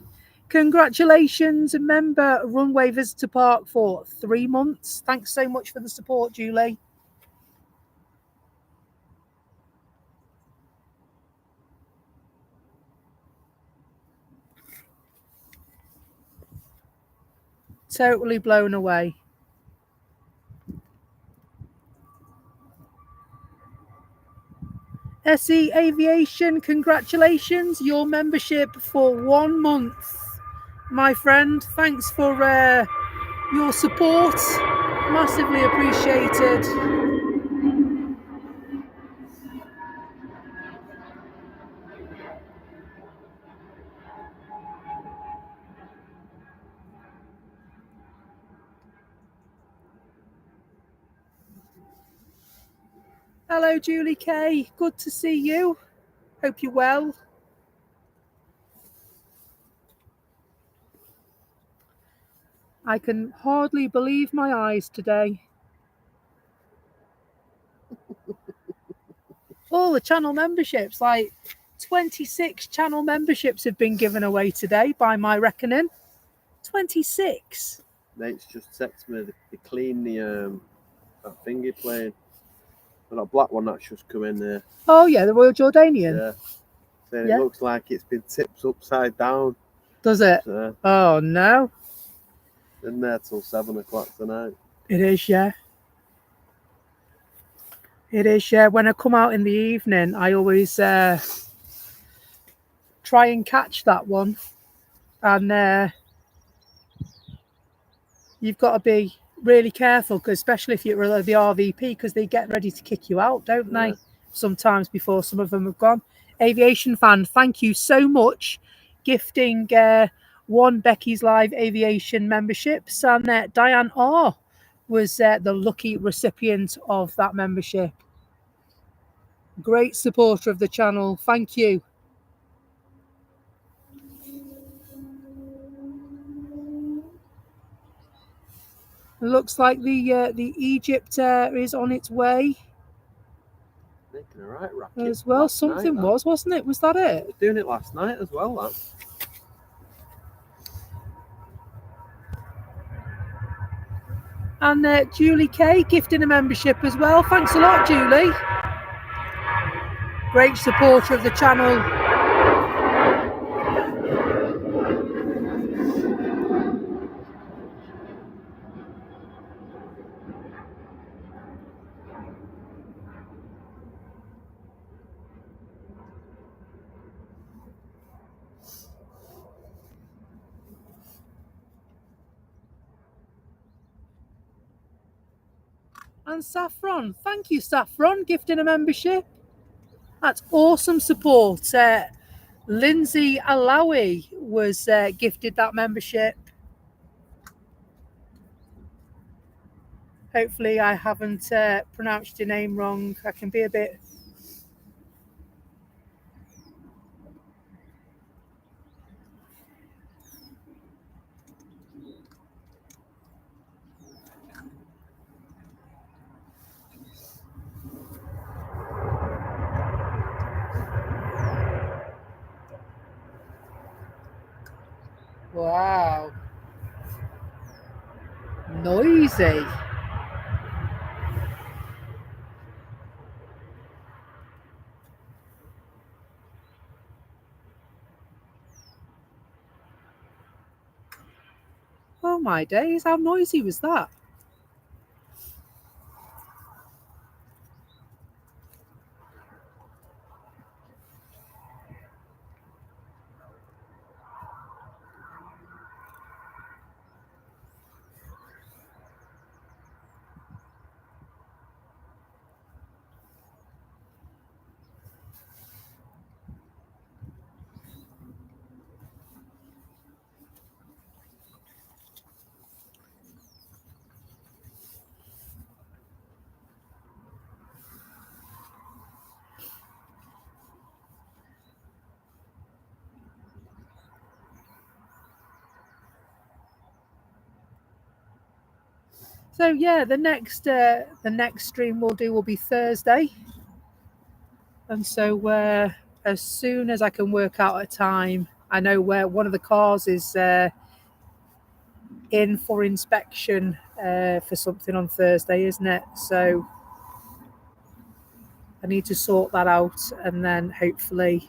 congratulations, member Runway Visitor Park for 3 months. Thanks so much for the support, Julie. Totally blown away. SE Aviation, congratulations, your membership for 1 month, my friend. Thanks for your support. Massively appreciated. Hello, Julie K. Good to see you. Hope you're well. I can hardly believe my eyes today. All the channel memberships, like 26 channel memberships have been given away today by my reckoning. 26. Mate's just texted me they clean the that thingy plane. That black one that's just come in there. Oh yeah, the Royal Jordanian. Yeah. Saying Yeah. It looks like it's been tipped upside down. Does it? So, Oh no. in there till 7 o'clock tonight. It is, yeah. It is, yeah. When I come out in the evening, I always try and catch that one. And you've got to be really careful, cause especially if you're the RVP, because they get ready to kick you out, don't they? Yeah. Sometimes before some of them have gone. Aviation fan, thank you so much. Gifting 1 Becky's Live Aviation memberships. And Diane R was the lucky recipient of that membership. Great supporter of the channel. Thank you. Looks like the Egypt is on its way Making a right racket. as well. Last Something night, was, wasn't it? Was that It it? was doing it last night as well, that. And Julie K gifting a membership as well. Thanks a lot, Julie. Great supporter of the channel. And Saffron, thank you, Saffron, gifting a membership. That's awesome support. Lindsay Alawi was gifted that membership. Hopefully I haven't pronounced your name wrong. I can be a bit... Wow. Noisy. Oh my days, how noisy was that? So yeah, the next stream we'll do will be Thursday, and so as soon as I can work out a time, I know where one of the cars is in for inspection for something on Thursday, isn't it? So I need to sort that out, and then hopefully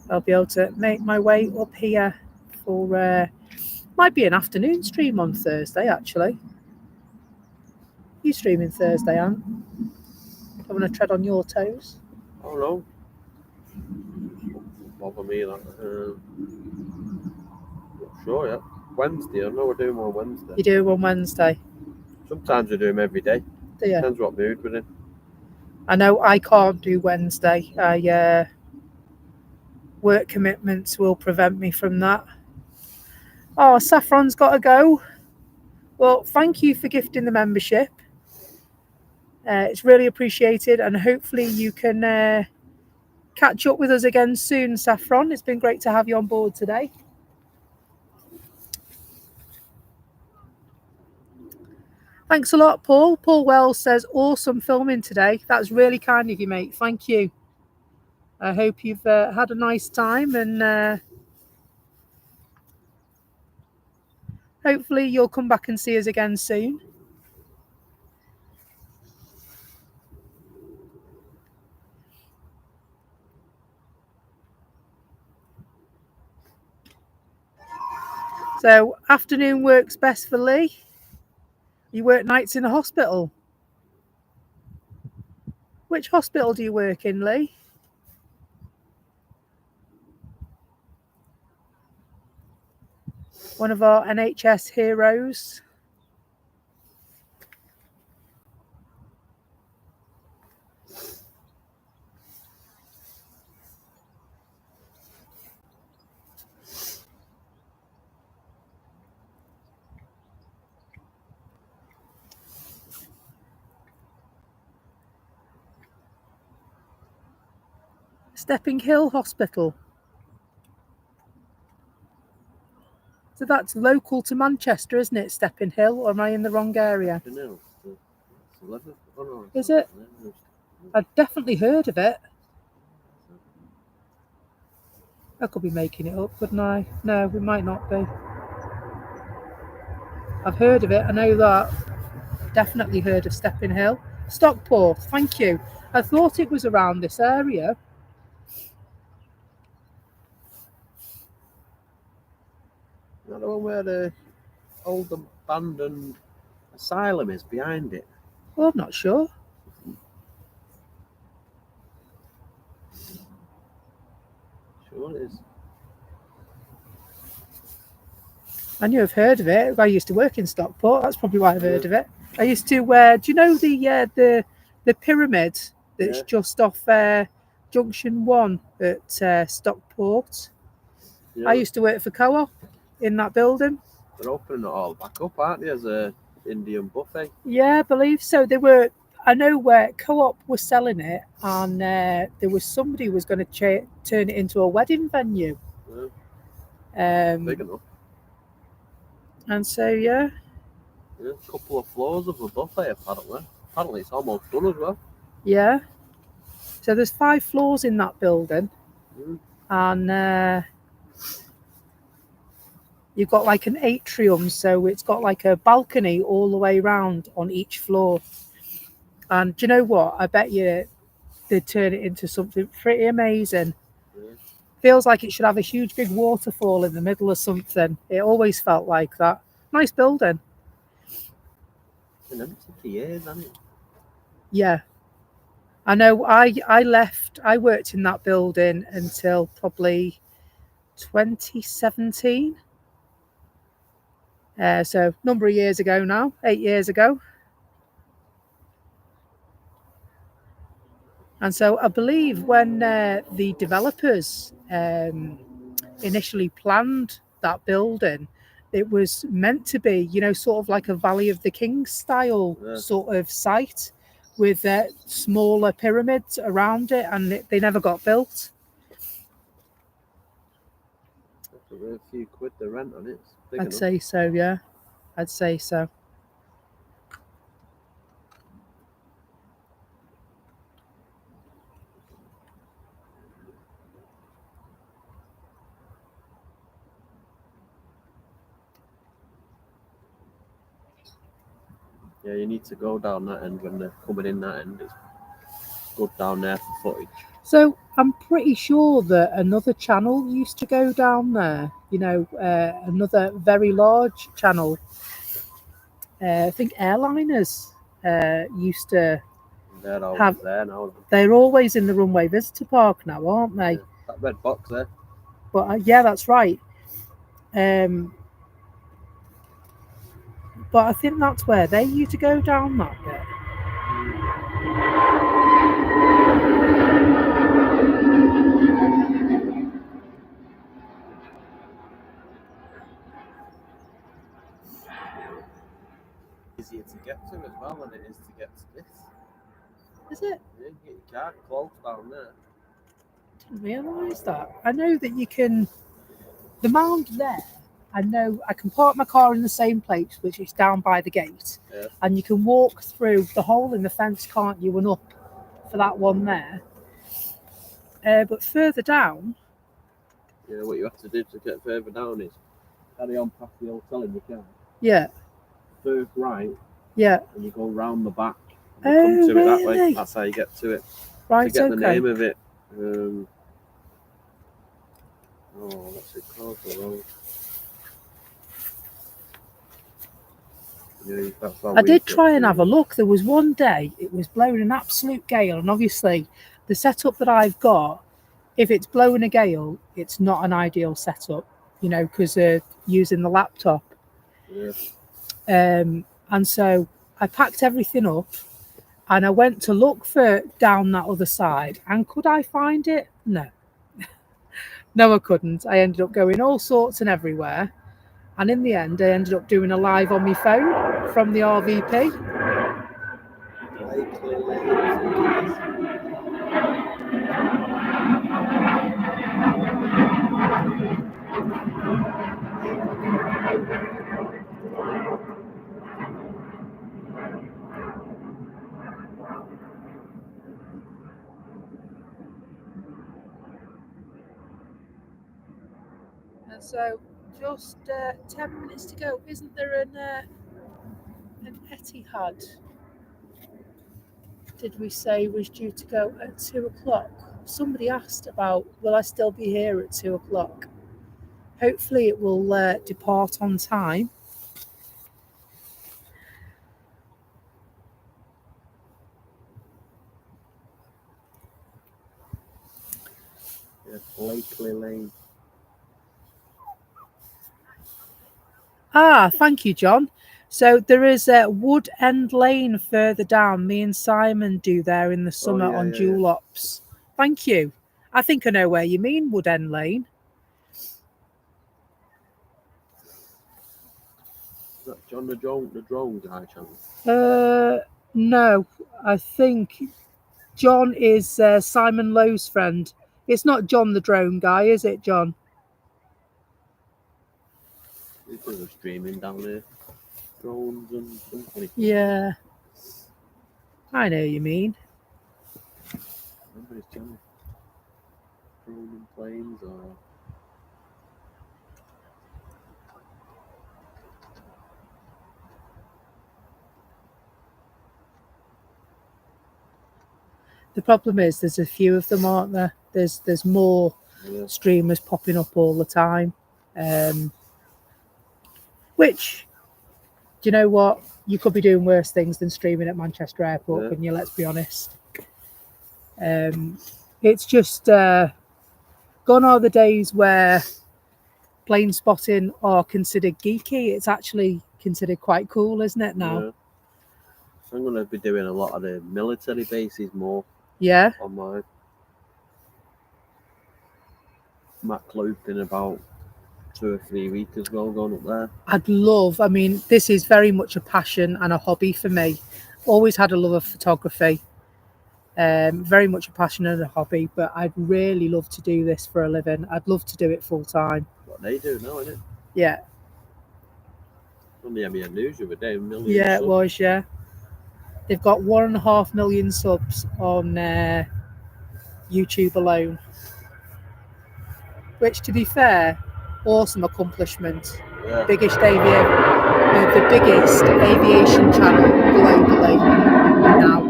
I'll be able to make my way up here for might be an afternoon stream on Thursday, actually. You streaming Thursday, Ant? Don't want to tread on your toes. Oh no. Don't bother me that. Not sure yet. Wednesday, I know we're doing one Wednesday. You do on Wednesday? Sometimes we do them every day. Do you? Depends what mood we're in. I know I can't do Wednesday. Work commitments will prevent me from that. Oh, Saffron's got to go. Well, thank you for gifting the membership. It's really appreciated, and hopefully you can catch up with us again soon, Saffron. It's been great to have you on board today. Thanks a lot, Paul. Paul Wells says, awesome filming today. That's really kind of you, mate. Thank you. I hope you've had a nice time, and hopefully you'll come back and see us again soon. So afternoon works best for Lee. You work nights in the hospital. Which hospital do you work in, Lee? One of our NHS heroes. Stepping Hill Hospital. So that's local to Manchester, isn't it, Stepping Hill? Or am I in the wrong area? I don't know. It's 11. Oh, no, Is it? No. I've definitely heard of it. I could be making it up, couldn't I? No, we might not be. I've heard of it, I know that. Definitely heard of Stepping Hill. Stockport, thank you. I thought it was around this area. Not the one where the old abandoned asylum is behind it. Well, I'm not sure. Sure it is. I knew I've heard of it. I used to work in Stockport. That's probably why I've heard of it. I used to. Do you know the pyramid that's just off Junction 1 at Stockport? Yeah, I used to work for Co-op in that building. they're opening it all back up, aren't they, as a Indian buffet? Yeah, I believe so. They were. I know where Co-op was selling it, and there was somebody who was going to turn it into a wedding venue. Big enough. And so, yeah. Yeah, a couple of floors of a buffet, apparently. Apparently, it's almost done as well. Yeah. So there's 5 floors in that building, and you've got like an atrium, so it's got like a balcony all the way around on each floor. And do you know what? I bet you they'd turn it into something pretty amazing. Feels like it should have a huge big waterfall in the middle or something. It always felt like that. Nice building. It's been empty for years, hasn't it? Yeah. I know I left, I worked in that building until probably 2017. So a number of years ago now, 8 years ago. And so I believe when the developers initially planned that building, it was meant to be, sort of like a Valley of the Kings style sort of site with smaller pyramids around it, and they never got built. A few quid the rent on it. I'd say so, yeah. I'd say so. Yeah, you need to go down that end when they're coming in that end. It's good down there for footage. So I'm pretty sure that another channel used to go down there. Another very large channel. I think airliners used to They're always there now. They're always in the runway visitor park now, aren't they? Yeah, that red box there. But yeah, that's right. But I think that's where they used to go down that bit. Easier to get to as well than it is to get to this. Is it? Yeah, you get your car close down there. Didn't realise that. I know that you can. The mound there. I know I can park my car in the same place, which is down by the gate, and you can walk through the hole in the fence, can't you, and up for that one there. But further down. Yeah, what you have to do to get further down is carry on past the hotel in the car. Yeah. First right. Yeah. And you go round the back. And come to it that way. That's how you get to it. Right. To get the name of it. What's it called? The road. I did try and have a look. There was one day it was blowing an absolute gale, and obviously the setup that I've got, if it's blowing a gale, it's not an ideal setup, because using the laptop. Yeah. And so I packed everything up and I went to look for down that other side. And could I find it? No. No, I couldn't. I ended up going all sorts and everywhere. And in the end, I ended up doing a live on my phone from the RVP. And so just 10 minutes to go. Isn't there an Etihad? Did we say was due to go at 2 o'clock? Somebody asked about, will I still be here at 2 o'clock? Hopefully it will depart on time. Yeah, Blakely Lane. Ah, thank you, John. So there is a Wood End Lane further down. Me and Simon do there in the summer yeah, on yeah, dual ops. Thank you. I think I know where you mean, Wood End Lane. Is that John the drone guy channel? No, I think John is Simon Lowe's friend. It's not John the drone guy, is it, John? He's doing a streaming down there. Drones and something. Yeah. I know you mean. Remember his channel? Drone and planes or... The problem is there's a few of them, aren't there? There's more streamers popping up all the time. Which, do you know what? You could be doing worse things than streaming at Manchester Airport, couldn't you? Let's be honest. It's just gone are the days where plane spotting are considered geeky. It's actually considered quite cool, isn't it now? Yeah. I'm going to be doing a lot of the military bases more. Yeah. On mine. Mac Loop in about 2 or 3 weeks as well, going up there. I mean, this is very much a passion and a hobby for me. Always had a love of photography. Very much a passion and a hobby, but I'd really love to do this for a living. I'd love to do it full time. What they do now, isn't it? Yeah. On the MEN News the other day, million Yeah, subs. it was, yeah. They've got 1.5 million subs on YouTube alone. Which, to be fair, awesome accomplishment. Yeah. The biggest aviation channel globally now.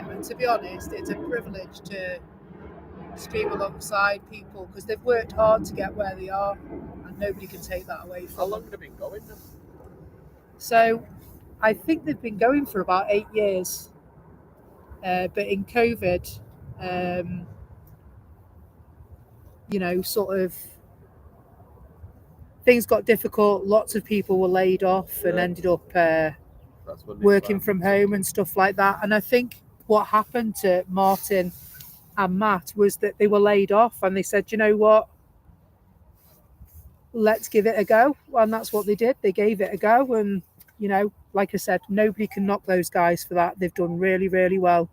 And to be honest, it's a privilege to stream alongside people because they've worked hard to get where they are, and nobody can take that away from them. How long have they been going then? So, I think they've been going for about 8 years. But in COVID, sort of things got difficult. Lots of people were laid off and ended up working from home and stuff like that. And I think what happened to Martin and Matt was that they were laid off and they said, you know what, let's give it a go. And that's what they did. They gave it a go. And, like I said, nobody can knock those guys for that. They've done really, really well.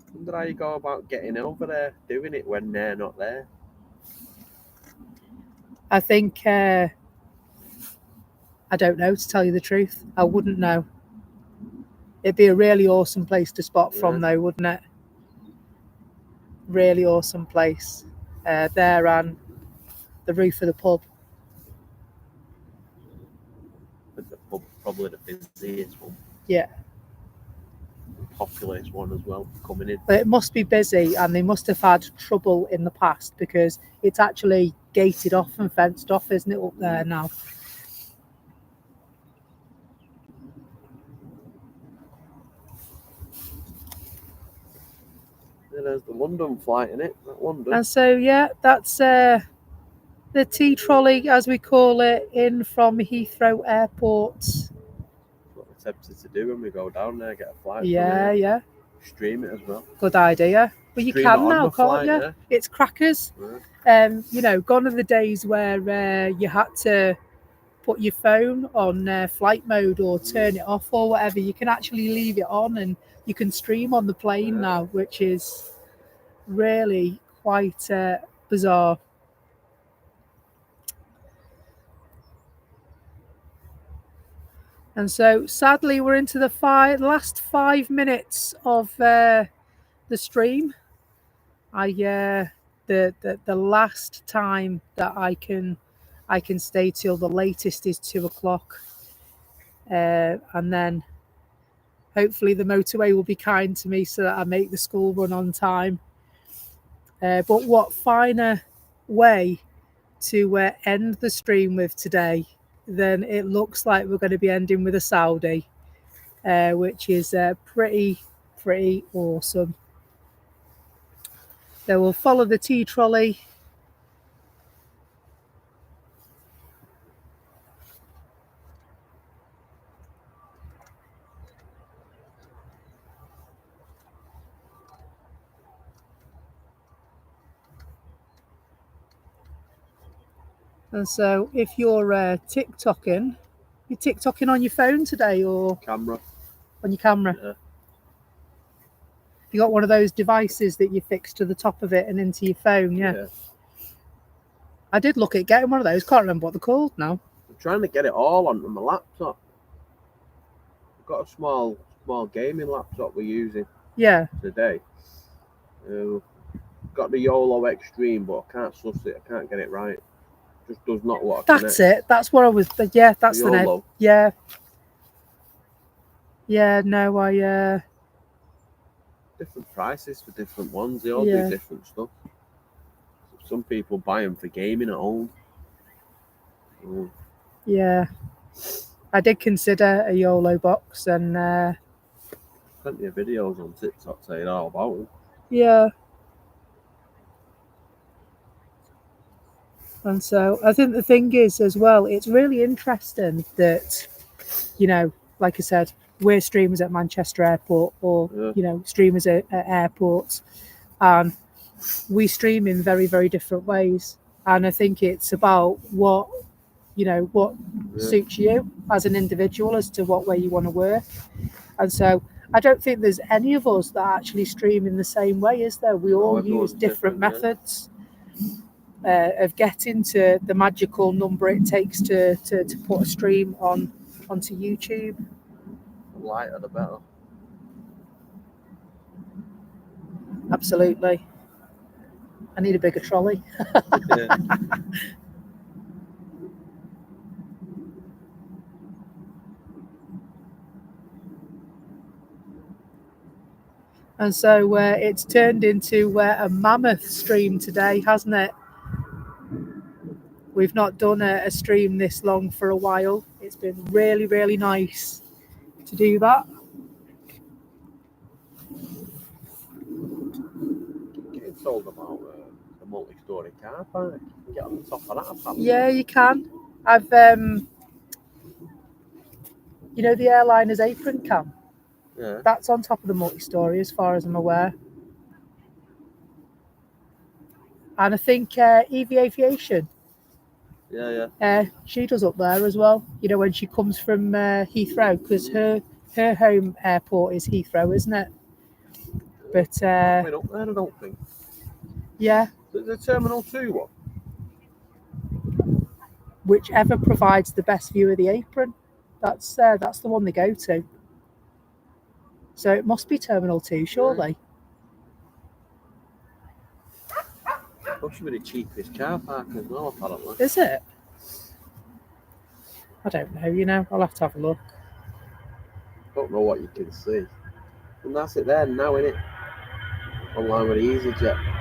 I wonder how you go about getting over there, doing it when they're not there. I think, I don't know, to tell you the truth. I wouldn't know. It'd be a really awesome place to spot from, though, wouldn't it? Really awesome place. There and the roof of the pub. But the pub probably the busiest one. Yeah. Populous one as well coming in. But it must be busy, and they must have had trouble in the past because it's actually gated off and fenced off, isn't it, up there now? Yeah, there's the London flight in it. That London. And so that's the T trolley, as we call it, in from Heathrow Airport. That's what we're tempted to do when we go down there, get a flight. Yeah. Stream it as well. Good idea. But you can now, can't you? Yeah. It's crackers. Yeah. Gone are the days where you had to put your phone on flight mode or turn it off or whatever. You can actually leave it on and you can stream on the plane now, which is really quite bizarre. And so, sadly, we're into the last 5 minutes of the stream. The last time that I can stay till the latest is 2 o'clock, and then hopefully the motorway will be kind to me so that I make the school run on time. But what finer way to end the stream with today than it looks like we're going to be ending with a Saudi, which is pretty awesome. So we'll follow the tea trolley. And so if you're TikToking, you're TikToking on your phone today or Camera. on your camera? Yeah. You got one of those devices that you fix to the top of it and into your phone, yeah. I did look at getting one of those. Can't remember what they're called now. I'm trying to get it all onto my laptop. I've got a small gaming laptop we're using today. Got the YOLO Extreme, but I can't suss it. I can't get it right. Just does not want to That's it. That's what I was. Yeah, that's the name. YOLO. Yeah. Yeah. No, I. Different prices for different ones. They all Yeah. do different stuff. Some people buy them for gaming at home. Yeah. I did consider a YOLO box, and Plenty of videos on TikTok saying all about them. yeah. And so I think the thing is as well, it's really interesting that, you know, like I said, we're streamers at Manchester Airport, or you know, streamers at airports, and we stream in very, very different ways. And I think it's about what suits you as an individual as to what way you want to work. And so I don't think there's any of us that actually stream in the same way, is there? We all use different methods of getting to the magical number it takes to put a stream onto YouTube. The lighter the better. Absolutely. I need a bigger trolley. Yeah. And so it's turned into a mammoth stream today, hasn't it? We've not done a stream this long for a while. It's been really, really nice to do that. Getting sold about the multi-story car park. You can get on the top of that apparently. Yeah, you can. I've, you know, the airliner's apron cam. Yeah. That's on top of the multi-story, as far as I'm aware. And I think Aviation. Yeah. She does up there as well. You know, when she comes from Heathrow, because her home airport is Heathrow, isn't it? But Wait up there, I don't think. yeah, The Terminal 2 one. whichever provides the best view of the apron, that's the one they go to. So it must be Terminal 2, surely. Must be the cheapest car park as well, apparently. Is it? I don't know, you know, I'll have to have a look. Don't know what you can see. And that's it there now, innit? Online with the EasyJet.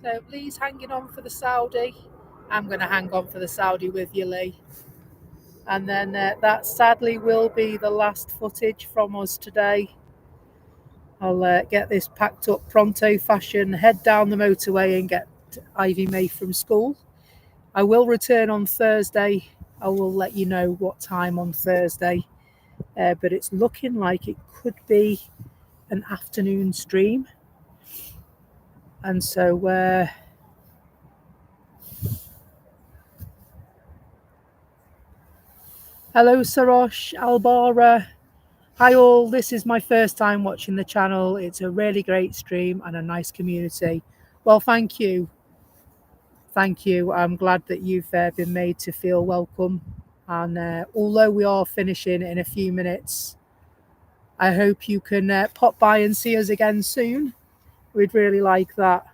So Lee's hanging on for the Saudi. I'm going to hang on for the Saudi with you, Lee. And then that sadly will be the last footage from us today. I'll get this packed up pronto fashion, head down the motorway and get Ivy May from school. I will return on Thursday. I will let you know what time on Thursday. But it's looking like it could be an afternoon stream. And so hello Sarosh, Albara, Hi all, this is my first time watching the channel. It's a really great stream and a nice community. Well, thank you. Thank you. I'm glad that you've been made to feel welcome. And although we are finishing in a few minutes, I hope you can pop by and see us again soon. We'd really like that.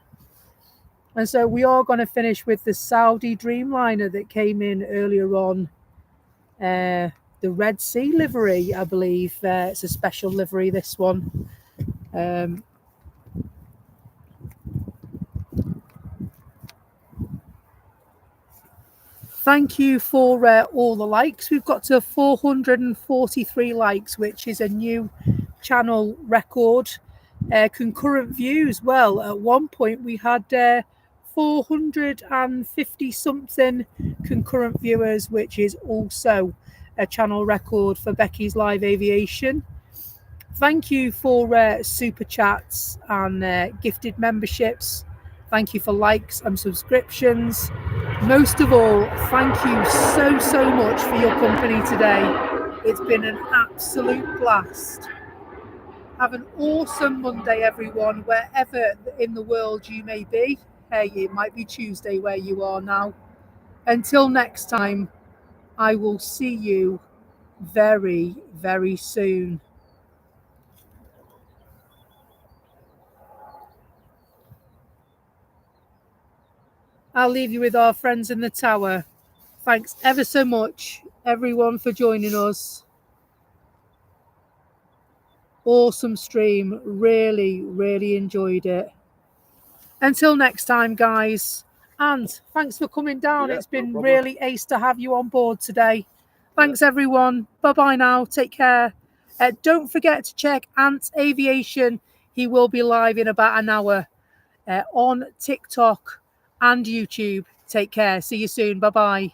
And so we are going to finish with the Saudi Dreamliner that came in earlier on. The Red Sea livery, I believe. It's a special livery, this one. Thank you for all the likes. We've got to 443 likes, which is a new channel record. Concurrent views, well, at one point we had 450 something concurrent viewers, which is also a channel record for Becky's Live Aviation. Thank you for super chats and gifted memberships. Thank you for likes and subscriptions. Most of all, thank you so much for your company today. It's been an absolute blast. Have an awesome Monday, everyone, wherever in the world you may be. Hey, it might be Tuesday where you are now. Until next time, I will see you very, very soon. I'll leave you with our friends in the tower. Thanks ever so much, everyone, for joining us. Awesome stream. Really, really enjoyed it. Until next time, guys. And thanks for coming down. It's been really ace to have you on board today. Thanks, everyone. Bye-bye now. Take care. Don't forget to check Ant's Aviation. He will be live in about an hour on TikTok and YouTube. Take care. See you soon. Bye-bye.